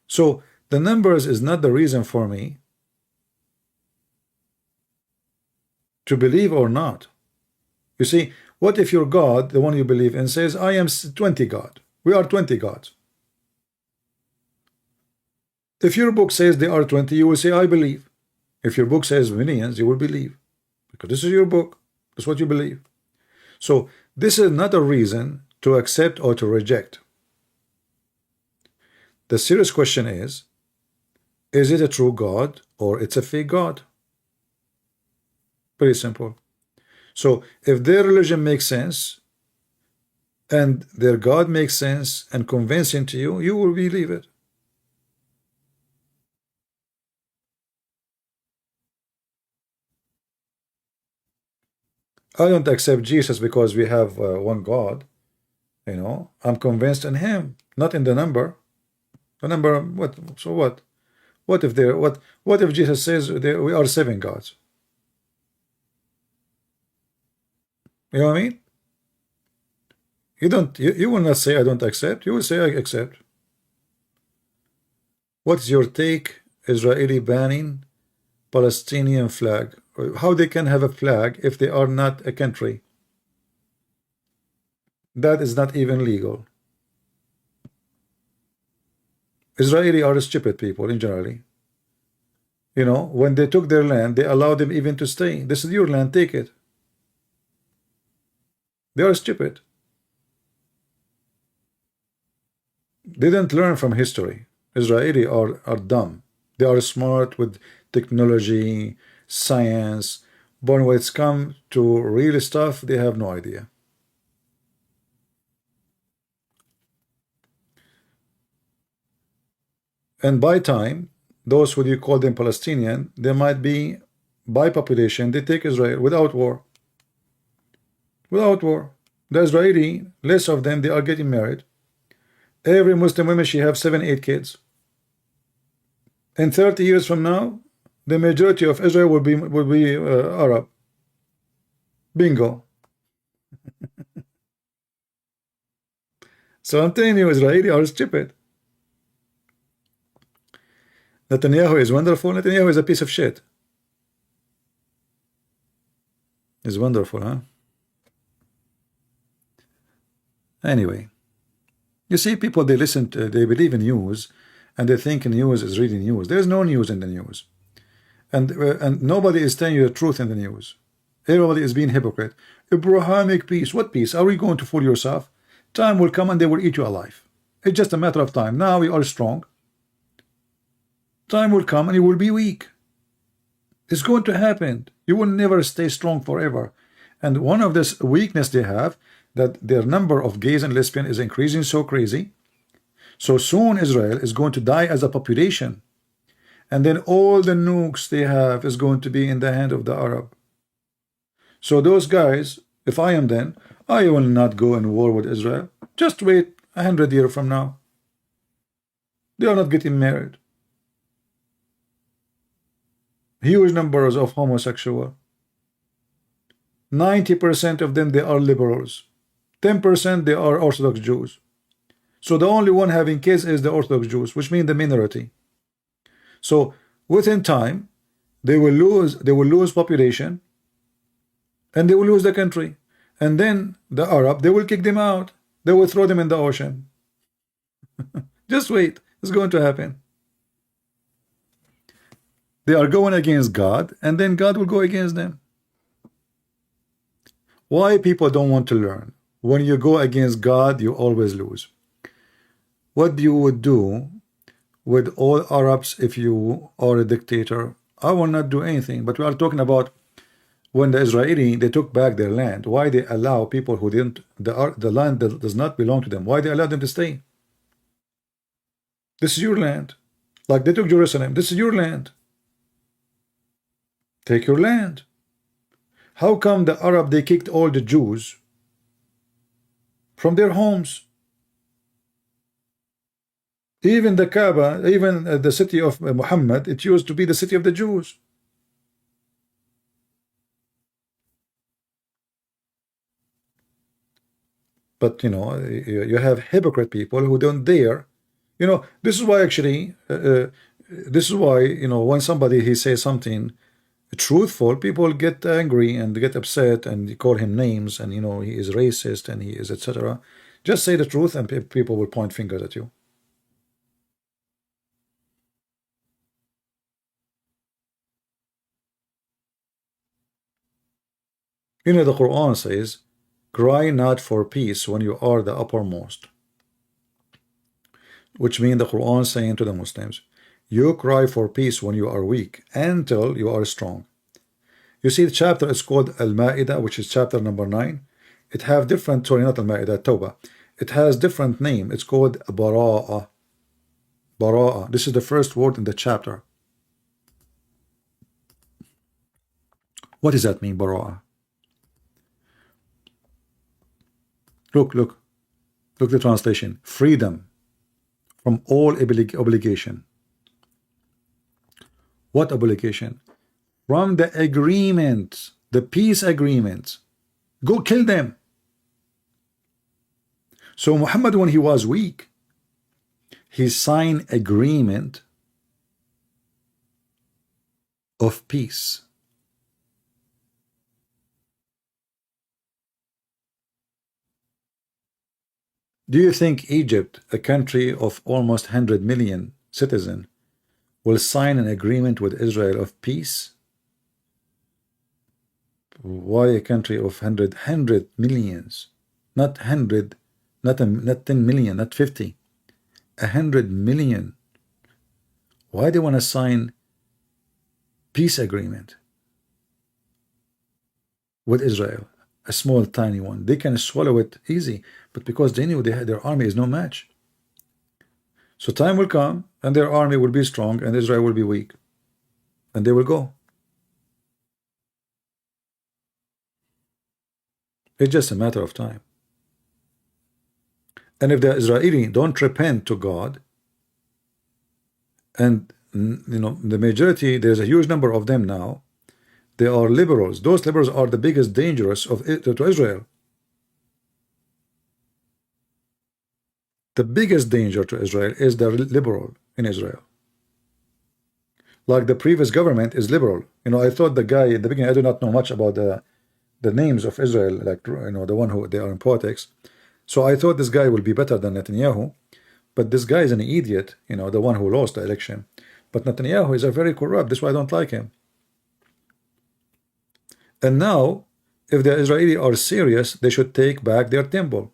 So the numbers is not the reason for me to believe or not. You see, what if your God, the one you believe in, says, I am 20 God. We are 20 gods. If your book says they are 20, you will say, I believe. If your book says millions, you will believe. Because this is your book. That's what you believe. So this is not a reason to accept or to reject. The serious question is it a true God or it's a fake God? Very simple. So if their religion makes sense and their God makes sense and convincing to you, you will believe it. I don't accept Jesus because we have one God. You know, I'm convinced in him, not in the number. The number, what? So what? What if there? What if Jesus says we are 7 gods? You know what I mean? You will not say I don't accept. You will say I accept. What's your take? Israeli banning Palestinian flag. How they can have a flag if they are not a country? That is not even legal. Israeli are stupid people in generally. You know, when they took their land, they allowed them even to stay. This is your land, take it. They are stupid. They didn't learn from history. Israeli are dumb. They are smart with technology, science, but when it's come to real stuff, they have no idea. And by time, those who you call them Palestinian, they might be by population, they take Israel without war. Without war. The Israeli, less of them, they are getting married. Every Muslim woman, she have 7, 8 kids. And 30 years from now, the majority of Israel will be Arab. Bingo. So I'm telling you, Israeli are stupid. Netanyahu is wonderful. Netanyahu is a piece of shit. Is wonderful, huh? Anyway, you see, people, they listen to, they believe in news, and they think news is really news. There is no news in the news, and nobody is telling you the truth in the news. Everybody is being hypocrite. Abrahamic peace. What peace? Are we going to fool yourself? Time will come and they will eat you alive. It's just a matter of time. Now we are strong. Time will come and you will be weak. It's going to happen. You will never stay strong forever. And one of this weakness they have, that their number of gays and lesbians is increasing so crazy. So soon Israel is going to die as a population. And then all the nukes they have is going to be in the hand of the Arab. So those guys, if I am them, I will not go in war with Israel. Just wait 100 years from now. They are not getting married. Huge numbers of homosexual. 90% of them, they are liberals. 10% they are Orthodox Jews. So the only one having kids is the Orthodox Jews, which means the minority. So within time, they will lose population, and they will lose the country. And then the Arab, they will kick them out. They will throw them in the ocean. Just wait. It's going to happen. They are going against God, and then God will go against them. Why people don't want to learn? When you go against God, you always lose. What you would do with all Arabs if you are a dictator? I will not do anything. But we are talking about when the Israeli, they took back their land. Why they allow people who didn't, the land that does not belong to them, why they allow them to stay? This is your land. Like they took Jerusalem. This is your land. Take your land. How come the Arab, they kicked all the Jews from their homes? Even the Kaaba, even the city of Muhammad, it used to be the city of the Jews. But you know, you have hypocrite people who don't dare. You know, this is why actually, this is why, you know, when somebody he says something truthful, people get angry and get upset and call him names, and you know, he is racist and he is etc. Just say the truth and people will point fingers at you. You know, the Quran says, cry not for peace when you are the uppermost. Which means the Quran saying to the Muslims, you cry for peace when you are weak until you are strong. You see, the chapter is called Al-Ma'idah, which is chapter number 9. It have different, sorry, not Al-Ma'idah, Tawbah. It has different name. It's called Bara'ah. Bara'ah. This is the first word in the chapter. What does that mean, Bara'ah? Look the translation. Freedom from all obligation. What obligation? From the agreement, the peace agreement. Go kill them. So Muhammad, when he was weak, he signed agreement of peace. Do you think Egypt, a country of almost 100 million citizens, will sign an agreement with Israel of peace? Why a country of 100 millions? Not 100, not 10 million, not 50. 100 million. Why they want to sign peace agreement with Israel? A small tiny one. They can swallow it easy, but because they knew their army is no match. So time will come and their army will be strong and Israel will be weak, and they will go. It's just a matter of time. And if the Israeli don't repent to God, and you know, the majority, there's a huge number of them now, they are liberals. Those liberals are the biggest dangers to Israel. The biggest danger to Israel is the liberal in Israel. Like the previous government is liberal. You know, I thought the guy at the beginning, I do not know much about the names of Israel, like, you know, the one who they are in politics. So I thought this guy will be better than Netanyahu, but this guy is an idiot, you know, the one who lost the election. But Netanyahu is a very corrupt. That's why I don't like him. And now, if the Israeli are serious, they should take back their temple.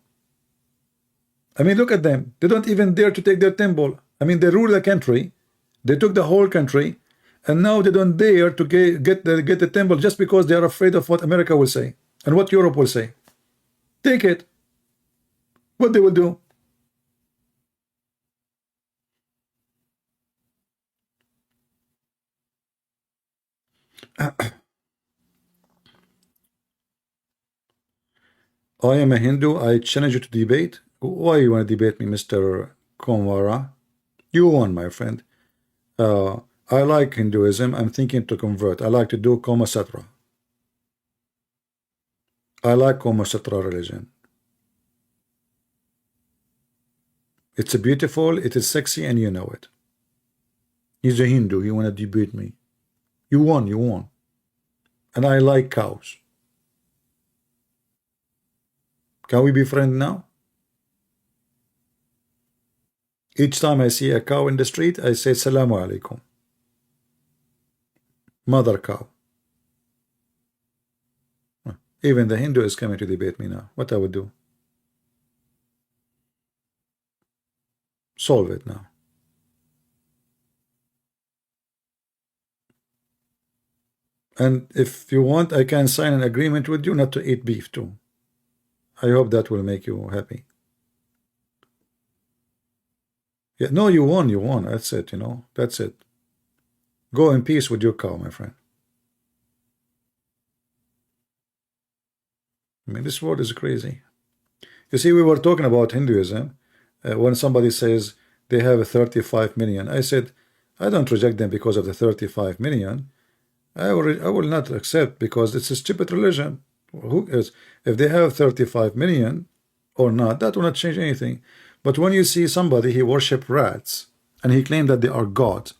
I mean, look at them. They don't even dare to take their temple. I mean, they rule the country. They took the whole country. And now they don't dare to get the temple just because they are afraid of what America will say and what Europe will say. Take it. What they will do? I am a Hindu. I challenge you to debate. Why you want to debate me, Mr. Komwara? You won, my friend. I like Hinduism. I'm thinking to convert. I like to do Kama Sutra. I like Kama Sutra religion. It's beautiful, it is sexy, and you know it. He's a Hindu. You want to debate me? You won, you won. And I like cows. Can we be friends now? Each time I see a cow in the street, I say Salamu alaikum. Mother cow. Even the Hindu is coming to debate me now. What I would do? Solve it now. And if you want, I can sign an agreement with you not to eat beef too. I hope that will make you happy. Yeah, no, you won, you won. That's it, you know. That's it. Go in peace with your cow, my friend. I mean, this world is crazy. You see, we were talking about Hinduism. When somebody says they have 35 million, I said, I don't reject them because of the 35 million. I will not accept because it's a stupid religion. Who is, if they have 35 million or not, that will not change anything. But when you see somebody, he worship rats and he claimed that they are God.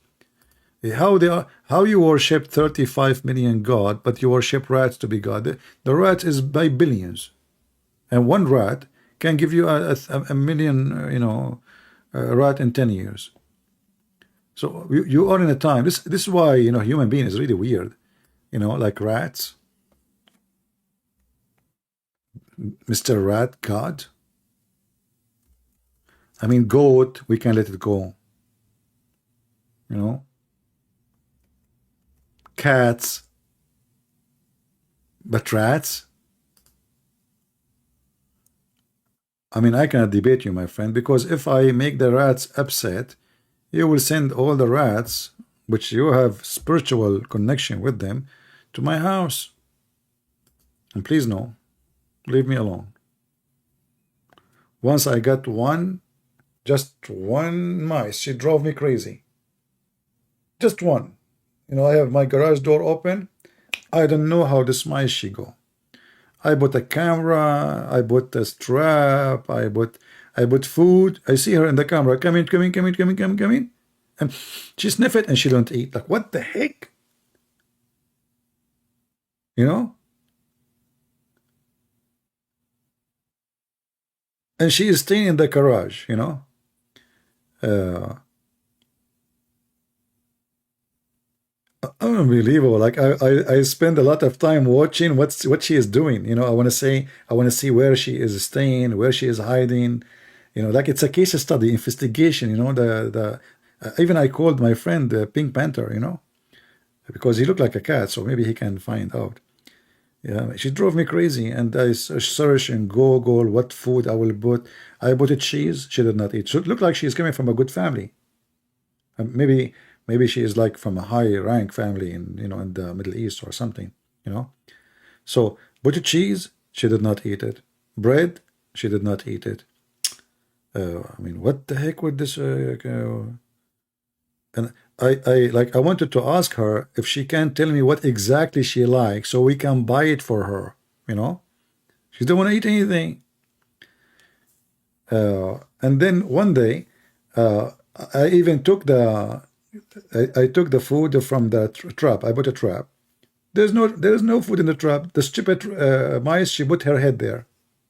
How you worship 35 million God, but you worship rats to be God? The rat is by billions, and one rat can give you a million, you know, rat in 10 years. So you are in a time. This is why, you know, human being is really weird. You know, like rats. Mr. Rat God. I mean, goat, we can let it go. You know. Cats. But rats? I mean, I cannot debate you, my friend, because if I make the rats upset, you will send all the rats, which you have spiritual connection with them, to my house. And please no, leave me alone. Once I got one, just one mice, she drove me crazy. Just one. You know, I have my garage door open. I don't know how this mice she go. I bought a camera, I bought a strap, I bought food. I see her in the camera. Come in, come in, come in, come in, come in, come in. And she sniff it and she don't eat. Like, what the heck? You know? And she is staying in the garage, you know? Unbelievable. Like I spend a lot of time watching what she is doing. You know, I want to see where she is staying, where she is hiding. You know, like it's a case study, investigation. You know, even I called my friend the Pink Panther. You know, because he looked like a cat, so maybe he can find out. Yeah, she drove me crazy, and I searched in Google what food I will put. I bought a cheese. She did not eat. So it looked like she's coming from a good family. Maybe she is like from a high rank family in, you know, in the Middle East or something, you know. So butcher cheese, she did not eat it. Bread, she did not eat it. I mean, what the heck with this? And I wanted to ask her if she can tell me what exactly she likes so we can buy it for her, you know. She don't want to eat anything. And then one day, I even took I took the food from the trap. I bought a trap. There is no food in the trap. The stupid mice, she put her head there.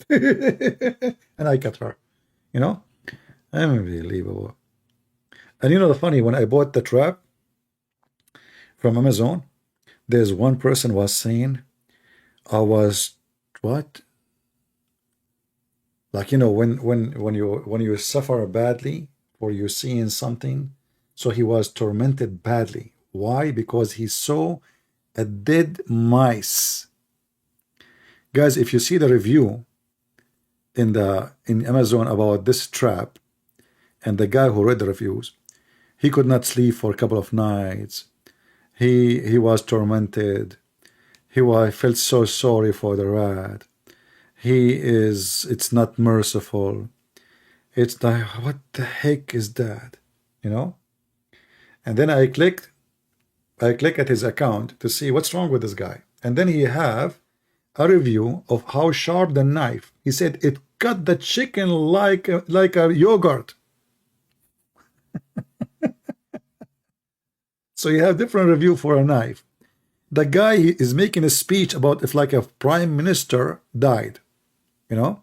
And I cut her. You know? Unbelievable. And you know the funny, when I bought the trap from Amazon, there's one person was saying, I was, what? Like, you know, when you suffer badly or you're seeing something, so he was tormented badly. Why? Because he saw a dead mice. Guys, if you see the review in Amazon about this trap, and the guy who read the reviews, he could not sleep for a couple of nights. He was tormented. Felt so sorry for the rat. It's not merciful. It's like, what the heck is that? You know? And then I clicked I click at his account to see what's wrong with this guy. And then he have a review of how sharp the knife. He said it cut the chicken like a yogurt. So you have different review for a knife. The guy is making a speech about if like a prime minister died, you know,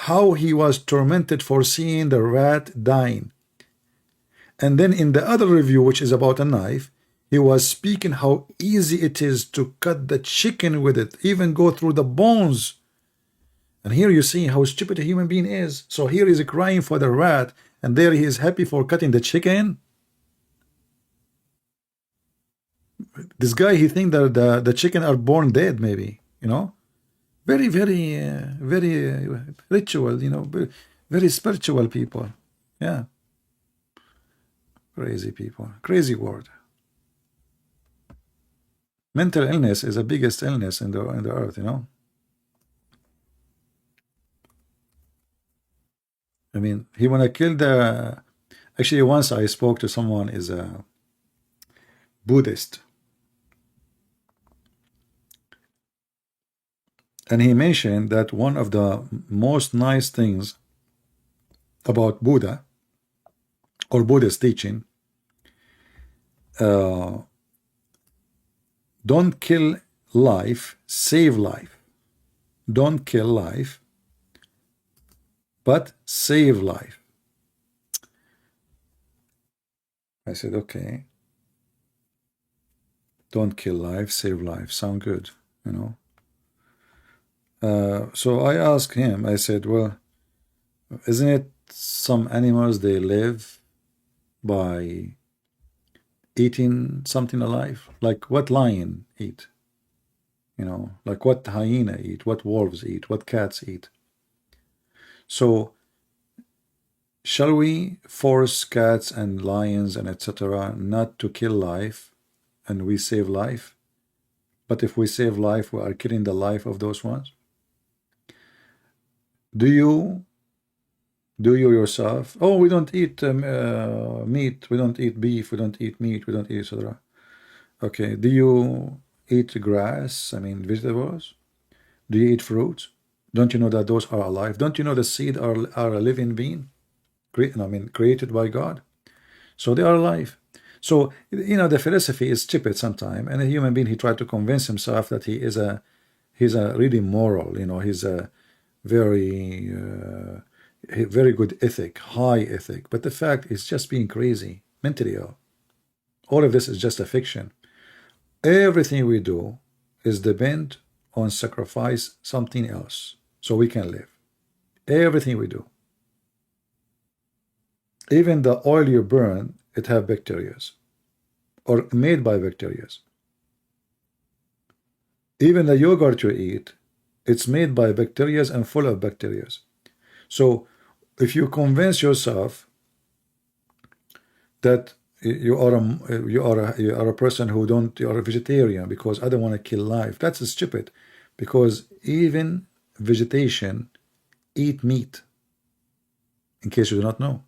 how he was tormented for seeing the rat dying. And then in the other review, which is about a knife, he was speaking how easy it is to cut the chicken with it, even go through the bones. And here you see how stupid a human being is. So here he's crying for the rat, and there he is happy for cutting the chicken. This guy, he think that the chicken are born dead, maybe, you know. Very, very, very ritual, you know, very spiritual people. Yeah. Crazy people. Crazy world. Mental illness is the biggest illness in the earth, you know. I mean, he wanna kill the. Actually, once I spoke to someone is a Buddhist, and he mentioned that one of the most nice things about Buddha or Buddhist teaching, don't kill life, save life. Don't kill life, but save life. I said, okay. Don't kill life, save life. Sound good, you know. So I asked him, I said, well, isn't it some animals, they live by eating something alive? Like what lion eat? You know, like what hyena eat, what wolves eat, what cats eat. So shall we force cats and lions and etc. not to kill life, and we save life? But if we save life, we are killing the life of those ones. Do you yourself, oh, we don't eat meat, we don't eat beef, we don't eat meat, we don't eat etc. Okay, do you eat grass, I mean vegetables? Do you eat fruits? Don't you know that those are alive? Don't you know the seed are a living being? Created by God. So they are alive. So, you know, the philosophy is stupid sometimes, and a human being, he tried to convince himself that he's a really moral, you know, he's a very good ethic, high ethic. But the fact is just being crazy, mentally ill. All of this is just a fiction. Everything we do is depend on sacrifice something else so we can live. Everything we do. Even the oil you burn, it have bacteria, or made by bacteria. Even the yogurt you eat, it's made by bacteria and full of bacteria. So if you convince yourself that you are a person who you are a vegetarian because I don't want to kill life, that's stupid, because even vegetation eat meat. In case you do not know,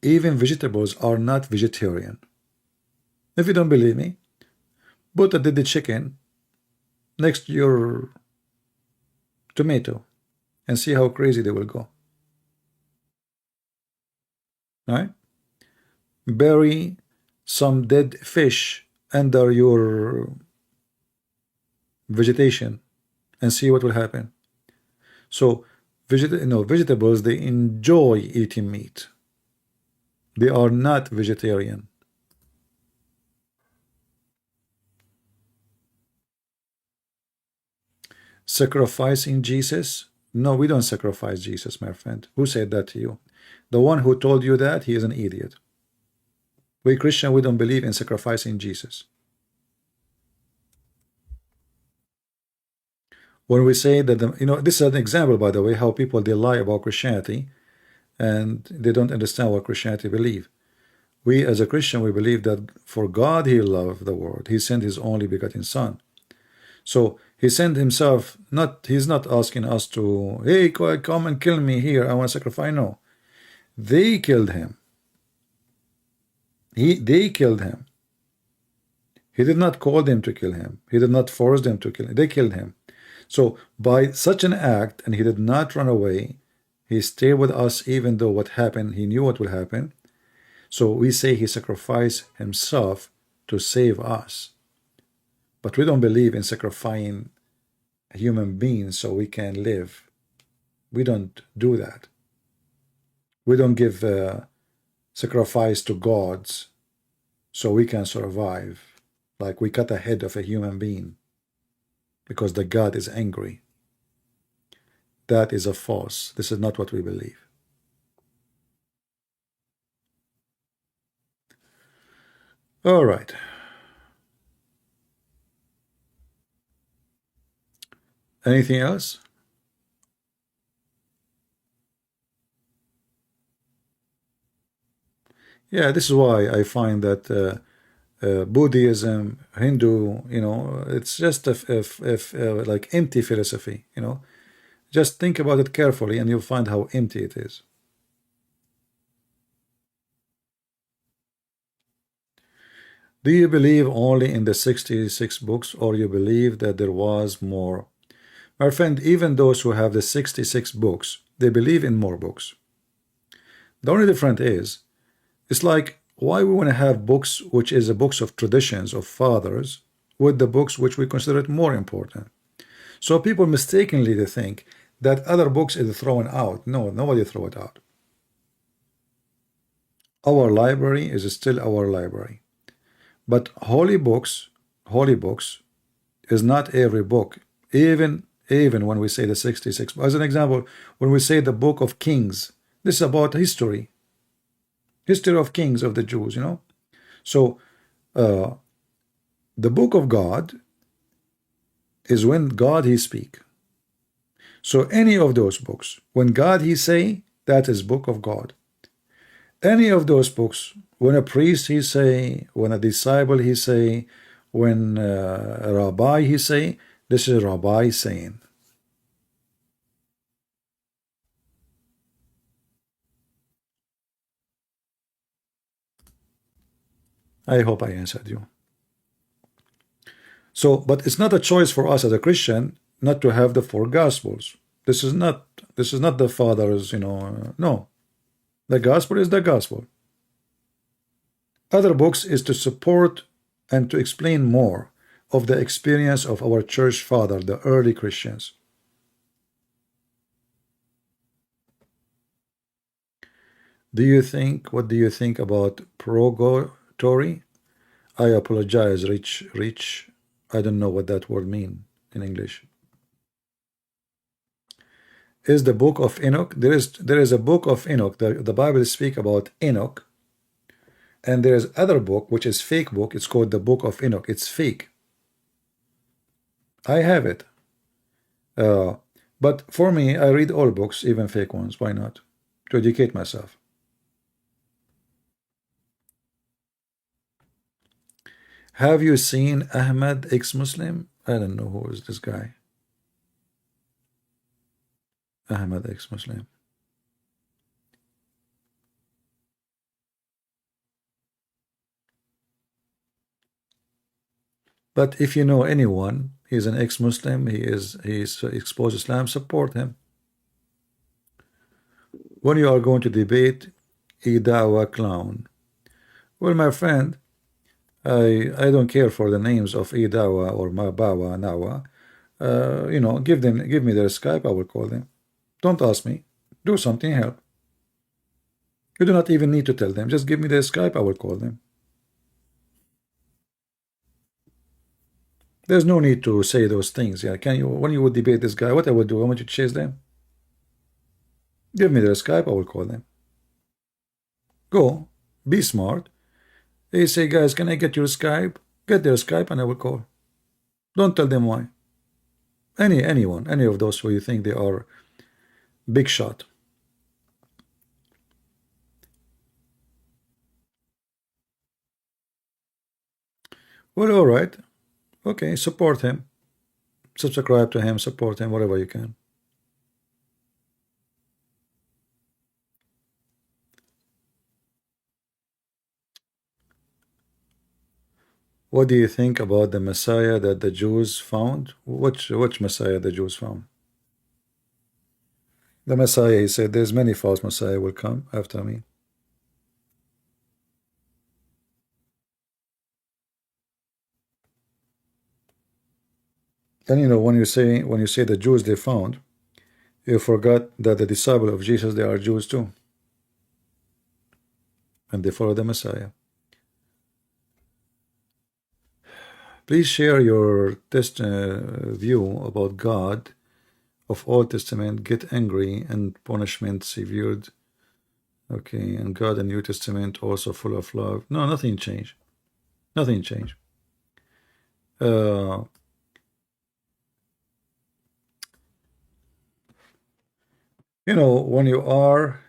even vegetables are not vegetarian. If you don't believe me, put a dead chicken next to your tomato and see how crazy they will go. All right? Bury some dead fish under your vegetation and see what will happen. So vegetables, they enjoy eating meat. They are not vegetarian. Sacrificing Jesus? No, we don't sacrifice Jesus, my friend. Who said that to you? The one who told you that, he is an idiot. We Christian, we don't believe in sacrificing Jesus. When we say that, this is an example, by the way, how people, they lie about Christianity and they don't understand what Christianity believe. We as a Christian, we believe that for God he loved the world. He sent his only begotten son. So he sent himself, he's not asking us to, hey, come and kill me here, I want to sacrifice. No. They killed him. They killed him. He did not call them to kill him. He did not force them to kill him. They killed him. So by such an act, and he did not run away, he stayed with us even though what happened, he knew what would happen. So we say he sacrificed himself to save us. But we don't believe in sacrificing human beings so we can live. We don't do that. We don't give sacrifice to gods so we can survive. Like we cut the head of a human being because the God is angry. That is a false. This is not what we believe. All right. Anything else? Yeah, this is why I find that Buddhism, Hindu, it's just like empty philosophy, Just think about it carefully and you'll find how empty it is. Do you believe only in the 66 books, or you believe that there was more? My friend, even those who have the 66 books, they believe in more books. The only difference is, it's like why we want to have books which is the books of traditions of fathers with the books which we consider it more important. So people mistakenly they think that other books is thrown out. No, nobody throw it out. Our library is still our library. But holy books is not every book. Even when we say the 66, as an example, when we say the book of Kings, this is about history of kings of the Jews, So the book of God is when God he speak. So any of those books, when God he say, that is book of God. Any of those books, when a priest he say, when a disciple he say, when a rabbi he say, this is rabbi saying. I hope I answered you. So, but it's not a choice for us as a Christian not to have the four gospels. This is not the Father's, no. The gospel is the gospel. Other books is to support and to explain more of the experience of our church father, the early Christians. What do you think about purgatory? I apologize, Rich. I don't know what that word mean in English. Is the book of Enoch? There is a book of Enoch. The Bible speak about Enoch, and there is other book which is fake book. It's called the book of Enoch. It's fake. I have it. But for me, I read all books, even fake ones. Why not? To educate myself. Have you seen Ahmed, ex-Muslim? I don't know who is this guy. Ahmed, ex-Muslim. But if you know anyone, he's an ex-Muslim, he's exposed Islam, support him. When you are going to debate Idawa clown, well, my friend, I don't care for the names of Idawa or Mabawa, Nawa. Give me their Skype, I will call them. Don't ask me. Do something, help. You do not even need to tell them. Just give me their Skype, I will call them. There's no need to say those things. Yeah, when you would debate this guy, what I would do, I want you to chase them. Give me their Skype, I will call them. Go, be smart. They say, guys, can I get your Skype? Get their Skype and I will call. Don't tell them why. Anyone, any of those who you think they are big shot. Well, all right. Okay, support him. Subscribe to him, support him, whatever you can. What do you think about the Messiah that the Jews found? Which Messiah the Jews found? The Messiah, he said, there's many false Messiah will come after me. And you know, when you say the Jews they found, you forgot that the disciple of Jesus, they are Jews too. And they follow the Messiah. Please share your view about God of Old Testament, get angry and punishment severed. Okay, and God in New Testament also full of love. No, nothing changed. Nothing changed. You know, when you are,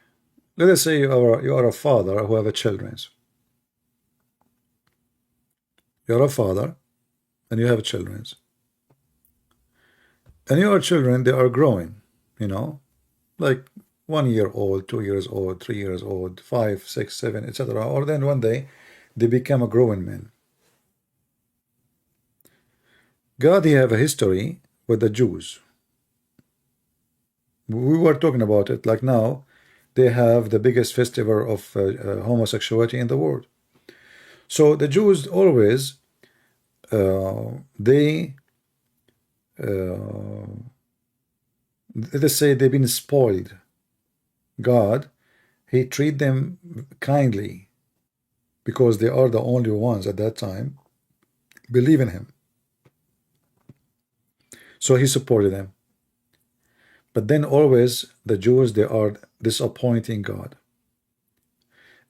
let us say you are a father who have a children. You're a father and you have children. And your children, they are growing, you know, like 1 year old, 2 years old, 3 years old, 5, 6, 7, etc. Or then one day they become a growing man. God, he have a history with the Jews. We were talking about it, like now they have the biggest festival of homosexuality in the world. So the Jews always let's say they've been spoiled. God, he treat them kindly because they are the only ones at that time believe in him. So he supported them. But then always the Jews, they are disappointing God.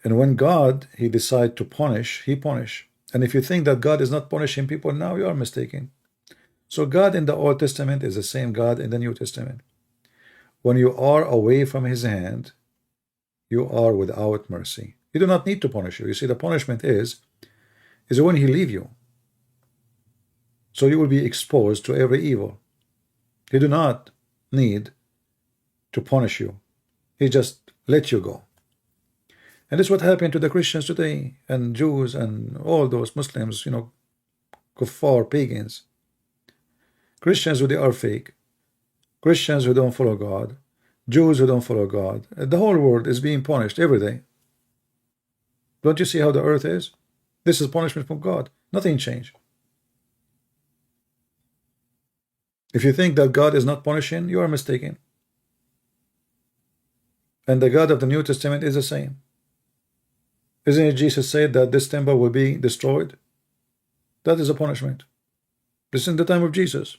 And when God, he decide to punish, he punish. And if you think that God is not punishing people now, you are mistaken. So God in the Old Testament is the same God in the New Testament. When you are away from his hand, you are without mercy. He do not need to punish you. You see, the punishment is when he leave you. So you will be exposed to every evil. He do not need to punish you. He just let you go. And this is what happened to the Christians today, and Jews, and all those Muslims, you know, kuffar, pagans. Christians who they are fake. Christians who don't follow God. Jews who don't follow God. The whole world is being punished every day. Don't you see how the earth is? This is punishment from God. Nothing changed. If you think that God is not punishing, you are mistaken. And the God of the New Testament is the same. Isn't it Jesus said that this temple will be destroyed? That is a punishment. This is in the time of Jesus.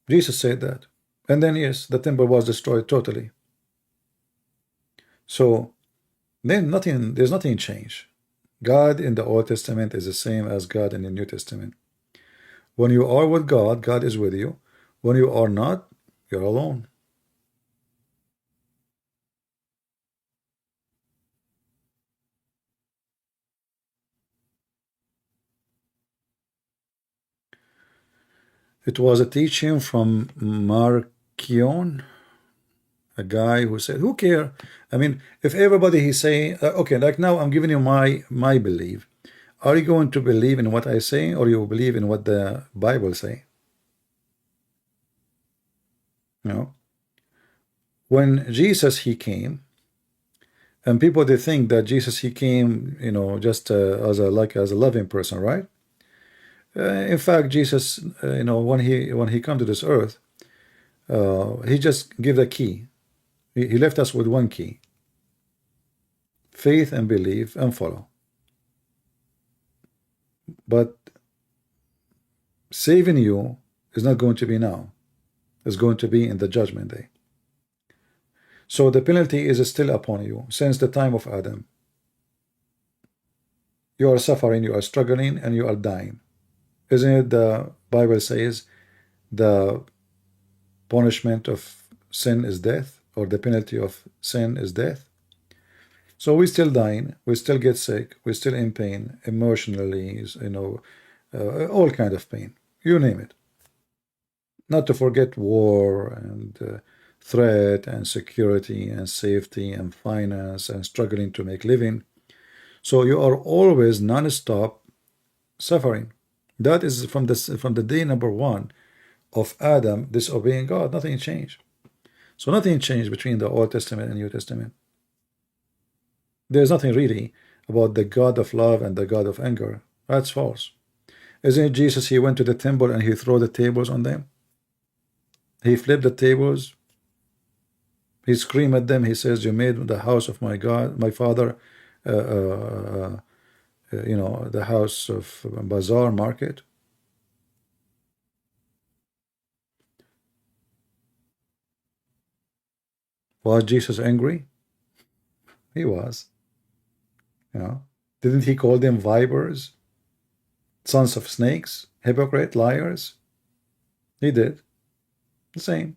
Jesus said that. And then yes, the temple was destroyed totally. So then there's nothing changed. God in the Old Testament is the same as God in the New Testament. When you are with God, God is with you. When you are not, you're alone. It was a teaching from Marcion, a guy who said, who care? I mean, if everybody he say, okay, like now I'm giving you my belief. Are you going to believe in what I say, or you believe in what the Bible say? You know, when Jesus he came, and people they think that Jesus he came, you know, just as a loving person, right? In fact, Jesus, you know, when he come to this earth, he just gave the key. He left us with one key: faith and believe and follow. But saving you is not going to be now. It's going to be in the judgment day. So the penalty is still upon you since the time of Adam. You are suffering, you are struggling, and you are dying. Isn't it the Bible says the punishment of sin is death, or the penalty of sin is death? So we're still dying, we still get sick, we're still in pain, emotionally, you know, all kind of pain, you name it. Not to forget war and threat and security and safety and finance and struggling to make living. So you are always non-stop suffering. That is from the day number one of Adam disobeying God. Nothing changed. So nothing changed between the Old Testament and New Testament. There's nothing really about the God of love and the God of anger. That's false. Isn't it Jesus? He went to the temple and he threw the tables on them. He flipped the tables. He screamed at them. He says, "You made the house of my God, my father, you know, the house of bazaar market." Was Jesus angry? He was. You know, didn't he call them vipers, sons of snakes, hypocrite, liars? He did the same.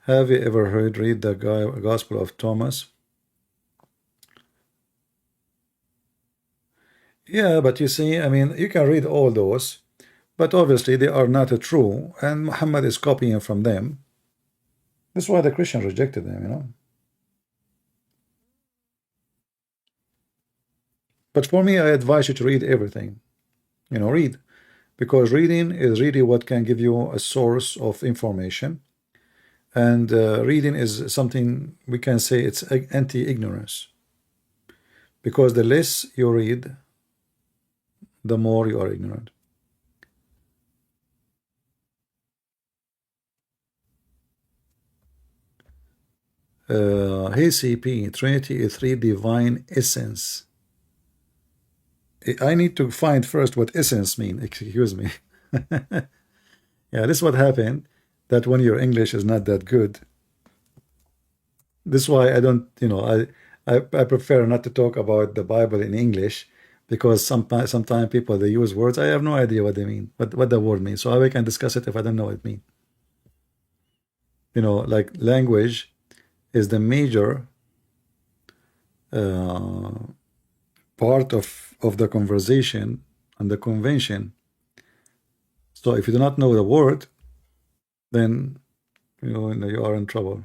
Have you ever read the Gospel of Thomas? Yeah, but you see, I mean, you can read all those, but obviously they are not true, and Muhammad is copying from them. That's why the Christians rejected them, you know. But for me, I advise you to read everything. You know, read, because reading is really what can give you a source of information. And reading is something we can say it's anti-ignorance, because the less you read, the more you are ignorant. Hey CP, Trinity is three divine essence. I need to find first what essence mean. Excuse me. Yeah, this is what happened, that when your English is not that good. This is why I don't, you know, I prefer not to talk about the Bible in English, because sometimes people, they use words I have no idea what they mean, what the word means. So I can discuss it if I don't know what it means. You know, like language is the major part of the conversation and the convention. So if you do not know the word, then you are in trouble.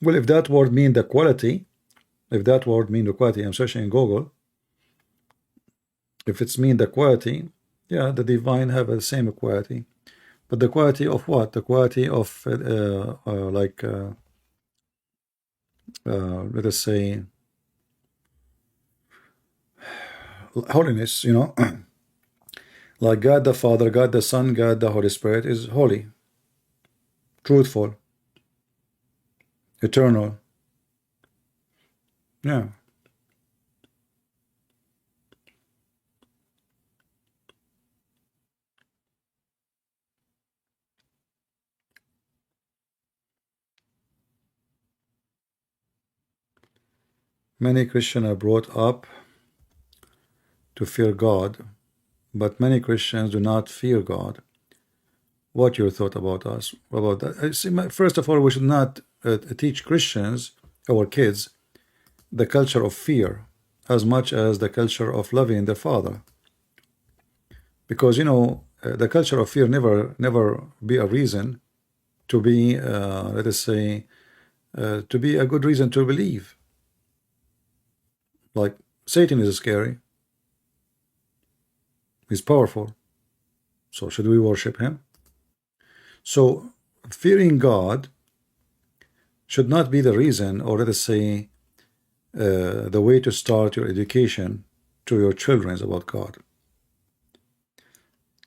Well, if that word mean the quality, I'm searching in Google. If it's mean the quality, yeah, the divine have the same quality. But the quality of what? The quality of let us say holiness, you know. Like God the Father, God the Son, God the Holy Spirit is holy, truthful, eternal. Yeah. Many Christians are brought up to fear God, but many Christians do not fear God. What your thought about us about that? I see. First of all, we should not teach Christians, our kids, the culture of fear as much as the culture of loving the Father, because you know the culture of fear never be a reason to be let us say to be a good reason to believe. Like Satan is scary, he's powerful, so should we worship him? So fearing God should not be the reason, or let us say the way to start your education to your children about God.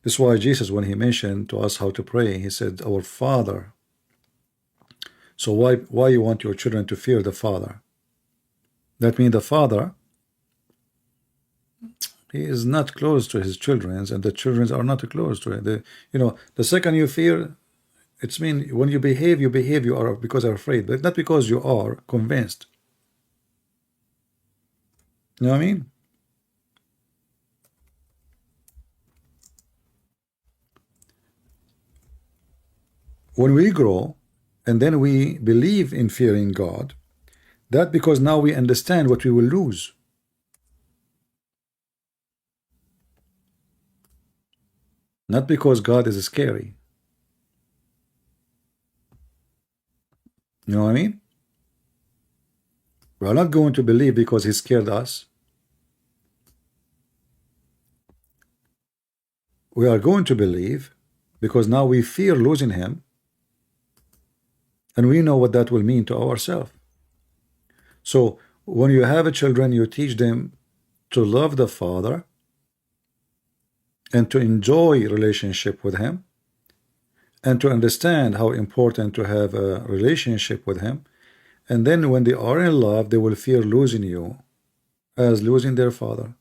This is why Jesus, when he mentioned to us how to pray, he said, "Our Father." So why you want your children to fear the Father? That means the Father, he is not close to his children, and the children are not close to it. You know, the second you fear, it's mean when you behave, you are because you're afraid, but not because you are convinced. You know what I mean? When we grow and then we believe in fearing God, that because now we understand what we will lose. not because God is scary. You know what I mean? We are not going to believe because he scared us. We are going to believe because now we fear losing him, and we know what that will mean to ourselves. So when you have children, you teach them to love the Father and to enjoy relationship with him, and to understand how important to have a relationship with him. And then when they are in love, they will fear losing you as losing their father.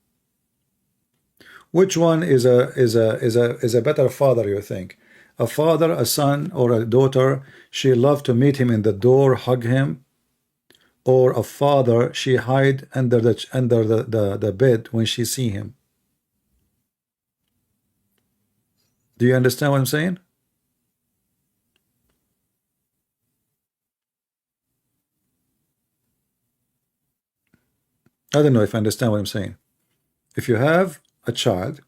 Which one is a better father, you think? A father, a son, or a daughter, she loved to meet him in the door, hug him, or a father, she hide under the bed when she see him. Do you understand what I'm saying? I don't know if I understand what I'm saying. If you have a child,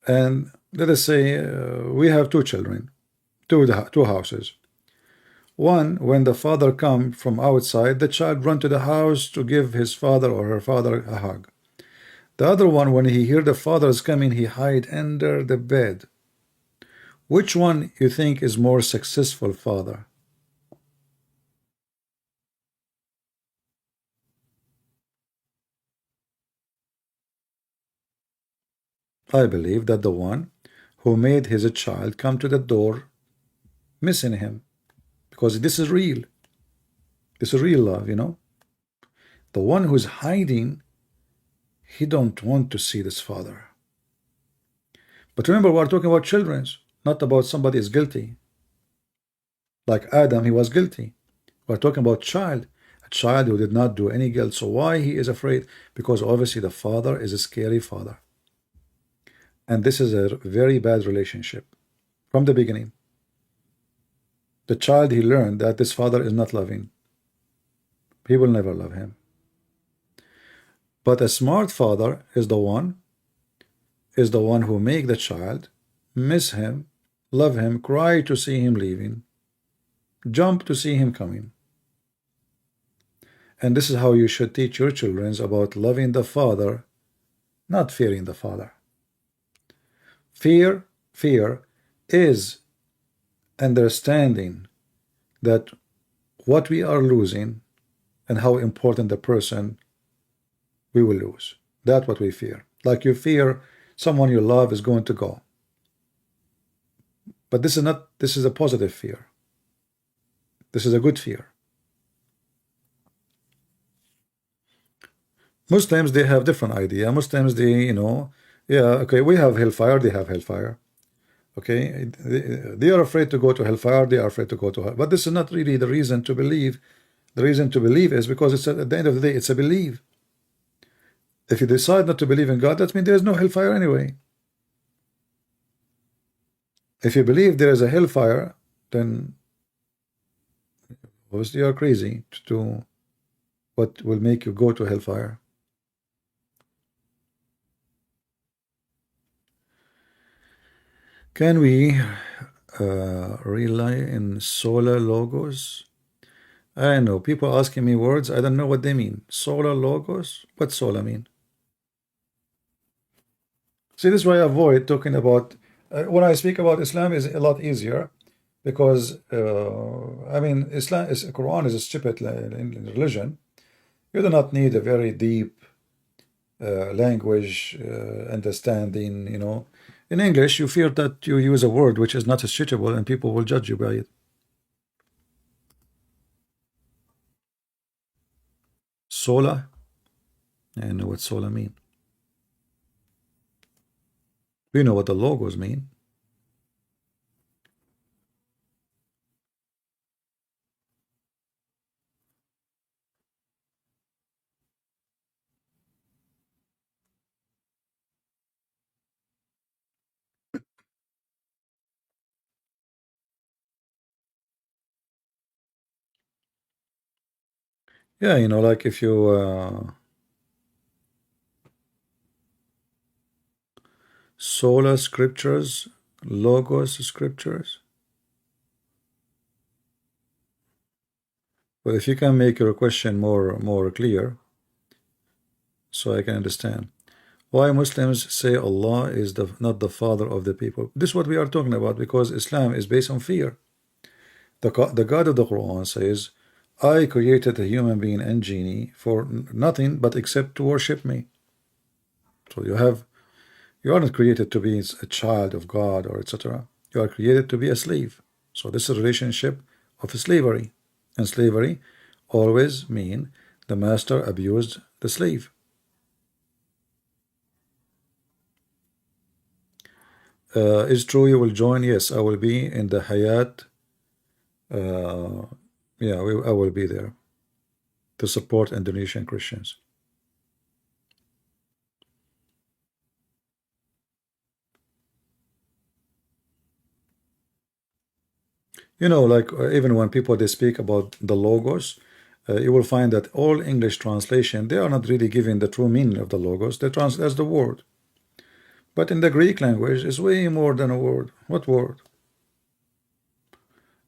and let us say we have two children, two houses. One, when the father come from outside, the child run to the house to give his father or her father a hug. The other one, when he hear the father is coming, he hide under the bed. Which one you think is more successful father? I believe that the one who made his child come to the door missing him, because this is real. This is real love, you know. The one who's hiding, he don't want to see this father. But remember, we're talking about children, not about somebody is guilty. Like Adam, he was guilty. We're talking about child, a child who did not do any guilt. So why he is afraid? Because obviously the father is a scary father. And this is a very bad relationship from the beginning. The child, he learned that this father is not loving. He will never love him. But a smart father is the one who make the child miss him, love him, cry to see him leaving, jump to see him coming. And this is how you should teach your children about loving the father, not fearing the father. Fear is understanding that what we are losing and how important the person we will lose. That's what we fear. Like you fear someone you love is going to go. But this is a positive fear. This is a good fear. Muslims, they have different idea. Muslims, they, yeah, okay, we have hellfire, they have hellfire. Okay, they are afraid to go to hellfire, they are afraid to go to hell. But this is not really the reason to believe. The reason to believe is because it's at the end of the day, it's a belief. If you decide not to believe in God, that means there is no hellfire anyway. If you believe there is a hellfire, then obviously you are crazy to do what will make you go to hellfire. Can we rely in solar logos? I know people asking me words, I don't know what they mean. Solar logos? What solar mean? See, this is why I avoid talking about when I speak about Islam is a lot easier because I mean Islam is Quran is a stupid religion. You do not need a very deep language understanding, In English, you fear that you use a word which is not suitable and people will judge you by it. Sola? I know what sola mean. We know what the logos mean. Yeah, like if you Sola scriptures, logos scriptures. Well, if you can make your question more clear, so I can understand. Why Muslims say Allah is not the father of the people? This is what we are talking about, because Islam is based on fear. The God of the Quran says, I created a human being and genie for nothing but except to worship me. So you are not created to be a child of God or etc. You are created to be a slave. So this is a relationship of slavery. And slavery always mean the master abused the slave. Is true you will join? Yes, I will be in the Hayat. Yeah, I will be there to support Indonesian Christians. You know, like even when people they speak about the logos, you will find that all English translation, they are not really giving the true meaning of the logos. They translate as the word. But in the Greek language, it's way more than a word. What word?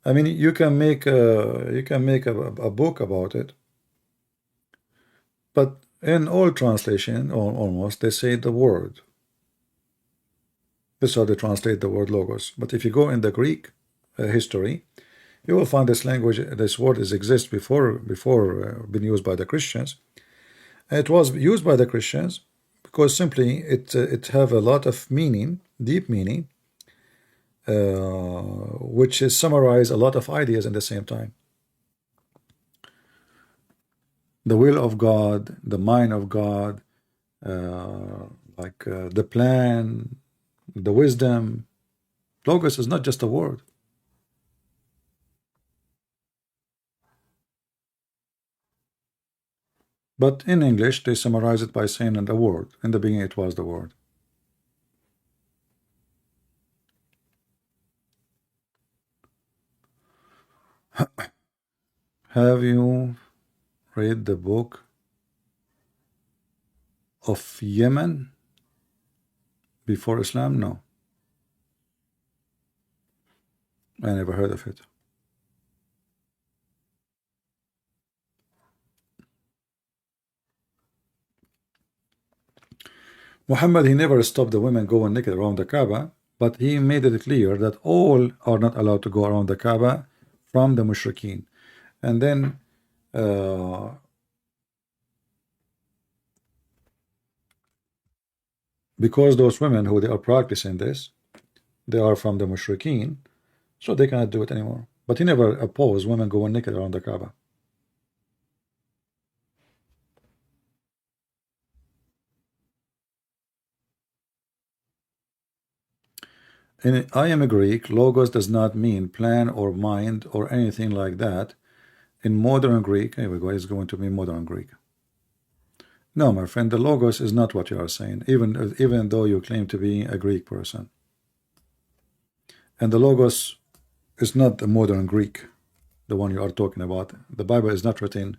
I mean, you can make a book about it. But in all translation, almost, they say the word. This is how they translate the word logos. But if you go in the Greek history, you will find this language, this word exists before being used by the Christians. It was used by the Christians because simply it have a lot of meaning, deep meaning, which is summarize a lot of ideas in the same time. The will of God, the mind of God, the plan, the wisdom. Logos is not just a word. But in English, they summarize it by saying the word. In the beginning, it was the word. Have you read the book of Yemen before Islam? No. I never heard of it. Muhammad, he never stopped the women going naked around the Kaaba, but he made it clear that all are not allowed to go around the Kaaba from the mushrikeen. And then because those women who they are practicing this, they are from the mushrikeen, so they cannot do it anymore. But he never opposed women going naked around the Kaaba. In I am a Greek, logos does not mean plan or mind or anything like that. In modern Greek, here we go, it's going to be modern Greek. No, my friend, the logos is not what you are saying, even though you claim to be a Greek person. And the logos is not the modern Greek, the one you are talking about. The Bible is not written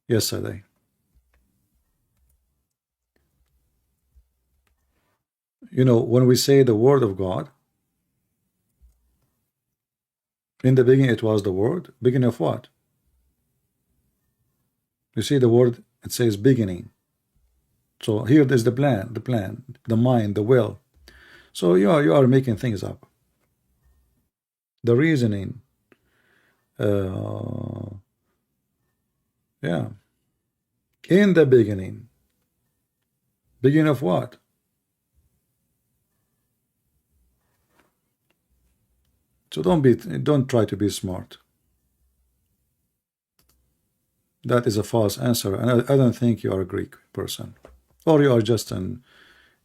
yesterday. You know, when we say the word of God, in the beginning it was the word. Beginning of what? You see the word, it says beginning. So here there's the plan, the mind, the will. So you are making things up. The reasoning. Yeah. In the beginning. Beginning of what? So don't try to be smart. That is a false answer, and I don't think you are a Greek person, or you are just a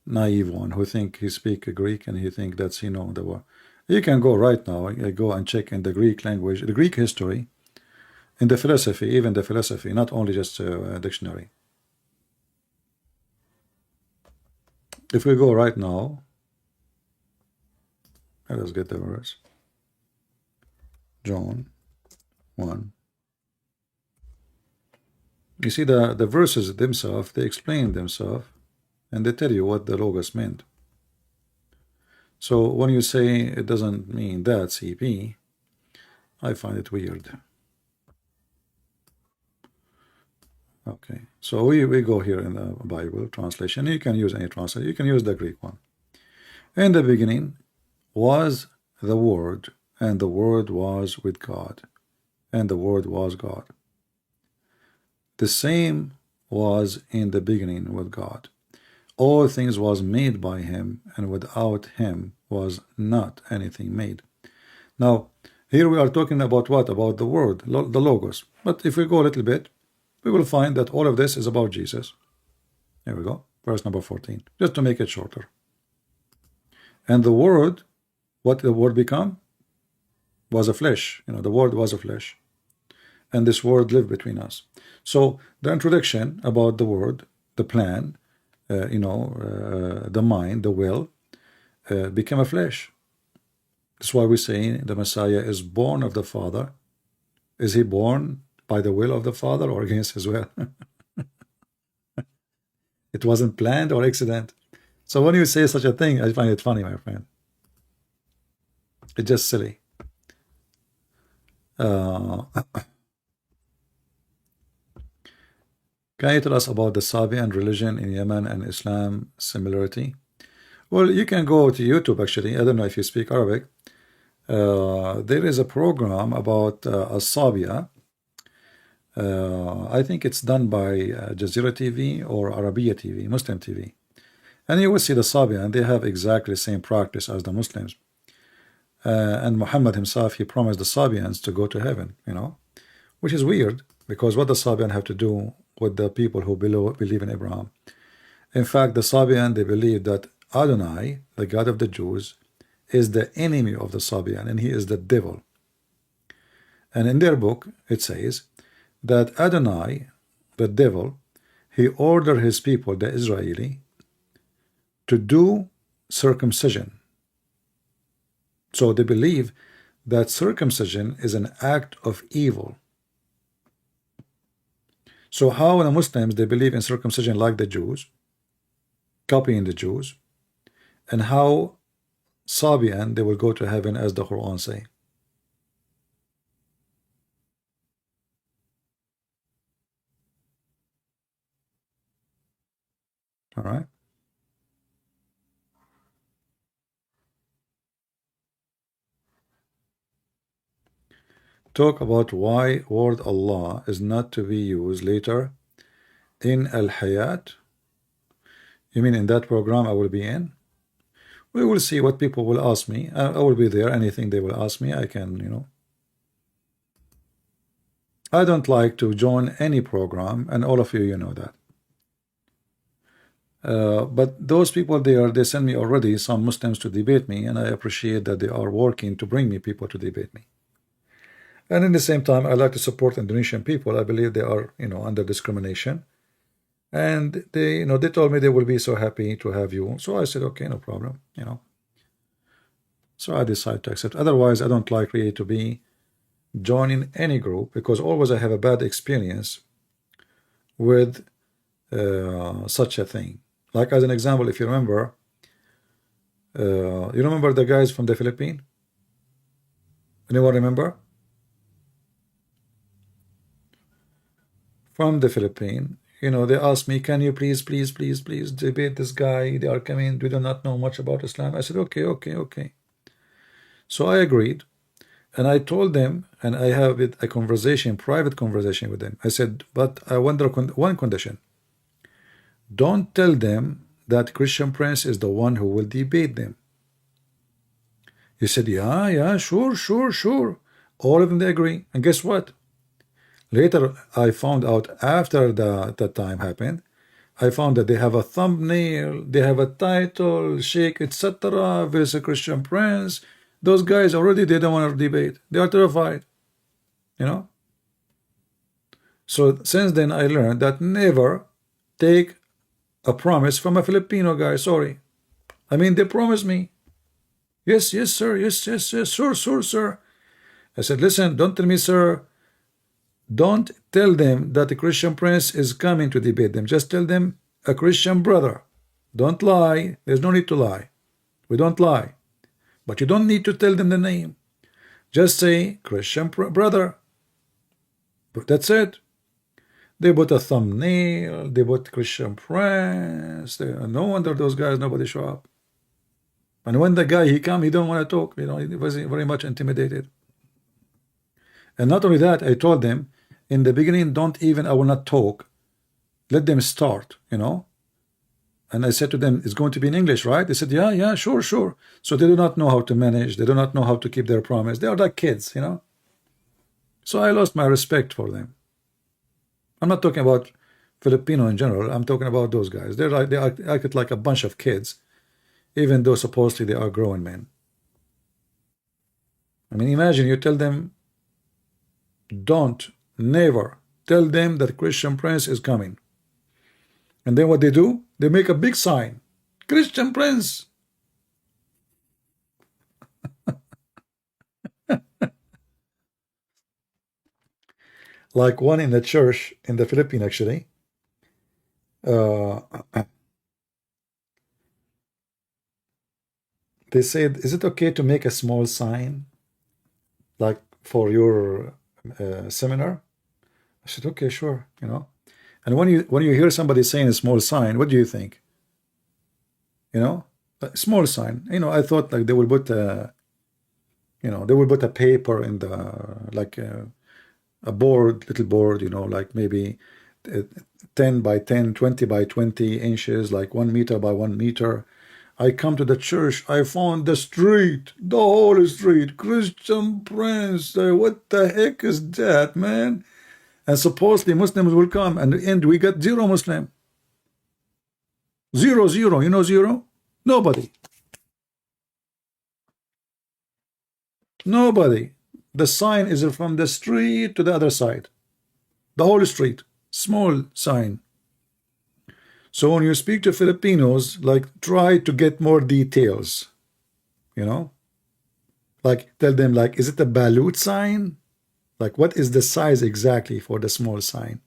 naive one who think he speak Greek and he think that's the word. You can go right now, go and check in the Greek language, the Greek history, in the philosophy, even the philosophy, not only just a dictionary. If we go right now, let us get the verse. John 1. You see the verses themselves, they explain themselves, and they tell you what the logos meant. So when you say it doesn't mean that, CP, I find it weird. Okay, so we go here in the Bible translation. You can use any translation. You can use the Greek one. In the beginning was the Word, and the Word was with God, and the Word was God. The same was in the beginning with God. All things was made by him, and without him was not anything made. Now, here we are talking about what? About the Word, the Logos. But if we go a little bit, we will find that all of this is about Jesus. Here we go, verse number 14, just to make it shorter. And the Word, what the Word become? Was a flesh. You know, the Word was a flesh. And this Word lived between us. So the introduction about the Word, the plan, the mind, the will, became a flesh. That's why we say the Messiah is born of the Father. Is he born by the will of the Father or against his will? It wasn't planned or accident. So when you say such a thing, I find it funny, my friend. It's just silly. Can you tell us about the Sabian religion in Yemen and Islam similarity? Well, you can go to YouTube actually. I don't know if you speak Arabic. There is a program about Sabia. I think it's done by Jazeera TV or Arabiya TV, Muslim TV. And you will see the Sabian, they have exactly the same practice as the Muslims. And Muhammad himself, he promised the Sabians to go to heaven, which is weird, because what the Sabian have to do with the people who believe in Abraham? In fact, the Sabian, they believe that Adonai, the God of the Jews, is the enemy of the Sabian, and he is the devil. And in their book, it says that Adonai, the devil, he ordered his people, the Israeli, to do circumcision. So they believe that circumcision is an act of evil. So how the Muslims, they believe in circumcision like the Jews, copying the Jews, and how Sabian, they will go to heaven as the Quran say. All right. Talk about why word Allah is not to be used later in Al-Hayat. You mean in that program I will be in? We will see what people will ask me. I will be there. Anything they will ask me, I can, I don't like to join any program, and all of you know that. But those people there, they send me already some Muslims to debate me, and I appreciate that they are working to bring me people to debate me. And in the same time, I like to support Indonesian people. I believe they are, under discrimination. And they, they told me they will be so happy to have you. So I said, okay, no problem, So I decided to accept. Otherwise, I don't like really to be joining any group, because always I have a bad experience with such a thing. Like as an example, if you remember, the guys from the Philippines? Anyone remember? From the Philippines, they asked me, can you please debate this guy? They are coming, we do not know much about Islam. I said, okay. So I agreed, and I told them, and I have a conversation, private conversation with them. I said, but I wonder one condition. Don't tell them that Christian Prince is the one who will debate them. He said, yeah, sure. All of them, they agree. And guess what? Later, I found out after that time happened, I found that they have a thumbnail, they have a title, Sheikh, etc., versus Christian Prince. Those guys already, they don't want to debate. They are terrified, So since then, I learned that never take a promise from a Filipino guy. Sorry. I mean, they promised me. Yes, sir. Yes, sir. I said, listen, don't tell me, sir. Don't tell them that the Christian Prince is coming to debate them. Just tell them a Christian brother. Don't lie. There's no need to lie. We don't lie. But you don't need to tell them the name. Just say Christian brother. But that's it. They put a thumbnail, they put Christian Prince. No wonder those guys, nobody show up. And when the guy, he come, he don't want to talk. You know, he was very much intimidated. And not only that, I told them in the beginning, don't even, I will not talk. Let them start, you know. And I said to them, it's going to be in English, right? They said, yeah, sure. So they do not know how to manage. They do not know how to keep their promise. They are like kids, you know. So I lost my respect for them. I'm not talking about Filipino in general. I'm talking about those guys. They're like, they act like a bunch of kids, even though supposedly they are grown men. I mean, imagine you tell them, don't, never tell them that Christian Prince is coming. And then what they do? They make a big sign. Christian Prince. Like one in the church in the Philippines, actually. They said, is it okay to make a small sign? Like for your seminar? I said, okay, sure, you know. And when you hear somebody saying a small sign, what do you think? You know, a small sign. You know, I thought like they would put a, you know, they would put a paper in the like a board, little board, you know, like maybe 10 by 10, 20 by 20 inches, like 1 meter by 1 meter. I come to the church, I found the street, the whole street, Christian Prince. What the heck is that, man? And supposedly Muslims will come, and in the end we got 0 Muslim. 0, 0, you know 0? Nobody. Nobody. The sign is from the street to the other side. The whole street. Small sign. So when you speak to Filipinos, like try to get more details. You know? Like tell them like, is it a balut sign? Like, what is the size exactly for the small sign?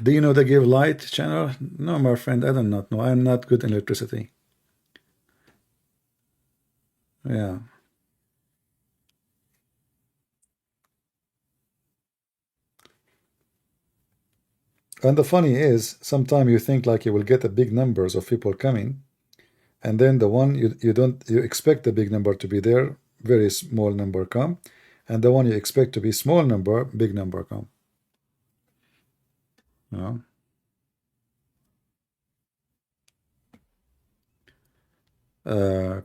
Do you know the Give Light channel? No, my friend, I do not know. I'm not good in electricity. Yeah. And the funny is, sometimes you think like you will get a big numbers of people coming, and then the one you expect the big number to be there, very small number come, and the one you expect to be small number, big number come. You know?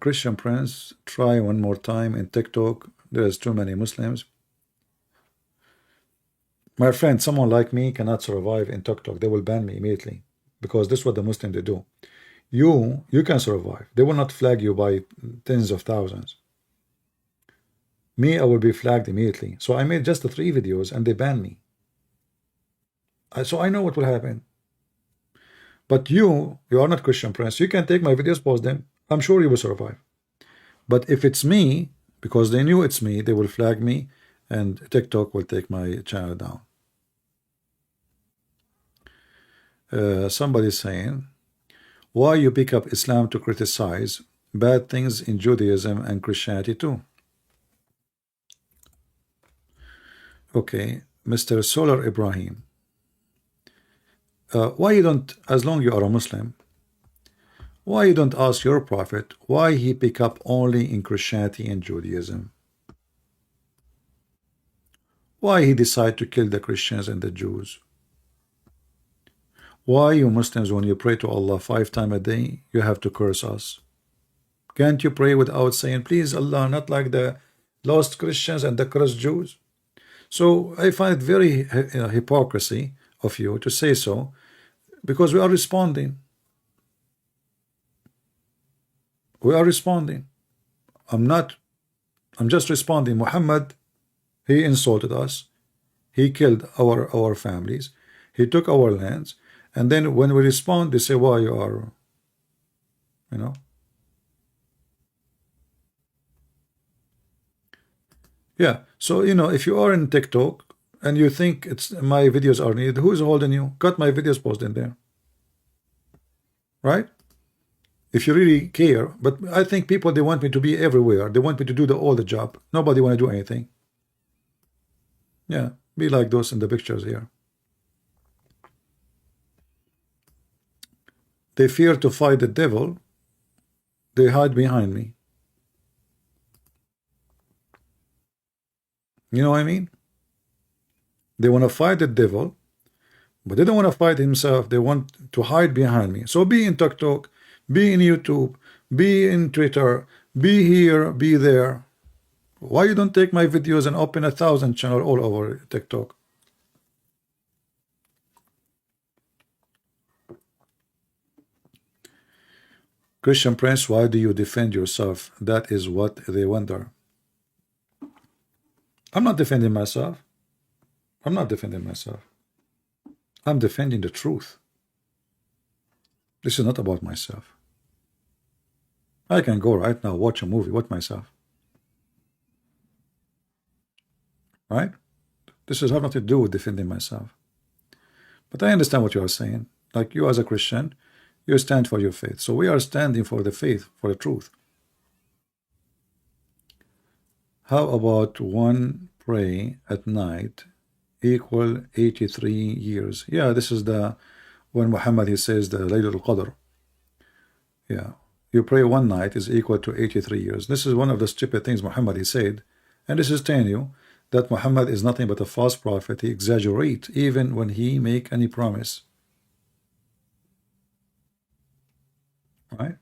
Christian Prince, try one more time in TikTok. There's too many Muslims. My friend, someone like me cannot survive in TikTok. They will ban me immediately, because this is what the Muslims they do. You can survive. They will not flag you by tens of thousands. Me, I will be flagged immediately. So I made just the 3 videos and they banned me. So I know what will happen. But you are not Christian Prince. You can take my videos, post them. I'm sure you will survive. But if it's me, because they knew it's me, they will flag me, and TikTok will take my channel down. Somebody's saying, why you pick up Islam to criticize bad things in Judaism and Christianity too? Okay, Mr. Solar Ibrahim, why you don't, as long you are a Muslim, why you don't ask your prophet why he pick up only in Christianity and Judaism? Why he decide to kill the Christians and the Jews? Why you Muslims, when you pray to Allah 5 times a day, you have to curse us? Can't you pray without saying, please Allah, not like the lost Christians and the cursed Jews? So I find it very hypocrisy of you to say so, because we are responding. We are responding. I'm just responding. Muhammad, he insulted us. He killed our families. He took our lands. And then when we respond, they say, why you are, you know. Yeah, so, you know, if you are in TikTok and you think it's my videos are needed, who's holding you? Cut my videos, post in there. Right? if you really care. But I think people, they want me to be everywhere. They want me to do all the job. Nobody want to do anything. Yeah, be like those in the pictures here. They fear to fight the devil. They hide behind me. You know what I mean? They want to fight the devil, but they don't want to fight himself. They want to hide behind me. So be in TikTok, be in YouTube, be in Twitter, be here, be there. Why you don't take my videos and open 1,000 channel all over TikTok? Christian Prince, why do you defend yourself? That is what they wonder. I'm not defending myself. I'm not defending myself. I'm defending the truth. This is not about myself. I can go right now, watch a movie with myself. Right? This has nothing to do with defending myself. But I understand what you are saying. Like you as a Christian, you stand for your faith. So we are standing for the faith, for the truth. How about one pray at night equal 83 years? Yeah, this is the when Muhammad, he says the Laylatul Qadr. Yeah, you pray one night is equal to 83 years. This is one of the stupid things Muhammad, he said. And this is telling you that Muhammad is nothing but a false prophet. He exaggerates even when he make any promise. Right?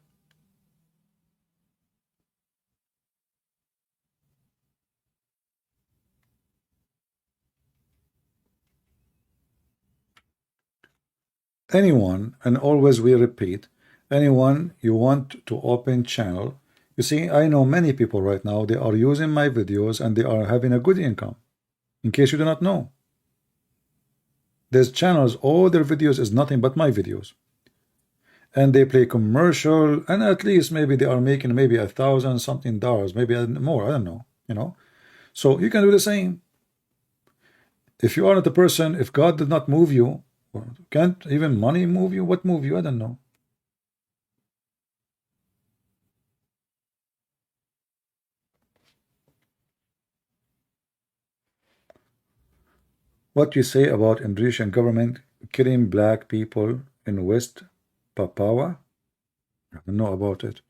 Anyone, and always we repeat, anyone you want to open channel, you see, I know many people right now, they are using my videos and they are having a good income. In case you do not know, there's channels, all their videos is nothing but my videos, and they play commercial, and at least maybe they are making maybe $1,000 something, maybe more, I don't know, you know. So you can do the same. If you are not a person, if God did not move you, can't even money move you? What move you? I don't know. What you say about Indonesian government killing black people in West Papua? I don't know about it.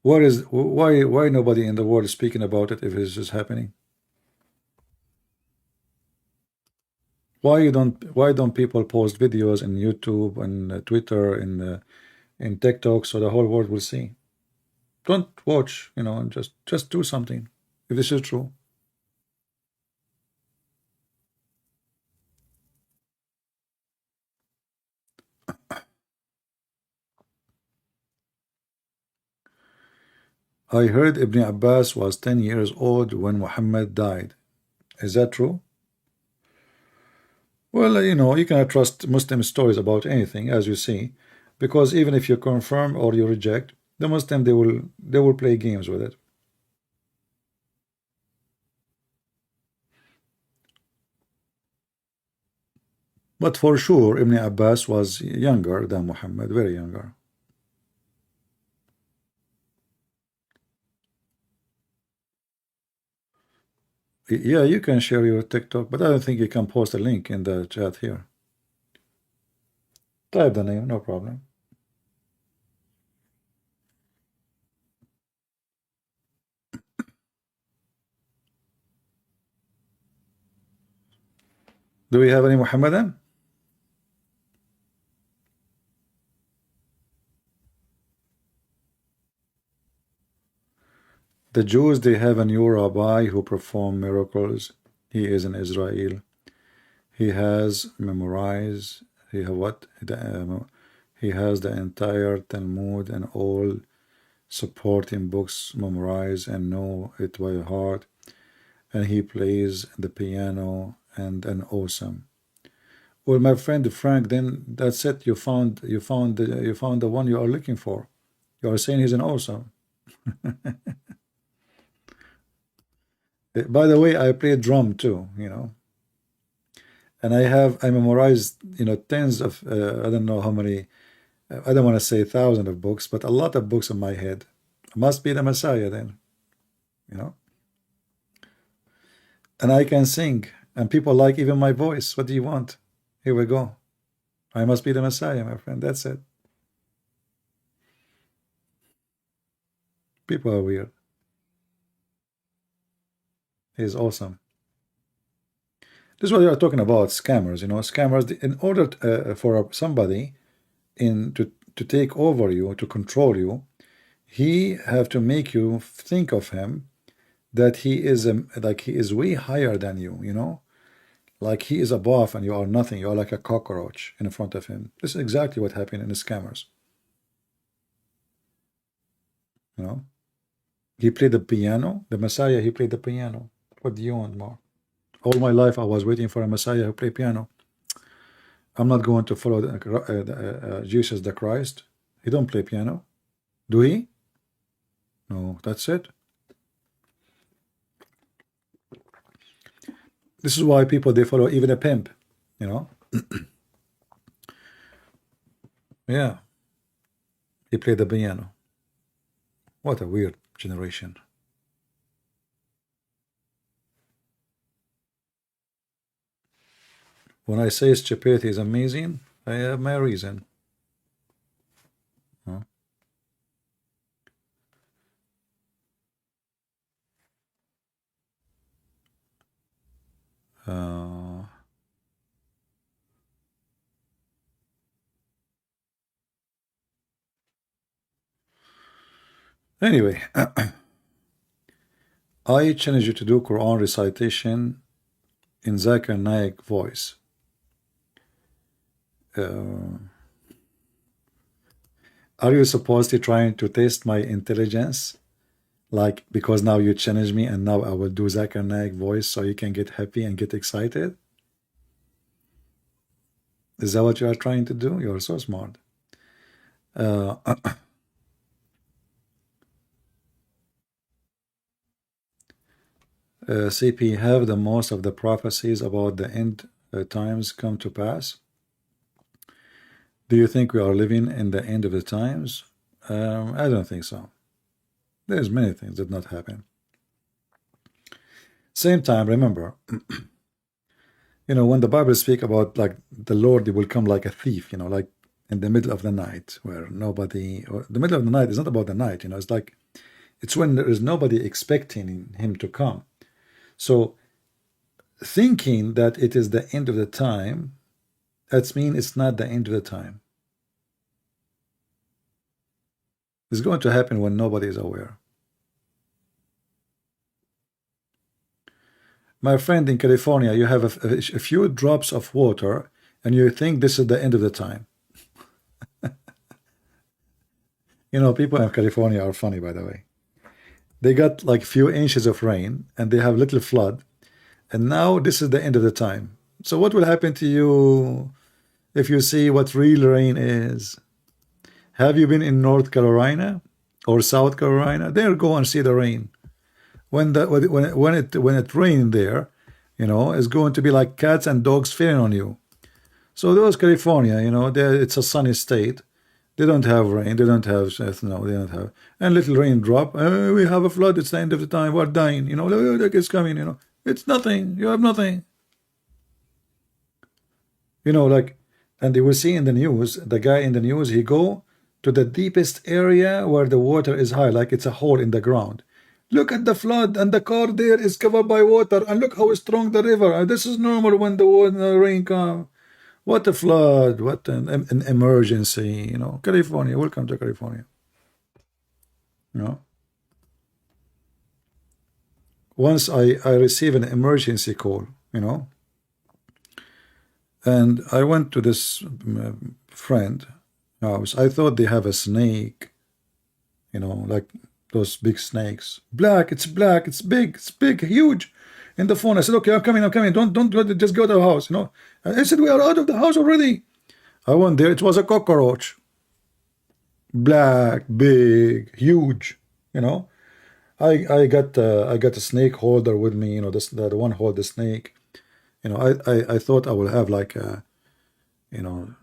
Why nobody in the world is speaking about it if this is happening? Why don't people post videos in YouTube and Twitter and in TikTok so the whole world will see? Don't watch, you know, and just do something if this is true. I heard Ibn Abbas was 10 years old when Muhammad died. Is that true? Well, you know, you cannot trust Muslim stories about anything, as you see, because even if you confirm or you reject, the Muslim, they will play games with it. But for sure, Ibn Abbas was younger than Muhammad, very younger. Yeah, you can share your TikTok, but I don't think you can post a link in the chat here. Type the name, no problem. Do we have any Muhammadan? The Jews, they have a new rabbi who perform miracles. He is in Israel. He has memorized. He has the entire Talmud and all supporting books memorized and know it by heart. And he plays the piano and an awesome. Well, my friend Frank, then that's it. You found the one you are looking for. You are saying he's an awesome. By the way, I play drum too, you know, and I memorized, you know, tens of I don't know how many I don't want to say thousands of books, but a lot of books in my head. I must be the Messiah then, you know. And I can sing, and people like even my voice. What do you want? Here we go. I must be the Messiah, my friend. That's it. People are weird. He's awesome. This is what we are talking about, scammers. You know, scammers. In order for somebody to take over you, to control you, he have to make you think of him that he is like he is way higher than you. You know, like he is above and you are nothing. You are like a cockroach in front of him. This is exactly what happened in the scammers. You know, he played the piano. The Messiah, he played the piano. What do you want more? All my life I was waiting for a Messiah who play piano. I'm not going to follow Jesus the Christ. He don't play piano. Do he? No, that's it. This is why people, they follow even a pimp, you know. Yeah, he played the piano. What a weird generation. When I say stupidity is amazing, I have my reason. Huh? Anyway, I challenge you to do Quran recitation in Zakir Naik voice. Are you supposedly trying to test my intelligence? Like, because now you challenge me and now I will do Zakir Naik voice so you can get happy and get excited? Is that what you are trying to do? You're so smart. CP, have the most of the prophecies about the end times come to pass? Do you think we are living in the end of the times? I don't think so. There's many things that not happen. Same time, remember, you know, when the Bible speak about like the Lord, he will come like a thief, you know, like in the middle of the night, where nobody, or the middle of the night is not about the night, you know, it's like, it's when there is nobody expecting him to come. So thinking that it is the end of the time, that means it's not the end of the time. It's going to happen when nobody is aware. My friend in California, you have a few drops of water and you think this is the end of the time. You know, people in California are funny, by the way. They got like few inches of rain and they have little flood, and now this is the end of the time. So what will happen to you if you see what real rain is? Have you been in North Carolina or South Carolina? There, go and see the rain. When it rained there, you know, it's going to be like cats and dogs feeding on you. So those California, you know, it's a sunny state. They don't have rain. They don't have no. They don't have. And little raindrop. We have a flood. It's the end of the time. We're dying. You know, look, it's coming. You know, it's nothing. You have nothing. You know, like, and they will see in the news. The guy in the news, he go to the deepest area where the water is high, like it's a hole in the ground. Look at the flood, and the car there is covered by water, and look how strong the river. And this is normal when the rain comes. What a flood, what an emergency, you know. California, welcome to California. You know. Once I received an emergency call, you know, and I went to this friend house. I thought they have a snake, you know, like those big snakes. Black, it's big, huge. In the phone, I said, okay, I'm coming. Don't just go to the house, you know. And I said, we are out of the house already. I went there, it was a cockroach. Black, big, huge, you know. I got a snake holder with me, you know, the one hold the snake. You know, I thought I will have like a, you know,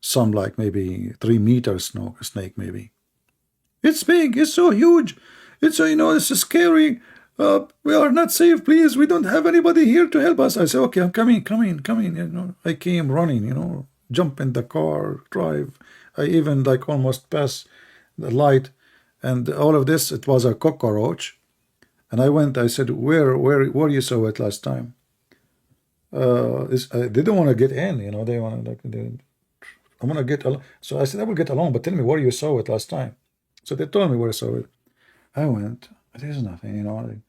some like maybe 3 meter snake maybe. It's big, it's so huge, it's so, it's scary. We are not safe, please, we don't have anybody here to help us. I said, okay, I'm coming. I came running, jump in the car, drive. I even like almost pass the light, and all of this, it was a cockroach. And I said, where you saw it last time? They don't want to get in, they want to I want to get along. So I said, I will get along, but tell me where you saw it last time. So they told me where I saw it. I went, there's nothing,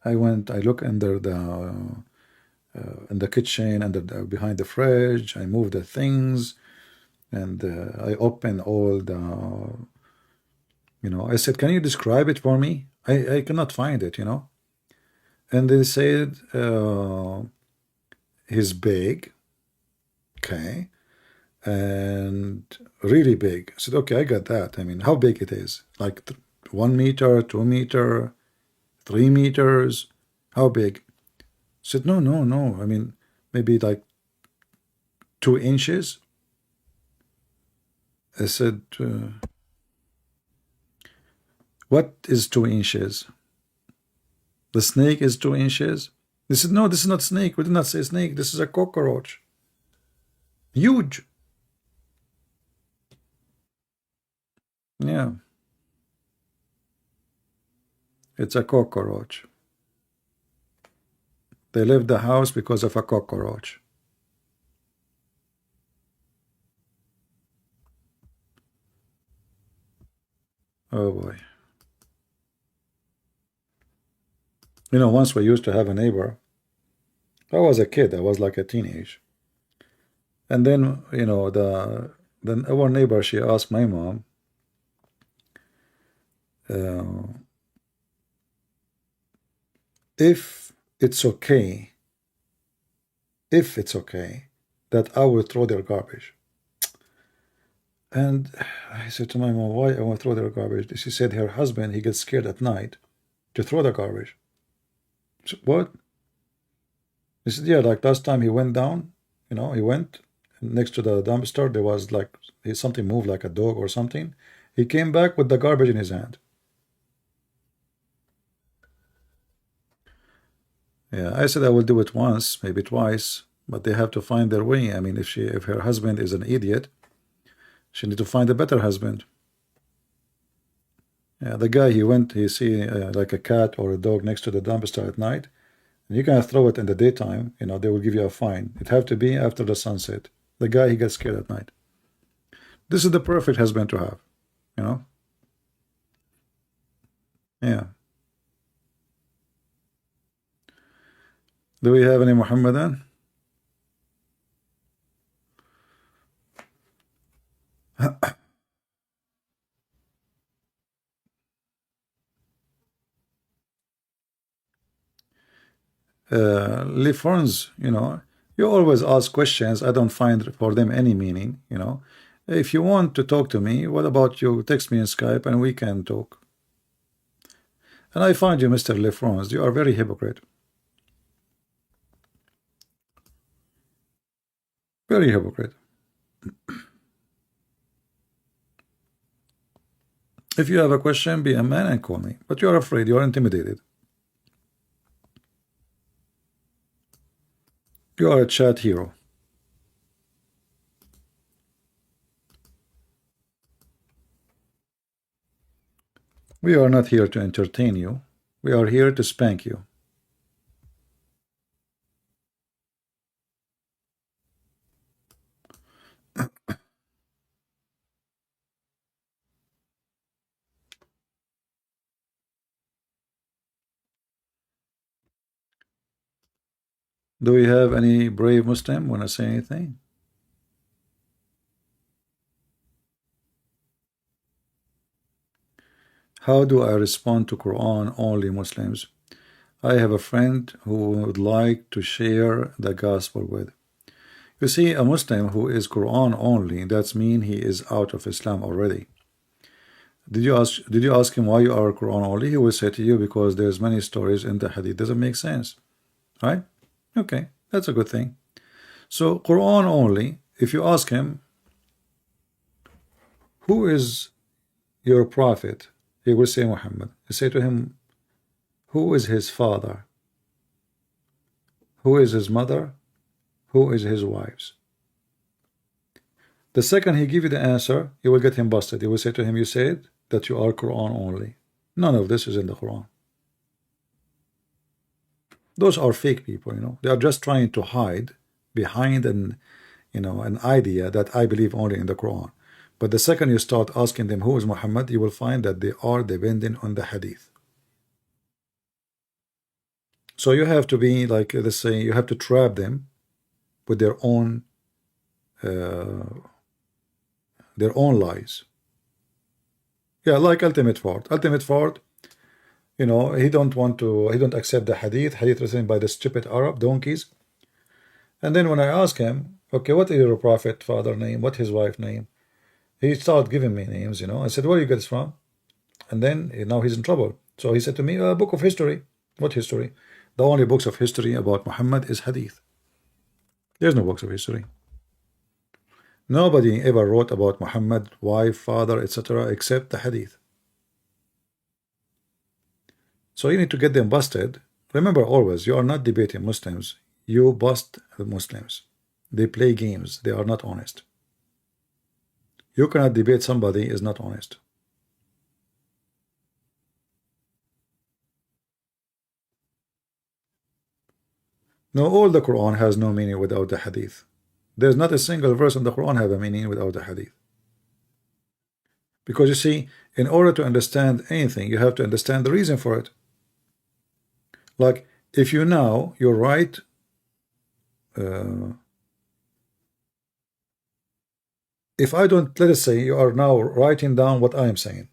I went, I look under in the kitchen, behind the fridge, I moved the things, and I opened all the, I said, can you describe it for me? I cannot find it, And they said, he's big, okay, and really big. I said, okay, I got that. I mean, how big it is? Like 1 meter, 2 meter, 3 meters? How big? I said, no. I mean, maybe like 2 inches. I said, what is 2 inches? The snake is 2 inches? They said, no, this is not snake. We did not say snake. This is a cockroach. Huge. Yeah. It's a cockroach. They left the house because of a cockroach. Oh boy. Once we used to have a neighbor. I was a kid. I was like a teenage. And then, then our neighbor, she asked my mom, if it's okay that I will throw their garbage. And I said to my mom, why I want to throw their garbage? She said her husband, he gets scared at night to throw the garbage. So, what? He said, yeah, like last time he went down, he went next to the dumpster, there was like something moved like a dog or something. He came back with the garbage in his hand. Yeah, I said I will do it once, maybe twice, but they have to find their way. I mean, if her husband is an idiot, she need to find a better husband. Yeah, the guy, he see like a cat or a dog next to the dumpster at night, and you can throw it in the daytime, they will give you a fine. It have to be after the sunset. The guy, he gets scared at night. This is the perfect husband to have, Yeah. Do we have any Muhammadan? Lifons, you always ask questions. I don't find for them any meaning, If you want to talk to me, what about you text me in Skype and we can talk? And I find you, Mr. Lifons, you are very hypocrite. Very hypocrite. If you have a question, be a man and call me. But you are afraid, you are intimidated. You are a chat hero. We are not here to entertain you. We are here to spank you. Do we have any brave Muslim want to say anything? How do I respond to Quran only Muslims? I have a friend who would like to share the gospel with. You see, a Muslim who is Quran only, that's mean he is out of Islam already. Did you ask him why you are Quran only? He will say to you, because there's many stories in the hadith. Doesn't make sense, right? Okay, that's a good thing. So Quran only, if you ask him, who is your prophet? He will say Muhammad. You say to him, who is his father? Who is his mother? Who is his wives? The second he give you the answer, you will get him busted. You will say to him, you said that you are Quran only. None of this is in the Quran. Those are fake people, you know. They are just trying to hide behind an idea that I believe only in the Quran. But the second you start asking them who is Muhammad, you will find that they are dependent on the hadith. So you have to be like, let's say, you have to trap them with their own lies. Yeah, like Ultimate Fort. Ultimate Fort, you know, he don't accept the hadith written by the stupid Arab donkeys. And then when I ask him, okay, what is your prophet father name? What his wife name? He started giving me names, you know. I said, where you get this from? And then now he's in trouble. So he said to me, a book of history. What history? The only books of history about Muhammad is hadith. There's no books of history. Nobody ever wrote about Muhammad, wife, father, etc., except the hadith. So you need to get them busted. Remember always, you are not debating Muslims. You bust the Muslims. They play games. They are not honest. You cannot debate somebody is not honest. No, all the Quran has no meaning without the hadith. There's not a single verse in the Quran have a meaning without the hadith. Because you see, in order to understand anything, you have to understand the reason for it. Like, if you write if I don't, let us say you are now writing down what I am saying,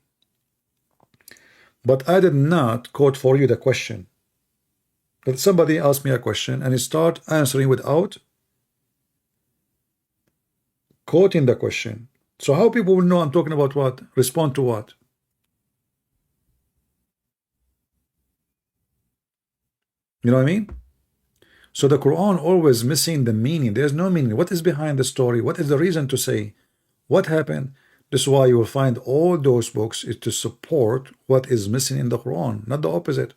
but I did not quote for you the question. But somebody asked me a question and he start answering without quoting the question. So how people will know I'm talking about what? Respond to what? You know what I mean? So the Quran always missing the meaning. There's no meaning. What is behind the story? What is the reason to say? What happened? This is why you will find all those books is to support what is missing in the Quran, not the opposite.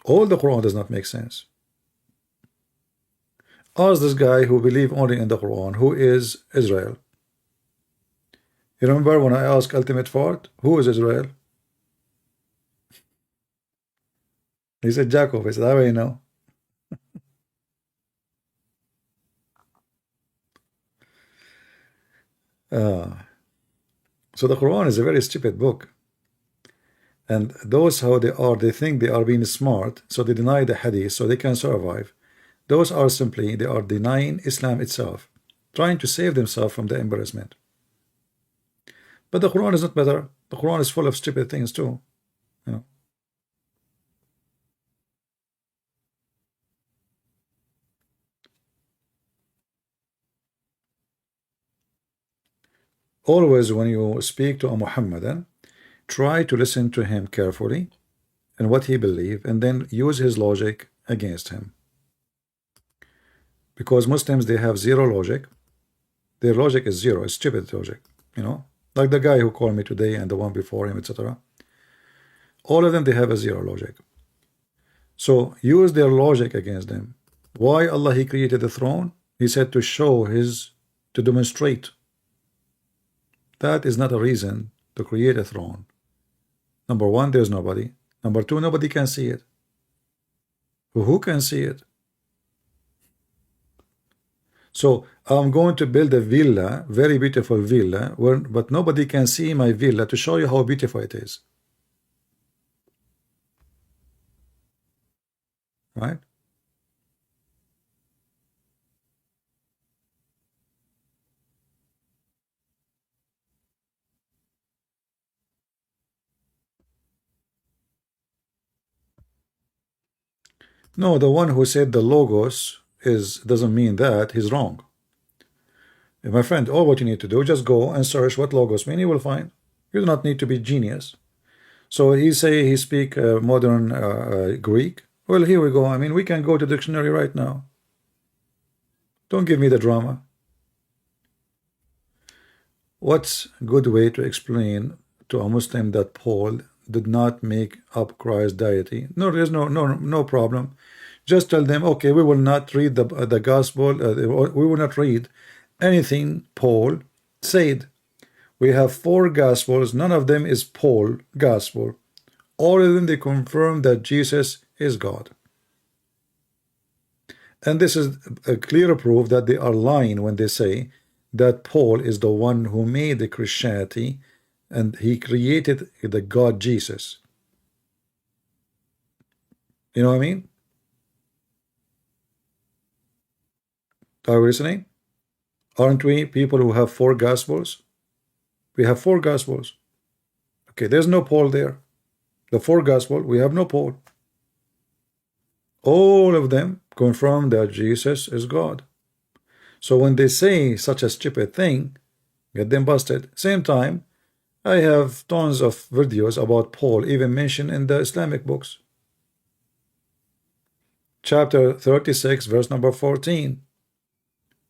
All the Quran does not make sense. Ask this guy who believe only in the Quran, who is Israel. You remember when I asked Ultimate Fort, who is Israel? He said Jacob. I said, how do you know? So the Quran is a very stupid book. And those how they think they are being smart, so they deny the hadith so they can survive. Those are simply, they are denying Islam itself, trying to save themselves from the embarrassment. But the Quran is not better. The Quran is full of stupid things too. You know. Always when you speak to a Muhammadan, try to listen to him carefully and what he believes, and then use his logic against him. Because Muslims, they have zero logic. Their logic is zero. It's stupid logic, you know, like the guy who called me today and the one before him, etc. All of them, they have a zero logic. So use their logic against them. Why Allah he created the throne? He said to show to demonstrate. That is not a reason to create a throne. Number one, there's nobody. Number two, nobody can see it. Who can see it? So I'm going to build a villa, very beautiful villa, but nobody can see my villa to show you how beautiful it is. Right? No, the one who said the logos doesn't mean that, he's wrong. My friend, all what you need to do, just go and search what logos mean, you will find. You do not need to be genius. So he say he speak modern Greek. Well, here we go. I mean, we can go to dictionary right now. Don't give me the drama. What's a good way to explain to a Muslim that Paul did not make up Christ's deity? No, there's no problem. Just tell them, okay, we will not read the gospel. We will not read anything Paul said. We have 4 gospels. None of them is Paul gospel. All of them, they confirm that Jesus is God. And this is a clear proof that they are lying when they say that Paul is the one who made the Christianity and he created the God Jesus. You know what I mean? Are we listening? Aren't we people who have 4 gospels? We have 4 gospels. Okay, there's no Paul there. The 4 gospel, we have no Paul. All of them confirm that Jesus is God. So when they say such a stupid thing, get them busted. Same time, I have tons of videos about Paul even mentioned in the Islamic books. Chapter 36, verse number 14.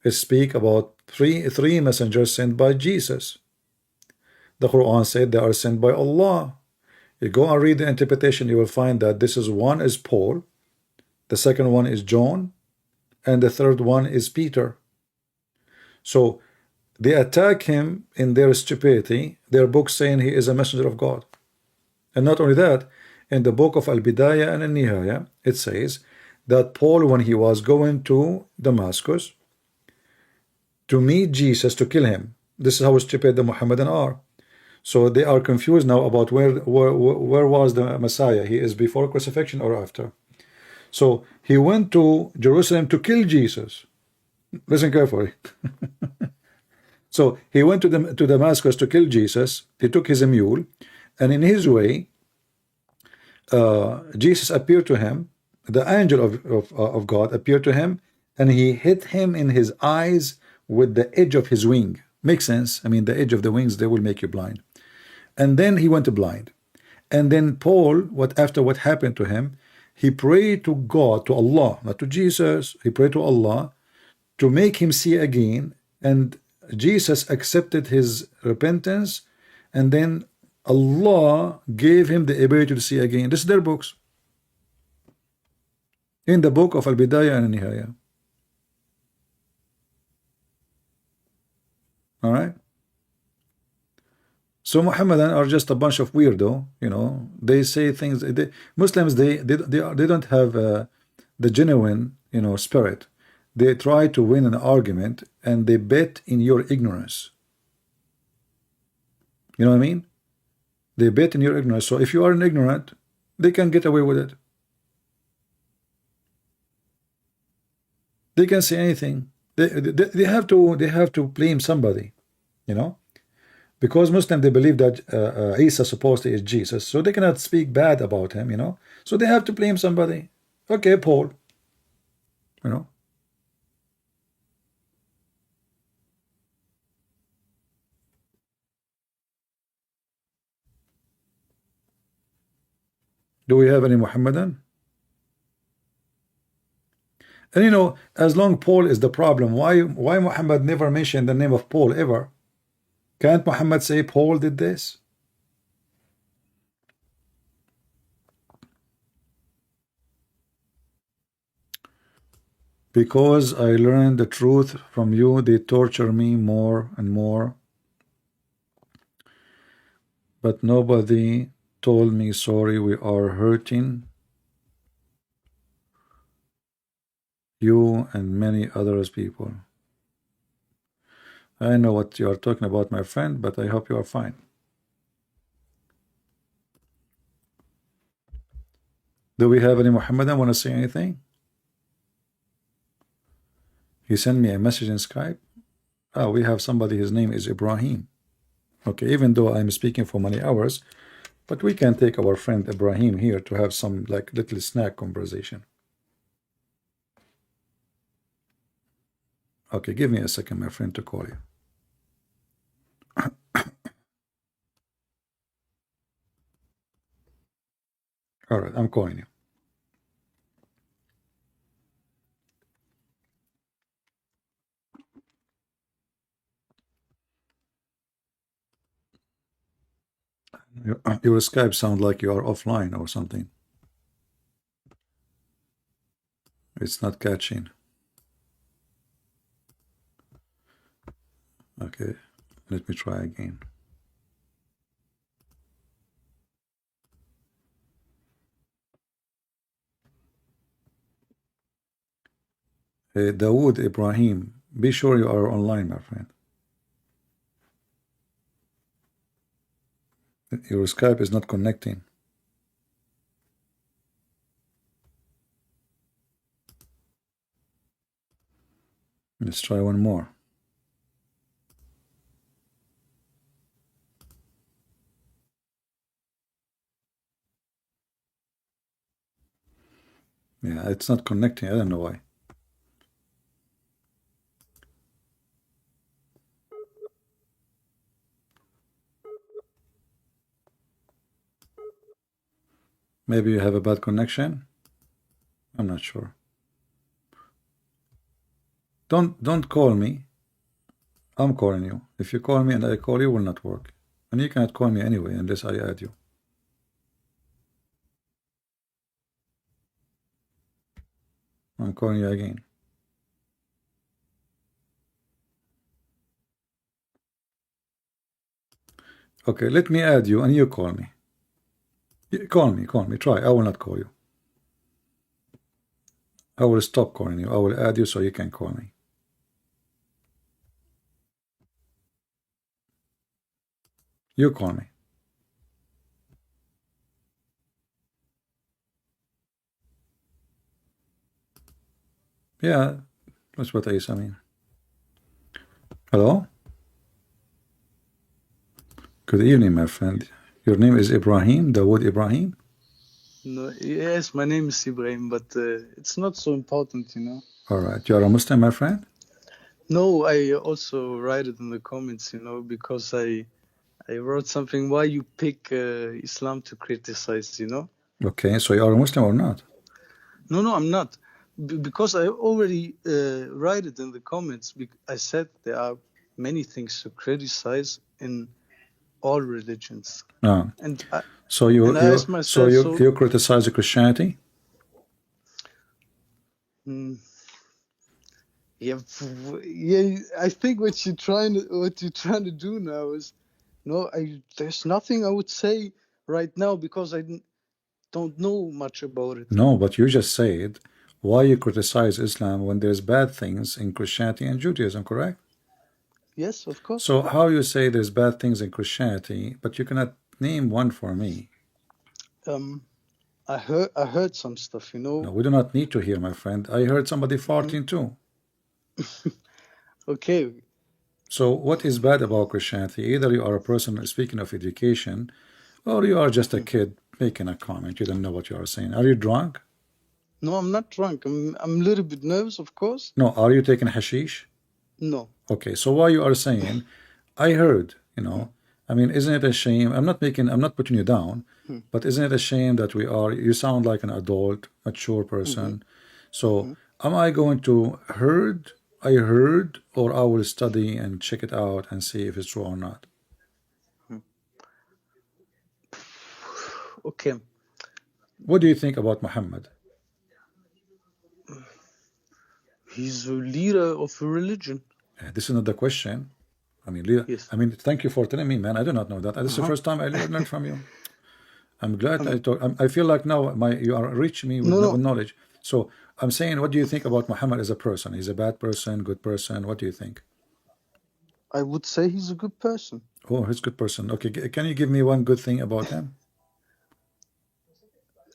It speaks about three messengers sent by Jesus. The Quran said they are sent by Allah. You go and read the interpretation, you will find that this is one is Paul, the second one is John, and the third one is Peter. So they attack him in their stupidity, their book saying he is a messenger of God. And not only that, in the book of Al-Bidayah and Al-Nihaya, it says that Paul, when he was going to Damascus to meet Jesus to kill him, this is how stupid the Muhammadan are. So they are confused now about where was the Messiah. He is before crucifixion or after. So he went to Jerusalem to kill Jesus. Listen carefully. So he went to Damascus to kill Jesus. He took his mule, and in his way, Jesus appeared to him. The angel of God appeared to him, and he hit him in his eyes with the edge of his wing. Makes sense. I mean, the edge of the wings, they will make you blind. And then he went blind. And then Paul, after what happened to him, he prayed to God, to Allah, not to Jesus. He prayed to Allah to make him see again. And Jesus accepted his repentance. And then Allah gave him the ability to see again. This is their books. In the book of Al-Bidayah and Al-Nihaya. All right. So Muhammadan are just a bunch of weirdo, you know. They say things. Muslims they don't have the genuine, you know, spirit. They try to win an argument and they bet in your ignorance. You know what I mean? They bet in your ignorance. So if you are an ignorant, they can get away with it. They can say anything. They have to blame somebody, you know. Because Muslims, they believe that Isa supposedly is Jesus, so they cannot speak bad about him, you know. So they have to blame somebody. Okay, Paul, you know. Do we have any Muhammadan? And you know, as long Paul is the problem, why Muhammad never mentioned the name of Paul ever? Can't Muhammad say Paul did this? Because I learned the truth from you, they torture me more and more. But nobody told me, sorry, we are hurting you and many others people. I know what you are talking about, my friend, but I hope you are fine. Do we have any Muhammadan want to say anything? He sent me a message in Skype. Oh, we have somebody, his name is Ibrahim. Okay, even though I'm speaking for many hours, but we can take our friend Ibrahim here to have some like little snack conversation. Okay, give me a second, my friend, to call you. All right, I'm calling you. Your Skype sounds like you are offline or something. It's not catching. Okay, let me try again. Dawood Ibrahim, be sure you are online, my friend. Your Skype is not connecting. Let's try one more. Yeah, it's not connecting. I don't know why. Maybe you have a bad connection. I'm not sure. Don't call me. I'm calling you. If you call me and I call you, it will not work. And you cannot call me anyway unless I add you. I'm calling you again. Okay, let me add you and you call me. Call me, try. I will not call you. I will stop calling you. I will add you so you can call me. You call me. Yeah, that's what I mean. Hello? Good evening, my friend. Your name is Ibrahim, Dawood Ibrahim? No, yes, my name is Ibrahim, but it's not so important, you know. All right. You are a Muslim, my friend? No, I also write it in the comments, you know, because I wrote something why you pick Islam to criticize, you know. Okay, so you are a Muslim or not? No, I'm not. Because I already write it in the comments. I said there are many things to criticize in all religions. No. And So you asked myself, you criticize Christianity? Yeah, I think what you're trying to do now is, no, there's nothing I would say right now because I don't know much about it. No, but you just said why you criticize Islam when there's bad things in Christianity and Judaism, correct? Yes, of course. So how you say there's bad things in Christianity, but you cannot name one for me? I heard some stuff, you know. No, we do not need to hear, my friend. I heard somebody farting too. Okay. So what is bad about Christianity? Either you are a person speaking of education, or you are just a kid making a comment. You don't know what you are saying. Are you drunk? No, I'm not drunk. I'm a little bit nervous, of course. No. Are you taking hashish? No. Okay. So why you are saying, I heard, you know, I mean, isn't it a shame? I'm not putting you down, but isn't it a shame that you sound like an adult, mature person. So am I going to I heard, or I will study and check it out and see if it's true or not? Okay. What do you think about Muhammad? He's a leader of a religion. This is not the question. I mean, Yes. I mean, thank you for telling me, man. I do not know that. This is the first time I learned from you. I'm glad I feel like now you are reaching me with knowledge. So I'm saying, what do you think about Muhammad as a person? He's a bad person, good person? What do you think? I would say he's a good person. Oh, he's a good person. Okay, can you give me one good thing about him?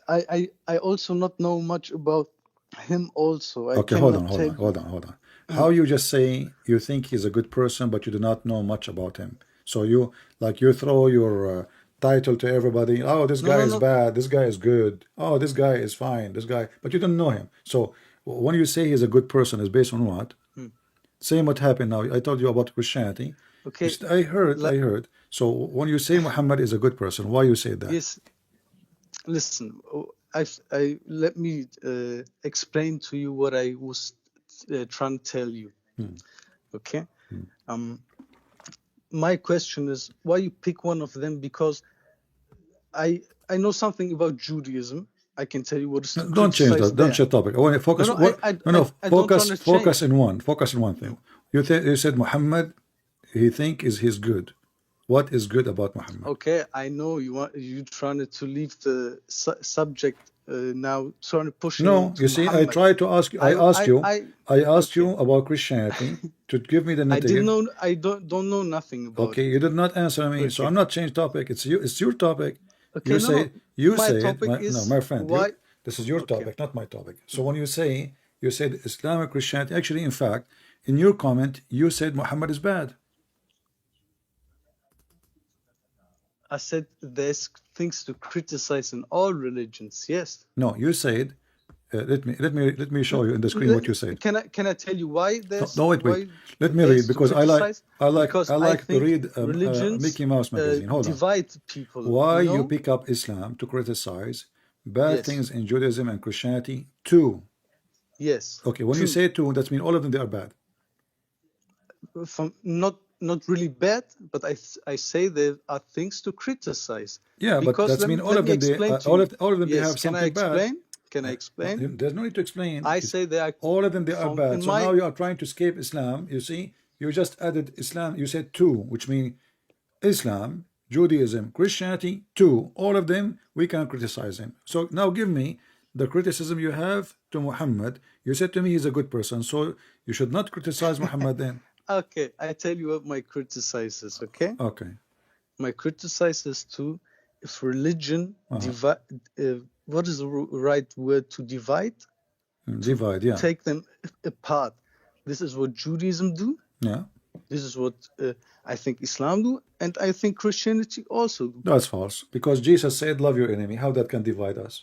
I also not know much about him also. Okay, hold on. How you just say you think he's a good person, but you do not know much about him? So you throw your title to everybody. Oh, this guy is bad. This guy is good. Oh, this guy is fine. This guy, but you don't know him. So when you say he's a good person, is based on what? Same what happened now. I told you about Christianity. Okay. I heard. So when you say Muhammad is a good person, why you say that? Yes. Listen, let me explain to you what I was trying to tell you. Okay. My question is why you pick one of them, because I know something about Judaism. I can tell you what is to Don't change criticize that. Don't there. change topic. I want to focus. No, I don't Focus. want to Focus change. in one. Focus in one thing. You said Muhammad. He think he's good. What is good about Muhammad? Okay, I know you trying to leave the subject now, trying to push No, into you see, I Muhammad. tried to ask you. I asked okay. you about Christianity to give me the I didn't material. know. I don't know nothing about Okay, it. you did not answer me, so Okay. I'm not changing topic. It's you. It's your topic. Okay, You no, say you my said topic no, is my friend. why. This is your Okay. topic, not my topic. So when you said Islamic Christianity. Actually, in fact, in your comment, you said Muhammad is bad. I said there's things to criticize in all religions. Yes. No, you said. Let me show you in the screen what you said. Can I tell you why there's No, wait. why Let me there's read because to criticize? Because I like to think read religions Mickey Mouse magazine. Hold on. divide people. Why you know? you pick up Islam to criticize bad Yes. things in Judaism and Christianity? Two. Yes. Okay, when you say two, that means all of them they are bad. From not really bad, but I say there are things to criticize. Yeah, but Because that means all of them they all of them they yes. have Can I something bad. explain? Can I explain? There's no need to explain. I say they are All of them they are from- bad. in So my- now you are trying to escape Islam. You see, you just added Islam. You said two, which means Islam, Judaism, Christianity, two. All of them we can criticize him. So now give me the criticism you have to Muhammad. You said to me he's a good person, so you should not criticize Muhammad then. Okay, I tell you what my criticizes, okay? Okay. My criticizes too, if religion divide, what is the right word to divide? Divide, yeah. Take them apart. This is what Judaism do. Yeah. This is what I think Islam do, and I think Christianity also do. That's false. Because Jesus said, love your enemy. How that can divide us?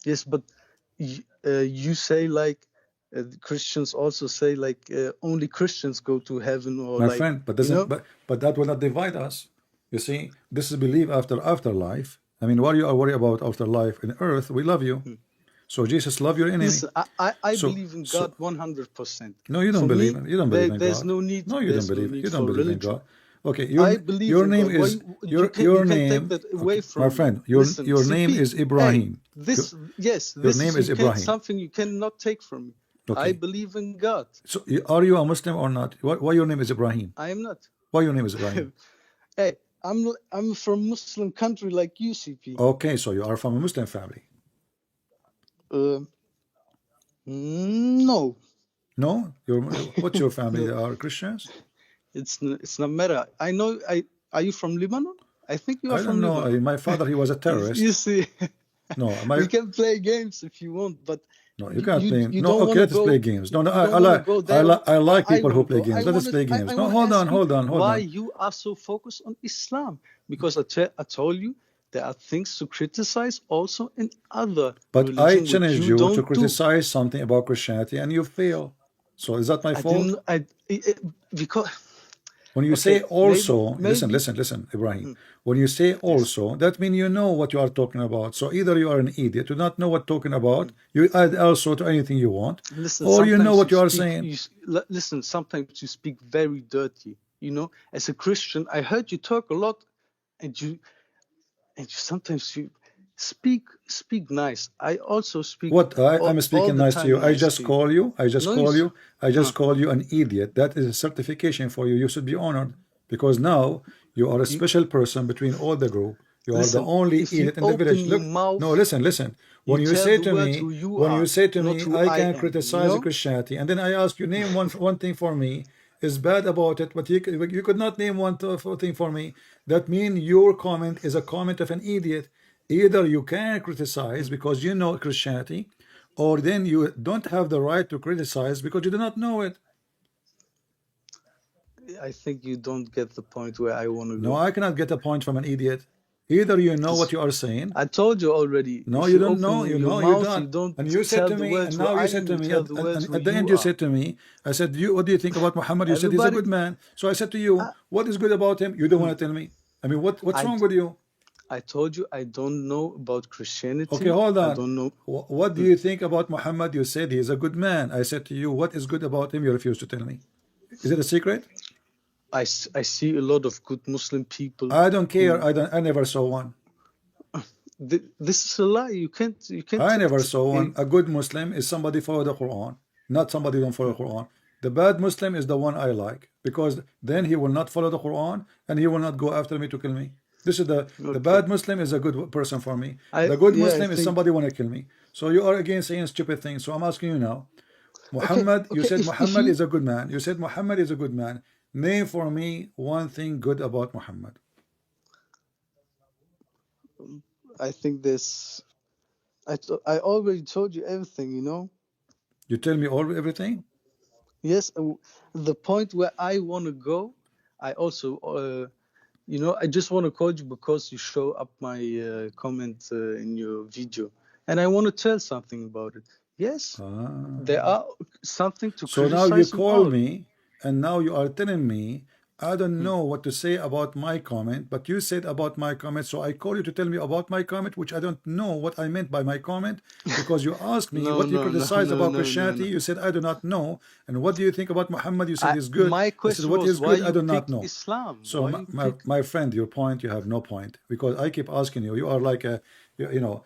Yes, but you say like Christians also say like only Christians go to heaven, or My like, friend, but you doesn't know? but that will not divide us. You see, this is belief after afterlife. I mean, what you are worried about afterlife in earth, we love you. So Jesus love your enemy. Listen, I So- believe in so- God 100%. No, you don't For believe me, you don't believe in there's God. no need. No, you there's don't believe. no need You don't for believe in religion. God. Okay, I believe your in name God. is Why- your you can, your you name. Can take that away Okay, from my me. friend, Listen, your name CP, is Ibrahim. Hey, this yes, your this name is is you can, Ibrahim. something you cannot take from me. Okay. I believe in God. So are you a Muslim or not? Why your name is Ibrahim? I am not. Why your name is Ibrahim? Hey, I'm from Muslim country like you, CP. Okay, so you are from a Muslim family. No, No, what's your family? They are Christians? it's not matter. I know. Are you from Lebanon? I think you are I from don't know. Lebanon. My father, he was a terrorist. You see, No, we can play games if you want, but no, you can't play. you No, don't okay, wanna let us go- play games. No, you don't I wanna like go there. I like people who wanna play go. games. I Let us wanna- play games. I No, wanna hold ask on, you hold on. Why you are so focused on Islam? Because I told you there are things to criticize also in other But religion, I which challenged you you don't to do. criticize something about Christianity and you fail. So is that my I fault? didn't. Because When you Okay, say also, maybe- listen, Ibrahim. When you say also, that means you know what you are talking about. So either you are an idiot, you not know what talking about, you add also to anything you want, listen, or you know sometimes what you are speak- saying. listen, sometimes you speak very dirty. You know, as a Christian, I heard you talk a lot, and you sometimes you speak nice. I also speak. What I'm all speaking the nice to time you. I nice just to you. call you. I just No, call you- you. Call you an idiot. That is a certification for you. You should be honored because now you are a special person between all the group. You are Listen, the only if you idiot in the open village. your Look, mouth, no, listen. When you you tell say the to world me, who you when you are, say to not me, who I I can am, criticize you know? Christianity, and then I ask you name one thing for me is bad about it, but you could not name one thing for me. That means your comment is a comment of an idiot. Either you can criticize because you know Christianity, or then you don't have the right to criticize because you do not know it. I think you don't get the point where I want to go. No, I cannot get a point from an idiot. Either you know what you are saying. I told you already. No, if you don't open know. You your know mouth, you don't. And tell you said to the me, words and now who I you said am, to you me, tell the words who at the you end you are. said to me, I said, what do you think about Muhammad? You said he's a Everybody- good man. So I said to you, what is good about him? You don't want to tell me. I mean, what's wrong with you? I told you I don't know about Christianity. Okay, hold on. I don't know. What do you think about Muhammad? You said he is a good man. I said to you, what is good about him? You refuse to tell me. Is it a secret? I see a lot of good Muslim people. I don't care. I never saw one. This is a lie. You can't. I never saw one. A good Muslim is somebody follow the Quran, not somebody don't follow the Quran. The bad Muslim is the one I like, because then he will not follow the Quran and he will not go after me to kill me. This is the bad Muslim is a good person for me. The good Muslim is somebody want to kill me. So you are again saying stupid things. So I'm asking you now, Muhammad, you said Muhammad is a good man. You said Muhammad is a good man. Name for me one thing good about Muhammad. I think this. I already told you everything. You know. You tell me everything. Yes, the point where I want to go, I also, you know, I just want to call you because you show up my comment in your video, and I want to tell something about it. Yes, there are something to So criticize. now you call me, and now you are telling me I don't know what to say about my comment, but you said about my comment, so I call you to tell me about my comment, which I don't know what I meant by my comment, because you asked me what you criticize about Christianity. You said I do not know, and what do you think about Muhammad? You said he's good. My question what was is why good, I do not know. Islam. So my friend, your point, you have no point, because I keep asking you. You are like a, you know,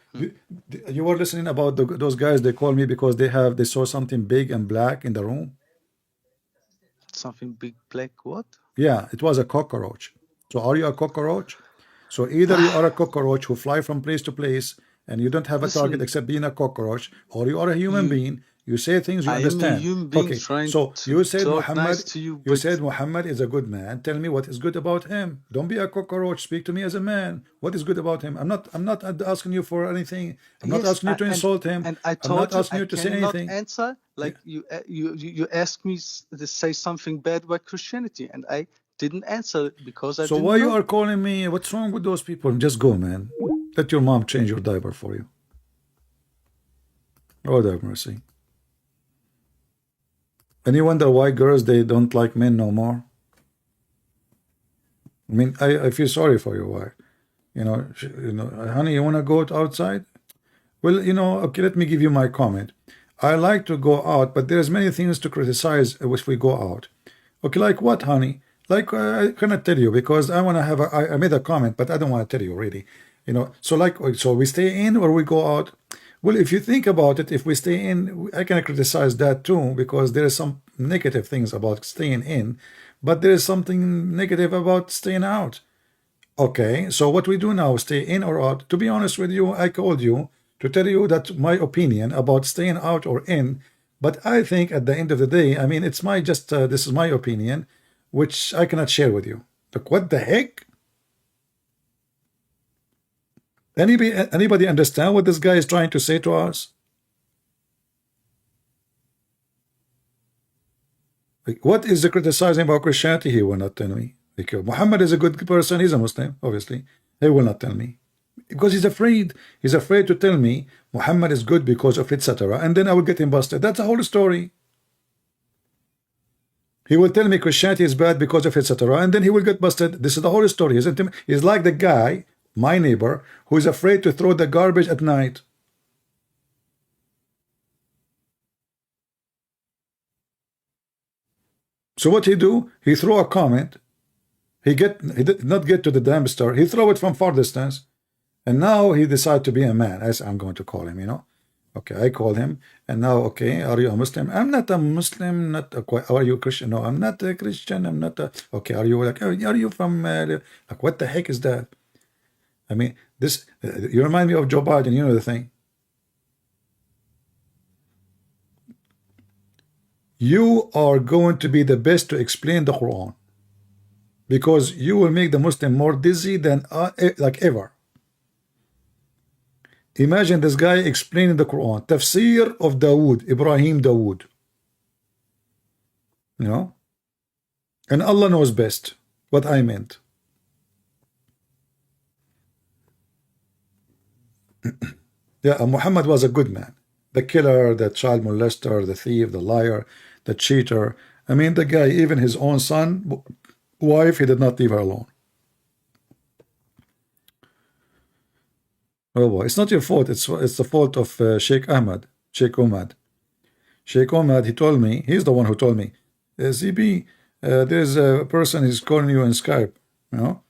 you were listening about those guys. They call me because they saw something big and black in the room. Something big black what? Yeah, it was a cockroach. So are you a cockroach? So either you are a cockroach who fly from place to place and you don't have a target except being a cockroach, or you are a human being. You say things you understand. I am a human being trying so you said talk Muhammad. Nice to you, You said Muhammad is a good man. Tell me what is good about him. Don't be a cockroach. Speak to me as a man. What is good about him? I'm not asking you for anything. I'm not asking you to insult him. And I I'm not asking you to say anything. Answer like you asked me to say something bad about Christianity, and I didn't answer because I didn't know. So why you are calling me? What's wrong with those people? Just go, man. Let your mom change your diaper for you. Lord have mercy. And you wonder why girls, they don't like men no more? I mean, I feel sorry for your wife. You know, honey, you want to go outside? Well, you know, okay, let me give you my comment. I like to go out, but there's many things to criticize if we go out. Okay, like what, honey? Like, I cannot tell you because I want to have I made a comment, but I don't want to tell you really. You know, so we stay in or we go out? Well, if you think about it, if we stay in, I can criticize that too, because there is some negative things about staying in, but there is something negative about staying out. Okay, so what we do now, stay in or out? To be honest with you, I called you to tell you that my opinion about staying out or in, but I think at the end of the day, I mean, it's my this is my opinion, which I cannot share with you. Look, what the heck? Anybody understand what this guy is trying to say to us? Like, what is the criticizing about Christianity? He will not tell me. Like, Muhammad is a good person. He's a Muslim, obviously. He will not tell me. Because he's afraid. He's afraid to tell me Muhammad is good because of etc. And then I will get him busted. That's the whole story. He will tell me Christianity is bad because of etc. And then he will get busted. This is the whole story. He's like the guy, my neighbor, who is afraid to throw the garbage at night. So what he do? He throw a comment. He did not get to the dumpster. He throw it from far distance. And now he decide to be a man, as I'm going to call him, you know. Okay, I call him. And now, okay, are you a Muslim? I'm not a Muslim. Are you a Christian? No, I'm not a Christian. I'm not a... Okay, are you like... Are you from... like, what the heck is that? I mean, this... you remind me of Joe Biden, you know the thing. You are going to be the best to explain the Quran, because you will make the Muslim more dizzy than like ever. Imagine this guy explaining the Quran, Tafsir of Dawood, Ibrahim Dawood. You know? And Allah knows best what I meant. Yeah, Muhammad was a good man. The killer, the child molester, the thief, the liar, the cheater. I mean, the guy, even his own son, wife, he did not leave her alone. Oh boy, it's not your fault. It's the fault of Sheikh Ahmad. Sheikh Omad, he told me, he's the one who told me, ZB, There's a person who's calling you on Skype, you know.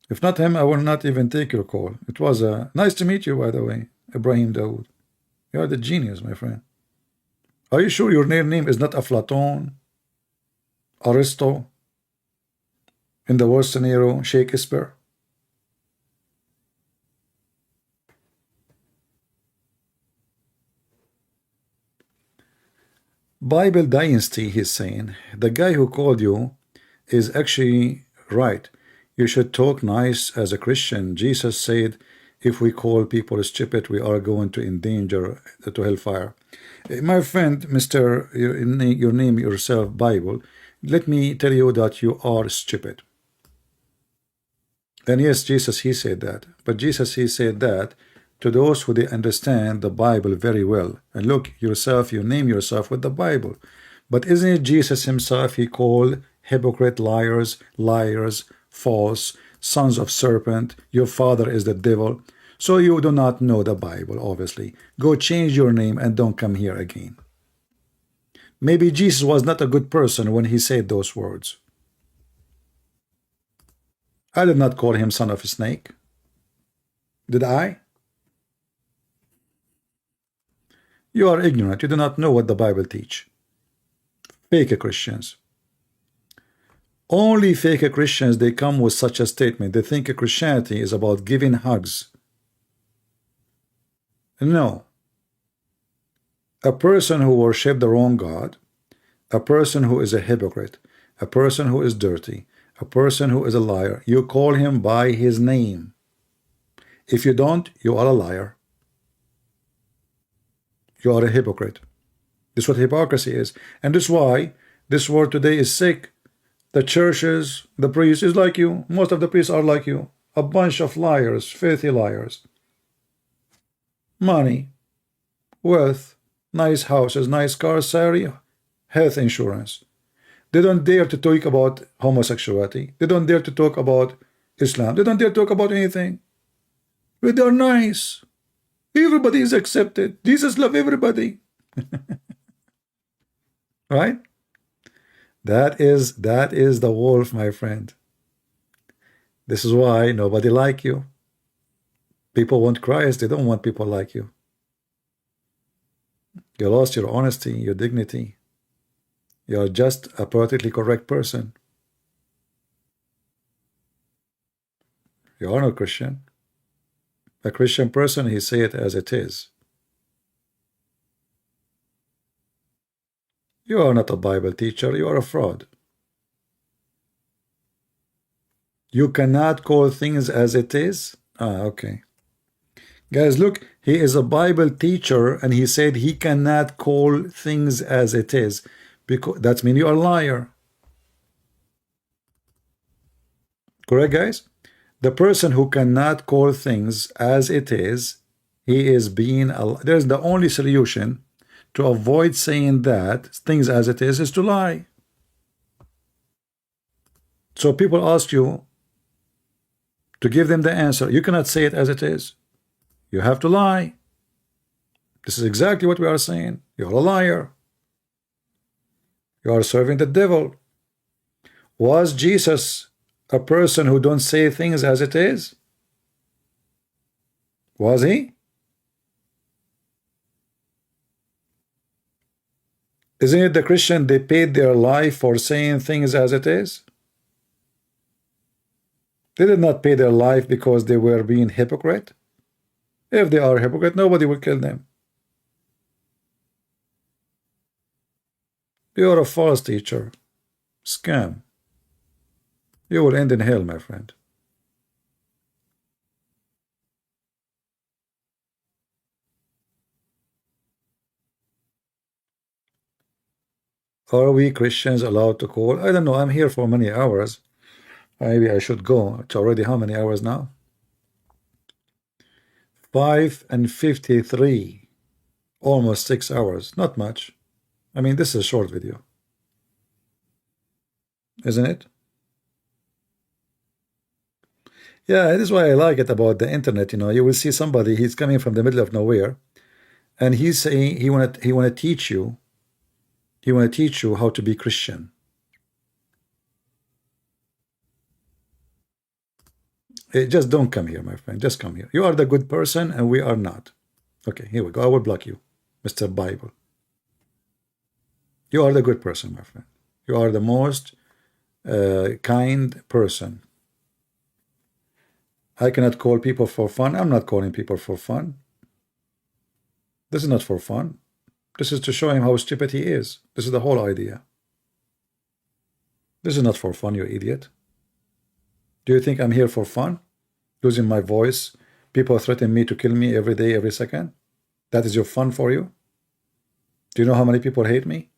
If not him, I will not even take your call. It was nice to meet you, by the way, Ibrahim Dawood. You are the genius, my friend. Are you sure your real name is not Aflaton, Aristo, in the worst scenario, Shakespeare? Bible Dynasty, he's saying, the guy who called you is actually right. You should talk nice as a Christian. Jesus said, if we call people stupid, we are going to endanger to hellfire. My friend, Mr. Your name yourself, Bible, let me tell you that you are stupid. And yes, Jesus, he said that. But Jesus, he said that to those who they understand the Bible very well. And look, yourself, you name yourself with the Bible. But isn't it Jesus himself he called hypocrite, liars, false, sons of serpent, your father is the devil? So you do not know the Bible, obviously. Go change your name and don't come here again. Maybe Jesus was not a good person when he said those words. I did not call him son of a snake. Did I? You are ignorant. You do not know what the Bible teach. Fake Christians. Only fake Christians, they come with such a statement. They think Christianity is about giving hugs. No. A person who worships the wrong God, a person who is a hypocrite, a person who is dirty, a person who is a liar, you call him by his name. If you don't, you are a liar. You are a hypocrite. This is what hypocrisy is. And this is why this world today is sick. The churches, the priests is like you. Most of the priests are like you. A bunch of liars, filthy liars. Money, wealth, nice houses, nice cars, salary, health insurance. They don't dare to talk about homosexuality. They don't dare to talk about Islam. They don't dare to talk about anything. But they're nice. Everybody is accepted. Jesus loves everybody. Right? That is the wolf, my friend. This is why nobody like you. People want Christ. They don't want people like you. You lost your honesty, your dignity. You are just a politically correct person. You are not Christian. A Christian person, he say it as it is. You are not a Bible teacher. You are a fraud. You cannot call things as it is. Okay. Guys, look, he is a Bible teacher and he said he cannot call things as it is. Because that means you are a liar. Correct, guys? The person who cannot call things as it is, he is being a liar. There's the only solution to avoid saying that things as it is to lie. So people ask you to give them the answer. You cannot say it as it is. You have to lie. This is exactly what we are saying. You're a liar. You are serving the devil. Was Jesus a person who don't say things as it is? Was he? Isn't it the Christian, they paid their life for saying things as it is? They did not pay their life because they were being hypocrite. If they are hypocrite, nobody will kill them. You are a false teacher. Scam. You will end in hell, my friend. Are we Christians allowed to call? I don't know. I'm here for many hours. Maybe I should go. It's already how many hours now? 5:53. Almost 6 hours. Not much. I mean, this is a short video. Isn't it? Yeah, this is why I like it about the internet. You know, you will see somebody, he's coming from the middle of nowhere, and he's saying he wanna teach you. He wanna teach you how to be Christian. Just don't come here, my friend. Just come here. You are the good person and we are not. Okay, here we go. I will block you, Mr. Bible. You are the good person, my friend. You are the most kind person. I cannot call people for fun. I'm not calling people for fun. This is not for fun. This is to show him how stupid he is. This is the whole idea. This is not for fun, you idiot. Do you think I'm here for fun? Losing my voice? People threaten me to kill me every day, every second? That is your fun for you? Do you know how many people hate me?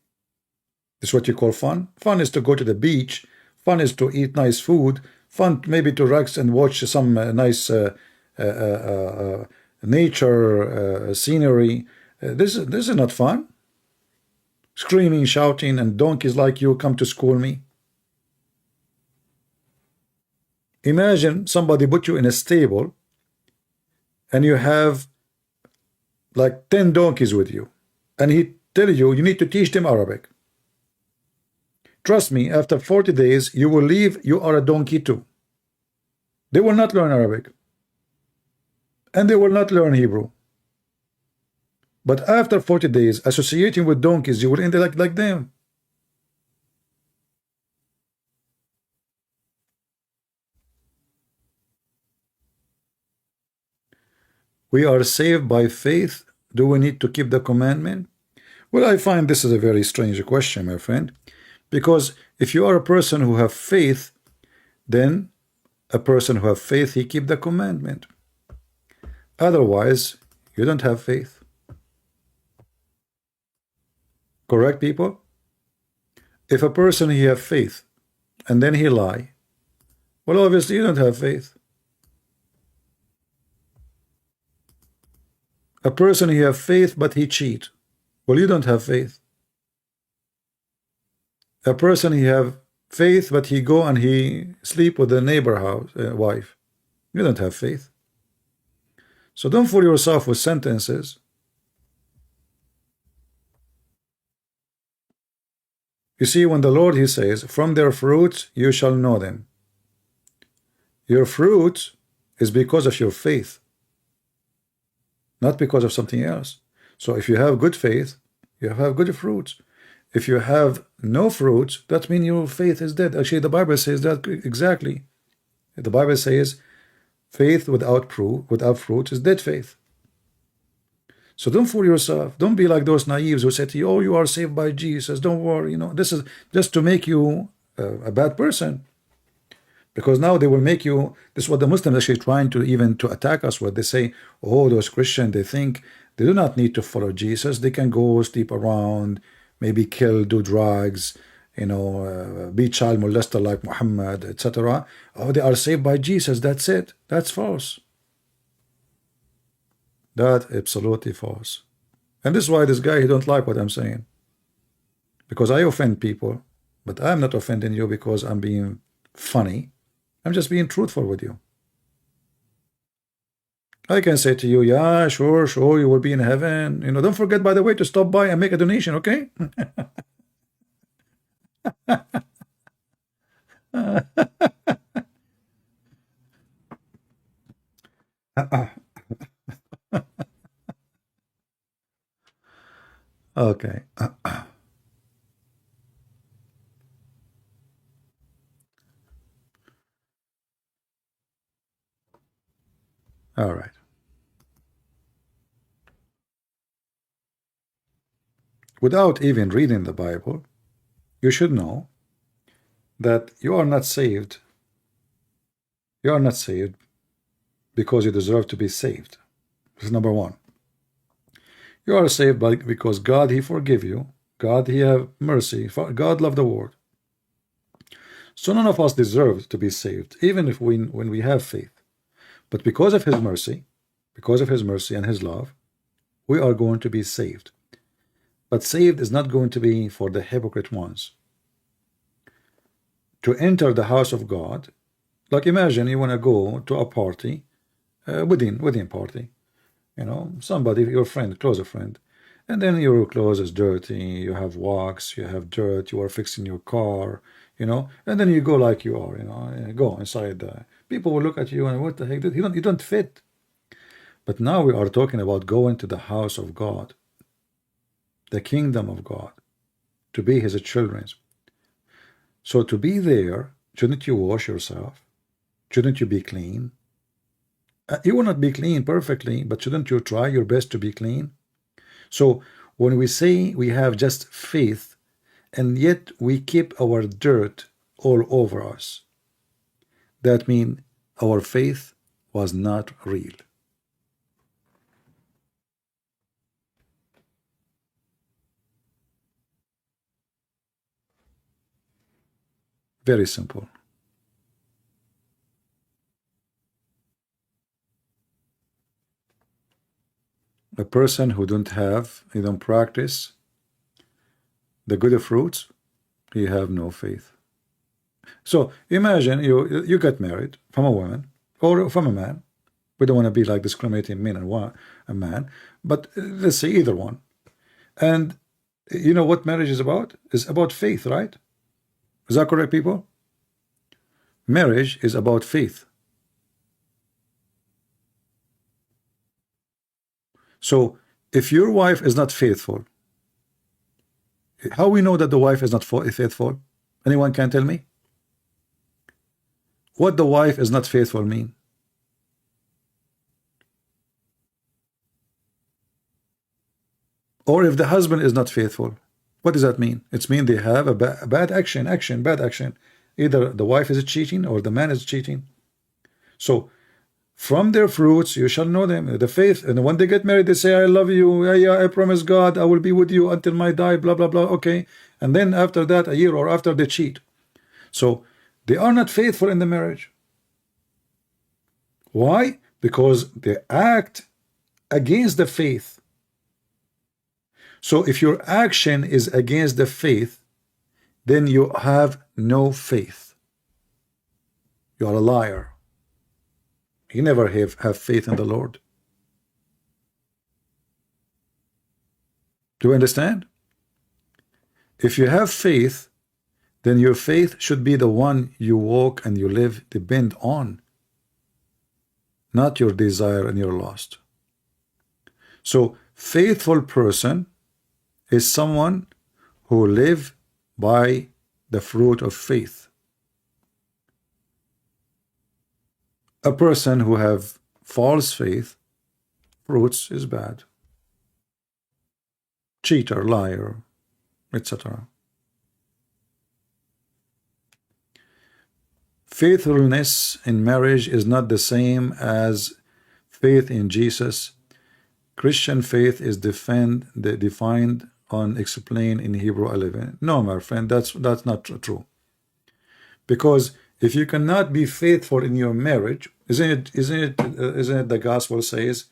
This is what you call fun? Fun is to go to the beach. Fun is to eat nice food. Fun maybe to relax and watch some nice nature scenery. This is not fun. Screaming, shouting, and donkeys like you come to school me. Imagine somebody put you in a stable and you have like 10 donkeys with you, and he tell you need to teach them Arabic. Trust me, after 40 days you will leave, you are a donkey too. They will not learn Arabic and they will not learn Hebrew. But after 40 days associating with donkeys, you will end up like them. We are saved by faith. Do we need to keep the commandment? Well, I find this is a very strange question, my friend, because if you are a person who have faith, then a person who have faith, he keep the commandment. Otherwise, you don't have faith. Correct, people? If a person he have faith and then he lie, well, obviously you don't have faith. A person he have faith but he cheat, well, you don't have faith. A person he have faith but he go and he sleep with the neighbor house wife, you don't have faith. So don't fool yourself with sentences. You see, when the Lord he says, from their fruits you shall know them. Your fruit is because of your faith, not because of something else. So if you have good faith, you have good fruits. If you have no fruits, that means your faith is dead. Actually, the Bible says that exactly. The Bible says faith without fruit is dead faith. So don't fool yourself. Don't be like those naives who say to you, oh, you are saved by Jesus. Don't worry. You know, this is just to make you a bad person. Because now they will make you, this is what the Muslims actually trying to even to attack us with. They say, oh, those Christians, they think they do not need to follow Jesus. They can go sleep around, maybe kill, do drugs, you know, be child molester like Muhammad, etc. Oh, they are saved by Jesus. That's it. That's false. That's absolutely false. And this is why this guy, he don't like what I'm saying. Because I offend people, but I'm not offending you because I'm being funny. I'm just being truthful with you. I can say to you, yeah, sure, you will be in heaven. You know, don't forget, by the way, to stop by and make a donation, okay? Okay. All right. Without even reading the Bible, you should know that you are not saved. You are not saved because you deserve to be saved. This is number one. You are saved because God, he forgive you. God, he have mercy. God love the world. So none of us deserve to be saved, even if when we have faith. But because of his mercy and his love, we are going to be saved. But saved is not going to be for the hypocrite ones. To enter the house of God, like imagine you want to go to a party, wedding party, you know, somebody, your friend, closer friend, and then your clothes is dirty, you have wax, you have dirt, you are fixing your car, you know, and then you go like you are, you know, go inside People will look at you and what the heck? You don't fit. But now we are talking about going to the house of God, the kingdom of God, to be his children. So to be there, shouldn't you wash yourself? Shouldn't you be clean? You will not be clean perfectly, but shouldn't you try your best to be clean? So when we say we have just faith, and yet we keep our dirt all over us, that means our faith was not real. Very simple. A person who don't practice the good fruits, he have no faith. So imagine you get married from a woman or from a man. We don't want to be like discriminating men and a man, but let's say either one. And you know what marriage is about? It's about faith, right? Is that correct, people? Marriage is about faith. So if your wife is not faithful, how we know that the wife is not faithful? Anyone can tell me? What the wife is not faithful mean? Or if the husband is not faithful, what does that mean? It means they have a bad action. Either the wife is cheating or the man is cheating. So from their fruits you shall know them. The faith, and when they get married, they say, I love you, yeah, I promise God I will be with you until my die, blah blah blah. Okay, and then after that, a year or after, they cheat. So they are not faithful in the marriage. Why? Because they act against the faith. So if your action is against the faith, then you have no faith. You are a liar. You never have faith in the Lord. Do you understand? If you have faith, then your faith should be the one you walk and you live, depend on, not your desire and your lust. So faithful person is someone who live by the fruit of faith. A person who have false faith, fruits is bad. Cheater, liar, etc. Faithfulness in marriage is not the same as faith in Jesus. Christian faith is defined on explained in Hebrew 11. No, my friend, that's not true. Because if you cannot be faithful in your marriage, isn't it the gospel says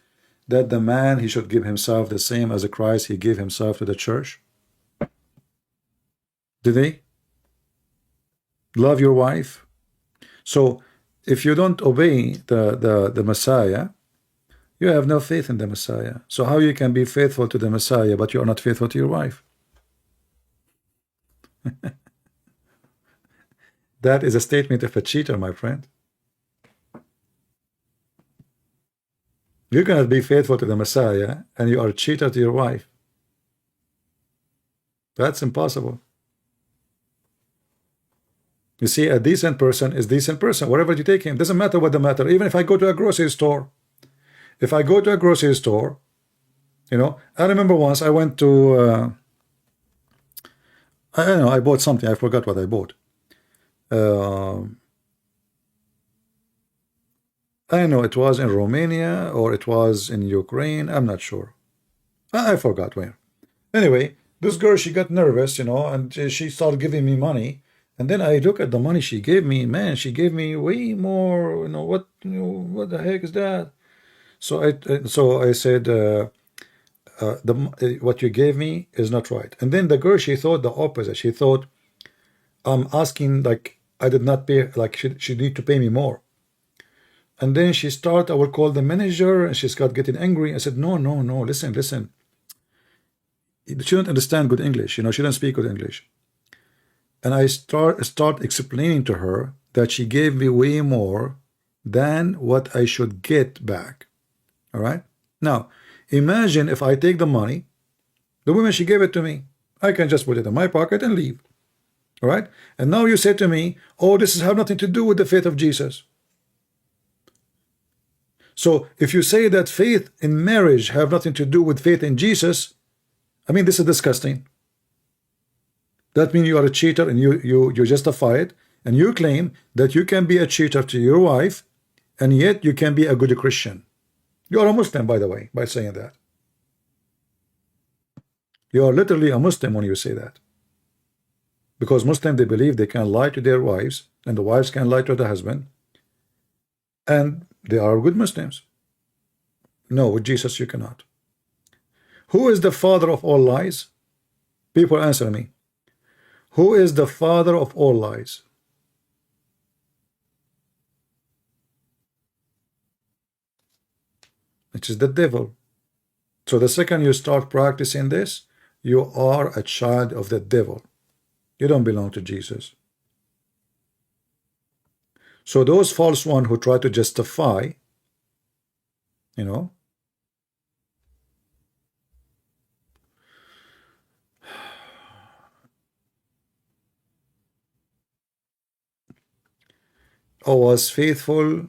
that the man, he should give himself the same as Christ he gave himself to the church? Did he? Love your wife. So if you don't obey the Messiah, you have no faith in the Messiah. So how you can be faithful to the Messiah but you are not faithful to your wife? That is a statement of a cheater, my friend. You cannot be faithful to the Messiah and you are a cheater to your wife. That's impossible. You see, a decent person is a decent person. Wherever you take him, doesn't matter what the matter. Even if I go to a grocery store, you know, I remember once I went to, I don't know, I bought something. I forgot what I bought. I know it was in Romania or it was in Ukraine. I'm not sure. I forgot where. Anyway, this girl, she got nervous, you know, and she started giving me money. And then I look at the money she gave me. Man, she gave me way more. You know what the heck is that? So I said, what you gave me is not right. And then the girl, she thought the opposite. She thought I'm asking like I did not pay, like she need to pay me more. And then she started, I will call the manager, and she got getting angry. I said, no, listen. She don't understand good English, you know, she don't speak good English. And I start explaining to her that she gave me way more than what I should get back. All right. Now, imagine if I take the money, the woman, she gave it to me. I can just put it in my pocket and leave. All right. And now you say to me, oh, this has nothing to do with the faith of Jesus. So if you say that faith in marriage have nothing to do with faith in Jesus, I mean, this is disgusting. That means you are a cheater, and you justify it, and you claim that you can be a cheater to your wife, and yet you can be a good Christian. You are a Muslim, by the way, by saying that. You are literally a Muslim when you say that. Because Muslims, they believe they can lie to their wives, and the wives can lie to the husband, and they are good Muslims. No, with Jesus you cannot. Who is the father of all lies? People answer me. Who is the father of all lies? It is the devil. So the second you start practicing this, you are a child of the devil. You don't belong to Jesus. So those false ones who try to justify, you know, I was faithful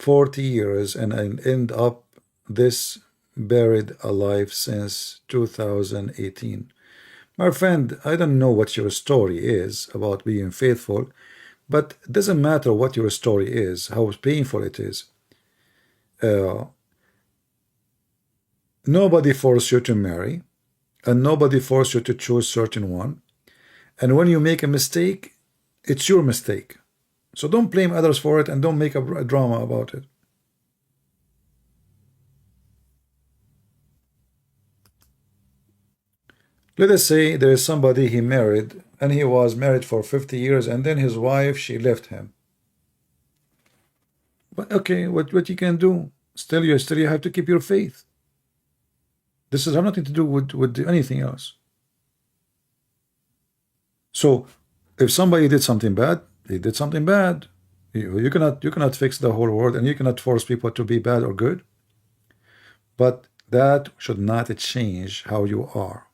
40 years and I end up this buried alive since 2018. My friend, I don't know what your story is about being faithful, but it doesn't matter what your story is, how painful it is. Nobody forced you to marry, and nobody forced you to choose certain one. And when you make a mistake, it's your mistake. So don't blame others for it, and don't make a drama about it. Let us say there is somebody he married, and he was married for 50 years, and then his wife, she left him. But okay, what you can do? Still you have to keep your faith. This has nothing to do with anything else. So if somebody did something bad, they did something bad. You cannot fix the whole world, and you cannot force people to be bad or good. But that should not change how you are.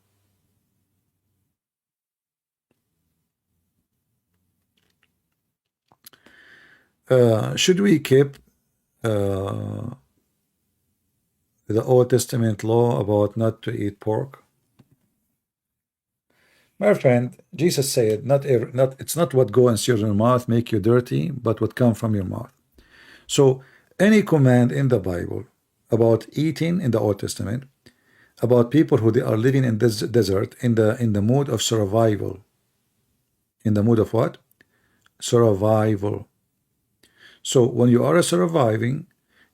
Should we keep the Old Testament law about not to eat pork? My friend, Jesus said, it's not what goes in your mouth make you dirty, but what comes from your mouth. So any command in the Bible about eating in the Old Testament, about people who they are living in this desert in the mood of survival. In the mood of what? Survival. So when you are surviving,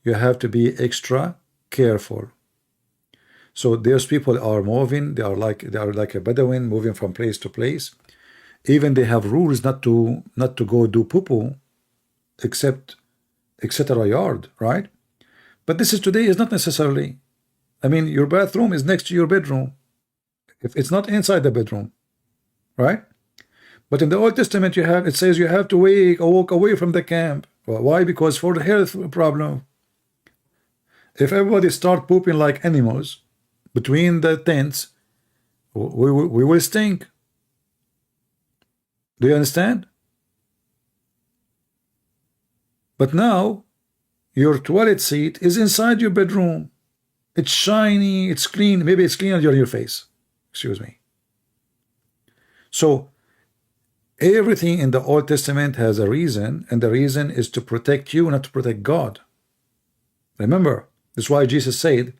you have to be extra careful. So those people are moving, they are like a Bedouin moving from place to place. Even they have rules not to go do poo-poo except a yard, right? But this is today is not necessarily. I mean, your bathroom is next to your bedroom. If it's not inside the bedroom, right? But in the Old Testament it says you have to walk away from the camp. Well, why? Because for the health problem. If everybody start pooping like animals between the tents, we will stink. Do you understand? But now your toilet seat is inside your bedroom. It's shiny, it's clean. Maybe it's cleaner than your face. Excuse me. So everything in the Old Testament has a reason, and the reason is to protect you, not to protect God. Remember, that's why Jesus said,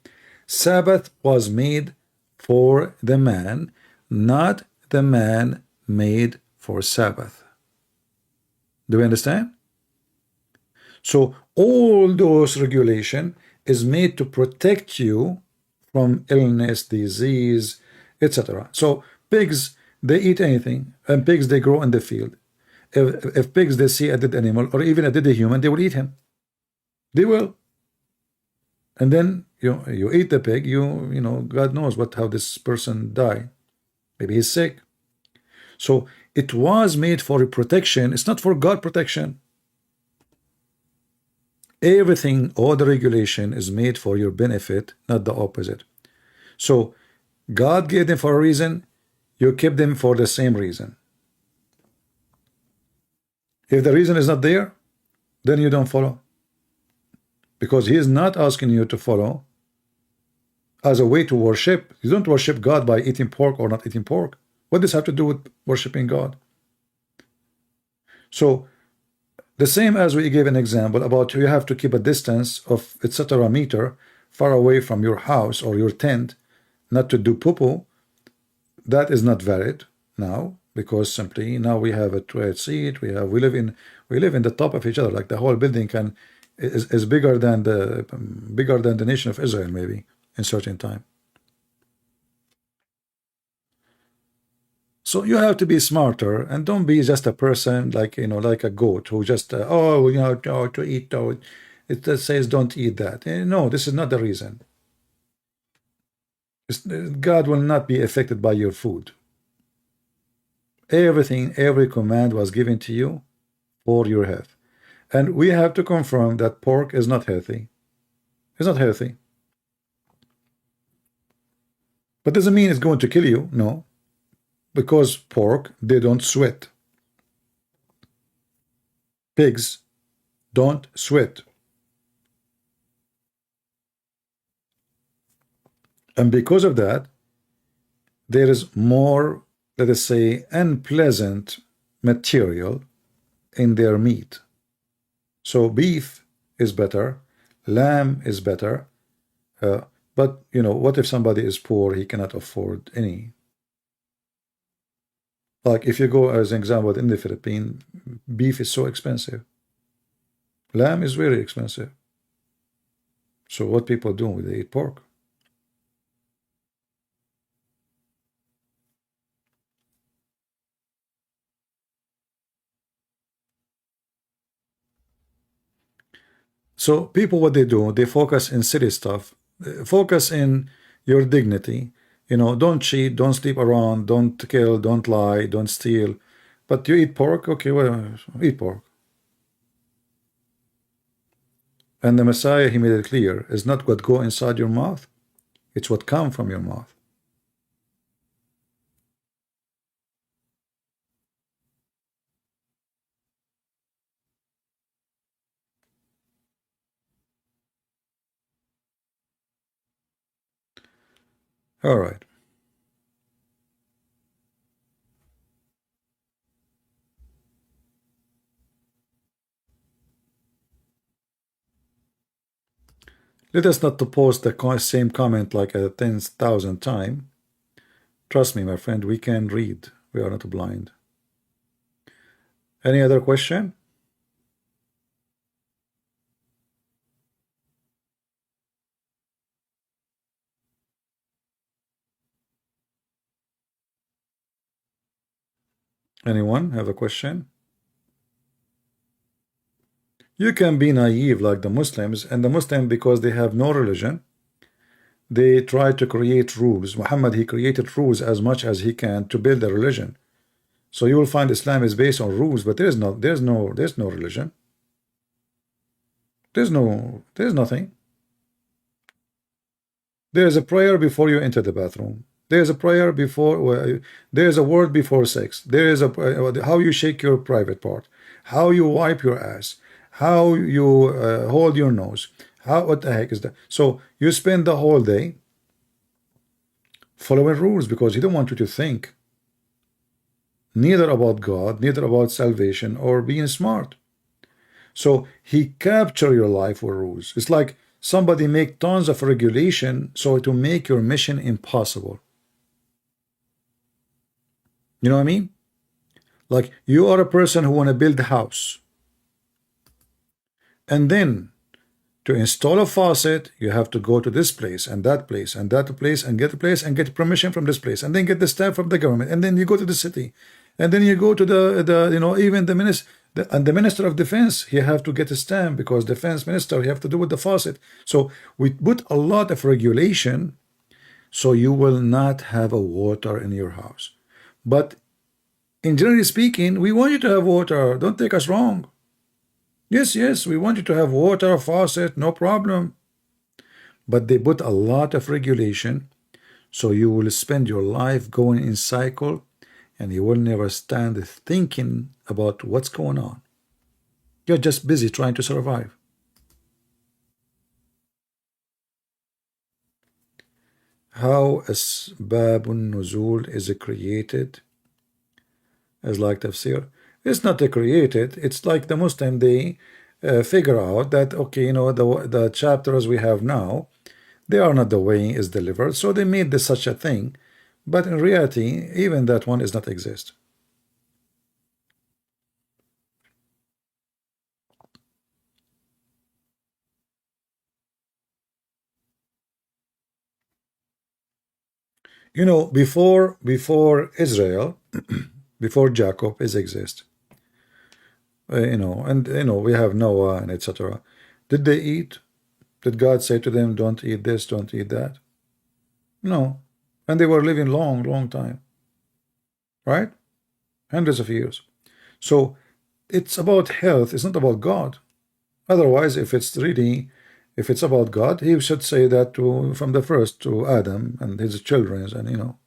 Sabbath was made for the man, not the man made for Sabbath. Do you understand? So all those regulation is made to protect you from illness, disease, etc. So pigs, they eat anything, and pigs, they grow in the field. If pigs, they see a dead animal or even a dead human, they will eat him. They will. And then you eat the pig, you know, God knows how this person died. Maybe he's sick. So it was made for protection. It's not for God protection. Everything, all the regulation is made for your benefit, not the opposite. So God gave them for a reason, you keep them for the same reason. If the reason is not there, then you don't follow. Because he is not asking you to follow as a way to worship. You don't worship God by eating pork or not eating pork. What does this have to do with worshiping God? So the same as we gave an example about you have to keep a distance of etc. meter far away from your house or your tent, not to do poo-poo. That is not valid now, because simply now we have a toilet seat. We live in the top of each other. Like the whole building is bigger than the nation of Israel, maybe in certain time. So you have to be smarter and don't be just a person like like a goat who just to eat. It says don't eat that. No, this is not the reason. God will not be affected by your food. Every command was given to you for your health. And we have to confirm that pork is not healthy. It's not healthy. But doesn't mean it's going to kill you, no. Because pork, they don't sweat. Pigs don't sweat. And because of that, there is more, let us say, unpleasant material in their meat. So beef is better, lamb is better, but what if somebody is poor, he cannot afford any? Like if you go as an example in the Philippines, beef is so expensive. Lamb is very expensive. So what people do, they eat pork. So people, what they do, they focus in silly stuff, focus in your dignity. Don't cheat, don't sleep around, don't kill, don't lie, don't steal. But you eat pork, okay, well, eat pork. And the Messiah, he made it clear, is not what go inside your mouth, it's what come from your mouth. All right. Let us not to post the same comment like 10,000 times. Trust me, my friend, we can read. We are not blind. Any other question? Anyone have a question? You can be naive like the Muslims, and the Muslims, because they have no religion, they try to create rules. Muhammad, he created rules as much as he can to build a religion. So you will find Islam is based on rules, but there's no religion. There's nothing. There's a prayer before you enter the bathroom. There's a prayer before, there's a word before sex. There is how you shake your private part, how you wipe your ass, how you hold your nose. What the heck is that? So you spend the whole day following rules because he don't want you to think neither about God, neither about salvation or being smart. So he capture your life with rules. It's like somebody make tons of regulation so to make your mission impossible. You know what I mean? Like you are a person who want to build a house, and then to install a faucet you have to go to this place and that place and that place and get a place and get permission from this place and then get the stamp from the government, and then you go to the city, and then you go to the even the minister of defense, he have to get a stamp because defense minister, you have to do with the faucet. So we put a lot of regulation so you will not have a water in your house. But in generally speaking, we want you to have water. Don't take us wrong. Yes, yes, we want you to have water, faucet, no problem. But they put a lot of regulation, so you will spend your life going in cycle, and you will never stand thinking about what's going on. You're just busy trying to survive. How Asbabun Nuzul is created as like tafsir. It's not created. It's like the Muslim, they figure out that, okay, you know, the chapters we have now, they are not the way is delivered, so they made this such a thing, but in reality even that one is not exist. You know, before Israel, before Jacob is exist, you know, and you know, we have Noah and etc. Did they eat? Did God say to them, don't eat this, don't eat that? No. And they were living long time, right? Hundreds of years. So it's about health, it's not about God. Otherwise, if it's about God, he should say that to from the first to Adam and his children, and you know.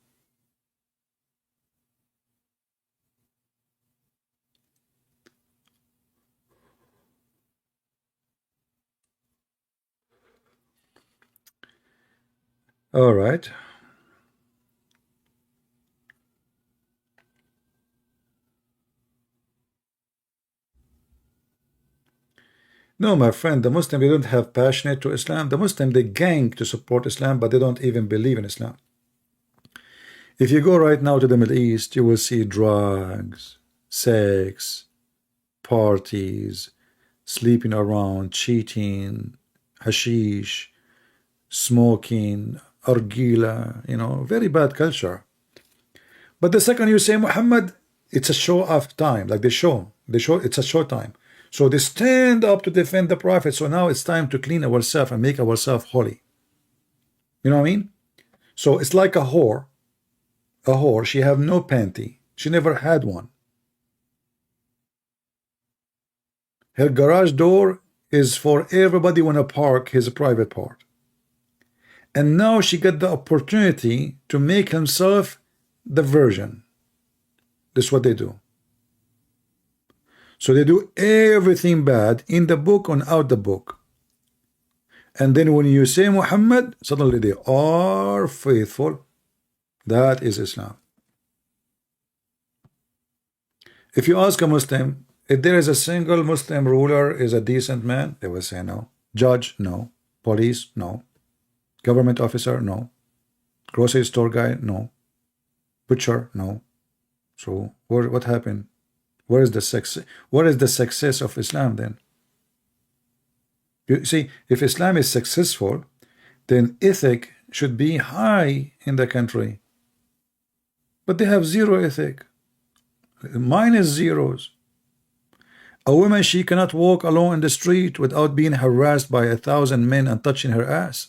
All right. No, my friend, the Muslim, they don't have passionate to Islam. The Muslim, they gang to support Islam, but they don't even believe in Islam. If you go right now to the Middle East, you will see drugs, sex, parties, sleeping around, cheating, hashish, smoking, argila, you know, very bad culture. But the second you say Muhammad, it's a show of time, like they show it's a show time. So they stand up to defend the Prophet. So now it's time to clean ourselves and make ourselves holy. You know what I mean? So it's like a whore. A whore, she have no panty. She never had one. Her garage door is for everybody wanna park his private part. And now she got the opportunity to make himself the virgin. This is what they do. So they do everything bad in the book and out the book. And then when you say Muhammad, suddenly they are faithful. That is Islam. If you ask a Muslim, if there is a single Muslim ruler is a decent man, they will say no. Judge, no. Police, no. Government officer, no. Grocery store guy, no. Butcher, no. So what happened? Where is the success of Islam then? You see, if Islam is successful, then ethic should be high in the country. But they have zero ethic. Minus zeros. A woman, she cannot walk alone in the street without being harassed by 1,000 men and touching her ass.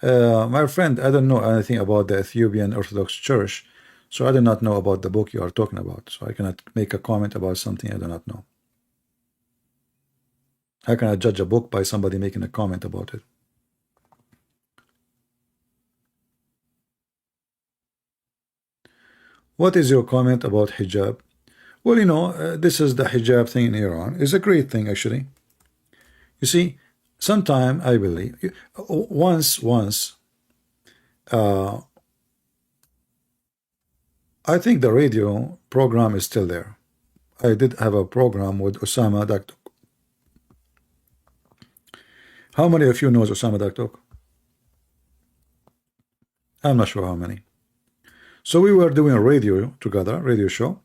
My friend, I don't know anything about the Ethiopian Orthodox Church, so I do not know about the book you are talking about. So I cannot make a comment about something I do not know. How can I judge a book by somebody making a comment about it? What is your comment about hijab? Well, you know, this is the hijab thing in Iran. It's a great thing, actually. You see, sometime I believe once I think the radio program is still there. I did have a program with Osama Daktok. How many of you knows Osama Daktok? I'm not sure how many. So we were doing a radio together, radio show,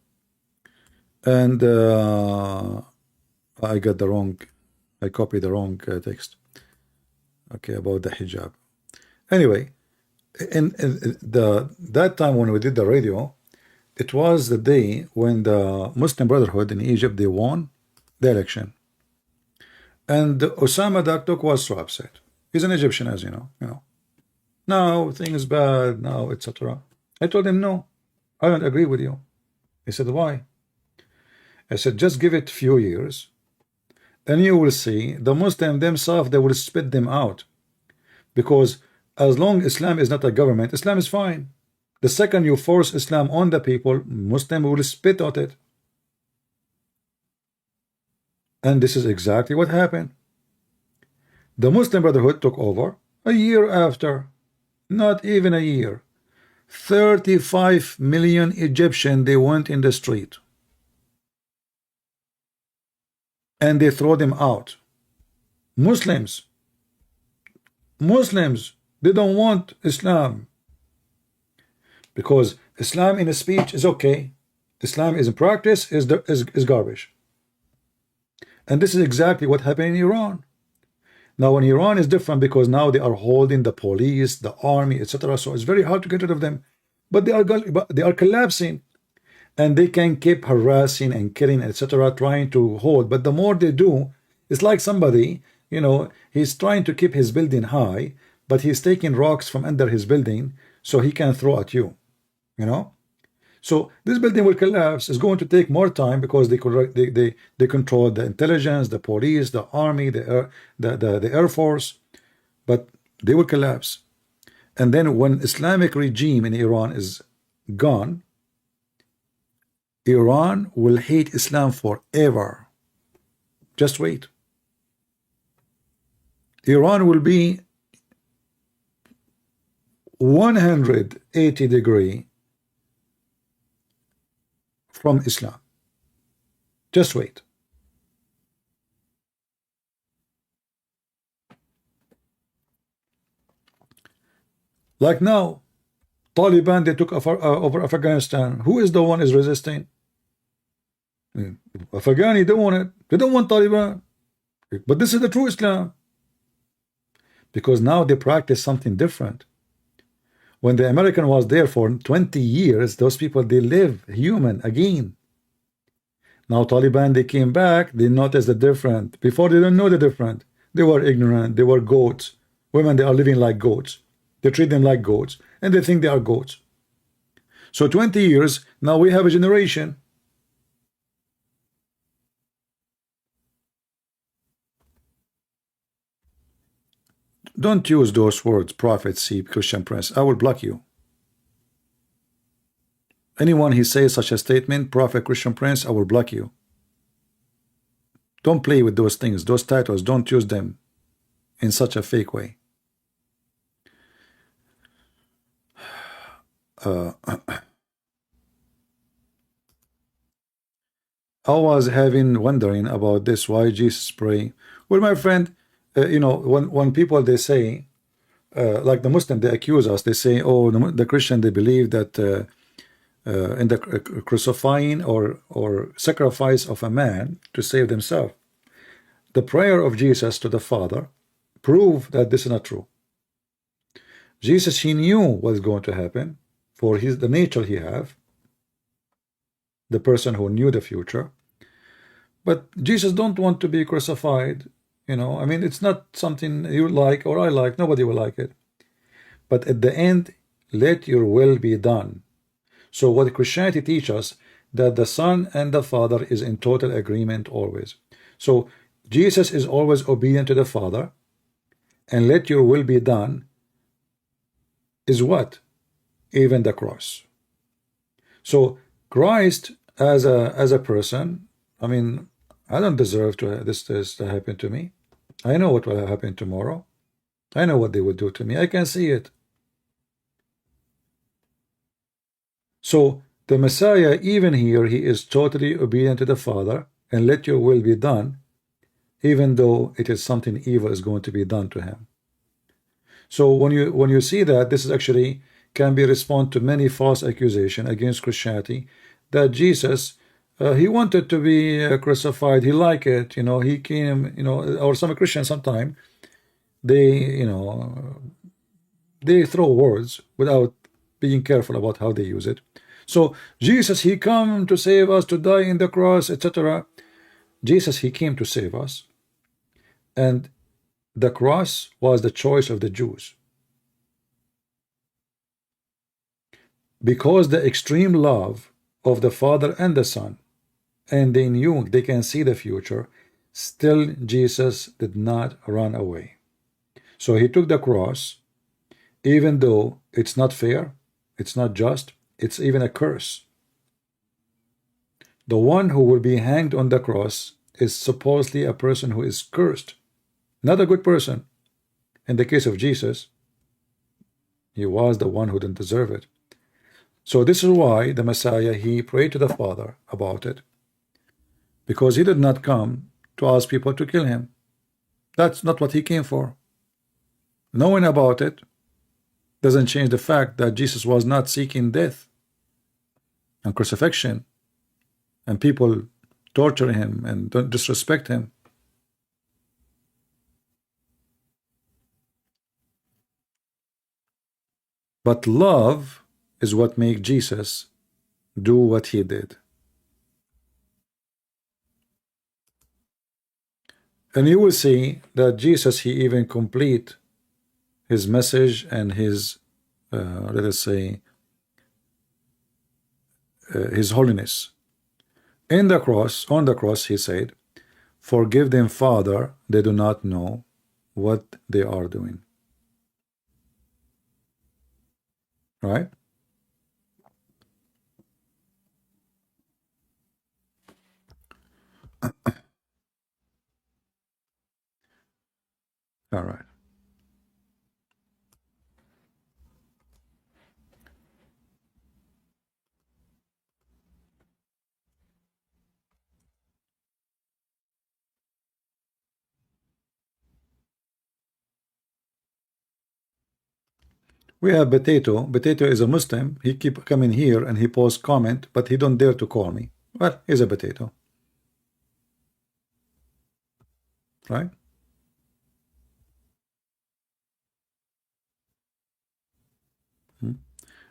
and I got the wrong, I copied the wrong text. Okay, about the hijab. Anyway, in that time when we did the radio, it was the day when the Muslim Brotherhood in Egypt, they won the election, and Osama Daktok was so upset. He's an Egyptian, as you know. No, thing is bad, no, etc. I told him, no, I don't agree with you. He said, why? I said, just give it few years, and you will see the Muslims themselves, they will spit them out. Because as long Islam is not a government, Islam is fine. The second you force Islam on the people, Muslim will spit at it. And this is exactly what happened. The Muslim Brotherhood took over a year after, not even a year. 35 million Egyptians, they went in the street. And they throw them out. Muslims, they don't want Islam. Because Islam in speech is okay. Islam is in practice is garbage. And this is exactly what happened in Iran. Now in Iran is different because now they are holding the police, the army, etc. So it's very hard to get rid of them. But they are collapsing. And they can keep harassing and killing, etc., trying to hold. But the more they do, it's like somebody, you know, he's trying to keep his building high, but he's taking rocks from under his building so he can throw at you, you know. So this building will collapse. It's going to take more time because they control the intelligence, the police, the army, the air force, but they will collapse. And then when Islamic regime in Iran is gone, Iran will hate Islam forever. Just wait. Iran will be 180 degree from Islam. Just wait. Like now, Taliban, they took over Afghanistan. Who is the one is resisting? Afghani don't want it. They don't want Taliban. But this is the true Islam. Because now they practice something different. When the American was there for 20 years, those people, they live human again. Now Taliban, they came back, they noticed the difference. Before they didn't know the difference. They were ignorant, they were goats. Women, they are living like goats. They treat them like goats, and they think they are goats. So 20 years, now we have a generation. Don't use those words, prophecy, Christian Prince. I will block you. Anyone who says such a statement, Prophet Christian Prince, I will block you. Don't play with those things, those titles. Don't use them in such a fake way. I was wondering about this, why Jesus pray. Well, my friend, you know, when people, they say, like the Muslim, they accuse us, they say, oh, the Christian, they believe that in the crucifying or sacrifice of a man to save themselves. The prayer of Jesus to the Father prove that this is not true. Jesus, he knew what is going to happen for the nature he have, the person who knew the future. But Jesus don't want to be crucified. You know, I mean, it's not something you like or I like. Nobody will like it. But at the end, let your will be done. So what Christianity teaches us, that the Son and the Father is in total agreement always. So Jesus is always obedient to the Father, and let your will be done is what? Even the cross. So Christ as a person, I mean, I don't deserve this to happen to me. I know what will happen tomorrow. I know what they will do to me. I can see it. So the Messiah, even here, he is totally obedient to the Father, and let your will be done, even though it is something evil is going to be done to him. So when you see that, this is actually can be respond to many false accusations against Christianity, that Jesus, he wanted to be crucified, he liked it, you know, he came, you know, or some Christians sometimes they, you know, they throw words without being careful about how they use it. So Jesus, he come to save us, to die in the cross, etc. Jesus, he came to save us, and the cross was the choice of the Jews. because the extreme love of the Father and the Son, and they knew they can see the future, still Jesus did not run away. So he took the cross, even though it's not fair, it's not just, it's even a curse. The one who will be hanged on the cross is supposedly a person who is cursed, not a good person. In the case of Jesus, he was the one who didn't deserve it. So this is why the Messiah, he prayed to the Father about it, because he did not come to ask people to kill him. That's not what he came for. Knowing about it doesn't change the fact that Jesus was not seeking death and crucifixion and people torture him and don't disrespect him. But love is what made Jesus do what he did. And you will see that Jesus, he even complete his message and his, let us say, his holiness. In the cross, on the cross, he said, "Forgive them, Father, they do not know what they are doing." Right? All right. We have Potato. Potato is a Muslim. He keep coming here and he posts comment, but he don't dare to call me. Well, he's a potato. Right?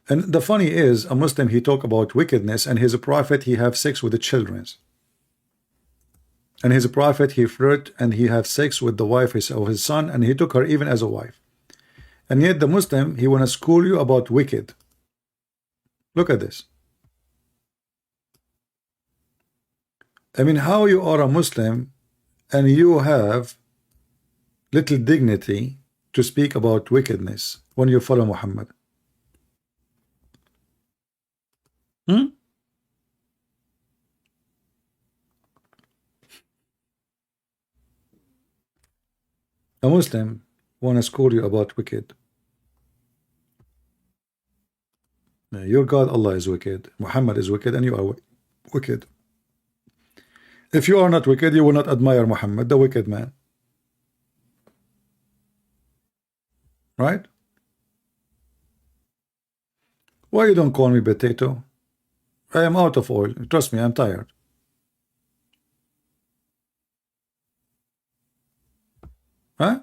And the funny is, a Muslim, he talk about wickedness, and his prophet, he have sex with the children. And his prophet, he flirt and he have sex with the wife of his son, and he took her even as a wife. And yet the Muslim, he want to school you about wicked. Look at this. I mean, how you are a Muslim and you have little dignity to speak about wickedness when you follow Muhammad? A Muslim want to school you about wicked. Your God, Allah, is wicked. Muhammad is wicked, and you are wicked. If you are not wicked, you will not admire Muhammad, the wicked man. Right? Why you don't call me potato? I am out of oil. Trust me, I'm tired. Huh?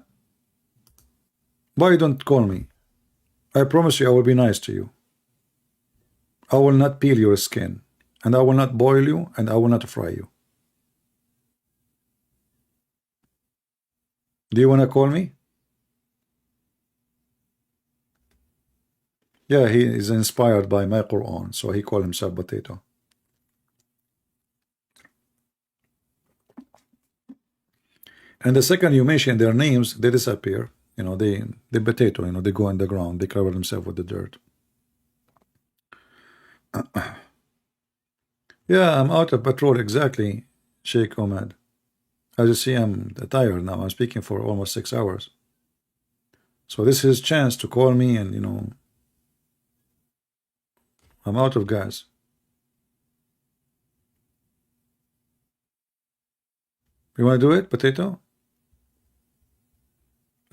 Why you don't call me? I promise you I will be nice to you. I will not peel your skin, and I will not boil you, and I will not fry you. Do you want to call me? Yeah, he is inspired by my Quran, so he called himself potato. And the second you mention their names, they disappear. You know, they potato, you know, they go in the ground, they cover themselves with the dirt. Yeah, I'm out of petrol, exactly, Sheikh Omad. As you see, I'm tired now. I'm speaking for almost 6 hours. So this is his chance to call me, and, you know, I'm out of gas. You want to do it, potato?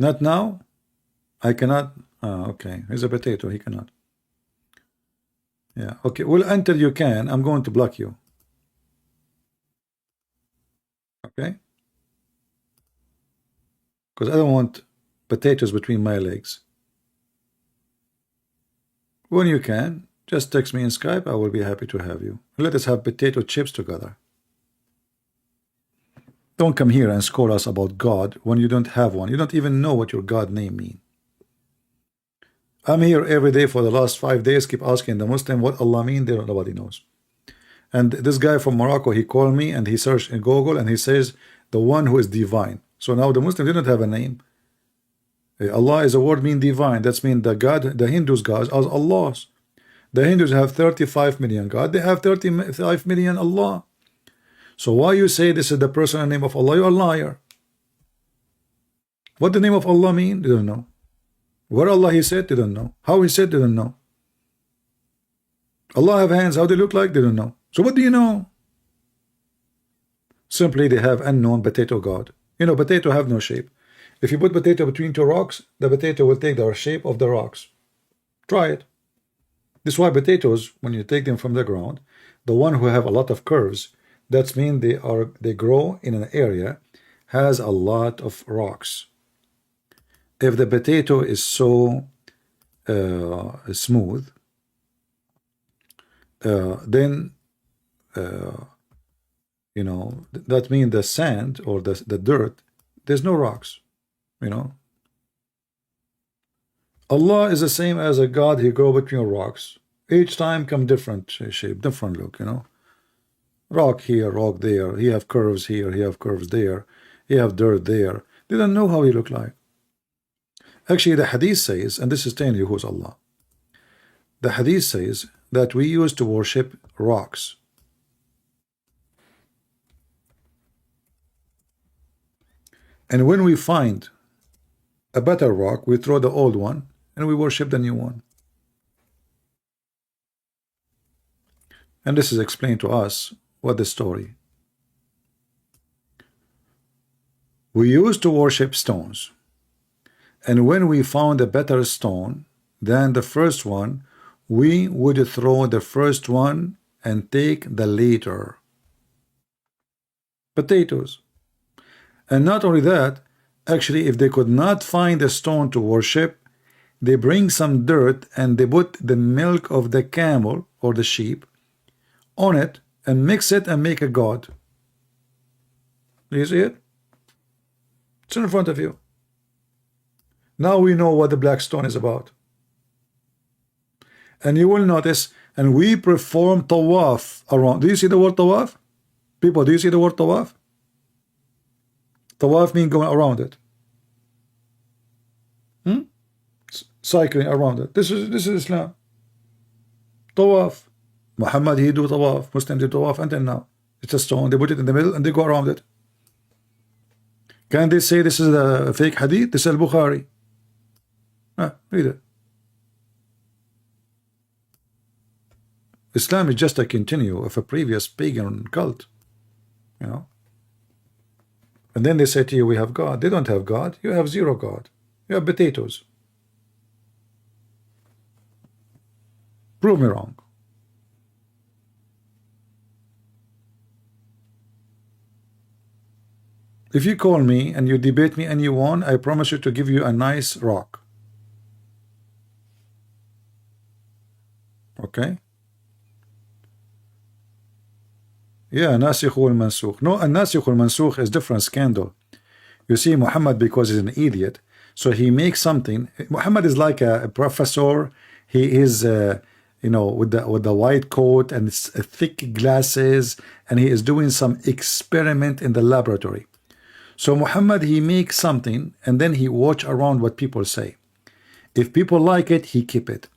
Not now? I cannot. Okay, he's a potato. He cannot. Yeah, okay. Well, until you can, I'm going to block you. Okay? Because I don't want potatoes between my legs. When you can, just text me in Skype. I will be happy to have you. Let us have potato chips together. Don't come here and scold us about God when you don't have one. You don't even know what your God name means. I'm here every day for the last 5 days, keep asking the Muslim what Allah mean, nobody knows. And this guy from Morocco, he called me and he searched in Google and he says the one who is divine. So now the Muslim didn't have a name. Allah is a word mean divine. That's mean the God, the Hindus gods are Allahs. The Hindus have 35 million God. They have 35 million Allah. So why you say this is the personal name of Allah? You're a liar. What the name of Allah mean? They don't know. Where Allah he said? They don't know. How he said? They don't know. Allah have hands. How they look like? They don't know. So what do you know? Simply they have unknown potato God. You know, potato have no shape. If you put potato between two rocks, the potato will take the shape of the rocks. Try it. This is why potatoes, when you take them from the ground, the one who have a lot of curves, that means they grow in an area has a lot of rocks. If the potato is so smooth, then you know, that means the sand or the dirt, there's no rocks, you know. Allah is the same as a God. He grow between rocks. Each time come different shape, different look, you know. Rock here, rock there. He have curves here, he have curves there. He have dirt there. They don't know how he look like. Actually, the hadith says, and this is telling you who's Allah. The hadith says that we used to worship rocks. And when we find a better rock, we throw the old one and we worship the new one. And this is explained to us what the story. We used to worship stones. And when we found a better stone than the first one, we would throw the first one and take the later. Potatoes. And not only that, actually, if they could not find a stone to worship, they bring some dirt and they put the milk of the camel or the sheep on it and mix it and make a god. Do you see it? It's in front of you. Now we know what the black stone is about. And you will notice, and we perform tawaf around. Do you see the word tawaf? People, do you see the word tawaf? Tawaf means going around it. Cycling around it. This is Islam. Tawaf. Muhammad, he do tawaf. Muslims do tawaf until now. It's a stone. They put it in the middle and they go around it. Can they say this is a fake hadith? This is al-Bukhari. Read it. Islam is just a continue of a previous pagan cult. You know. And then they say to you, we have God. They don't have God. You have zero God. You have potatoes. Prove me wrong. If you call me and you debate me and you won, I promise you to give you a nice rock. Okay? Yeah, nasikh wal mansukh. No, a nasikh wal mansukh is different scandal. You see, Muhammad, because he's an idiot, so he makes something. Muhammad is like a professor. He is, you know, with the white coat and thick glasses, and he is doing some experiment in the laboratory. So Muhammad, he makes something, and then he watch around what people say. If people like it, he keep it.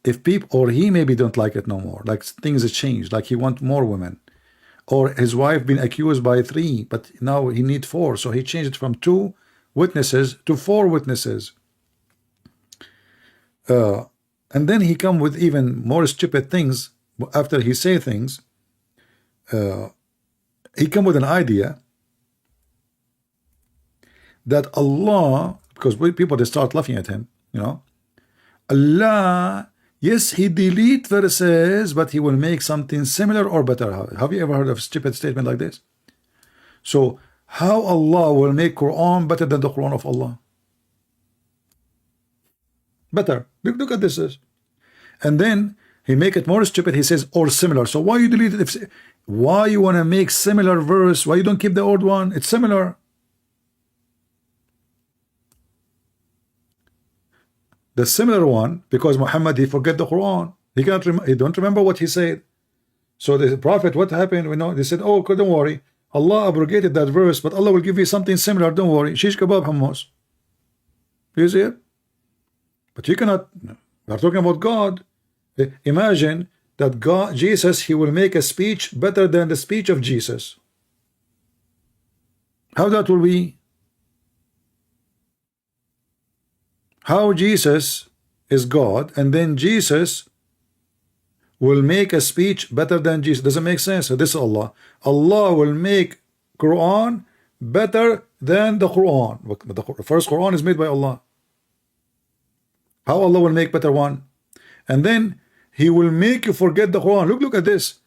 If people, or he maybe don't like it no more, like things change, like he want more women. Or his wife been accused by 3, but now he need 4, so he changed it from 2 witnesses to 4 witnesses. And then he come with even more stupid things. After he say things, he come with an idea that Allah, because people, they start laughing at him, you know, Allah, yes, he delete verses, but he will make something similar or better. Have you ever heard of a stupid statement like this? So how Allah will make Quran better than the Quran of Allah? Better. Look at this. And then he make it more stupid. He says, or similar. So why you delete it? Why you want to make similar verse? Why you don't keep the old one? It's similar. The similar one, because Muhammad, he forget the Quran. He don't remember what he said. So the Prophet, what happened? We know they said, oh, don't worry, Allah abrogated that verse, but Allah will give you something similar. Don't worry. Shish kebab hummus. You see it? But you cannot. We are talking about God. Imagine that God, Jesus, he will make a speech better than the speech of Jesus. How that will be? How Jesus is God, and then Jesus will make a speech better than Jesus. Doesn't make sense. So this is Allah. Allah will make Quran better than the Quran. The first Quran is made by Allah. How Allah will make better one? And then He will make you forget the Quran. Look at this.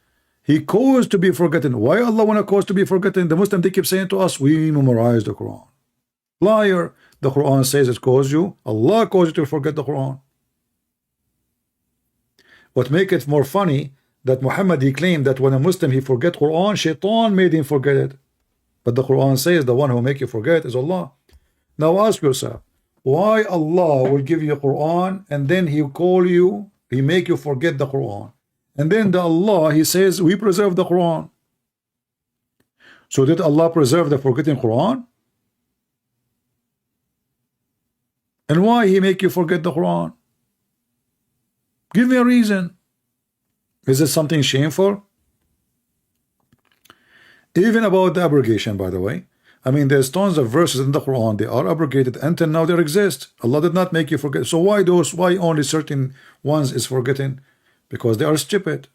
He caused to be forgotten. Why Allah want to cause to be forgotten? The Muslim, they keep saying to us, we memorize the Quran. Liar. The Quran says it caused you. Allah caused you to forget the Quran. What make it more funny that Muhammad, he claimed that when a Muslim he forget Quran, Shaitan made him forget it. But the Quran says the one who make you forget is Allah. Now ask yourself, why Allah will give you Quran and then He call you, He make you forget the Quran, and then the Allah, He says we preserve the Quran. So did Allah preserve the forgetting Quran? And why He make you forget the Quran? Give me a reason. Is it something shameful? Even about the abrogation, by the way, I mean, there's tons of verses in the Quran, they are abrogated until now they exist. Allah did not make you forget. So why only certain ones is forgetting? Because they are stupid.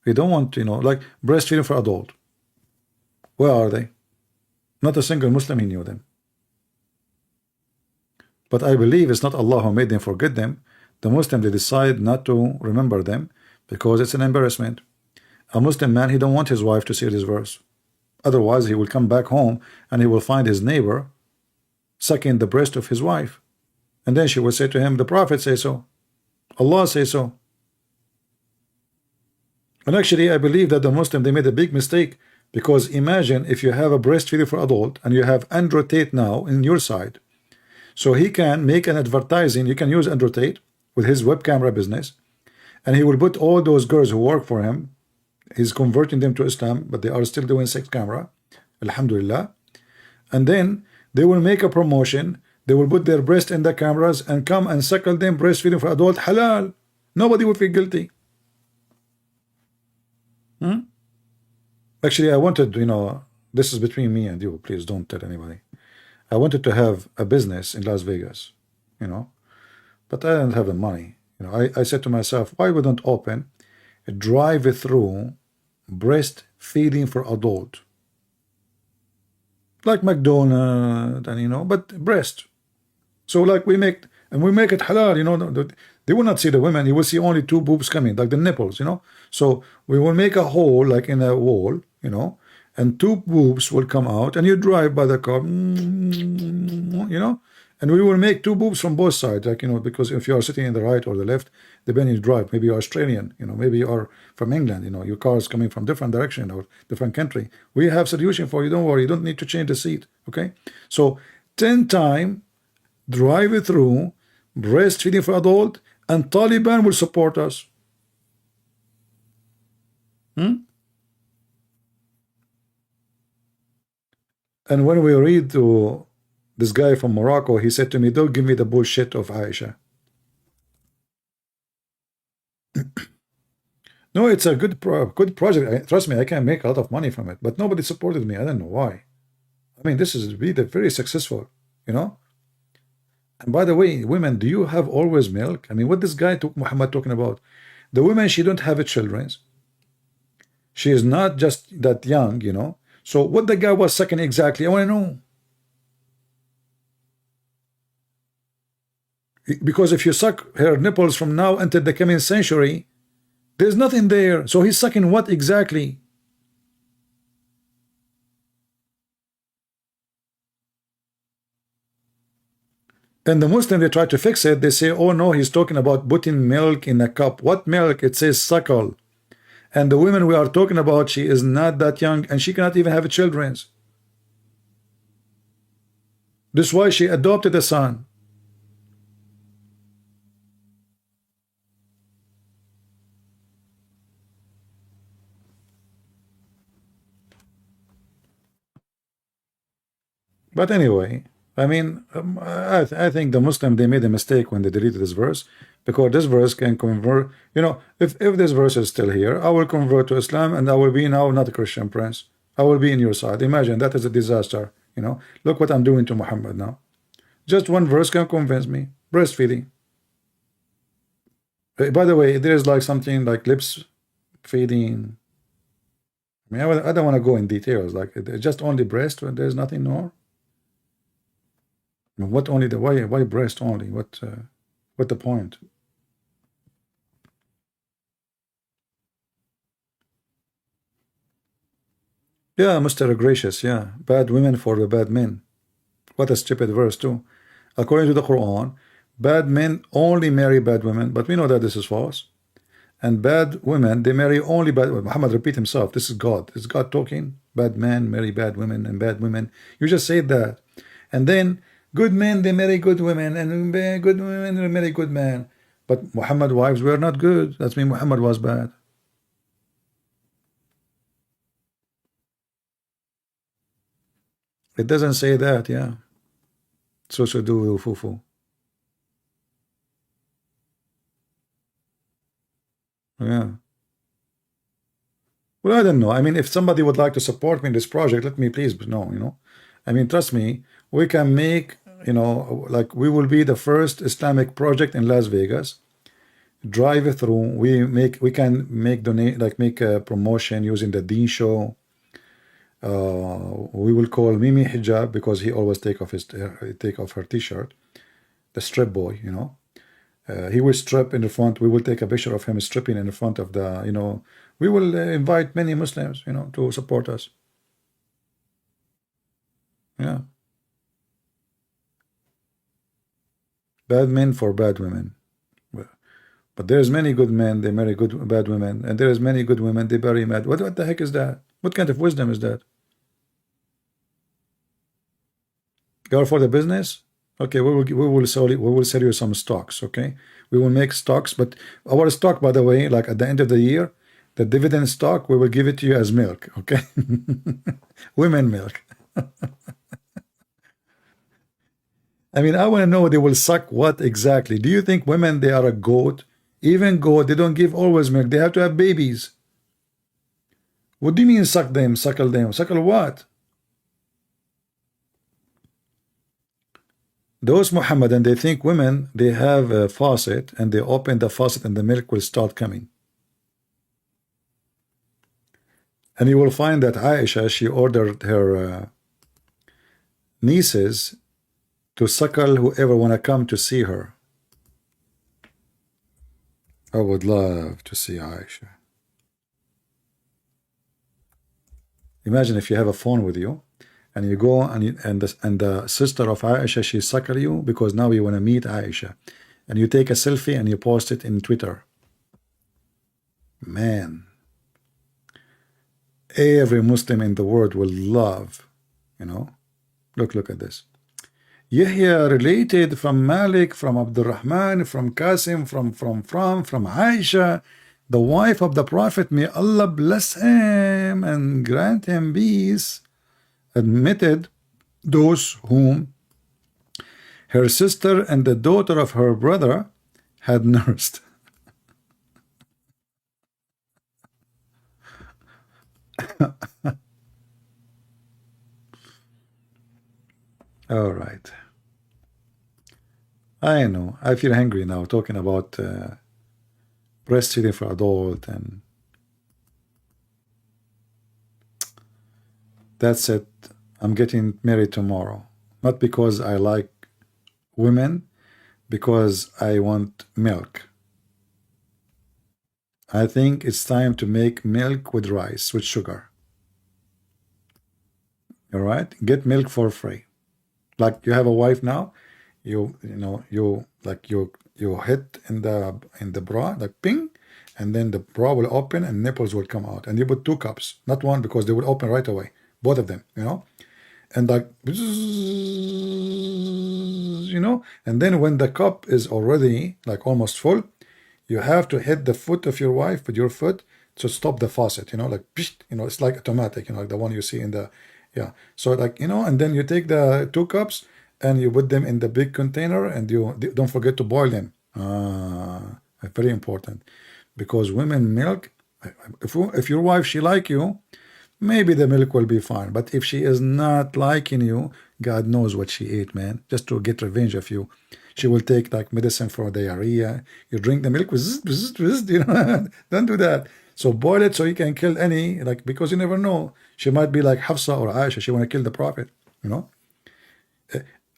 They don't want, like breastfeeding for adult. Where are they? Not a single Muslim he knew them. But I believe it's not Allah who made them forget them. The Muslim, they decide not to remember them because it's an embarrassment. A Muslim man, he don't want his wife to see this verse. Otherwise, he will come back home and he will find his neighbor sucking the breast of his wife. And then she will say to him, the Prophet say so. Allah say so. And actually, I believe that the Muslim, they made a big mistake, because imagine if you have a breastfeeder for adult and you have Andrew Tate now in your side. So he can make an advertising. You can use Andrew Tate with his web camera business, and he will put all those girls who work for him, he's converting them to Islam, but they are still doing sex camera, alhamdulillah. And then they will make a promotion, they will put their breast in the cameras and come and suckle them, breastfeeding for adult, halal. Nobody will feel guilty. Actually, I wanted, this is between me and you, please don't tell anybody. I wanted to have a business in Las Vegas, but I didn't have the money. I said to myself, why wouldn't open a drive-through breastfeeding for adult, like McDonald's, and but breast. So like we make it halal. They will not see the women. You will see only two boobs coming, like the nipples. So we will make a hole like in a wall, and two boobs will come out, and you drive by the car, and we will make two boobs from both sides, like, because if you are sitting in the right or the left, depending you drive, maybe you're Australian, maybe you are from England, your car is coming from different direction or different country. We have solution for you. Don't worry. You don't need to change the seat. Okay. So 10 time drive through breastfeeding for adult, and Taliban will support us. And when we read to this guy from Morocco, he said to me, don't give me the bullshit of Aisha. No, it's a good project. Trust me, I can make a lot of money from it, but nobody supported me. I don't know why. I mean, this is really very successful, And by the way, women, do you have always milk? I mean, what this guy Muhammad talking about? The women, she don't have children. She is not just that young, So what the guy was sucking exactly, I want to know. Because if you suck her nipples from now until the coming century, there's nothing there. So he's sucking what exactly? And the Muslim, they try to fix it. They say, oh no, he's talking about putting milk in a cup. What milk? It says suckle. And the women we are talking about, she is not that young, and she cannot even have children. This is why she adopted a son. But anyway, I mean, I think the Muslim, they made a mistake when they deleted this verse, because this verse can convert. You know, if this verse is still here, I will convert to Islam, and I will be now not a Christian prince. I will be in your side. Imagine, that is a disaster. You know, look what I'm doing to Muhammad now. Just one verse can convince me. Breastfeeding. By the way, there is like something like lips feeding. I mean, I don't want to go in details. Like just only breast, when there's nothing more. What only the why breast only? What the point? Yeah, Mr. Gracious, yeah. Bad women for the bad men. What a stupid verse too. According to the Quran, bad men only marry bad women, but we know that this is false. And bad women, they marry only bad women. Muhammad repeat himself. This is God. This is God talking. Bad men marry bad women, and bad women. You just said that. And then good men, they marry good women, and good women they marry good men. But Muhammad's wives were not good. That means Muhammad was bad. It doesn't say that, yeah. So do fufu. Yeah. Well, I don't know. I mean, if somebody would like to support me in this project, let me please know, you know. I mean, trust me, we can make, you know, like we will be the first Islamic project in Las Vegas. Drive it through. We can make donate, like make a promotion using the Deen show. We will call Mimi Hijab, because he always take off her t-shirt, the strip boy, you know. He will strip in the front. We will take a picture of him stripping in the front of the, you know. We will invite many Muslims, you know, to support us. Yeah. Bad men for bad women. But there's many good men, they marry bad women, and there's many good women, they marry mad. What the heck is that? What kind of wisdom is that? Go for the business? Okay, we will sell you some stocks. Okay, we will make stocks, but our stock, by the way, like at the end of the year, the dividend stock, we will give it to you as milk. Okay, women milk. I mean, I want to know, they will suck what exactly? Do you think women, they are a goat? Even goat, they don't give always milk. They have to have babies. What do you mean suck them, suckle them? Suckle what? Those Muhammadan, they think women, they have a faucet, and they open the faucet and the milk will start coming. And you will find that Aisha, she ordered her nieces to suckle whoever want to come to see her. I would love to see Aisha. Imagine if you have a phone with you, and you go and the sister of Aisha, she suckle you because now you want to meet Aisha, and you take a selfie and you post it in Twitter. Man, every Muslim in the world will love, you know. Look at this. Yahya related from Malik, from Abdurrahman, from Qasim, from Aisha, the wife of the Prophet, may Allah bless him and grant him peace, admitted those whom her sister and the daughter of her brother had nursed. All right. I know. I feel hungry now talking about breastfeeding for adult, and that's it. I'm getting married tomorrow. Not because I like women, because I want milk. I think it's time to make milk with rice, with sugar. All right? Get milk for free. Like you have a wife now, you hit in the bra, like ping, and then the bra will open and nipples will come out, and you put 2 cups, not one, because they will open right away, both of them, you know, and like, you know, and then when the cup is already like almost full, you have to hit the foot of your wife with your foot to stop the faucet, you know, like, you know, it's like automatic, you know, like the one you see in Yeah. So like, you know, and then you take the 2 cups and you put them in the big container, and you don't forget to boil them. Very important, because women milk. If your wife, she like you, maybe the milk will be fine. But if she is not liking you, God knows what she ate, man. Just to get revenge of you, she will take like medicine for diarrhea. You drink the milk, you know. Don't do that. So boil it so you can kill any, like, because you never know. She might be like Hafsa or Aisha. She want to kill the Prophet, you know.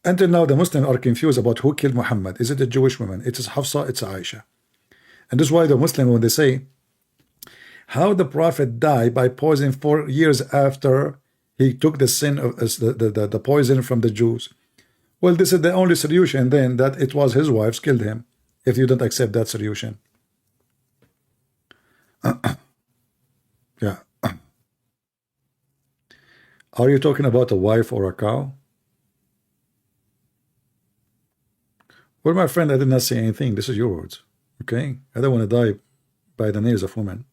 Until now, the Muslims are confused about who killed Muhammad. Is it a Jewish woman? It is Hafsa, it's Aisha. And this is why the Muslim, when they say how the Prophet died by poison 4 years after he took the sin of the poison from the Jews, well, this is the only solution then, that it was his wives killed him, if you don't accept that solution. Yeah. Are you talking about a wife or a cow? Well, my friend, I did not say anything. This is your words. Okay? I don't want to die by the nails of women.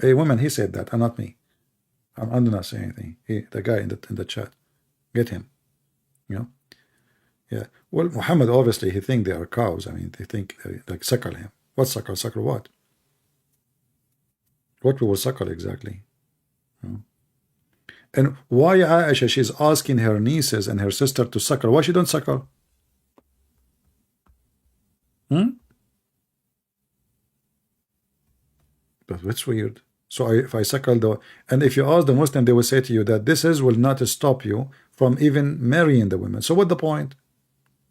A woman, he said that, and not me. I'm not saying anything. The guy in the chat. Get him. You know? Yeah. Well, Muhammad, obviously, he think they are cows. I mean, they think they like suckle him. What suckle? Suckle what? What we will suckle exactly? You know? And why Aisha, she's asking her nieces and her sister to suckle? Why she don't suckle? But it's weird. So if I suckle the, and if you ask the Muslim, they will say to you that this will not stop you from even marrying the women. So what the point?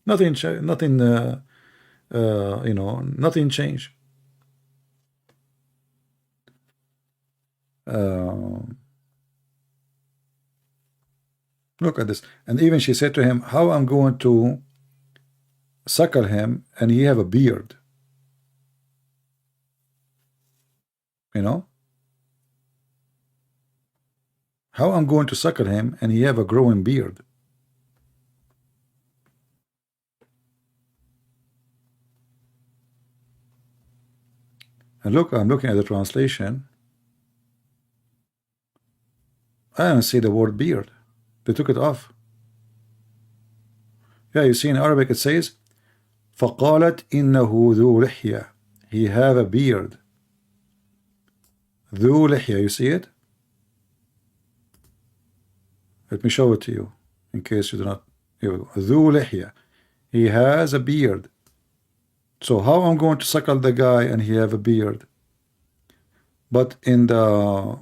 Nothing, nothing, you know, nothing changed. Look at this. And even she said to him, how I'm going to suckle him and he have a beard? You know? How I'm going to suckle him and he have a growing beard? And look, I'm looking at the translation. I don't see the word beard. They took it off. Yeah, you see in Arabic it says, فَقَالَتْ إِنَّهُ ذُو لِحْيَةٍ. He have a beard. ذُو لِحْيَةٍ, you see it? Let me show it to you, in case you do not. Here we go. ذُو لِحْيَةٍ. He has a beard. So how I'm going to suckle the guy and he have a beard? But in the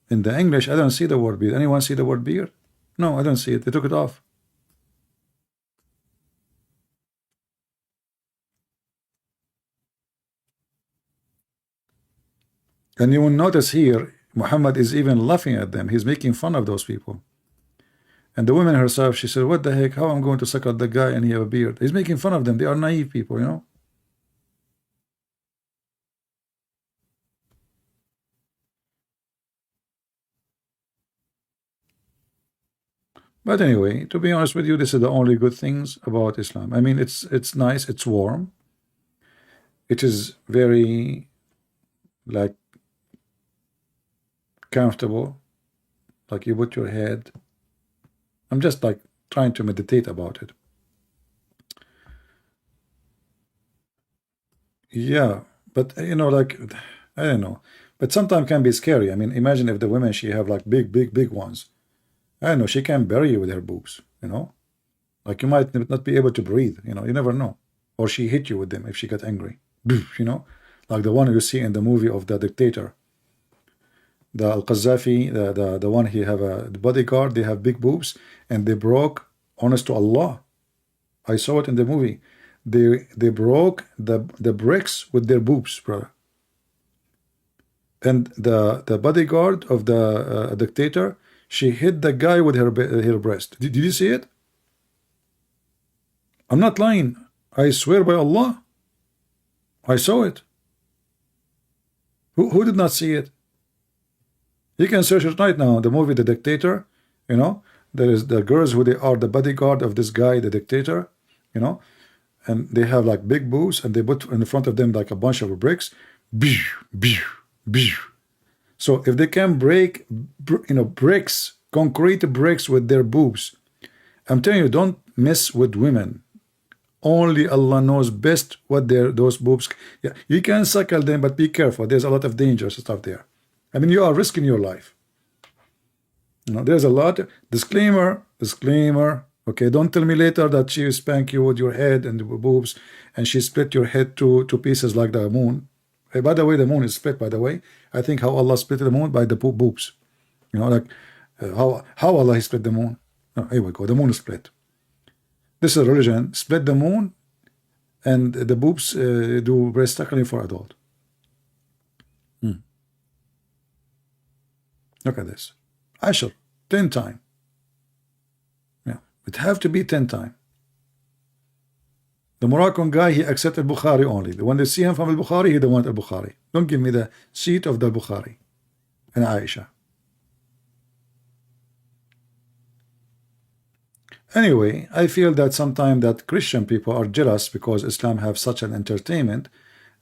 English, I don't see the word beard. Anyone see the word beard? No, I don't see it. They took it off. And you will notice here, Muhammad is even laughing at them. He's making fun of those people. And the woman herself, she said, what the heck? How I'm going to suckle the guy and he have a beard? He's making fun of them. They are naive people, you know. But anyway, to be honest with you, this is the only good things about Islam. I mean, it's nice, it's warm. It is very, like, comfortable. Like you put your head. I'm just like trying to meditate about it. Yeah, but you know, like, I don't know. But sometimes can be scary. I mean, imagine if the women, she have like big ones. I don't know, she can bury you with her boobs, you know? Like you might not be able to breathe, you know, you never know. Or she hit you with them if she got angry, you know? Like the one you see in the movie of the dictator. The Al-Qaddafi, the one he have the bodyguard, they have big boobs, and they broke, honest to Allah, I saw it in the movie, they broke the bricks with their boobs, brother. And the bodyguard of the dictator, she hit the guy with her breast. Did you see it? I'm not lying. I swear by Allah, I saw it. Who did not see it? You can search it right now. The movie The Dictator, you know, there is the girls who they are the bodyguard of this guy, the dictator, you know, and they have like big boobs, and they put in front of them like a bunch of bricks. So if they can break, you know, bricks concrete bricks with their boobs. I'm telling you, don't mess with women. Only Allah knows best what those boobs. Yeah, you can suckle them, but be careful. There's a lot of dangerous stuff there. I mean, you are risking your life. You know, there's a lot. Disclaimer. Okay, don't tell me later that she spank you with your head and the boobs, and she split your head to pieces like the moon. Hey, by the way, the moon is split. By the way, I think how Allah split the moon by the boobs. You know, like how Allah split the moon. Oh, here we go. The moon is split. This is a religion. Split the moon, and the boobs do breast suckling for adult. Look at this. Ashar, 10 times. Yeah, it have to be 10 times. The Moroccan guy, he accepted Bukhari only. When they see him from al-Bukhari, he don't want al-Bukhari. Don't give me the seat of the Bukhari and Aisha. Anyway, I feel that sometimes that Christian people are jealous because Islam have such an entertainment,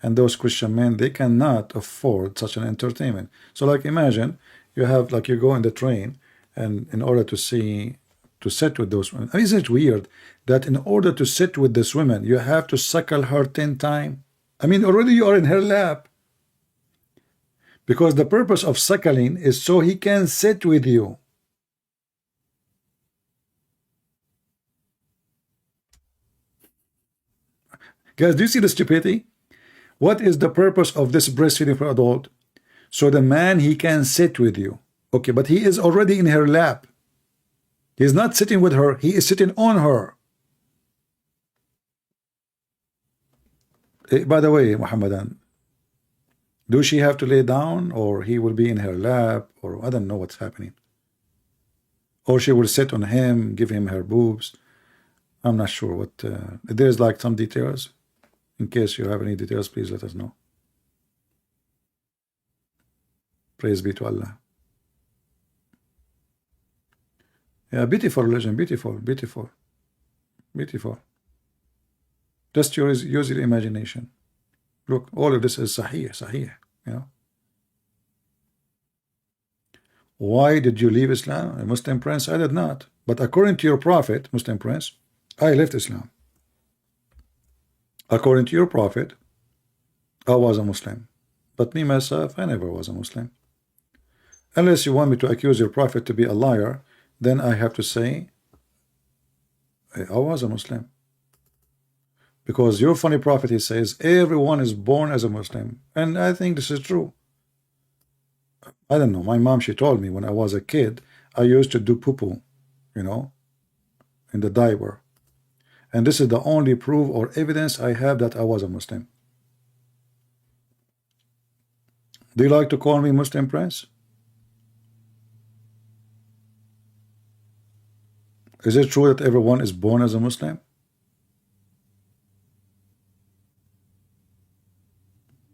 and those Christian men, they cannot afford such an entertainment. So like imagine you have, like, you go in the train, and in order to sit with those women, I mean, isn't it weird that in order to sit with this woman, you have to suckle her 10 times? I mean, already you are in her lap. Because the purpose of suckling is so he can sit with you. Guys, do you see the stupidity? What is the purpose of this breastfeeding for adult? So the man, he can sit with you. Okay, but he is already in her lap. He is not sitting with her. He is sitting on her. By the way, Muhammadan, do she have to lay down, or he will be in her lap, or I don't know what's happening? Or she will sit on him, give him her boobs. I'm not sure what. There's like some details. In case you have any details, please let us know. Praise be to Allah. Yeah, beautiful religion, beautiful. Just use your imagination. Look, all of this is sahih, you know. Why did you leave Islam? A Muslim prince? I did not. But according to your prophet, Muslim prince, I left Islam. According to your prophet, I was a Muslim. But me, myself, I never was a Muslim. Unless you want me to accuse your prophet to be a liar, then I have to say, I was a Muslim. Because your funny prophet, he says, everyone is born as a Muslim. And I think this is true. I don't know. My mom, she told me when I was a kid, I used to do poo-poo, you know, in the diaper. And this is the only proof or evidence I have that I was a Muslim. Do you like to call me Muslim prince? Is it true that everyone is born as a Muslim?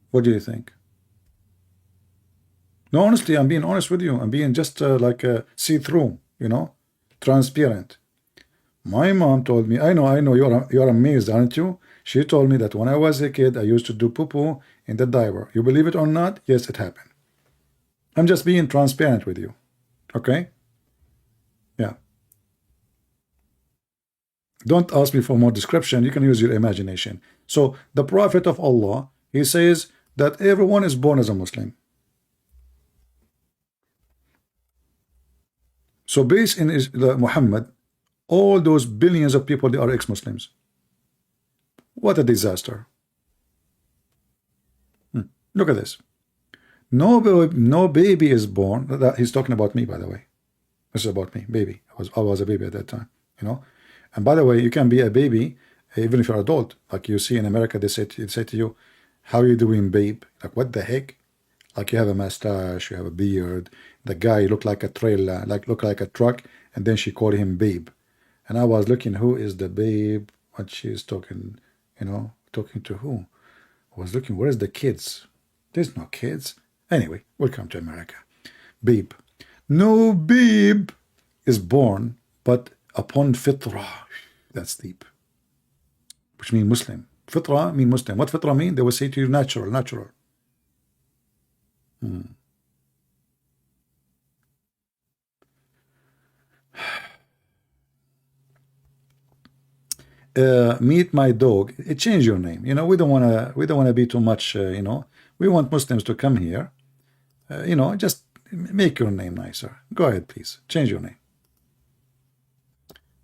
What do you think? No, honestly, I'm being honest with you. I'm being just like see-through, you know, transparent. My mom told me, I know, you're amazed, aren't you? She told me that when I was a kid, I used to do poo-poo in the diaper. You believe it or not? Yes, it happened. I'm just being transparent with you. Okay? Yeah. Don't ask me for more description. You can use your imagination. So the Prophet of Allah, he says that everyone is born as a Muslim. So based in Muhammad, all those billions of people, they are ex-Muslims. What a disaster. Look at this. No baby is born. He's talking about me, by the way. This is about me, baby. I was a baby at that time, you know. And by the way, you can be a baby even if you're an adult. Like you see in America, they say to you, how are you doing, babe? Like, what the heck? Like, you have a mustache, you have a beard. The guy looked like a trailer, looked like a truck, and then she called him babe. And I was looking, who is the babe? What she is talking, you know, talking to who? I was looking, where's the kids? There's no kids. Anyway, welcome to America. Babe. No babe is born, but upon fitrah. That's deep. Which means Muslim. Fitrah mean Muslim. What fitrah mean? They will say to you, natural. meet my dog. Change your name. You know, we don't want to be too much. You know, we want Muslims to come here. You know, just make your name nicer. Go ahead, please. Change your name.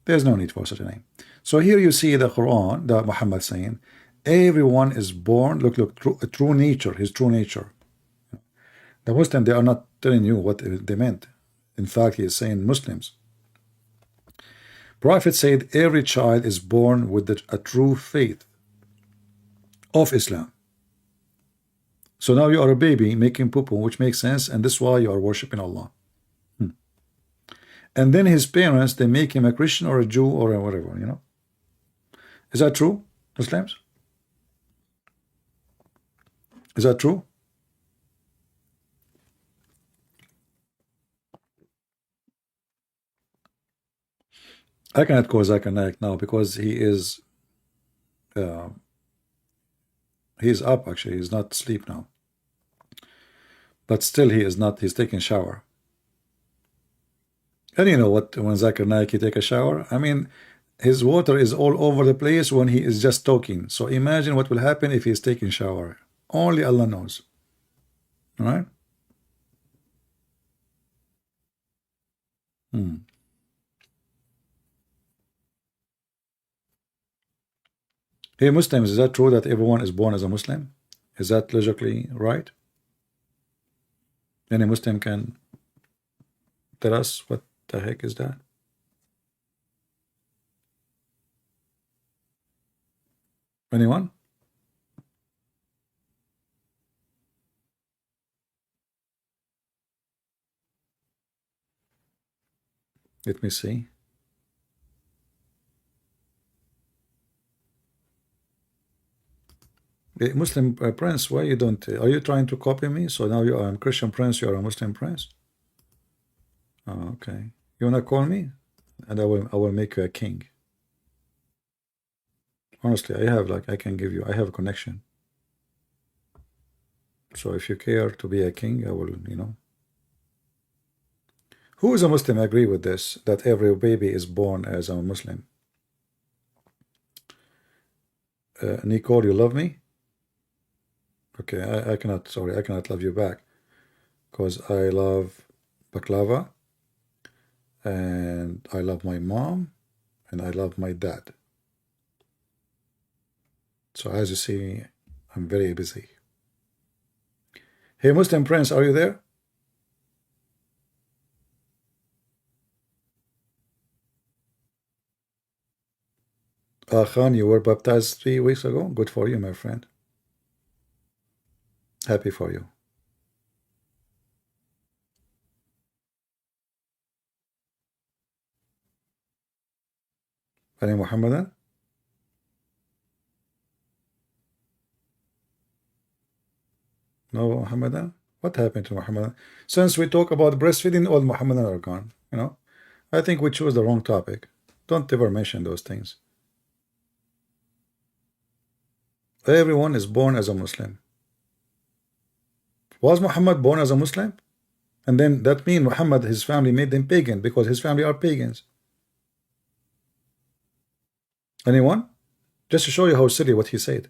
There's no need for such a name. So here you see the Quran, that Muhammad saying, everyone is born. Look, true nature. His true nature. The Muslim, they are not telling you what they meant. In fact, he is saying Muslims. Prophet said every child is born with a true faith of Islam. So now you are a baby making poo-poo, which makes sense, and this is why you are worshiping Allah. And then his parents, they make him a Christian or a Jew or a whatever, you know. Is that true, Muslims? Is that true? I cannot call Zakir Naik now because he is he's up actually. He's not asleep now. But still he is not, he's taking shower. And you know what, when Zakir Naik he take a shower, I mean, his water is all over the place when he is just talking. So imagine what will happen if he's taking shower. Only Allah knows. All right? Hey Muslims, is that true that everyone is born as a Muslim? Is that logically right? Any Muslim can tell us what the heck is that? Anyone? Let me see. Hey, Muslim Prince, why you don't? Are you trying to copy me? So now you are a Christian Prince, you are a Muslim Prince. Oh, okay. You wanna call me, and I will make you a king. Honestly, I can give you. I have a connection. So if you care to be a king, I will. You know. Who is a Muslim agree with this? That every baby is born as a Muslim. Nicole, you love me? Okay, I cannot, sorry, I cannot love you back because I love baklava and I love my mom and I love my dad. So as you see, I'm very busy. Hey, Muslim Prince, are you there? Khan, you were baptized 3 weeks ago. Good for you, my friend. Happy for you. Any Muhammadan? No Muhammadan? What happened to Muhammadan? Since we talk about breastfeeding, all Muhammadan are gone. You know, I think we chose the wrong topic. Don't ever mention those things. Everyone is born as a Muslim. Was Muhammad born as a Muslim? And then that means Muhammad, his family made them pagan because his family are pagans. Anyone? Just to show you how silly what he said.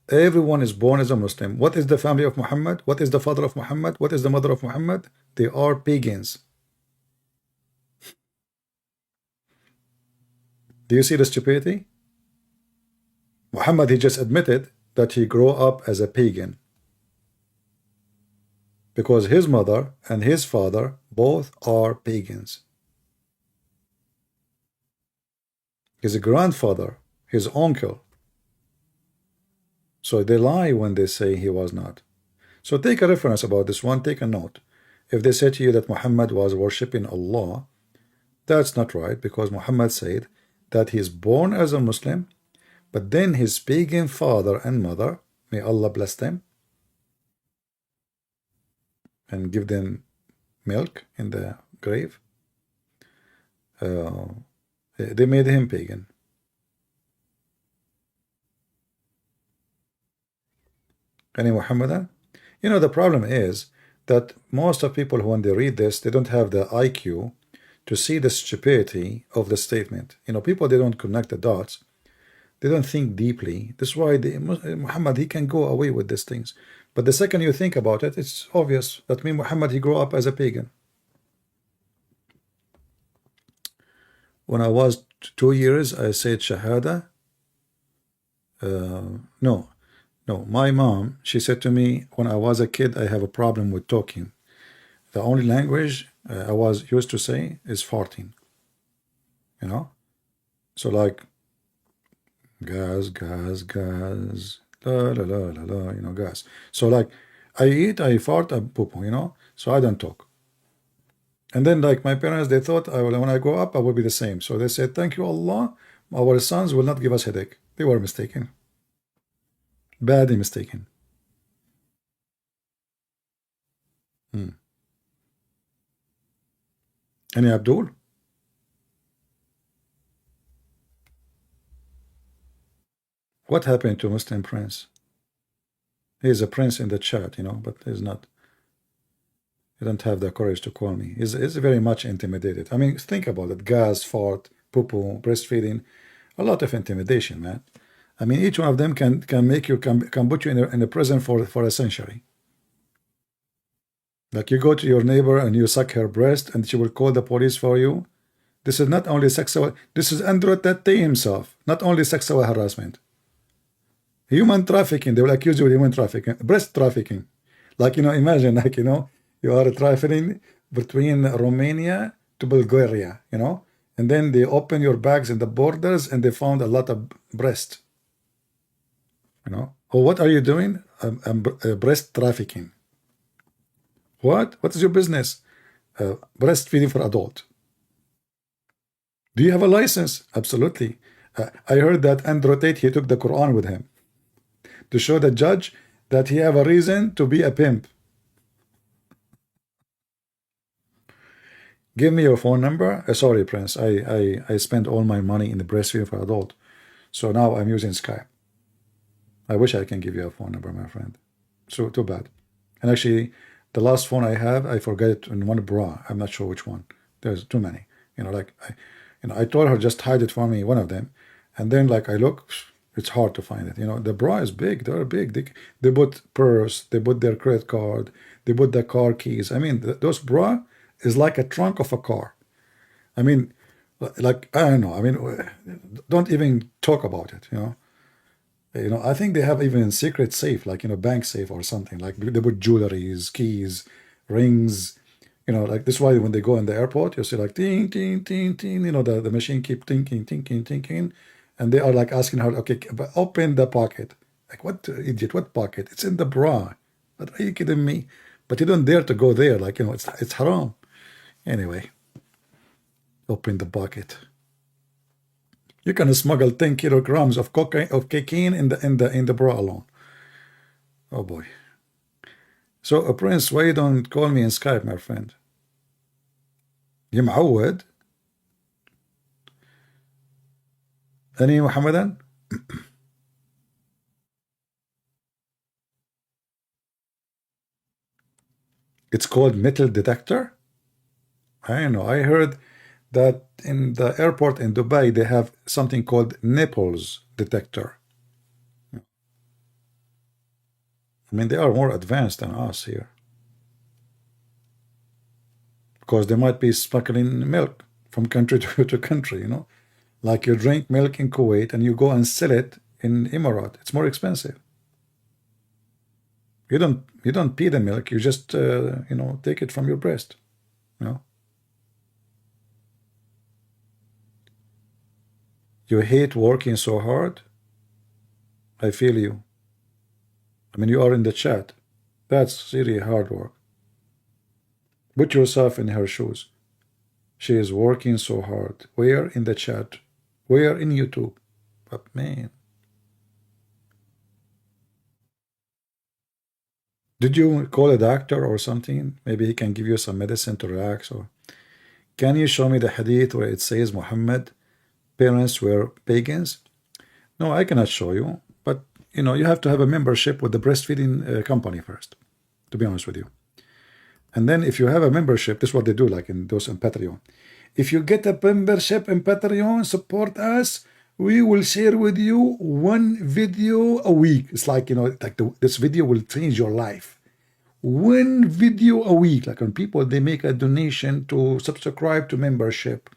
Everyone is born as a Muslim. What is the family of Muhammad? What is the father of Muhammad? What is the mother of Muhammad? They are pagans. Do you see the stupidity? Muhammad, he just admitted that he grew up as a pagan because his mother and his father both are pagans. His grandfather, his uncle. So they lie when they say he was not. So take a reference about this one, take a note. If they say to you that Muhammad was worshipping Allah, that's not right, because Muhammad said that he is born as a Muslim, but then his pagan father and mother, may Allah bless them and give them milk in the grave, they made him pagan. Any Muhammadan? You know, the problem is that most of people, when they read this, they don't have the IQ to see the stupidity of the statement. You know, people, they don't connect the dots. They don't think deeply. That's why Muhammad, he can go away with these things. But the second you think about it, it's obvious that Muhammad, he grew up as a pagan. When I was 2 years, I said Shahada. No, my mom, she said to me, when I was a kid, I have a problem with talking. The only language I was used to say is farting. You know? So like, gas, la la la la la, you know, gas. So like, I eat, I fart, I poop, you know? So I don't talk. And then like my parents, they thought when I grow up, I will be the same. So they said, thank you Allah, our sons will not give us headache. They were mistaken. Badly mistaken. Any Abdul? What happened to Muslim Prince? He is a prince in the chat, you know, but he's not. He don't have the courage to call me. He's very much intimidated. I mean, think about it. Gas, fart, poo-poo, breastfeeding. A lot of intimidation, man. I mean, each one of them can make you, can put you in a prison for a century. Like you go to your neighbor and you suck her breast and she will call the police for you. This is not only sexual, this is Andrew Tate himself, not only sexual harassment. Human trafficking, they will accuse you of human trafficking, breast trafficking. Like, you know, imagine, like, you know, you are trafficking between Romania to Bulgaria, you know, and then they open your bags in the borders and they found a lot of breast. You know, oh, what are you doing? Breast trafficking. What? What is your business? Breastfeeding for adult. Do you have a license? Absolutely. I heard that Andrew Tate, he took the Quran with him to show the judge that he have a reason to be a pimp. Give me your phone number. Sorry, Prince. I spent all my money in the breastfeeding for adult. So now I'm using Skype. I wish I can give you a phone number, my friend. So too bad. And actually, the last phone I have, I forgot it in one bra. I'm not sure which one. There's too many. You know, like I told her just hide it for me, one of them. And then like I look, it's hard to find it. You know, the bra is big. They're big. They put purse. They put their credit card. They put the car keys. I mean, those bra is like a trunk of a car. I mean, like I don't know. I mean, don't even talk about it. You know, I think they have even secret safe, like, you know, bank safe or something. Like they put jewelries, keys, rings. You know, like this is why when they go in the airport, you see like ting, ting, ting, ting. You know, the machine keep thinking, and they are like asking her, okay, but open the pocket. Like what idiot? What pocket? It's in the bra. But are you kidding me? But you don't dare to go there. Like, you know, it's haram. Anyway, open the pocket. You can smuggle 10 kilograms of cocaine in the bra alone. Oh boy. So, Prince, why you don't call me in Skype, my friend? You معود? Any Muhammadan? It's called metal detector? I don't know. I heard that in the airport in Dubai, they have something called nipples detector. I mean, they are more advanced than us here. Because they might be smuggling milk from country to country, you know. Like you drink milk in Kuwait and you go and sell it in Emirat. It's more expensive. You don't pee the milk. You just, you know, take it from your breast, you know. You hate working so hard? I feel you. I mean, you are in the chat. That's really hard work. Put yourself in her shoes. She is working so hard. Where in the chat? Where in YouTube? But man. Did you call a doctor or something? Maybe he can give you some medicine to relax. Or can you show me the hadith where it says Muhammad parents were pagans? No, I cannot show you, but you know, you have to have a membership with the breastfeeding company first, to be honest with you. And then if you have a membership, this is what they do, like in those in Patreon. If you get a membership in Patreon, support us, we will share with you one video a week. It's like, you know, like this video will change your life. One video a week. Like when people, they make a donation to subscribe to membership.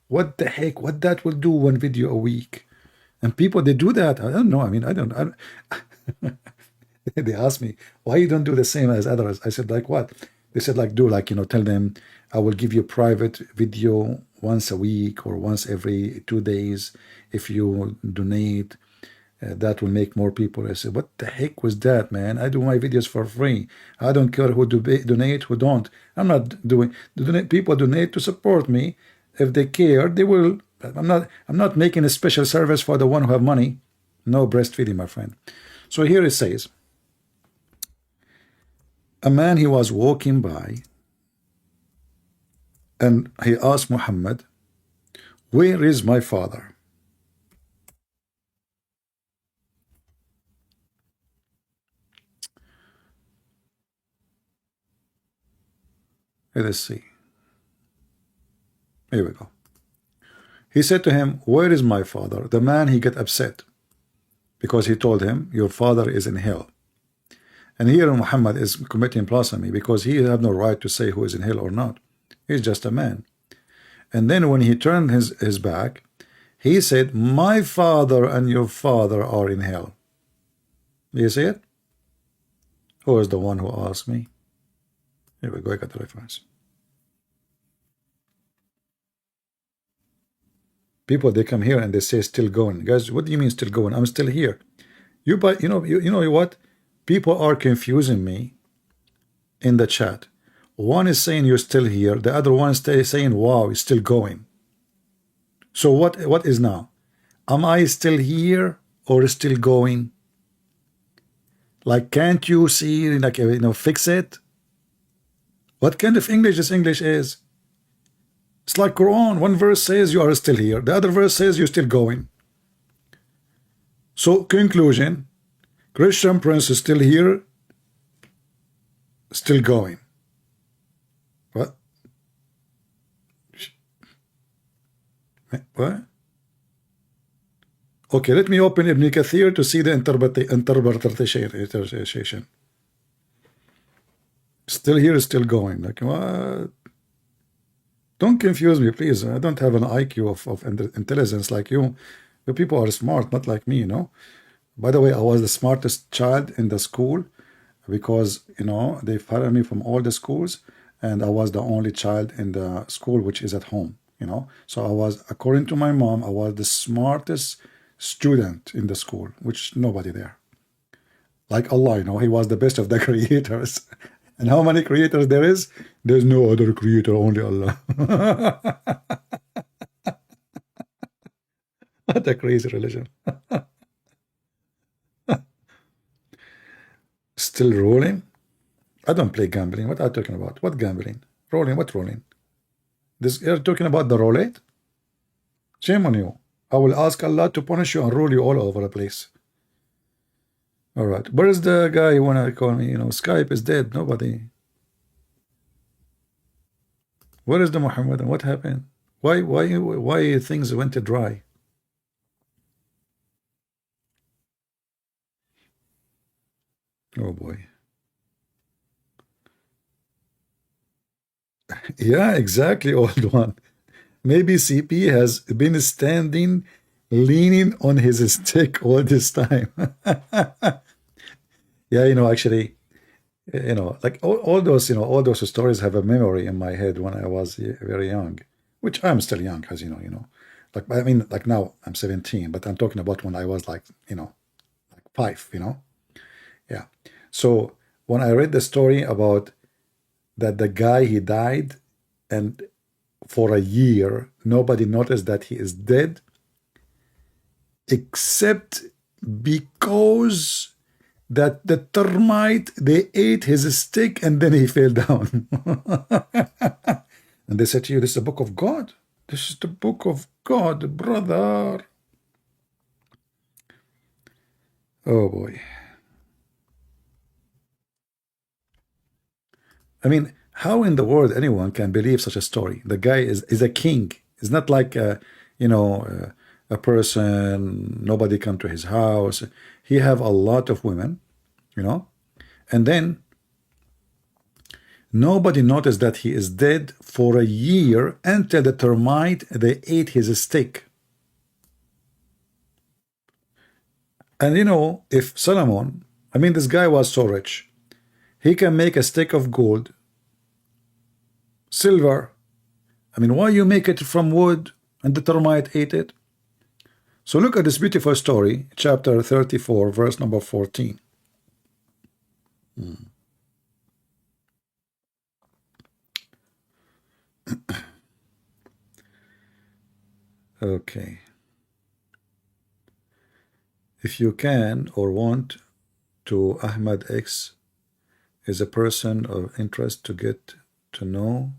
What the heck? What that will do, one video a week? And people, they do that. I don't know. I mean, I don't. They asked me, why you don't do the same as others? I said, like what? They said, like, do like, you know, tell them I will give you a private video once a week or once every 2 days if you donate. That will make more people. I said, what the heck was that, man? I do my videos for free. I don't care who donate, who don't. I'm not doing. People donate to support me. If they care, they will. I'm not making a special service for the one who have money. No breastfeeding, my friend. So here it says, a man, he was walking by, and he asked Muhammad, where is my father? Let us see. Here we go. He said to him, where is my father? The man, he get upset because he told him, your father is in hell. And here Muhammad is committing blasphemy because he had no right to say who is in hell or not. He's just a man. And then when he turned his back, he said, my father and your father are in hell. Do you see it? Who is the one who asked me? Here we go, I got the reference. People, they come here and they say still going. Guys, what do you mean still going? I'm still here. You know what? People are confusing me in the chat. One is saying you're still here. The other one is saying, wow, it's still going. So what is now? Am I still here or still going? Like, can't you see, like, you know, fix it? What kind of English this English is? It's like Quran. One verse says you are still here. The other verse says you're still going. So conclusion, Christian Prince is still here, still going. What? What? Okay, let me open Ibn Kathir to see the interpretation. Still here, still going. Like, what? Don't confuse me, please. I don't have an IQ of intelligence like you. You people are smart, not like me, you know. By the way, I was the smartest child in the school because, you know, they fired me from all the schools, and I was the only child in the school which is at home, you know. So I was, according to my mom, I was the smartest student in the school, which nobody there. Like Allah, you know, he was the best of the creators. And how many creators there is? There's no other creator, only Allah. What a crazy religion. Still rolling? I don't play gambling. What are you talking about? What gambling? Rolling? What rolling? This, you're talking about the roulette? Shame on you. I will ask Allah to punish you and roll you all over the place. All right. Where is the guy who wanna call me? You know, Skype is dead. Nobody. Where is the Muhammadan? What happened? Why things went dry? Oh boy. Yeah, exactly, old one. Maybe CP has been standing, leaning on his stick all this time. Yeah, you know, actually, you know, like all those, you know, all those stories have a memory in my head when I was very young, which I'm still young, as you know, like, I mean, like now I'm 17, but I'm talking about when I was like, you know, like 5, you know. Yeah. So when I read the story about that the guy, he died, and for a year nobody noticed that he is dead, except because that the termite, they ate his stick and then he fell down. And they said to you, this is the book of God. This is the book of God, brother. Oh boy. I mean, how in the world anyone can believe such a story? The guy is a king. It's not like you know, a person, nobody come to his house. He have a lot of women, you know, and then nobody noticed that he is dead for a year until the termite, they ate his stick. And you know, if Solomon, I mean, this guy was so rich, he can make a stick of gold, silver. I mean, why you make it from wood and the termite ate it? So look at this beautiful story, chapter 34, verse number 14. Okay. If you can or want to, Ahmad X is a person of interest to get to know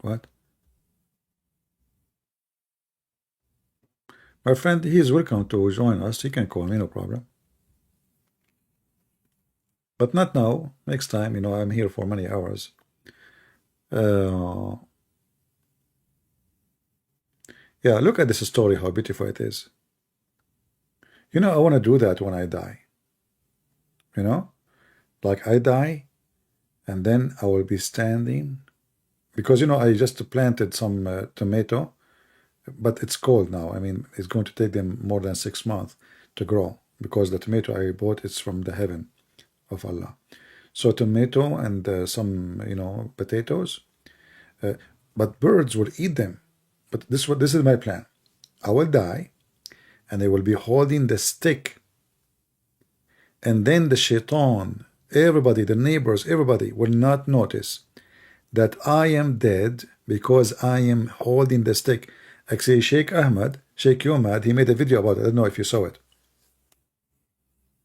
what? My friend, he is welcome to join us. He can call me, no problem. But not now. Next time, you know, I'm here for many hours. Yeah, look at this story, how beautiful it is. You know, I want to do that when I die. You know, like I die, and then I will be standing, because, you know, I just planted some tomato, but it's cold now. I mean, it's going to take them more than 6 months to grow, because the tomato I bought is from the heaven of Allah. So tomato and some, you know, potatoes, but birds will eat them. But this is my plan. I will die, and they will be holding the stick, and then the shaitan, everybody, the neighbors, everybody will not notice that I am dead because I am holding the stick. Actually, Sheikh Umad, he made a video about it. I don't know if you saw it.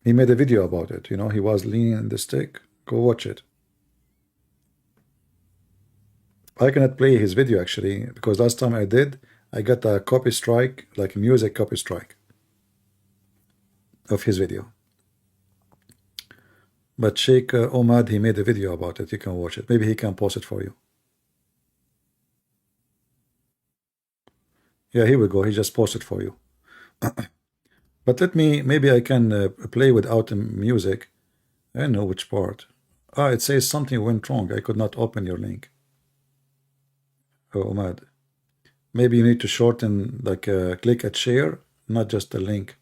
He made a video about it. You know, he was leaning on the stick. Go watch it. I cannot play his video actually, because last time I did, I got a copy strike, like a music copy strike of his video. But Sheikh Omad, he made a video about it. You can watch it. Maybe he can post it for you. Yeah, here we go. He just posted for you. But let me, maybe I can play without music. I don't know which part. Ah, it says something went wrong. I could not open your link. Oh, Omad. Maybe you need to shorten, like click at share, not just the link.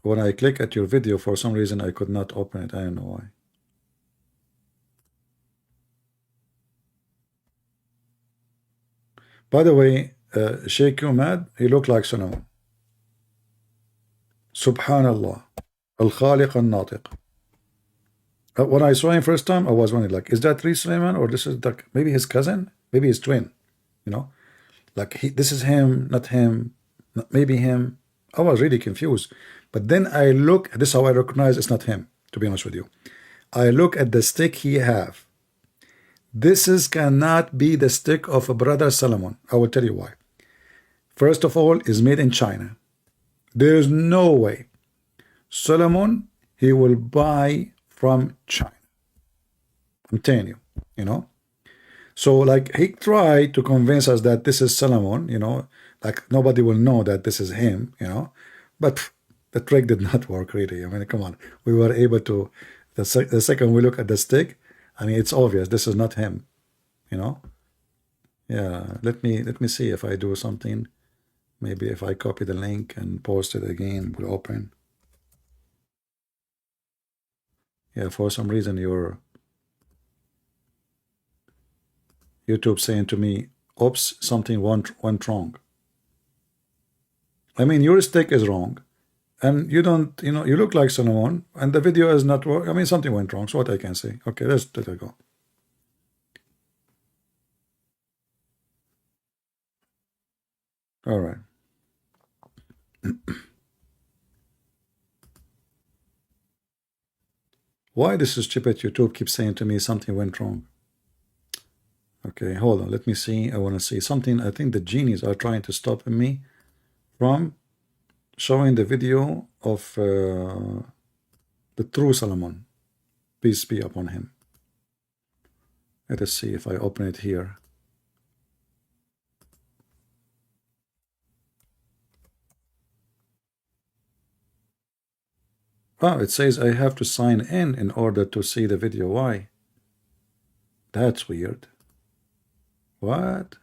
When I click at your video, for some reason I could not open it. I don't know why. By the way, Sheikh Umad, he looked like Solomon. Subhanallah. Al-Khaliq al-Natiq. When I saw him first time, I was wondering, like, is that Reed Suleiman, or this is like maybe his cousin, maybe his twin, you know? Like, this is him, not him, maybe him. I was really confused. But then I look, this is how I recognize it's not him, to be honest with you. I look at the stick he have. This cannot be the stick of a brother Solomon. I will tell you why. First of all, is made in China. There is no way Solomon, he will buy from China. I'm telling you, you know. So like he tried to convince us that this is Solomon, you know, like nobody will know that this is him, you know. But the trick did not work really. I mean, come on. We were able to, the second we look at the stick, I mean, it's obvious this is not him, you know. Yeah, let me see if I do something. Maybe if I copy the link and post it again, it will open. Yeah, for some reason your YouTube saying to me, oops, something went wrong. I mean, your stick is wrong, and you don't, you know, you look like Solomon, and the video is not working. I mean, something went wrong, so what I can say. Okay, let's let it go. All right. Why this stupid YouTube keeps saying to me something went wrong? Okay, hold on. Let me see. I want to see something. I think the genies are trying to stop me from showing the video of the true Solomon. Peace be upon him. Let us see if I open it here. Oh, it says I have to sign in order to see the video. Why? That's weird. What?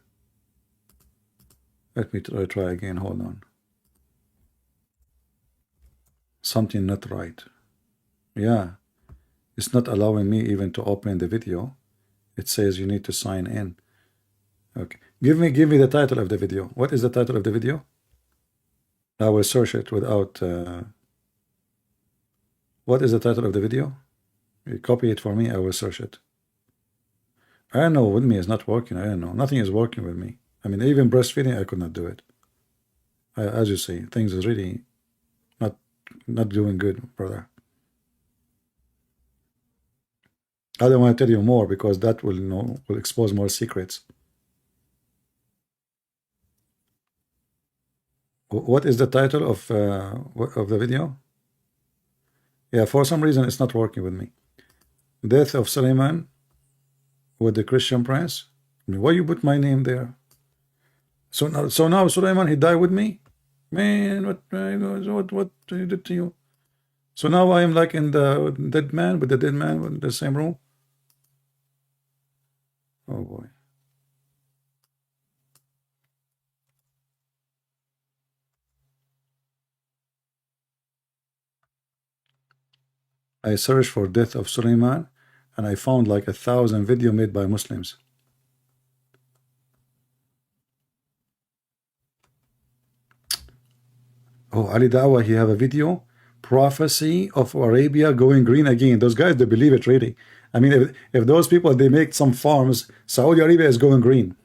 Let me try again. Hold on. Something not right. Yeah. It's not allowing me even to open the video. It says you need to sign in. Okay. Give me the title of the video. What is the title of the video? I will search it without... What is the title of the video? You copy it for me, I will search it. I don't know, with me it's not working. I don't know. Nothing is working with me. I mean, even breastfeeding, I could not do it. As you see, things is really not doing good, brother. I don't want to tell you more because that will expose more secrets. What is the title of the video? Yeah, for some reason it's not working with me. Death of Suleiman with the Christian prince. I mean, why you put my name there? So now Suleiman, he died with me. Man, what he did to you? So now I am like in the dead man with the same room. Oh boy. I searched for death of Suleiman and I found like 1,000 video made by Muslims. Oh, Ali Dawah, he have a video, prophecy of Arabia going green again. Those guys, they believe it really. I mean, if those people, they make some farms, Saudi Arabia is going green.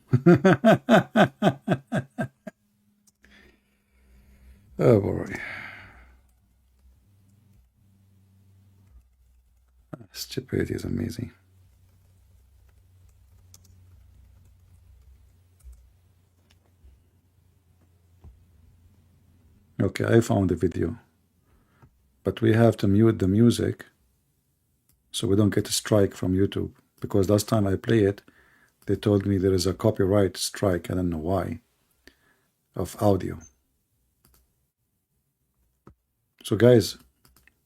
Oh boy. Stupidity is amazing. Okay, I found the video. But we have to mute the music so we don't get a strike from YouTube. Because last time I play it, they told me there is a copyright strike. I don't know why. Of audio. So guys,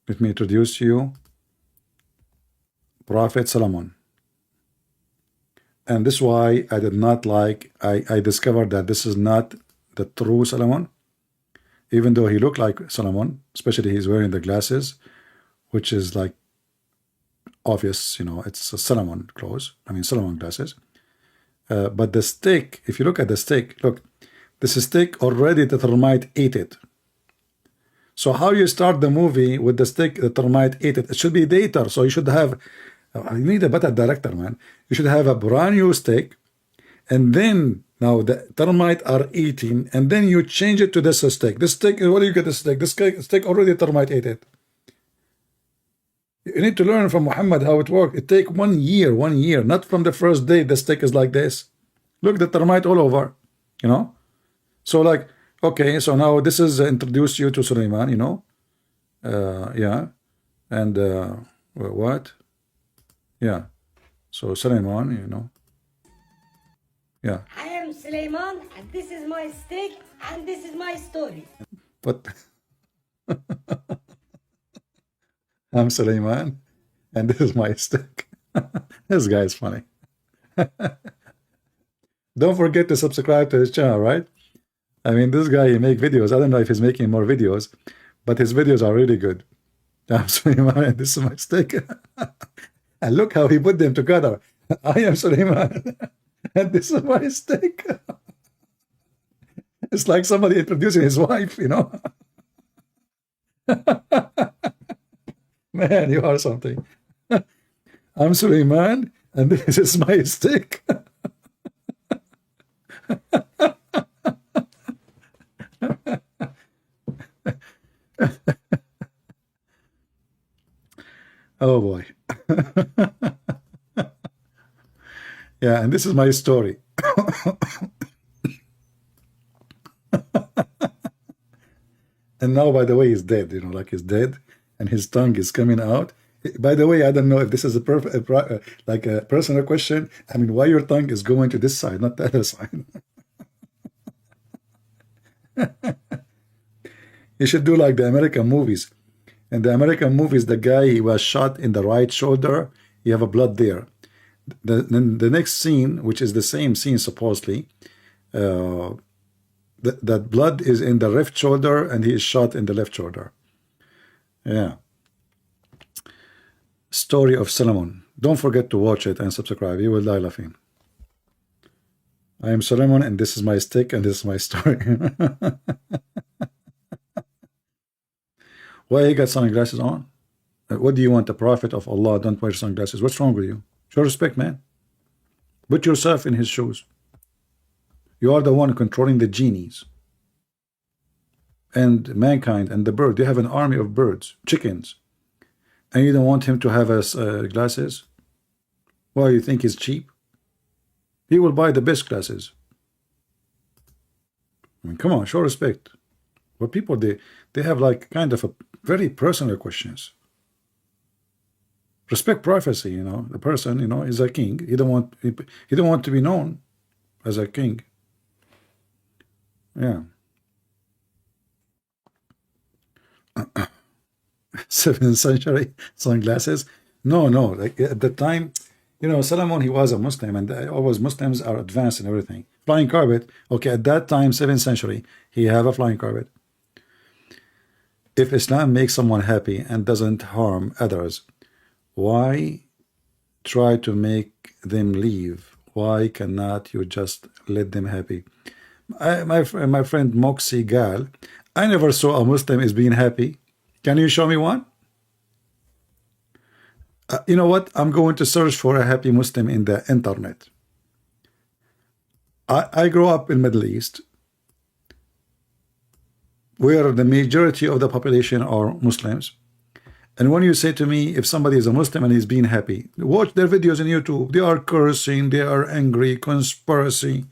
let me introduce to you Prophet Solomon. And this is why I did not like, I discovered that this is not the true Solomon. Even though he looked like Solomon, especially he's wearing the glasses, which is like obvious, you know, it's a Solomon clothes. I mean, Solomon glasses. But the stick, if you look at the stick, look, this stick already the termite ate it. So how you start the movie with the stick, the termite ate it? It should be later. So you should have, you need a better director, man. You should have a brand new stick, and then now the termite are eating, and then you change it to this stick. This stick, what do you get the stick? This stick already termite ate it. You need to learn from Muhammad how it works. It take 1 year, not from the first day the stick is like this. Look, the termite all over, you know. So like, okay, so now this is introduce you to Suleiman, you know. Yeah, and what? Yeah, so Suleiman, you know. Yeah. I am Suleiman, and this is my stick, and this is my story. But I'm Suleiman, and this is my stick. This guy is funny. Don't forget to subscribe to his channel, right? I mean, this guy, he make videos. I don't know if he's making more videos, but his videos are really good. I'm Suleiman, and this is my stick. And look how he put them together. I am Suleiman, and this is my stick. It's like somebody introducing his wife, you know. Man, you are something. I'm Suleiman, and this is my stick. Oh boy. Yeah, and this is my story. And now, by the way, he's dead, you know, like he's dead, and his tongue is coming out. By the way, I don't know if this is like a personal question. I mean, why your tongue is going to this side, not the other side? You should do like the American movies. In the American movies, the guy, he was shot in the right shoulder. You have a blood there. Then the next scene, which is the same scene supposedly, that blood is in the left shoulder, and he is shot in the left shoulder. Yeah. Story of Solomon. Don't forget to watch it and subscribe. You will die laughing. I am Solomon, and this is my stick, and this is my story. Why you got sunglasses on? What do you want? The Prophet of Allah don't wear sunglasses. What's wrong with you? Show respect, man. Put yourself in his shoes. You are the one controlling the genies and mankind and the bird. They have an army of birds, chickens, and you don't want him to have glasses? Why, you think he's cheap? He will buy the best glasses. I mean, come on, show respect. But people, they have like kind of a very personal questions. Respect privacy, you know. The person, you know, is a king. He don't want to be known as a king. Yeah. 7th century sunglasses. No, like at the time, you know, Solomon, he was a Muslim, and always Muslims are advanced in everything. Flying carpet. Okay, at that time, 7th century, he have a flying carpet. If Islam makes someone happy and doesn't harm others, why try to make them leave? Why cannot you just let them happy? My friend Moxie Gal, I never saw a Muslim is being happy. Can you show me one? You know what? I'm going to search for a happy Muslim in the internet. I grew up in Middle East, where the majority of the population are Muslims. And when you say to me, if somebody is a Muslim and he's being happy, watch their videos on YouTube. They are cursing, they are angry, conspiracy.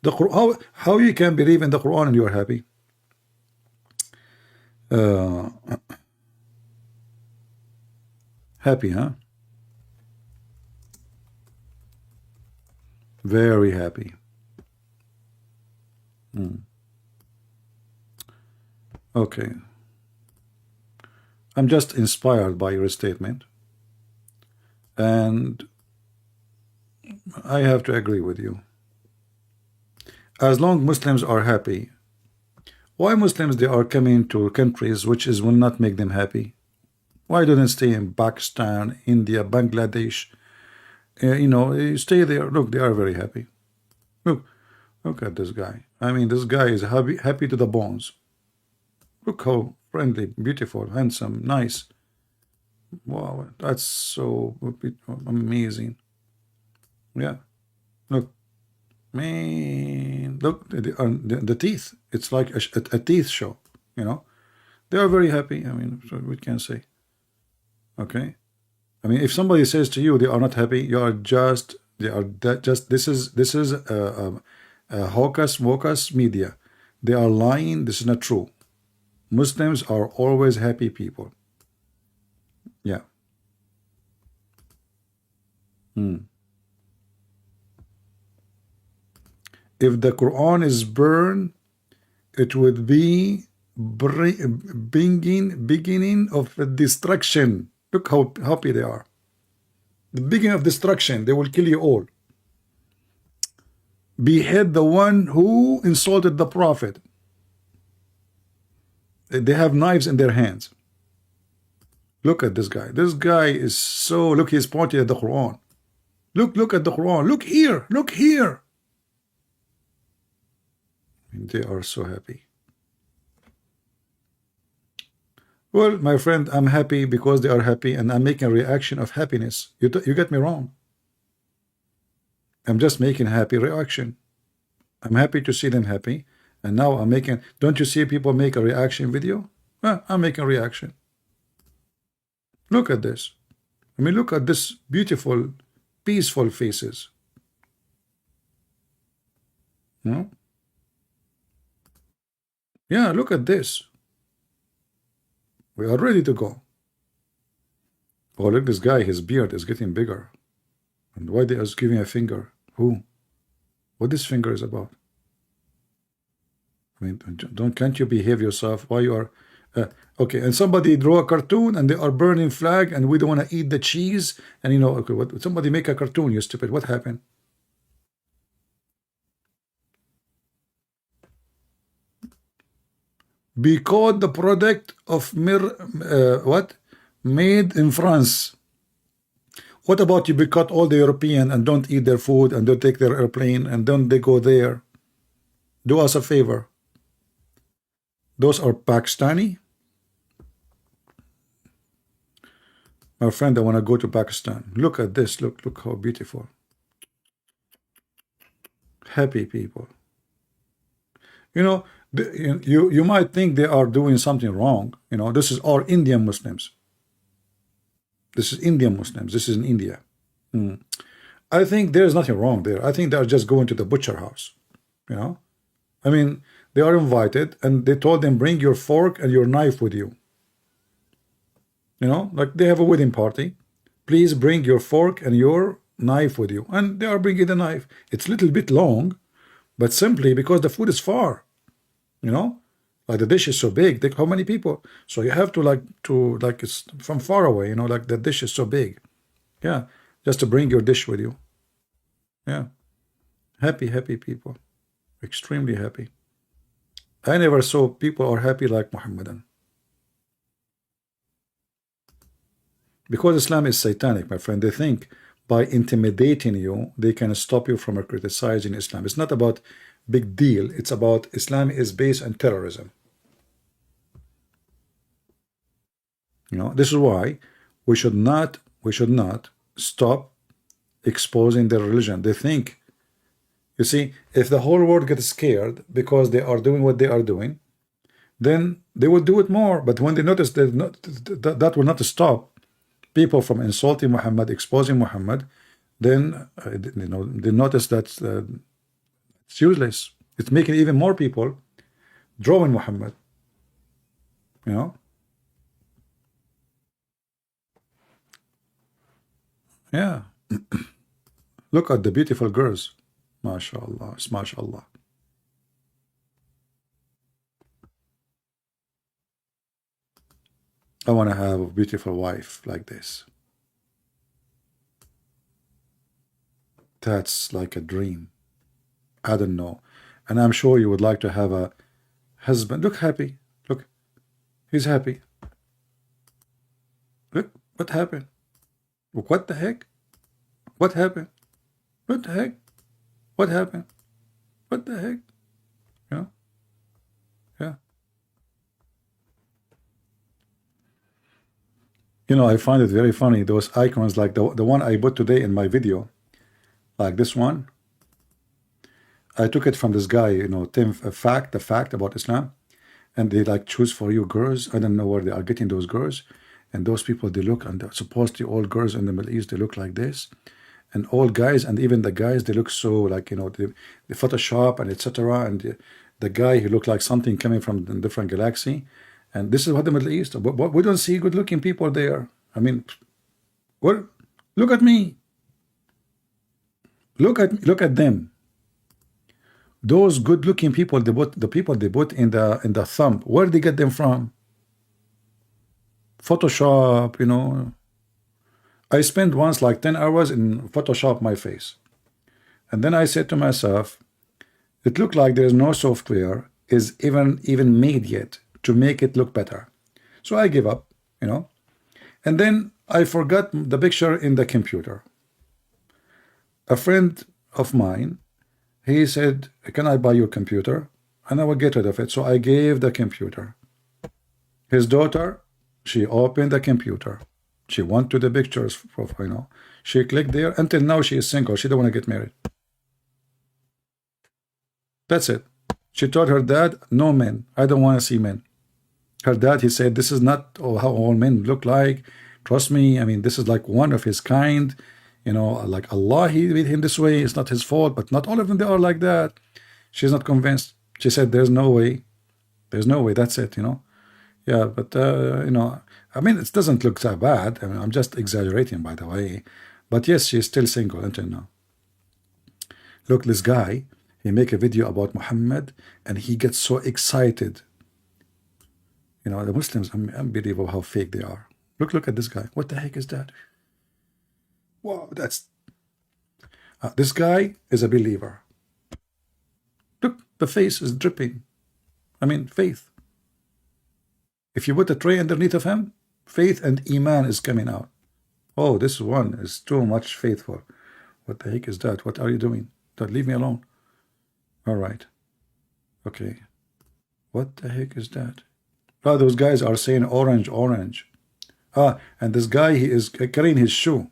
The Quran, how you can believe in the Quran and you are happy? Happy, huh? Very happy. Okay. I'm just inspired by your statement, and I have to agree with you. As long Muslims are happy, why Muslims they are coming to countries which will not make them happy? Why don't they stay in Pakistan, India, Bangladesh? You know, you stay there. Look, they are very happy. Look at this guy. I mean, this guy is happy to the bones. Look how friendly, beautiful, handsome, nice. Wow, that's so amazing. Yeah. Look, man, look, the teeth. It's like a teeth show, you know. They are very happy. I mean, so we can say. Okay. I mean, if somebody says to you they are not happy, you are just, this is hocus media. They are lying. This is not true. Muslims are always happy people. Yeah. If the Quran is burned, it would be beginning of destruction. Look how happy they are. The beginning of destruction. They will kill you all. Behead the one who insulted the Prophet. They have knives in their hands. Look at this guy. This guy is so, look, he's pointing at the Quran. Look at the Quran. Look here. Look here. And they are so happy. Well, my friend, I'm happy because they are happy, and I'm making a reaction of happiness. You get me wrong. I'm just making a happy reaction. I'm happy to see them happy. And now I'm making, don't you see people make a reaction video? I'm making a reaction. Look at this. I mean, look at this beautiful, peaceful faces. No? Yeah, look at this. We are ready to go. Oh, look, this guy, his beard is getting bigger. And why they are giving a finger? Who? What this finger is about? I mean, can't you behave yourself? Why you are... okay, and somebody draw a cartoon and they are burning flag and we don't want to eat the cheese. And you know, okay, what, somebody make a cartoon, you stupid. What happened? Because the product of what? Made in France. What about you boycott all the European and don't eat their food and don't take their airplane and don't they go there? Do us a favor. Those are Pakistani. My friend, I want to go to Pakistan. Look at this. Look how beautiful. Happy people. You know, you might think they are doing something wrong. You know, this is all Indian Muslims. This is Indian Muslims. This is in India. I think there's nothing wrong there. I think they are just going to the butcher house. You know, I mean, they are invited and they told them bring your fork and your knife with you. You know, like they have a wedding party. Please bring your fork and your knife with you. And they are bringing the knife. It's a little bit long, but simply because the food is far. You know, like the dish is so big. Think how many people? So you have to like it's from far away. You know, like the dish is so big. Yeah, just to bring your dish with you. Yeah, happy people, extremely happy. I never saw people are happy like Muhammadan. Because Islam is satanic, my friend. They think by intimidating you, they can stop you from criticizing Islam. It's not about big deal. It's about Islam is based on terrorism. You know, this is why we should not stop exposing their religion. They think, you see, if the whole world gets scared because they are doing what they are doing, then they will do it more. But when they notice that will not stop people from insulting Muhammad, exposing Muhammad, then you know, they notice that it's useless. It's making even more people drawing Muhammad. You know. Yeah. Look at the beautiful girls. MashaAllah. MashaAllah. I want to have a beautiful wife like this. That's like a dream. I don't know. And I'm sure you would like to have a husband. Look happy. Look. He's happy. Look. What happened? What the heck? What happened? What the heck? What happened? What the heck? You know? Yeah. You know, I find it very funny, those icons like the one I put today in my video, like this one. I took it from this guy, you know, the fact about Islam, and they like choose for you girls. I don't know where they are getting those girls, and those people, they look, and supposedly all girls in the Middle East, they look like this, and all guys, and even the guys, they look so like, you know, the Photoshop and etc. And the guy, he looked like something coming from a different galaxy. And this is what the Middle East. We don't see good-looking people there. I mean, what? Look at me. Look at them. Those good-looking people, the people they put in the thumb. Where did they get them from? Photoshop, you know. I spent once like 10 hours in Photoshop my face, and then I said to myself, it looked like there is no software is even made yet to make it look better. So I give up, you know. And then I forgot the picture in the computer. A friend of mine, he said, can I buy your computer? And I will get rid of it. So I gave the computer. His daughter, she opened the computer. She went to the pictures, you know. She clicked there. Until now, she is single. She don't want to get married. That's it. She told her dad, no men. I don't want to see men. Her dad, he said, this is not how all men look like. Trust me. I mean, this is like one of his kind. You know, like Allah, he made him this way. It's not his fault, but not all of them, they are like that. She's not convinced. She said, there's no way. There's no way. That's it, you know. Yeah, but you know, I mean, it doesn't look that bad. I mean, I'm just exaggerating, by the way. But yes, she's still single until now. Look, this guy, he make a video about Muhammad, and he gets so excited. You know, the Muslims, unbelievable how fake they are. Look at this guy. What the heck is that? Wow, that's... this guy is a believer. Look, the face is dripping. I mean, faith. If you put a tray underneath of him, faith and Iman is coming out. Oh, this one is too much faithful. What the heck is that? What are you doing? Don't leave me alone. All right. Okay. What the heck is that? Oh, those guys are saying orange, orange. Ah, and this guy, he is carrying his shoe.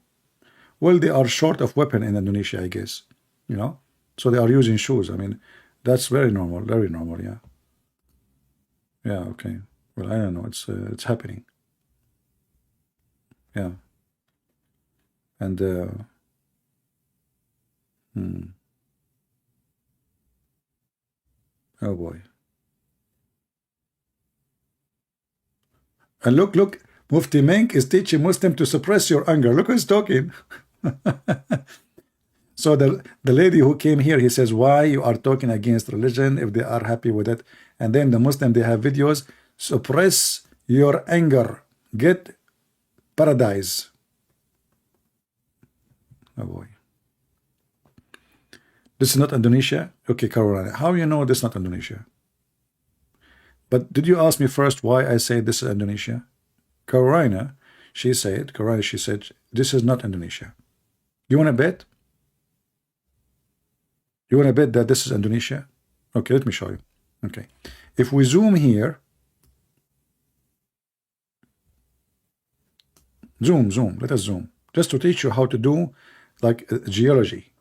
Well, they are short of weapon in Indonesia, I guess. You know? So they are using shoes. I mean, that's very normal, yeah. Yeah, okay. Well, I don't know. It's happening. Yeah. And oh boy. And look, Mufti Menk is teaching Muslim to suppress your anger. Look who's talking. So the lady who came here, he says, why you are talking against religion if they are happy with it? And then the Muslim, they have videos, suppress your anger, get paradise. Oh boy. This is not Indonesia? Okay, Carolina. How you know this is not Indonesia? But did you ask me first why I say this is Indonesia? Carolina, she said, this is not Indonesia. You want to bet? You want to bet that this is Indonesia? Okay, let me show you. Okay. If we zoom here, zoom, let us zoom. Just to teach you how to do like geology.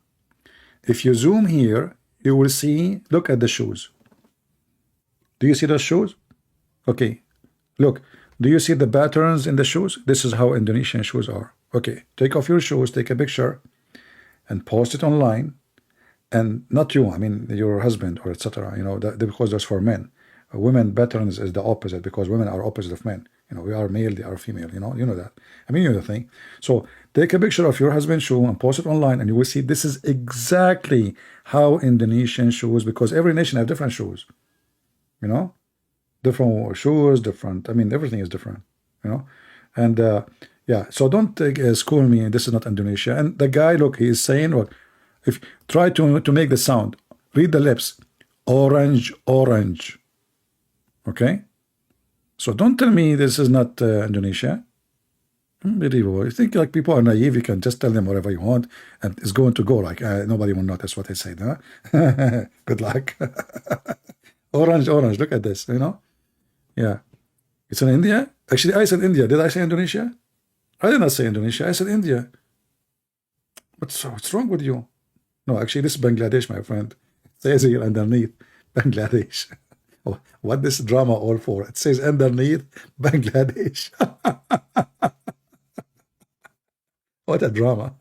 If you zoom here, you will see, look at the shoes. Do you see those shoes? Okay, look. Do you see the patterns in the shoes? This is how Indonesian shoes are. Okay, take off your shoes, take a picture, and post it online. And not you, I mean your husband or etc. You know, because that's for men. Women patterns is the opposite, because women are opposite of men. You know, we are male, they are female. You know that. I mean, you know the thing. So take a picture of your husband's shoe and post it online, and you will see this is exactly how Indonesian shoes, because every nation has different shoes. You know, different shoes, different. I mean, everything is different. You know, and yeah. So don't school me. This is not Indonesia. And the guy, look, he is saying, look, if try to make the sound, read the lips, orange, orange. Okay. So don't tell me this is not Indonesia. Unbelievable. You think like people are naive? You can just tell them whatever you want, and it's going to go like nobody will notice what I said. Huh? Good luck. Orange, orange. Look at this. You know. Yeah. It's in India. Actually, I said India. Did I say Indonesia? I did not say Indonesia. I said India. What's wrong with you? No, actually, this is Bangladesh, my friend. It says here underneath Bangladesh. Oh, what this drama all for? It says underneath Bangladesh. What a drama.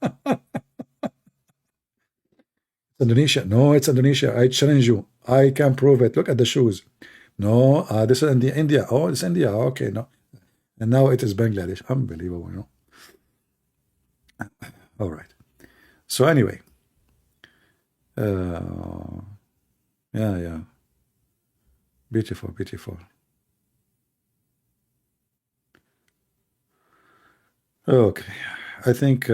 Indonesia. No, it's Indonesia. I challenge you. I can prove it. Look at the shoes. No, this is India. Oh, it's India. Okay, no. And now it is Bangladesh. Unbelievable, you know. All right. So anyway. Yeah. Beautiful. Okay. I think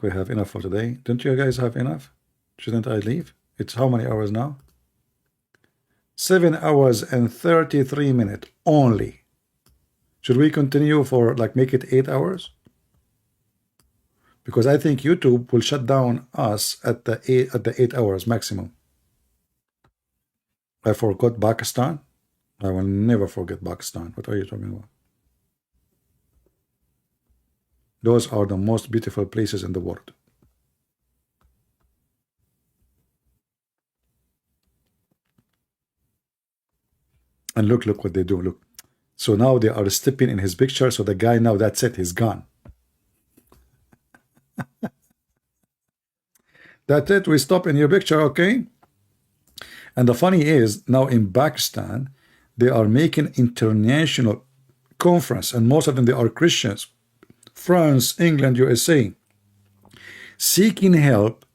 we have enough for today. Don't you guys have enough? Shouldn't I leave? It's how many hours now? 7 hours and 33 minutes only. Should we continue for like make it 8 hours? Because I think YouTube will shut down us at the 8 hours maximum. I forgot Pakistan. I will never forget Pakistan. What are you talking about? Those are the most beautiful places in the world. And look what they do. Look. So now they are stepping in his picture. So the guy now, that's it. He's gone. That's it. We stop in your picture, okay? And the funny is, now in Pakistan, they are making international conference, and most of them, they are Christians, France, England, USA, seeking help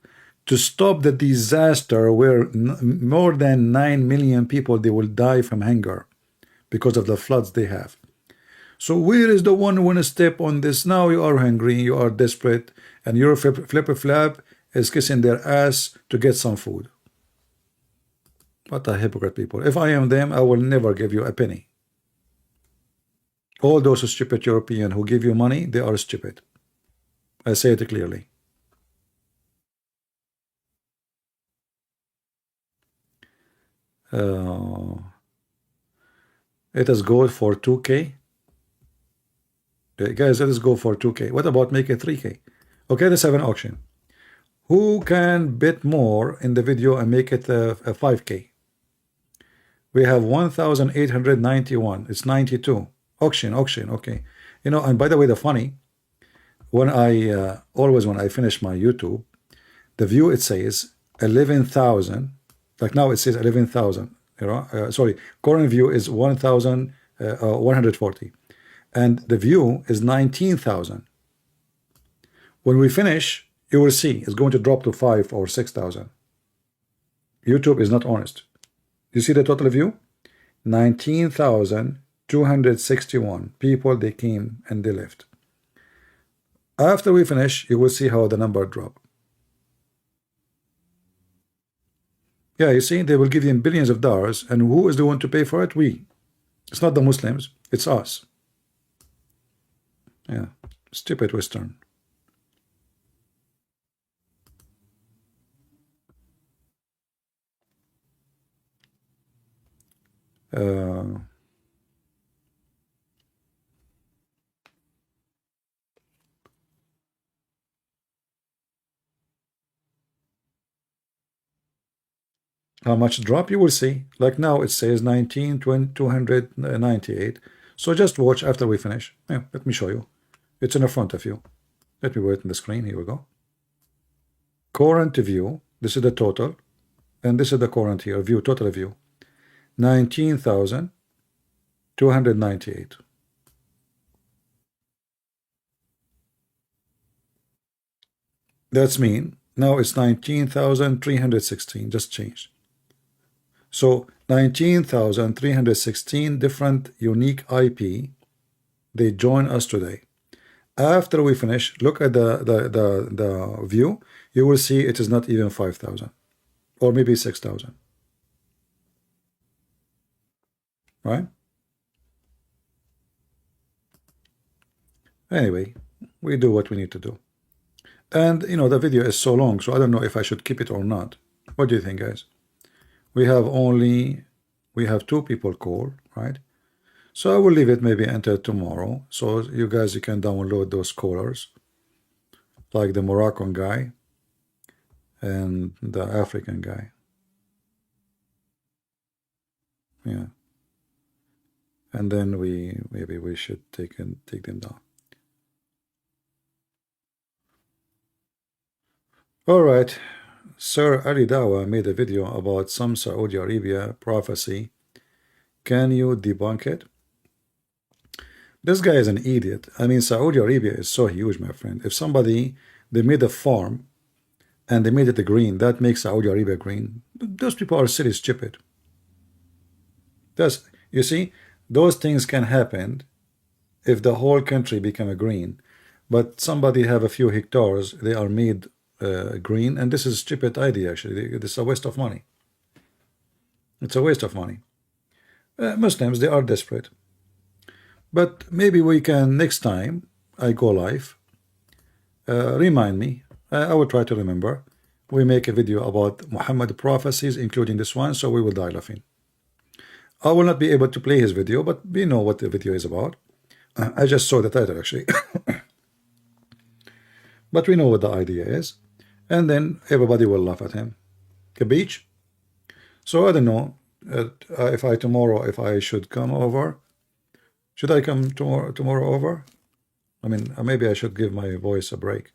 to stop the disaster where more than 9 million people, they will die from hunger because of the floods they have. So where is the one who want to step on this? Now you are hungry, you are desperate, and your flip-flap is kissing their ass to get some food. What a hypocrite people. If I am them, I will never give you a penny. All those stupid Europeans who give you money, they are stupid. I say it clearly. It is good for 2K. Guys, let us go for 2K. What about make it 3K? Okay, let's have an auction. Who can bid more in the video and make it a 5K? We have 1,891. It's 92. Auction. Okay. You know, and by the way, the funny, when I always when I finish my YouTube, the view it says 11,000. Like now it says 11,000. You know, sorry, current view is 1,140, and the view is 19,000. When we finish, you will see it's going to drop to 5 or 6,000. YouTube is not honest. You see the total view? 19,261 people, they came and they left. After we finish, you will see how the number drop. Yeah, you see, they will give them billions of dollars, and who is the one to pay for it? We. It's not the Muslims, it's us. Yeah, stupid Western. How much drop you will see. Like now it says 19,298. So just watch after we finish. Yeah, let me show you. It's in the front of you. Let me wait on the screen. Here we go. Current view. This is the total, and this is the current here view. Total view 19,298. That's mean now it's 19,316. Just changed. So 19,316 different unique IP, they join us today. After we finish, look at the view. You will see it is not even 5,000 or maybe 6,000. Right? Anyway, we do what we need to do. And you know, the video is so long, so I don't know if I should keep it or not. What do you think, guys? We have 2 people call, right? So I will leave it maybe until tomorrow, so you can download those callers, like the Moroccan guy and the African guy. Yeah, and then maybe we should take them down. All right. Sir Ali Dawa made a video about some Saudi Arabia prophecy. Can you debunk it? This guy is an idiot. I mean, Saudi Arabia is so huge, my friend. If somebody, they made a farm and they made it green, that makes Saudi Arabia green. Those people are silly stupid. You see, those things can happen if the whole country become a green. But somebody have a few hectares, they are made green, and this is a stupid idea. Actually, this is a waste of money. It's a waste of money. Muslims, they are desperate, but maybe we can, next time I go live, remind me. I will try to remember. We make a video about Muhammad prophecies, including this one, so we will die laughing. I will not be able to play his video, but we know what the video is about. I just saw the title actually. But we know what the idea is, and then everybody will laugh at him. Capiche? So I don't know if I should come over. Should I come tomorrow over? I mean, maybe I should give my voice a break.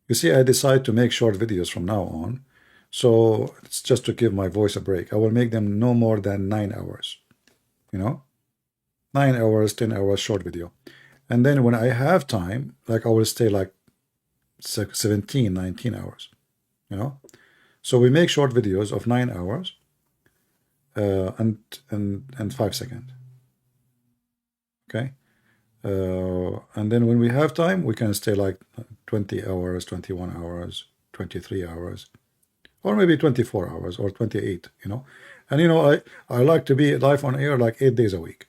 You see, I decide to make short videos from now on, So it's just to give my voice a break. I will make them no more than 9 hours, you know, 9 hours, 10 hours short video. And then when I have time, like I will stay like 17, 19 hours, you know. So we make short videos of 9 hours and 5 seconds. Okay. And then when we have time, we can stay like 20 hours, 21 hours, 23 hours, or maybe 24 hours or 28, you know. And, you know, I like to be live on air like 8 days a week,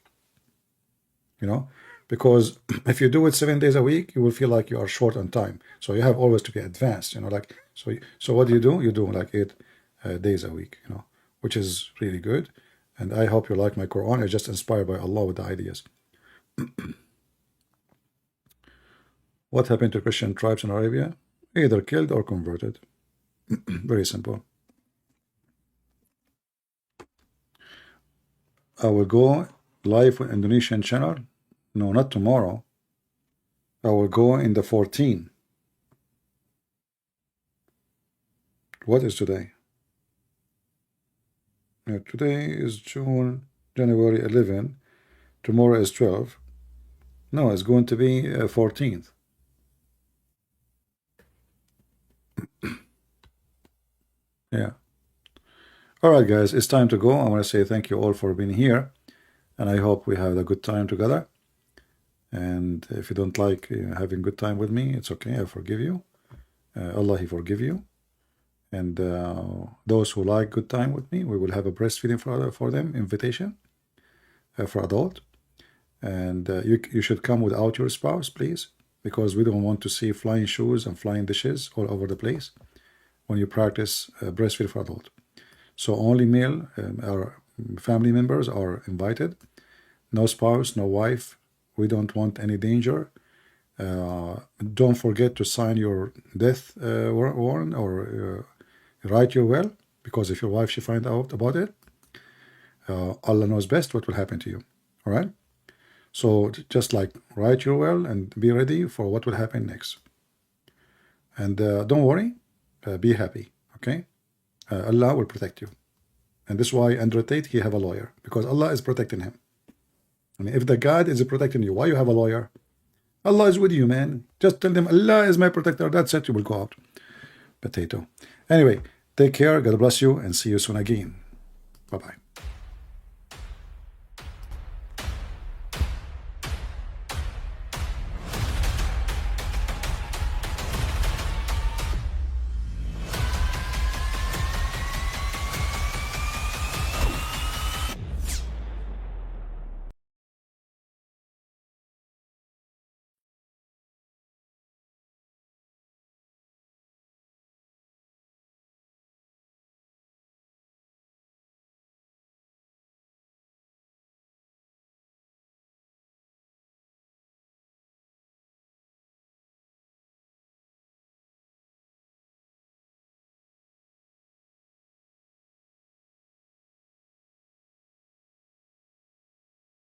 you know, because if you do it 7 days a week, you will feel like you are short on time. So you have always to be advanced, you know, like, so what do? You do like 8 days a week, you know, which is really good. And I hope you like my Quran. It's just inspired by Allah with the ideas. What happened to Christian tribes in Arabia? Either killed or converted. Very simple. I will go live with Indonesian channel. No, not tomorrow. I will go in the 14. What is today? Today is January 11. Tomorrow is 12. No, it's going to be 14th. Yeah. All right, guys, it's time to go. I want to say thank you all for being here, and I hope we have a good time together. And if you don't like having good time with me, it's okay. I forgive you. Allah, He forgive you. And those who like good time with me, we will have a breastfeeding for them invitation for adult. And you should come without your spouse, please, because we don't want to see flying shoes and flying dishes all over the place when you practice breastfeed for adult. So only male our family members are invited. No spouse, no wife. We don't want any danger. Don't forget to sign your death warrant or write your will, because if your wife should find out about it, Allah knows best what will happen to you. All right? So just like write your will and be ready for what will happen next. And don't worry, be happy, okay? Allah will protect you. And this is why Andrew Tate, he have a lawyer, because Allah is protecting him. I mean, if the God is protecting you, why you have a lawyer? Allah is with you, man. Just tell them, Allah is my protector. That's it. You will go out. Potato. Anyway, take care. God bless you, and see you soon again. Bye-bye.